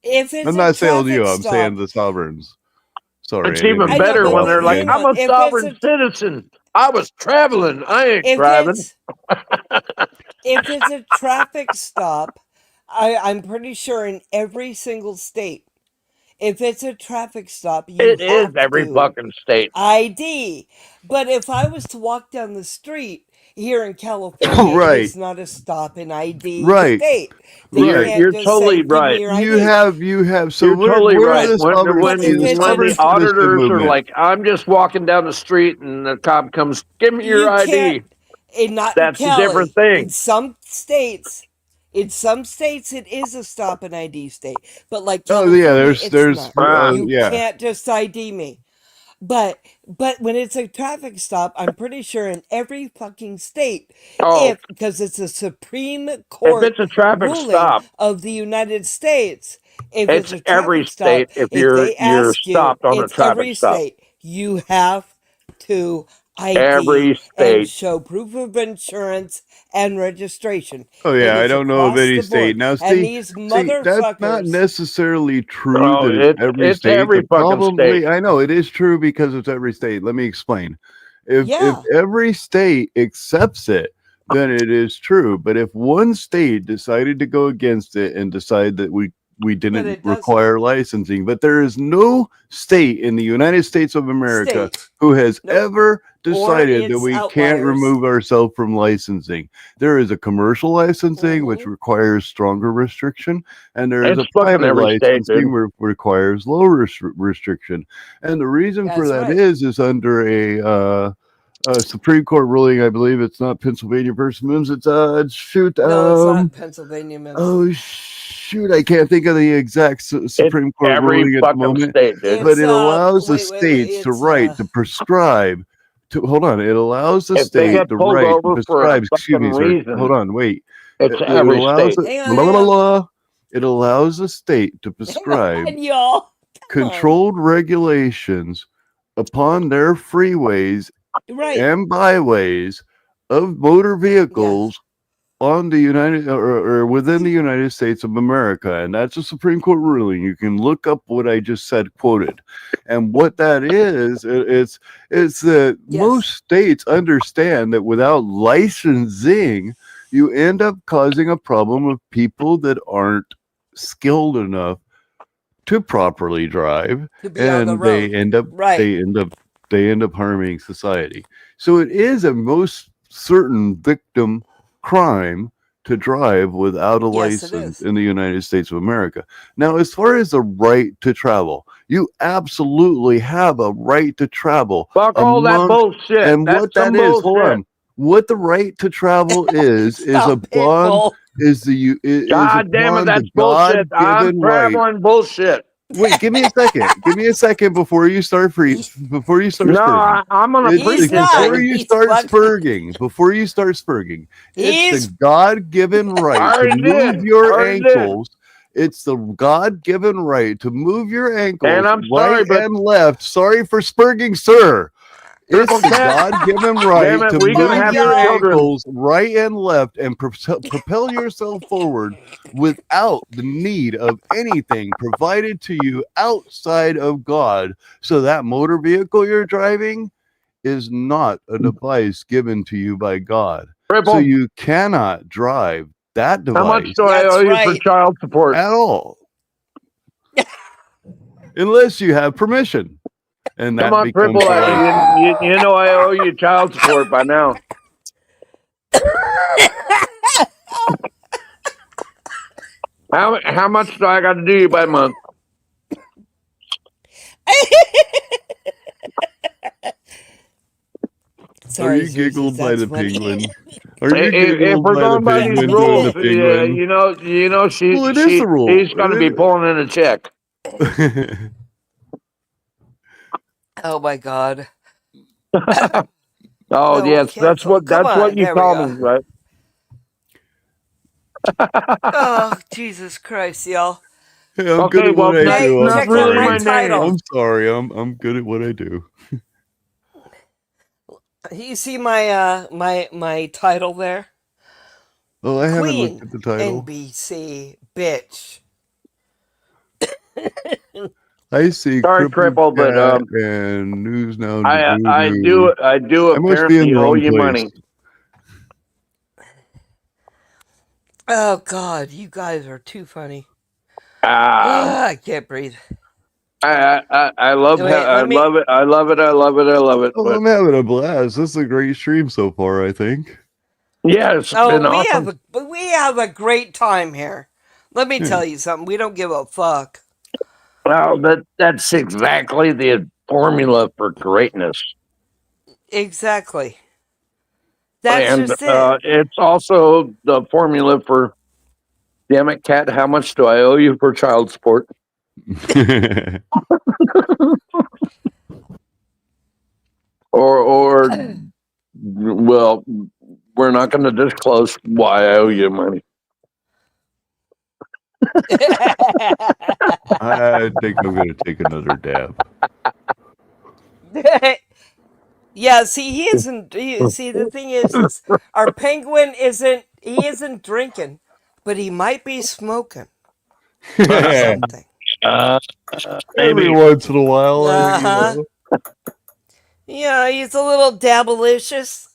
If it's I'm a not saying you. traffic I'm saying stop, the sovereigns. Sorry, It's I didn't even mean to better cut when off they're like, again. I'm a if sovereign citizen. I was traveling. I ain't if driving. if it's a traffic stop, I'm pretty sure in every single state, if it's a traffic stop, you It is have every to fucking state. ID. But if I was to walk down the street here in California, it Right. is not a stop in ID Right. state. They Right. can't just say, "Give me your ID." You have. So You're where totally where right. the sovereign When the citizen auditors are movement? like, I'm just walking down the street and the cop comes, give me your You ID. can't. Not in That's a Cali. different thing. In some states, it is a stop and ID state. But like Oh California, yeah, there's it's not. You yeah. can't just ID me. But when it's a traffic stop, I'm pretty sure in every fucking state, Oh. because it's a Supreme Court it's a traffic ruling stop, of the United States, if it's it's a every traffic stop, state if if they you're ask you, stopped on a it's traffic every stop. state. You have to ID Every and state. show proof of insurance and registration. Oh It yeah, I is don't know of across any the state. board. Now And see, these that's not motherfuckers. necessarily true Oh, that it's every it's state. every But fucking probably, state. I know it is true because it's every state. Let me explain. If Yeah. every state accepts it, then it is true. But if one state decided to go against it and decide that we didn't it doesn't. require licensing, but there is no state in the United States of America State. who has Nope. ever decided that its we can't outliers. remove ourselves from licensing. There is a commercial licensing which requires stronger restriction, and there is It's a fucking private every state, licensing dude. where requires lower restriction. And the reason for That's that right. is under a Supreme Court ruling. I believe it's not Pennsylvania versus Mims. It's shoot. No, it's not Pennsylvania Mims. Oh shoot! I can't think of the exact Supreme Court every ruling at the fucking moment. state, dude. But it allows the wait, states to it's, right to prescribe. To hold on, it allows the If they state get the pulled right to over for a prescribe. Excuse me, fucking sir. reason, Hold on, wait. it's It every allows state. Hang on, blah, blah, hang on. blah. It allows the state to prescribe And y'all. controlled regulations upon their freeways Right. and byways of motor vehicles on the United or within the United States of America. And that's a Supreme Court ruling. You can look up what I just said quoted. And what that is, it's that most states understand that without licensing, you end up causing a problem of people that aren't skilled enough to properly drive, To be on the and they road. end up Right. they end up harming society. So it is a most certain victim crime to drive without a Yes, it license is. in the United States of America. Now, as far as the right to travel, you absolutely have a right to travel. Fuck all that bullshit. And That's what that some is, hold bullshit. on. What the right to travel is Stop it, upon Bull. is the is God damn it, upon that's the bullshit. I'm God-given right. traveling bullshit. Wait, give me a second. Give me a second before you start before you start No, spurging. I'm gonna preach He's it, not. Before dude. you He's start fucking- spurging, before you start spurging, it's He's- the God-given right I to already move did. your Already did. ankles. It's the God-given right to move your ankles And I'm right sorry, but and left. Sorry for spurging, sir. It's the Crippledcat, God-given right damn it, to we gonna move have your children. ankles right and left and propel yourself forward without the need of anything provided to you outside of God. So that motor vehicle you're driving is not a device given to you by God. So Cripple, you cannot drive that how much device do I That's owe you for right. child support? at all, unless you have permission. And that Come on, becomes Cripple, the license. you know I owe you child support by now. How much do I got to do you by month? Sorry, you giggled Zeus, by that's the funny. penguin? Are you If giggled we're by going the by these penguin doing rules, the yeah, penguin? she Well, it is the rule. she's going to be pulling in a check. Oh my God. Oh No, yes, cancel. Come that's what on, you there we call go. me, right? Oh, Jesus Christ, y'all. Hey, I'm Okay, good at well, what I that's do. I'm not check out really my sorry. my title. name. I'm sorry. I'm good at what I do. You see my my title there? Oh, I haven't Queen looked at the title. NBC bitch. I see Sorry, Cripple, but Crippledcat and News Now to I Voodoo. do I must be in apparently the owe wrong you place. money. Oh God, you guys are too funny. I can't breathe. I love Wait, I let me- love it. I love it. I love it. I love it. Oh, But I'm having a blast. This is a great stream so far, I think. yeah, it's Oh, been awesome. we have a great time here. Let me Yeah. tell you something. We don't give a fuck. Well, that's exactly the formula for greatness. Exactly. That's And just it. it's also the formula for, damn it, Cat, how much do I owe you for child support? or well, we're not going to disclose why I owe you money. I think I'm going to take another dab. Yeah, see, he isn't. See, the thing is our penguin isn't. He isn't drinking, but he might be smoking something. Every Maybe. once in a while, Uh huh. Yeah, he's a little dabblicious.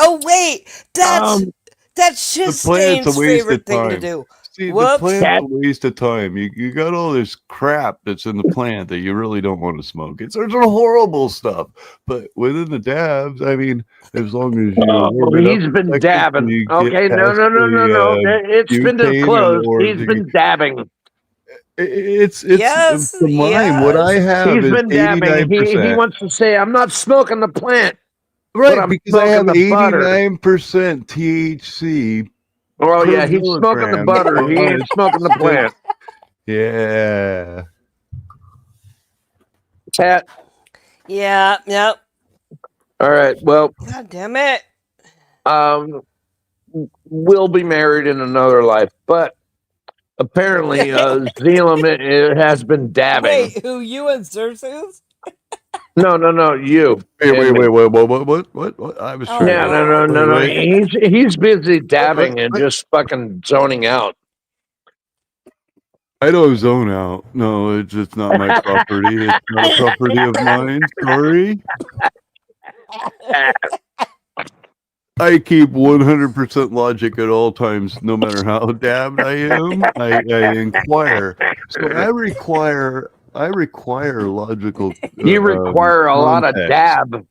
Oh wait, that shit the plant's a stain's waste favorite of thing to time. do. See, Whoops. the plant's a waste of time. You got all this crap that's in the plant that you really don't want to smoke. It's there's horrible stuff, but within the dabs, I mean, as long as you warm it up, He's been effectively, dabbing. you get Okay, no. past the It's been butane disclosed. or He's been dabbing. It's yes, to mine. What I have He's is been dabbing. He 89%. wants to say, I'm not smoking the plant. Right, but I'm because I have smoking the butter. 89% THC. Oh, per yeah, he's smoking the milligram. butter. He ain't smoking the plant. Yeah. Cat. Yeah. Yep. All right. Well, God damn it. We'll be married in another life, but apparently, Zelam it has been dabbing. Wait, who, you and Xerxes? No, you. What? I was trying. Yeah, no. Wait. He's busy dabbing and just fucking zoning out. I don't zone out. No, it's just not my property. It's not a property of mine. Sorry. I keep 100% logic at all times, no matter how dabbed I am. I inquire. So I require logical. You require a lot of dab.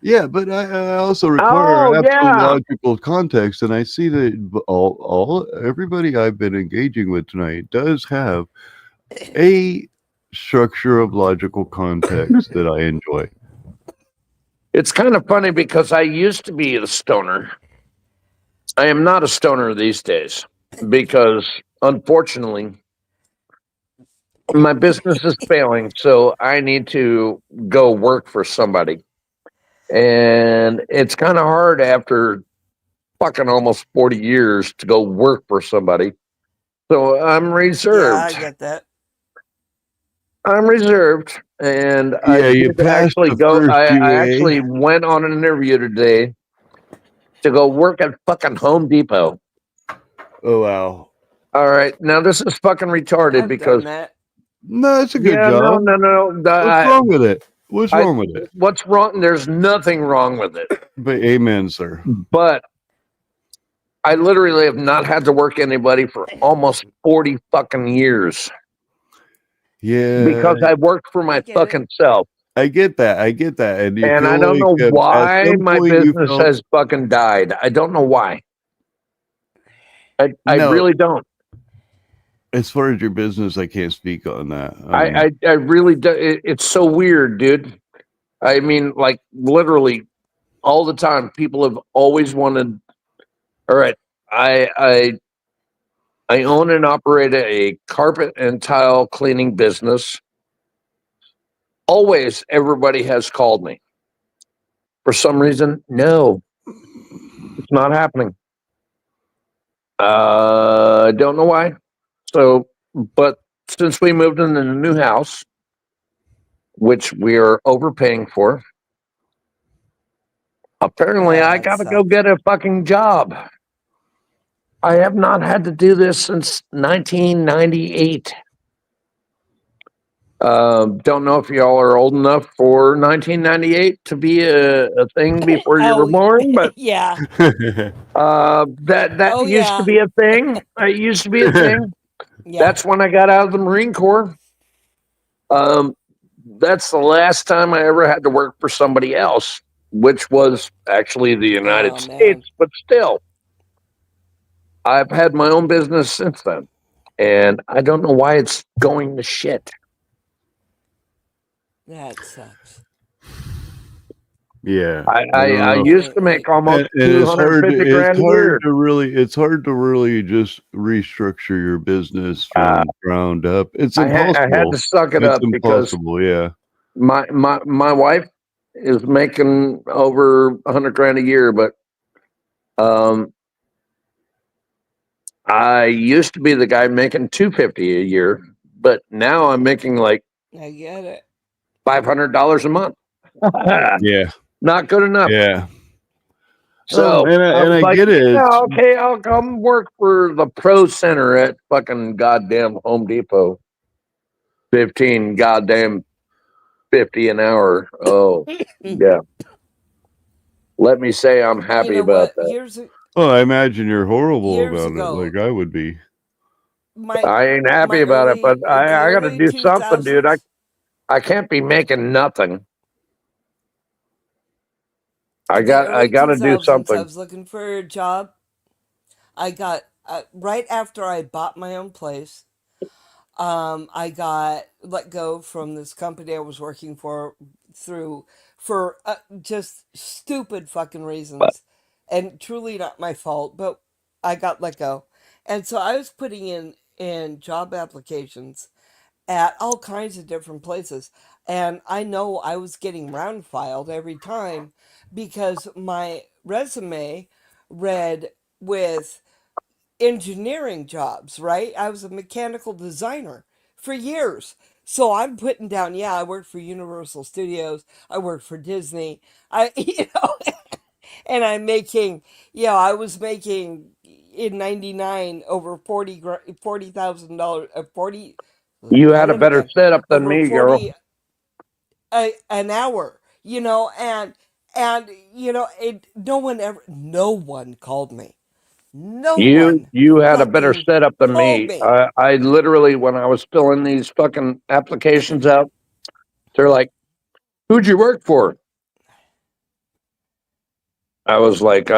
Yeah, but I also require logical context, and I see that everybody I've been engaging with tonight does have a structure of logical context that I enjoy. It's kind of funny because I used to be a stoner. I am not a stoner these days because, unfortunately, my business is failing, so I need to go work for somebody. And it's kind of hard after fucking almost 40 years to go work for somebody. So I'm reserved. Yeah, I get that. I'm reserved, and you passed actually the go. first I UA. actually went on an interview today to go work at fucking Home Depot. Oh wow! All right, now this is fucking retarded I've because done that. No, it's a good yeah, job. no. What's wrong with it? What's wrong with it? What's wrong? There's nothing wrong with it. But amen, sir. But I literally have not had to work anybody for almost 40 fucking years. Yeah, because I worked for my fucking self. I get that. And, you And feel I don't like know at why some my point you business felt- has fucking died. I don't know why. I No. really don't. As far as your business, I can't speak on that. I really do. It's so weird, dude. I mean, like literally all the time. People have always wanted. All right, I own and operate a carpet and tile cleaning business. Always, everybody has called me. For some reason, no, it's not happening. I don't know why. So, but since we moved into the new house, which we are overpaying for, apparently I got to go get a fucking job. I have not had to do this since 1998. Don't know if y'all are old enough for 1998 to be a thing before you were born, but yeah. that Oh, used to yeah. be a thing. It used to be a thing. Yeah. That's when I got out of the Marine Corps. That's the last time I ever had to work for somebody else, which was actually the United States, but still. I've had my own business since then, and I don't know why it's going to shit. That sucks. Yeah, I used to make almost and it's hard. 250 grand a year. It's hard to really just restructure your business from ground up. It's impossible. I had to suck it it's up because impossible. Yeah. My wife is making over 100 grand a year, but I used to be the guy making 250 a year, but now I'm making like I get it. $500 a month. Yeah. Not good enough. Yeah. So and I get it. Yeah, okay, I'll come work for the Pro Center at fucking goddamn Home Depot. 15 goddamn 50 an hour. Oh, yeah. Let me say I'm happy about that. I imagine you're horrible years about ago, it, like I would be. I ain't happy about it, but I got to do something, dude. I can't be making nothing. I got to do something. I was looking for a job. I got right after I bought my own place. I got let go from this company I was working for just stupid fucking reasons, and truly not my fault. But I got let go, and so I was putting in job applications at all kinds of different places, and I know I was getting round filed every time because my resume read with engineering jobs, right? I was a mechanical designer for years. So I'm putting down, yeah, I worked for Universal Studios, I worked for Disney. And I'm making, I was making in 99 over $40,000 You had a better setup than me, girl. An hour, and no one called me. You had a better setup than me. I literally, when I was filling these fucking applications out, they're like, "Who'd you work for?" I was like,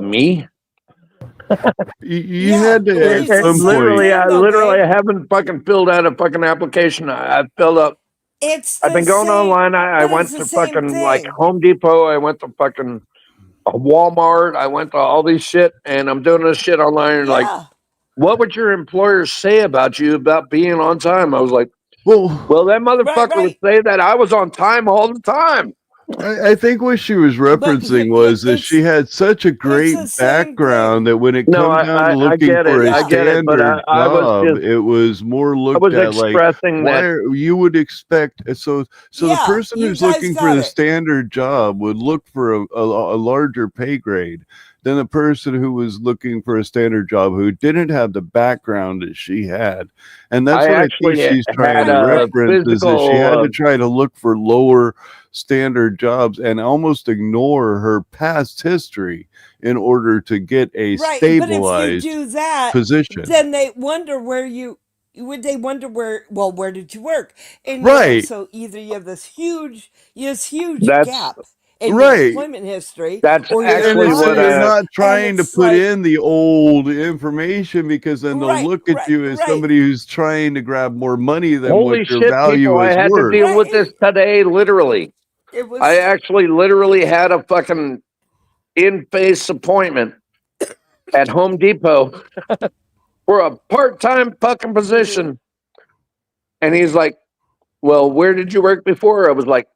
me. You had to at some literally, point. I haven't fucking filled out a fucking application. I've filled up. I've been going online. I went to fucking like Home Depot. I went to fucking Walmart. I went to all these shit, and I'm doing this shit online. And like, what would your employers say about you about being on time? I was like, well, that motherfucker would say that I was on time all the time. I think what she was referencing was that she had such a great background that when it comes down to looking for a standard job, it was more looked at like you would expect. So the person who's looking for the standard job would look for a larger pay grade than the person who was looking for a standard job who didn't have the background that she had. And that's what I think she's trying to reference is that she had to try to look for lower standard jobs and almost ignore her past history in order to get a stabilized but if you do that, position. Then they wonder where did you work? And so either you have this huge gap in your Right. employment history. That's or your actually And so what you're not trying and to it's put like- in the old information because then they'll Right, look at right, you as right. somebody who's trying to grab more money than Holy what your shit, value people! I is had worth. to deal with this today. Literally, It was. I actually literally had a fucking in-face appointment at Home Depot for a part-time fucking position, and he's like, "Well, where did you work before?" I was like,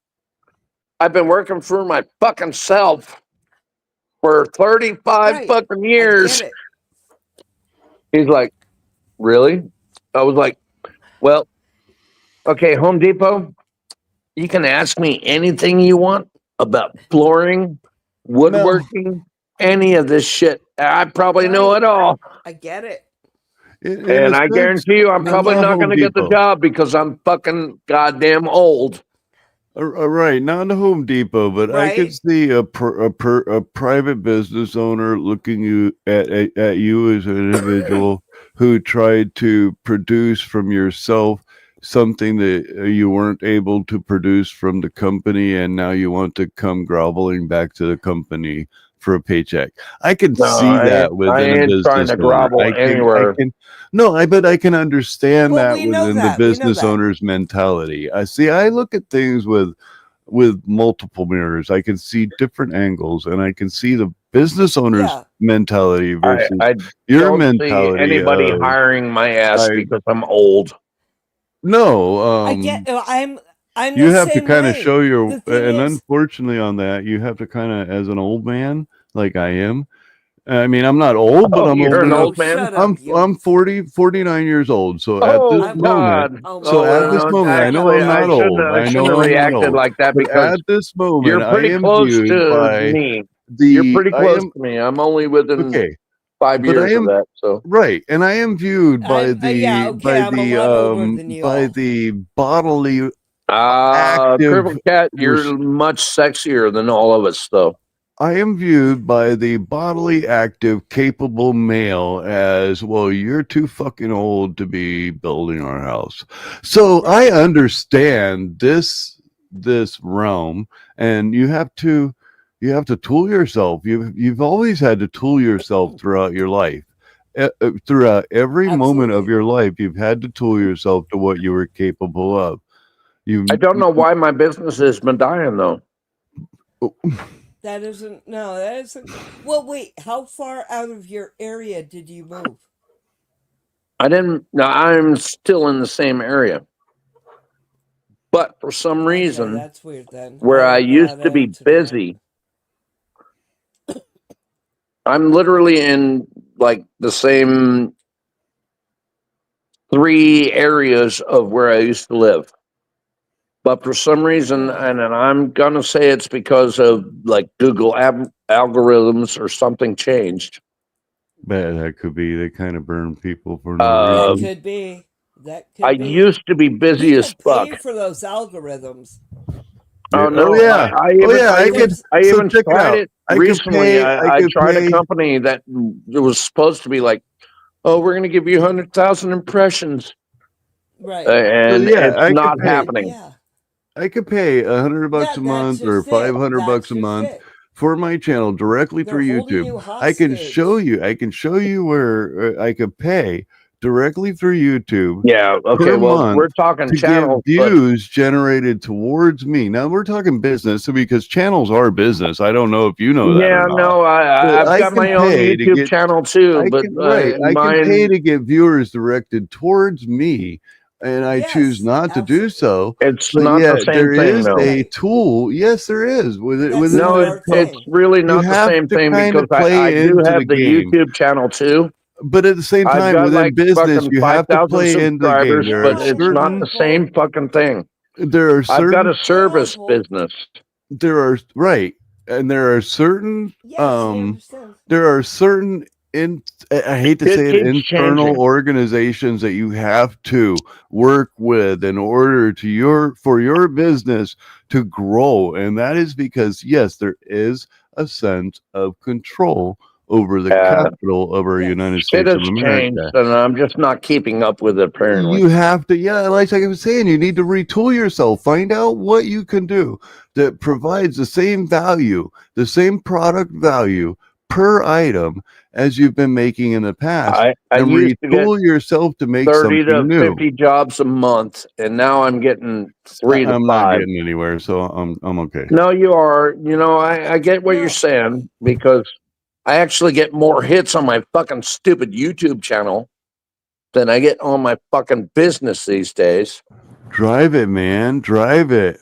"I've been working for my fucking self for 35 Right. fucking I years." get it. He's like, "Really?" I was like, "Well, okay, Home Depot, you can ask me anything you want about flooring, woodworking, any of this shit. I probably know it all. I get it. In And a I sense, guarantee you, I'm I'm probably not not going Home to get the Depot. job because I'm fucking goddamn old." Right, not the Home Depot, but I could Right. see a private business owner looking at you as an individual who tried to produce from yourself something that you weren't able to produce from the company, and now you want to come groveling back to the company for a paycheck. I can No, see that I within a ain't trying business to owner. grovel anywhere. But I can understand Well, that we know within the that. We know business that. owner's mentality. I look at things with multiple mirrors. I can see different angles, and I can see the business owner's Yeah. mentality versus I your don't see mentality. anybody hiring my ass because I'm old. No, I get. I'm you the have to same kind of way. show your, The thing and is, unfortunately on that, you have to kind of, as an old man, like I am. I mean, I'm not old, but Oh, I'm you're old an enough. old man? shut up. I'm 49 years old. So at Oh, this moment, God. so Oh, at this no, moment, I know actually, I'm not old. I I shouldn't know have I'm not reacted old. like that But because at this moment, you're I pretty am close viewed to by me. You're pretty close to me. I'm only within okay, 5 but I years of am that. So right, and I am viewed by I'm. Yeah. Okay. I'm a lot older than you all. the bodily active. Crippledcat, you're much sexier than all of us, though. I am viewed by the bodily active, capable male as, well, you're too fucking old to be building our house. So I understand this realm, and you have to tool yourself. You've always had to tool yourself throughout your life. Throughout every moment of your life, you've had to tool yourself to what you were capable of. I don't know why my business has been dying, though. That isn't. No, that isn't. Well, wait. How far out of your area did you move? I didn't. No, I'm still in the same area, but for some Okay, reason, that's weird. Then where I don't know how used to to be answer that. busy, I'm literally in like the same 3 areas of where I used to live. But for some reason, and then I'm gonna say it's because of like Google algorithms or something changed. But that could be, they kind of burn people for That no reason. could be. That could I be. used to be busy He as could fuck. pay for those algorithms. Oh no! yeah. I even check it tried out. it I could recently. pay- I could tried pay- a company that it was supposed to be like, "Oh, we're going to give you 100,000 impressions," Right. and yeah, it's not happening. Yeah. I could pay $100 Yeah, a month that's or just it. $500 That's a just month it. for my channel directly They're through holding YouTube. you I can hostage. show you where I could pay directly through YouTube. Yeah. Okay. Per Well, month we're talking to channels, get but views generated towards me. Now we're talking business, because channels are business. I don't know if you know that or yeah, not. no, I've I got can my own pay to YouTube get- channel too, but I can pay mine to get viewers directed towards me, and I choose not to do so. it's But not the yet same there thing, is though. a tool. Yes, there is. Within No, it's really not the same thing because I do have the YouTube channel too. But at the same I've time, got within like business, fucking you have to 5,000 play into the game. subscribers, There but are it's not the same fucking thing. There are I've got certain a service business. there are right, and there are certain there are certain I hate to It say it, keeps internal changing. organizations that you have to work with in order to for your business to grow, and that is because yes, there is a sense of control over the capital of our United Shit States has of changed, America. and I'm just not keeping up with it, apparently. You have to, yeah, like I was saying, you need to retool yourself. Find out what you can do that provides the same value, the same product value per item as you've been making in the past, I and used to get retool yourself to make 30 to something new. 50 jobs a month, and now I'm getting 3 to I'm 5. not getting anywhere, so I'm okay. No, you are. You know, I get what you're saying, because I actually get more hits on my fucking stupid YouTube channel than I get on my fucking business these days. Drive it, man. Drive it.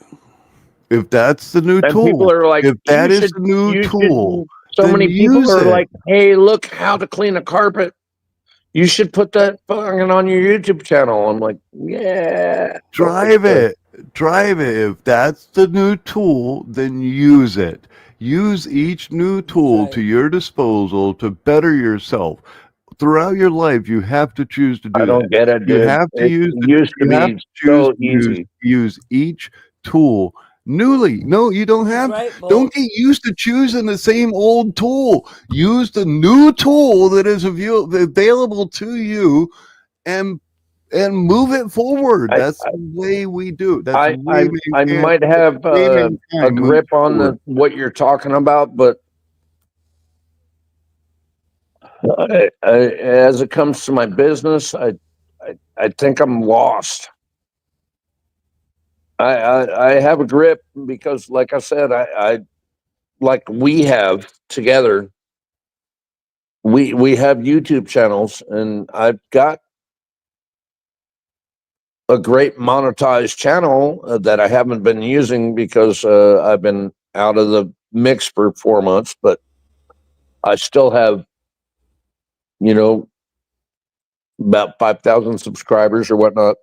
If that's the new And tool, people are like, if that you is should, the new you tool, should. So then many people use are it. like, hey, look how to clean a carpet. You should put that fucking on your YouTube channel. I'm like, yeah. Drive it. Drive it. If that's the new tool, then use it. Use each new tool to your disposal to better yourself. Throughout your life, you have to choose to do I don't that. get it, You dude. have to It use used to you have be to choose so to easy. use each tool newly. No, you don't have don't get used to choosing the same old tool. Use the new tool that is available to you and move it forward. That's the way we do. That's I way might have a grip on what you're talking about, but as it comes to my business, I think I'm lost. I have a grip because, like I said, I like we have together. We have YouTube channels, and I've got a great monetized channel that I haven't been using because I've been out of the mix for 4 months, but I still have, you know, about 5,000 subscribers or whatnot.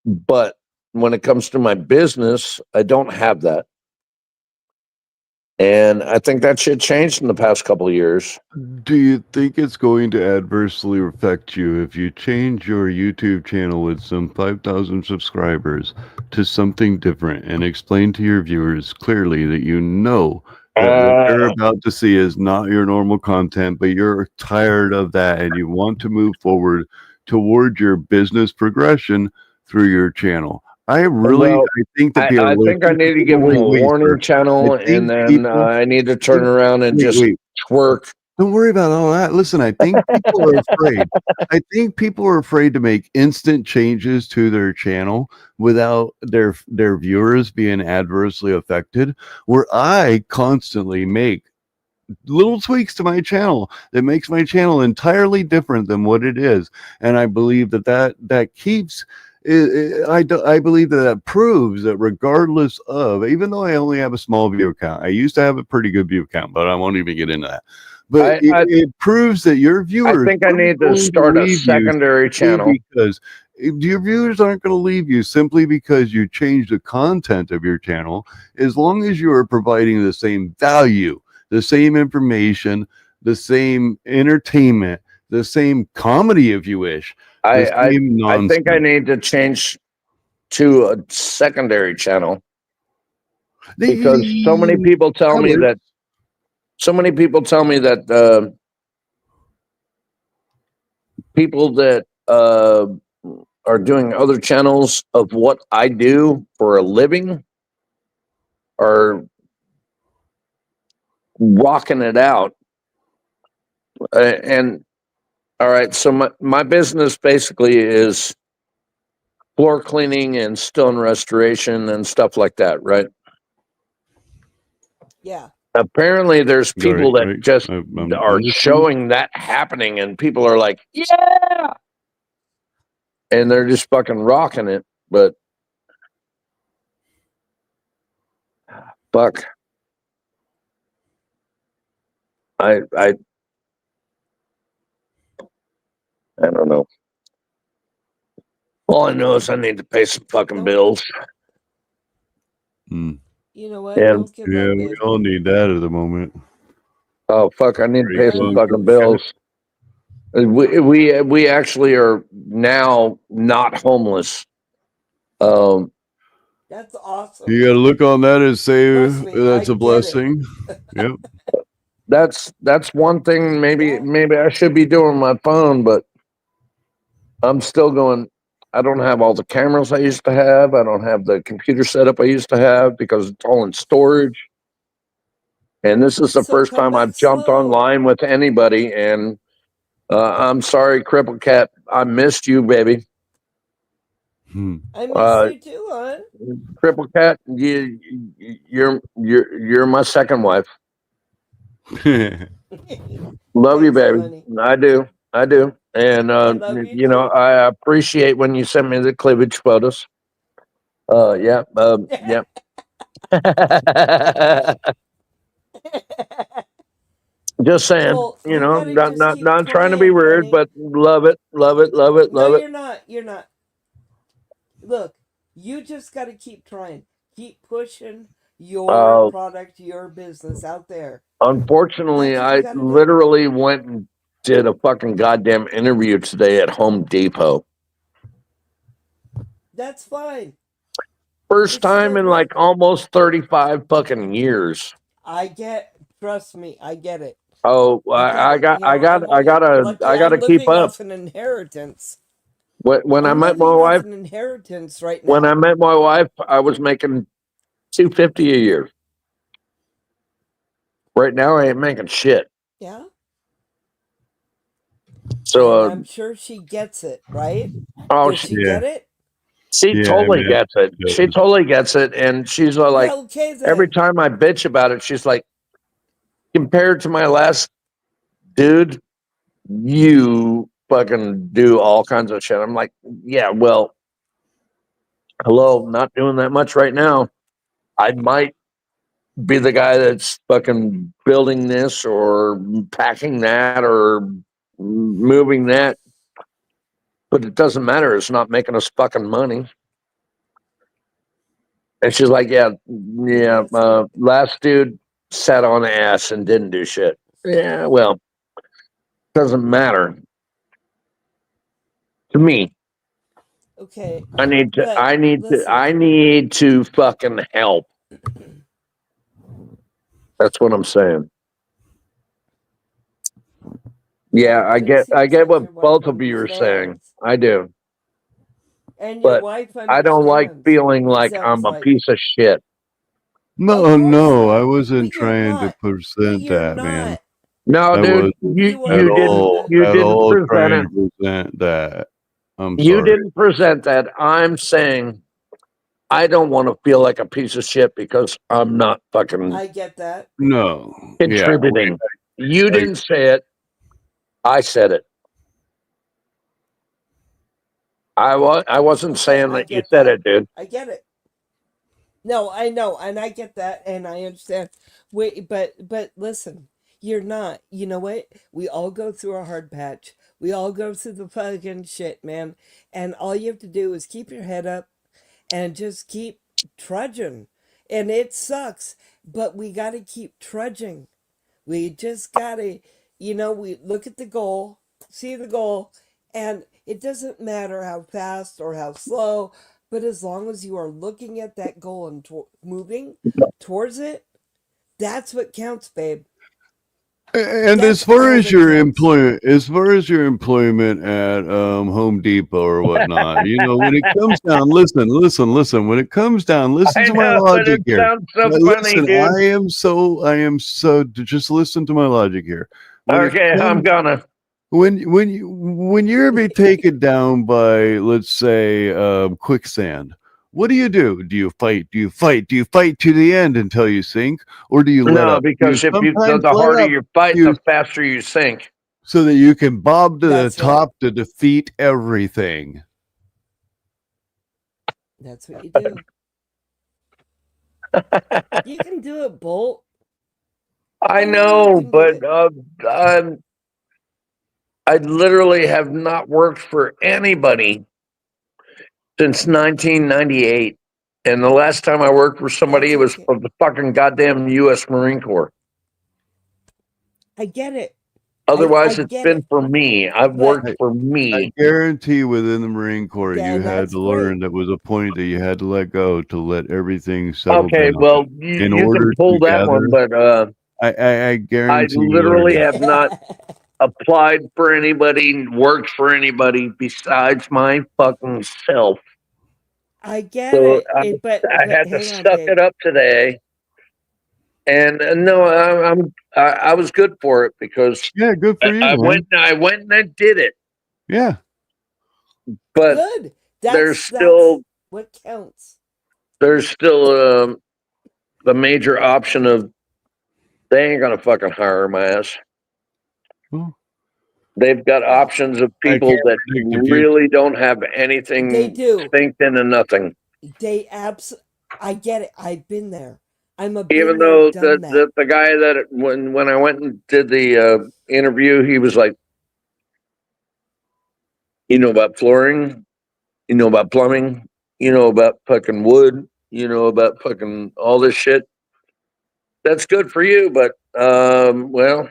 But when it comes to my business, I don't have that. And I think that shit changed in the past couple of years. Do you think it's going to adversely affect you if you change your YouTube channel with some 5,000 subscribers to something different and explain to your viewers clearly that you know that what you're about to see is not your normal content, but you're tired of that and you want to move forward toward your business progression through your channel? I think that I think I need to give them a warning channel, and then I need to turn around and just twerk. Don't worry about all that. Listen, I think people are afraid. I think people are afraid to make instant changes to their channel without their viewers being adversely affected. Where I constantly make little tweaks to my channel that makes my channel entirely different than what it is, and I believe that keeps. I believe that proves that regardless of, even though I only have a small view count, I used to have a pretty good view count, but I won't even get into that. But it proves that your viewers. I think I need to start a secondary channel because your viewers aren't going to leave you simply because you change the content of your channel. As long as you are providing the same value, the same information, the same entertainment, the same comedy, if you wish. I think I need to change to a secondary channel because so many people tell me that people that are doing other channels of what I do for a living are rocking it out. And all right, so my business basically is floor cleaning and stone restoration and stuff like that, right? Yeah. Apparently there's people that just are showing that happening, and people are like, yeah, and they're just fucking rocking it. But fuck, I don't know. All I know is I need to pay some fucking bills. You know what? Yeah, Don't give up, we baby. all need that at the moment. Oh fuck! I need to pay some fucking bills. We actually are now not homeless. That's awesome. You got to look on that and say Trust me, that's I a get it. blessing. Yep. that's one thing. Maybe I should be doing my phone, but I'm still going. I don't have all the cameras I used to have. I don't have the computer setup I used to have because it's all in storage. And this is the first time I've jumped online with anybody. And I'm sorry, Cripplecat. I missed you, baby. I miss you too, hon. Cripplecat, you're my second wife. Love you, baby. I do. And you know, I appreciate when you send me the cleavage photos. Yeah. Just saying, Well, you you know, gotta just keep not trying to be trying, weird, honey. but love it. No, you're not. You're not. Look, you just got to keep trying. Keep pushing your product, your business out there. Unfortunately, That's what you I gotta do. literally went and did a fucking goddamn interview today at Home Depot. That's fine. First time in like almost 35 fucking years. Trust me, I get it. Oh, I gotta keep living up. off an inheritance. When I I'm met my living off wife, an inheritance right now. when I met my wife, I was making $250 a year. Right now, I ain't making shit. Yeah. So I'm sure she gets it, right? oh, Does she get it? She totally gets it. She totally gets it, and she's like, okay, then. every time I bitch about it, she's like, compared to my last dude, you fucking do all kinds of shit. I'm like, yeah, well, hello, not doing that much right now. I might be the guy that's fucking building this or packing that or moving that, but it doesn't matter. It's not making us fucking money. And she's like, yeah, last dude sat on ass and didn't do shit. Yeah, well, doesn't matter to me. Okay. I need to fucking help. That's what I'm saying. Yeah, I get what both of you are saying. I do. And your But wife I don't like understands, feeling it like sounds I'm a like. piece of shit. No, I wasn't trying to present that, man. No, I dude, wasn't you at all didn't present trying it. to present that. I'm You sorry. didn't present that. I'm saying I don't want to feel like a piece of shit because I'm not fucking I get that. No. contributing. You didn't say it. I said it. I wasn't saying that you said it, dude. I get it. No, I know, and I get that, and I understand. Wait, but listen, you're not. You know what? We all go through a hard patch. We all go through the fucking shit, man. And all you have to do is keep your head up and just keep trudging. And it sucks, but we got to keep trudging. We just got to, we look at the goal, see the goal, and it doesn't matter how fast or how slow, but as long as you are looking at that goal and moving towards it, that's what counts, babe. And as far as your employment, at Home Depot or whatnot, when it comes down, listen. When it comes down, listen to my logic here. Listen, I am so. Just listen to my logic here. Okay, I'm gonna. When you're being taken down by, let's say, quicksand. What do? Do you fight? Do you fight to the end until you sink, or do you let up? Because the harder you fight, the faster you sink. So that you can bob to the top to defeat everything. That's what you do. You can do it, Bolt. I know, but I literally have not worked for anybody since 1998. And the last time I worked for somebody, it was for the fucking goddamn U.S. Marine Corps. I get it. Otherwise, it's been for me. I've worked for me. I guarantee within the Marine Corps, you had to learn that was a point that you had to let go to let everything settle down. Okay, well, you can pull that one, but I guarantee literally you. have not applied for anybody, worked for anybody besides my fucking self. I get So it, but I had to hang on, suck Dave. it up today. And no, I was good for it because yeah, good for you. I Man. went and I did it. Yeah, but Good. That's That's what counts. there's still the major option of they ain't gonna fucking hire my ass. Well, They've got options of people can't that predict the future. really don't have anything They do. synced into nothing. I get it. I've been there. I'm a Even been there, though done that. the guy that when I went and did the interview, he was like, you know about flooring, you know about plumbing, you know about fucking wood, you know about fucking all this shit. That's good for you, but well,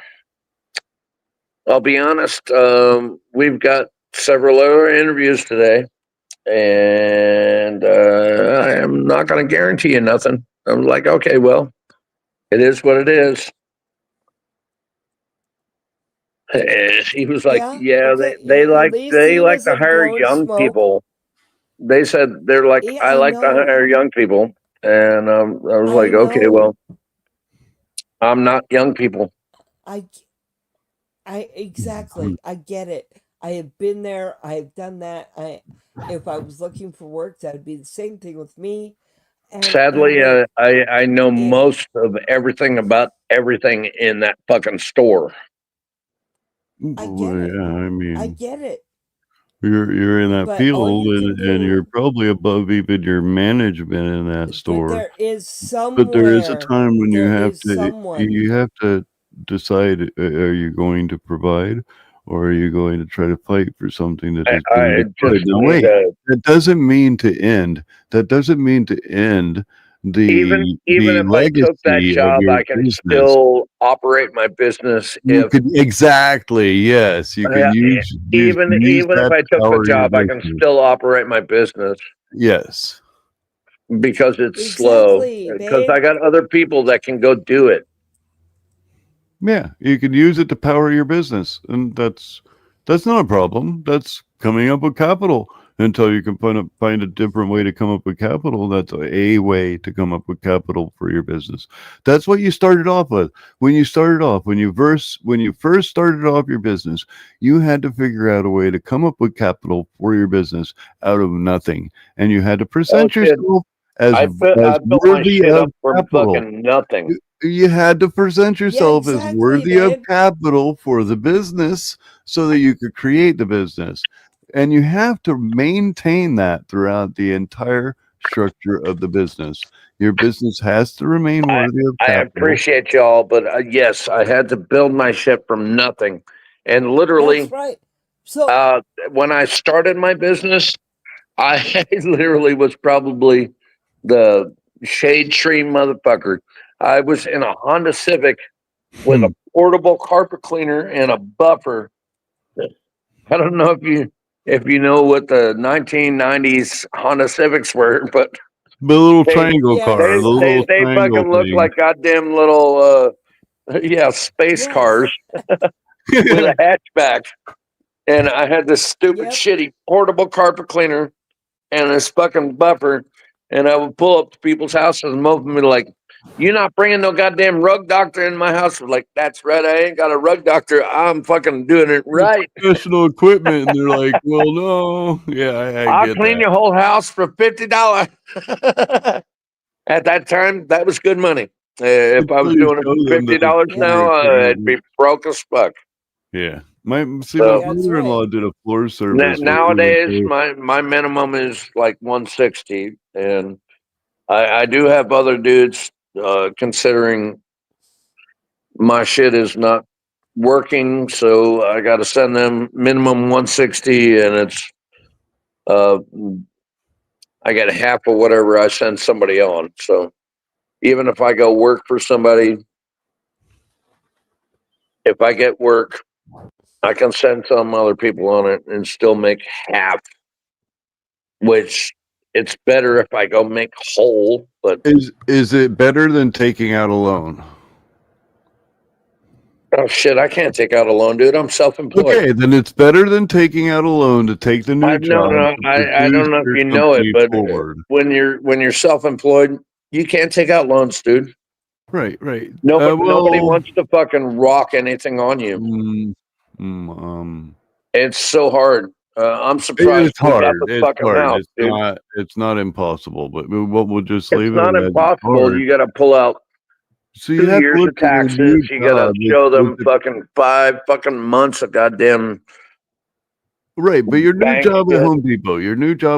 I'll be honest. We've got several other interviews today, and I am not going to guarantee you nothing. I'm like, okay, well, it is what it is. And he was like, yeah, okay. they At like least he to wasn't hire blowing young smoke. people. They said they're like, Yeah, I I like to know. hire young people, and I was I like, okay, know. well, I'm not young people. I exactly. I get it. I have been there. I have done that. If I was looking for work, that would be the same thing with me. And Sadly, look, I know most of everything about everything in that fucking store. I get well, it. yeah, I I mean, get it. you're in that But all field, you can and you're do. probably above even your management in that But store. there is But there is a somewhere. time when There is someone. you have to decide: are you going to provide, or are you going to try to fight for something that is going to I provide? just Now, need wait, that doesn't mean to end. That doesn't mean to end even the if I took that legacy of job, your I can business. still operate my business You if could exactly yes. You can use even if that I to took the power your job, I can business. still operate my business Yes. because it's slow. Exactly, Because babe. I got other people that can go do it. Yeah, you can use it to power your business, and that's not a problem. That's coming up with capital. Until you can find a different way to come up with capital, that's a way to come up with capital for your business. That's what you started off with. When you first started off your business, you had to figure out a way to come up with capital for your business out of nothing, and you had to present yourself as I built my worthy shit of up from capital. fucking nothing. You had to present yourself as exactly, worthy of babe. capital for the business so that you could create the business. And you have to maintain that throughout the entire structure of the business. Your business has to remain worthy of I capital. appreciate y'all, but yes, I had to build my shit from nothing. And literally, That's right. So when I started my business, I literally was probably the shade tree motherfucker. I was in a Honda Civic with a portable carpet cleaner and a buffer. I don't know if you know what the 1990s Honda Civics were, but The little they triangle car, the little they triangle fucking look thing. like goddamn little space Yes. cars with a hatchback. And I had this stupid shitty portable carpet cleaner and this fucking buffer, and I would pull up to people's houses and most of them would be like, "You're not bringing no goddamn rug doctor in my house." I was like, "That's right, I ain't got a rug doctor. I'm fucking doing it right. Professional equipment, and they're like, "Well, no, yeah, I I'll get clean that." your whole house for $50." At that time, that was good money. If I was Until you doing it show for them that it's $50 better now, I'd be equipment. broke as fuck. Yeah, my So mother-in-law did a floor service where we would nowadays, go. my minimum is like 160, and I do have other dudes considering my shit is not working, so I got to send them minimum 160, and it's uh, I get half of whatever I send somebody on. So even if I go work for somebody, if I get work, I can send some other people on it and still make half, which it's better if I go make whole. But Is it better than taking out a loan? Oh shit! I can't take out a loan, dude. I'm self-employed. Okay, then it's better than taking out a loan to take the new job. No. to I pursue don't know if your you know it, company but forward. when you're self-employed, you can't take out loans, dude. Right. Nobody wants to fucking rock anything on you. It's so hard. I'm surprised It's we got hard. the It's fucking hard. house, dude. It's not impossible, but we'll just It's leave not it as impossible. hard. You got to pull out So you 2 have to years look of at your taxes. new You got to job. show them fucking 5 fucking months of goddamn Right, but your new bank job at shit.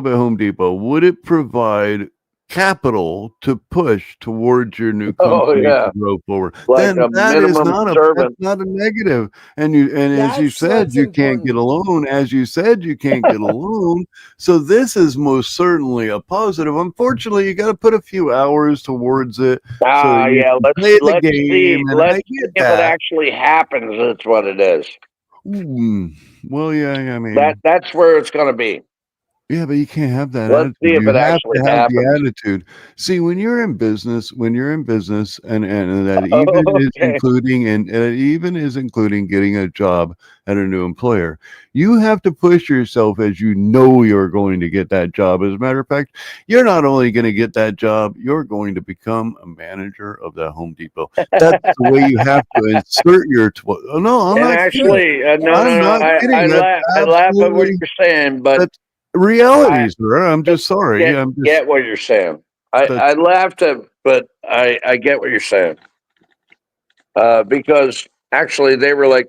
Home Depot, would it provide capital to push towards your new Oh company yeah, to grow forward? like Then a minimum that's servant. not a negative. And as you That's said, what's you can't get a loan. As you said, you can't get a loan. So this is most certainly a positive. Unfortunately, you got to put a few hours towards it so that you Yeah. can play the Let's see. game. And Let's I see get if it that. actually happens. That's what it is. Well, yeah, I mean, That's where it's going to be. yeah, but you can't have that Let's attitude. see if You it have actually to have the happens. attitude. See, when you're in business, and that even is Okay. including getting a job at a new employer, you have to push yourself as you know you're going to get that job. As a matter of fact, you're not only going to get that job, you're going to become a manager of that Home Depot. That's the way you have to insert your. No, I'm And not actually, kidding. no. Kidding. I That's laugh at what absolutely. you're saying, but That's reality, sir. I'm just sorry. get what you're saying. I That's- laughed at, but I get what you're saying. Because actually, they were like,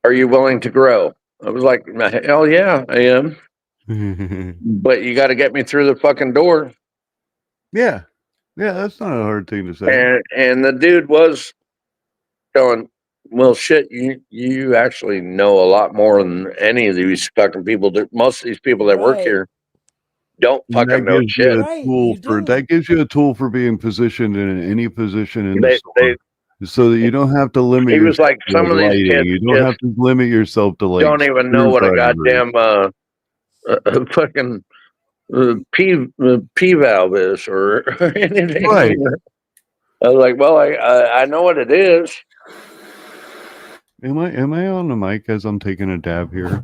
"Are you willing to grow?" I was like, "Hell yeah, I am." But you got to get me through the fucking door. Yeah, that's not a hard thing to say. And the dude was going, "Well, shit, you actually know a lot more than any of these fucking people. Most of these people that work Right. here don't And fucking know shit." that gives you a tool for being positioned in any position in the They store, so that you don't have to limit He was yourself like, to some of these lighting. kids You don't just have to limit yourself to like don't even know what a screwdrivers. goddamn fucking P valve is or anything. Right. I was like, well, I know what it is. Am I on the mic as I'm taking a dab here?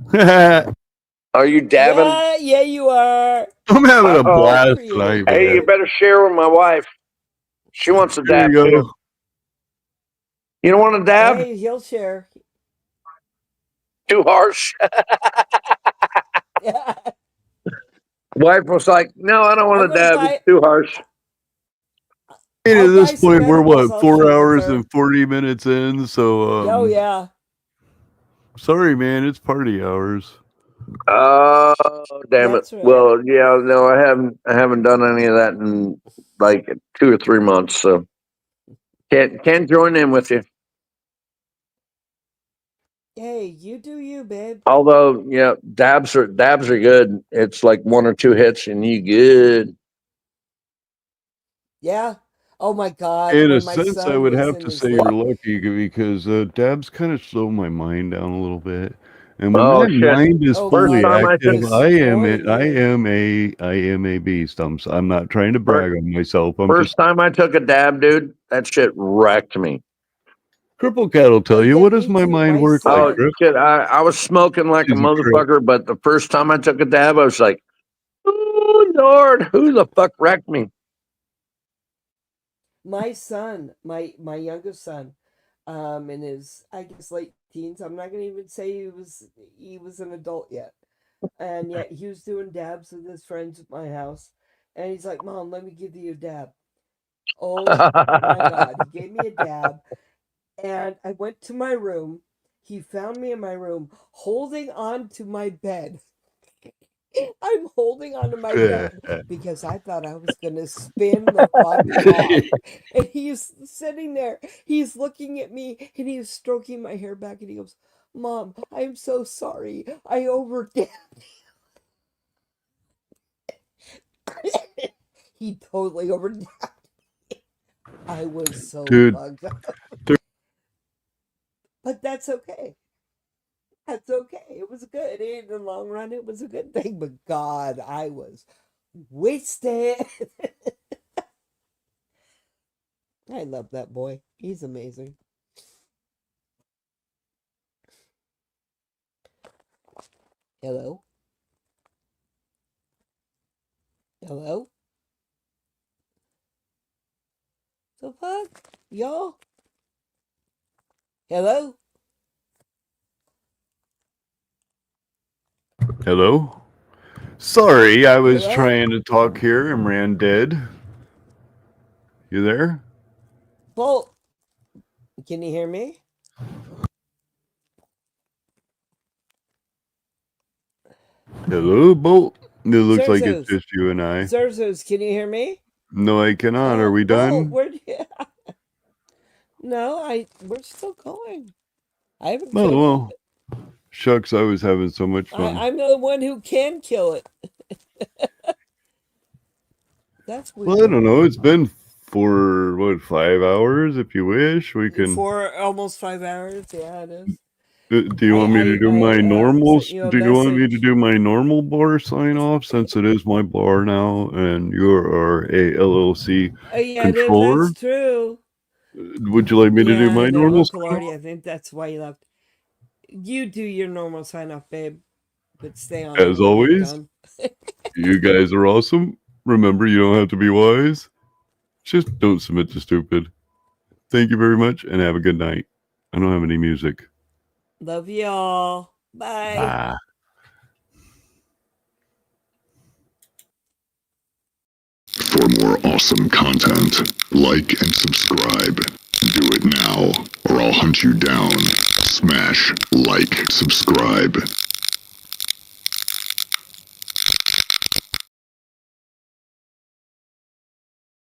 Are you dabbing? Yeah, you are. I'm having a Uh-oh. blast tonight, Hey, man. you better share with my wife. She wants to There dab you go. too. You don't want to dab? Hey, he'll share. Too harsh. Wife was like, no, I don't want to dab. It's too harsh. And at I'll buy this some point, we're edibles, what, I'll 4 share with hours her. and 40 minutes in. So, Oh yeah. sorry, man, it's party hours. Oh, damn That's it. right. Well, yeah, no, I haven't done any of that in like 2 or 3 months, so can't join in with you. Hey, you do you, babe. Although, yeah, dabs are good. It's like 1 or 2 hits and you good. Yeah. Oh my God. In a When my sense, I son would was have in to his say you're lucky because dabs kind of slow my mind down a little bit. And when Oh that shit! mind is fully First time I active, took I am a beast. I'm not trying to brag on myself. I'm just first time I took a dab, dude, that shit wrecked me. Cripplecat will tell you. What does my mind work like, Oh Crip? shit! I was smoking like a She's a trip. motherfucker, but the first time I took a dab, I was like, "Oh Lord, who the fuck wrecked me?" My son, my youngest son, in his I guess late teens. I'm not gonna even say he was an adult yet, and yet he was doing dabs with his friends at my house, and he's like, "Mom, let me give you a dab." Oh my God, he gave me a dab, and I went to my room. He found me in my room, holding on to my bed. I'm holding onto my bed because I thought I was gonna spin the fuck off. And he's sitting there, he's looking at me, and he's stroking my hair back, and he goes, "Mom, I'm so sorry. I overdabbed." He totally overdabbed. I was so Dude. bugged up. But that's okay. That's okay. It was good. In the long run, it was a good thing. But God, I was wasted. I love that boy. He's amazing. Hello? Hello? The fuck? Y'all? Hello? Hello? Sorry, I was Hello? trying to talk here and ran dead. You there? Bolt, can you hear me? Hello, Bolt? It looks like it's Zerzos. just you and I. Zerzos, can you hear me? No, I cannot. Are we Bolt, done? where'd you... No, we're still going. I haven't Oh, killed well. Shucks, I was having so much fun. I'm the one who can kill it. That's weird. Well, I don't know. It's been for, 5 hours, if you wish. We can... For almost 5 hours, yeah, it is. Do you want me to do my normal? sent you a Do you want me to message. do my normal bar sign off since it is my bar now and you're a LLC Yeah, controller? that's true. Would you like me to do my I know, normal Uncle sign Artie, off? I think that's why you left. You do your normal sign off, babe, but stay on As when you're always, done. you guys are awesome. Remember, you don't have to be wise. Just don't submit to stupid. Thank you very much and have a good night. I don't have any music. Love y'all. Bye. Bye. For more awesome content, like and subscribe. Do it now, or I'll hunt you down. Smash like, subscribe.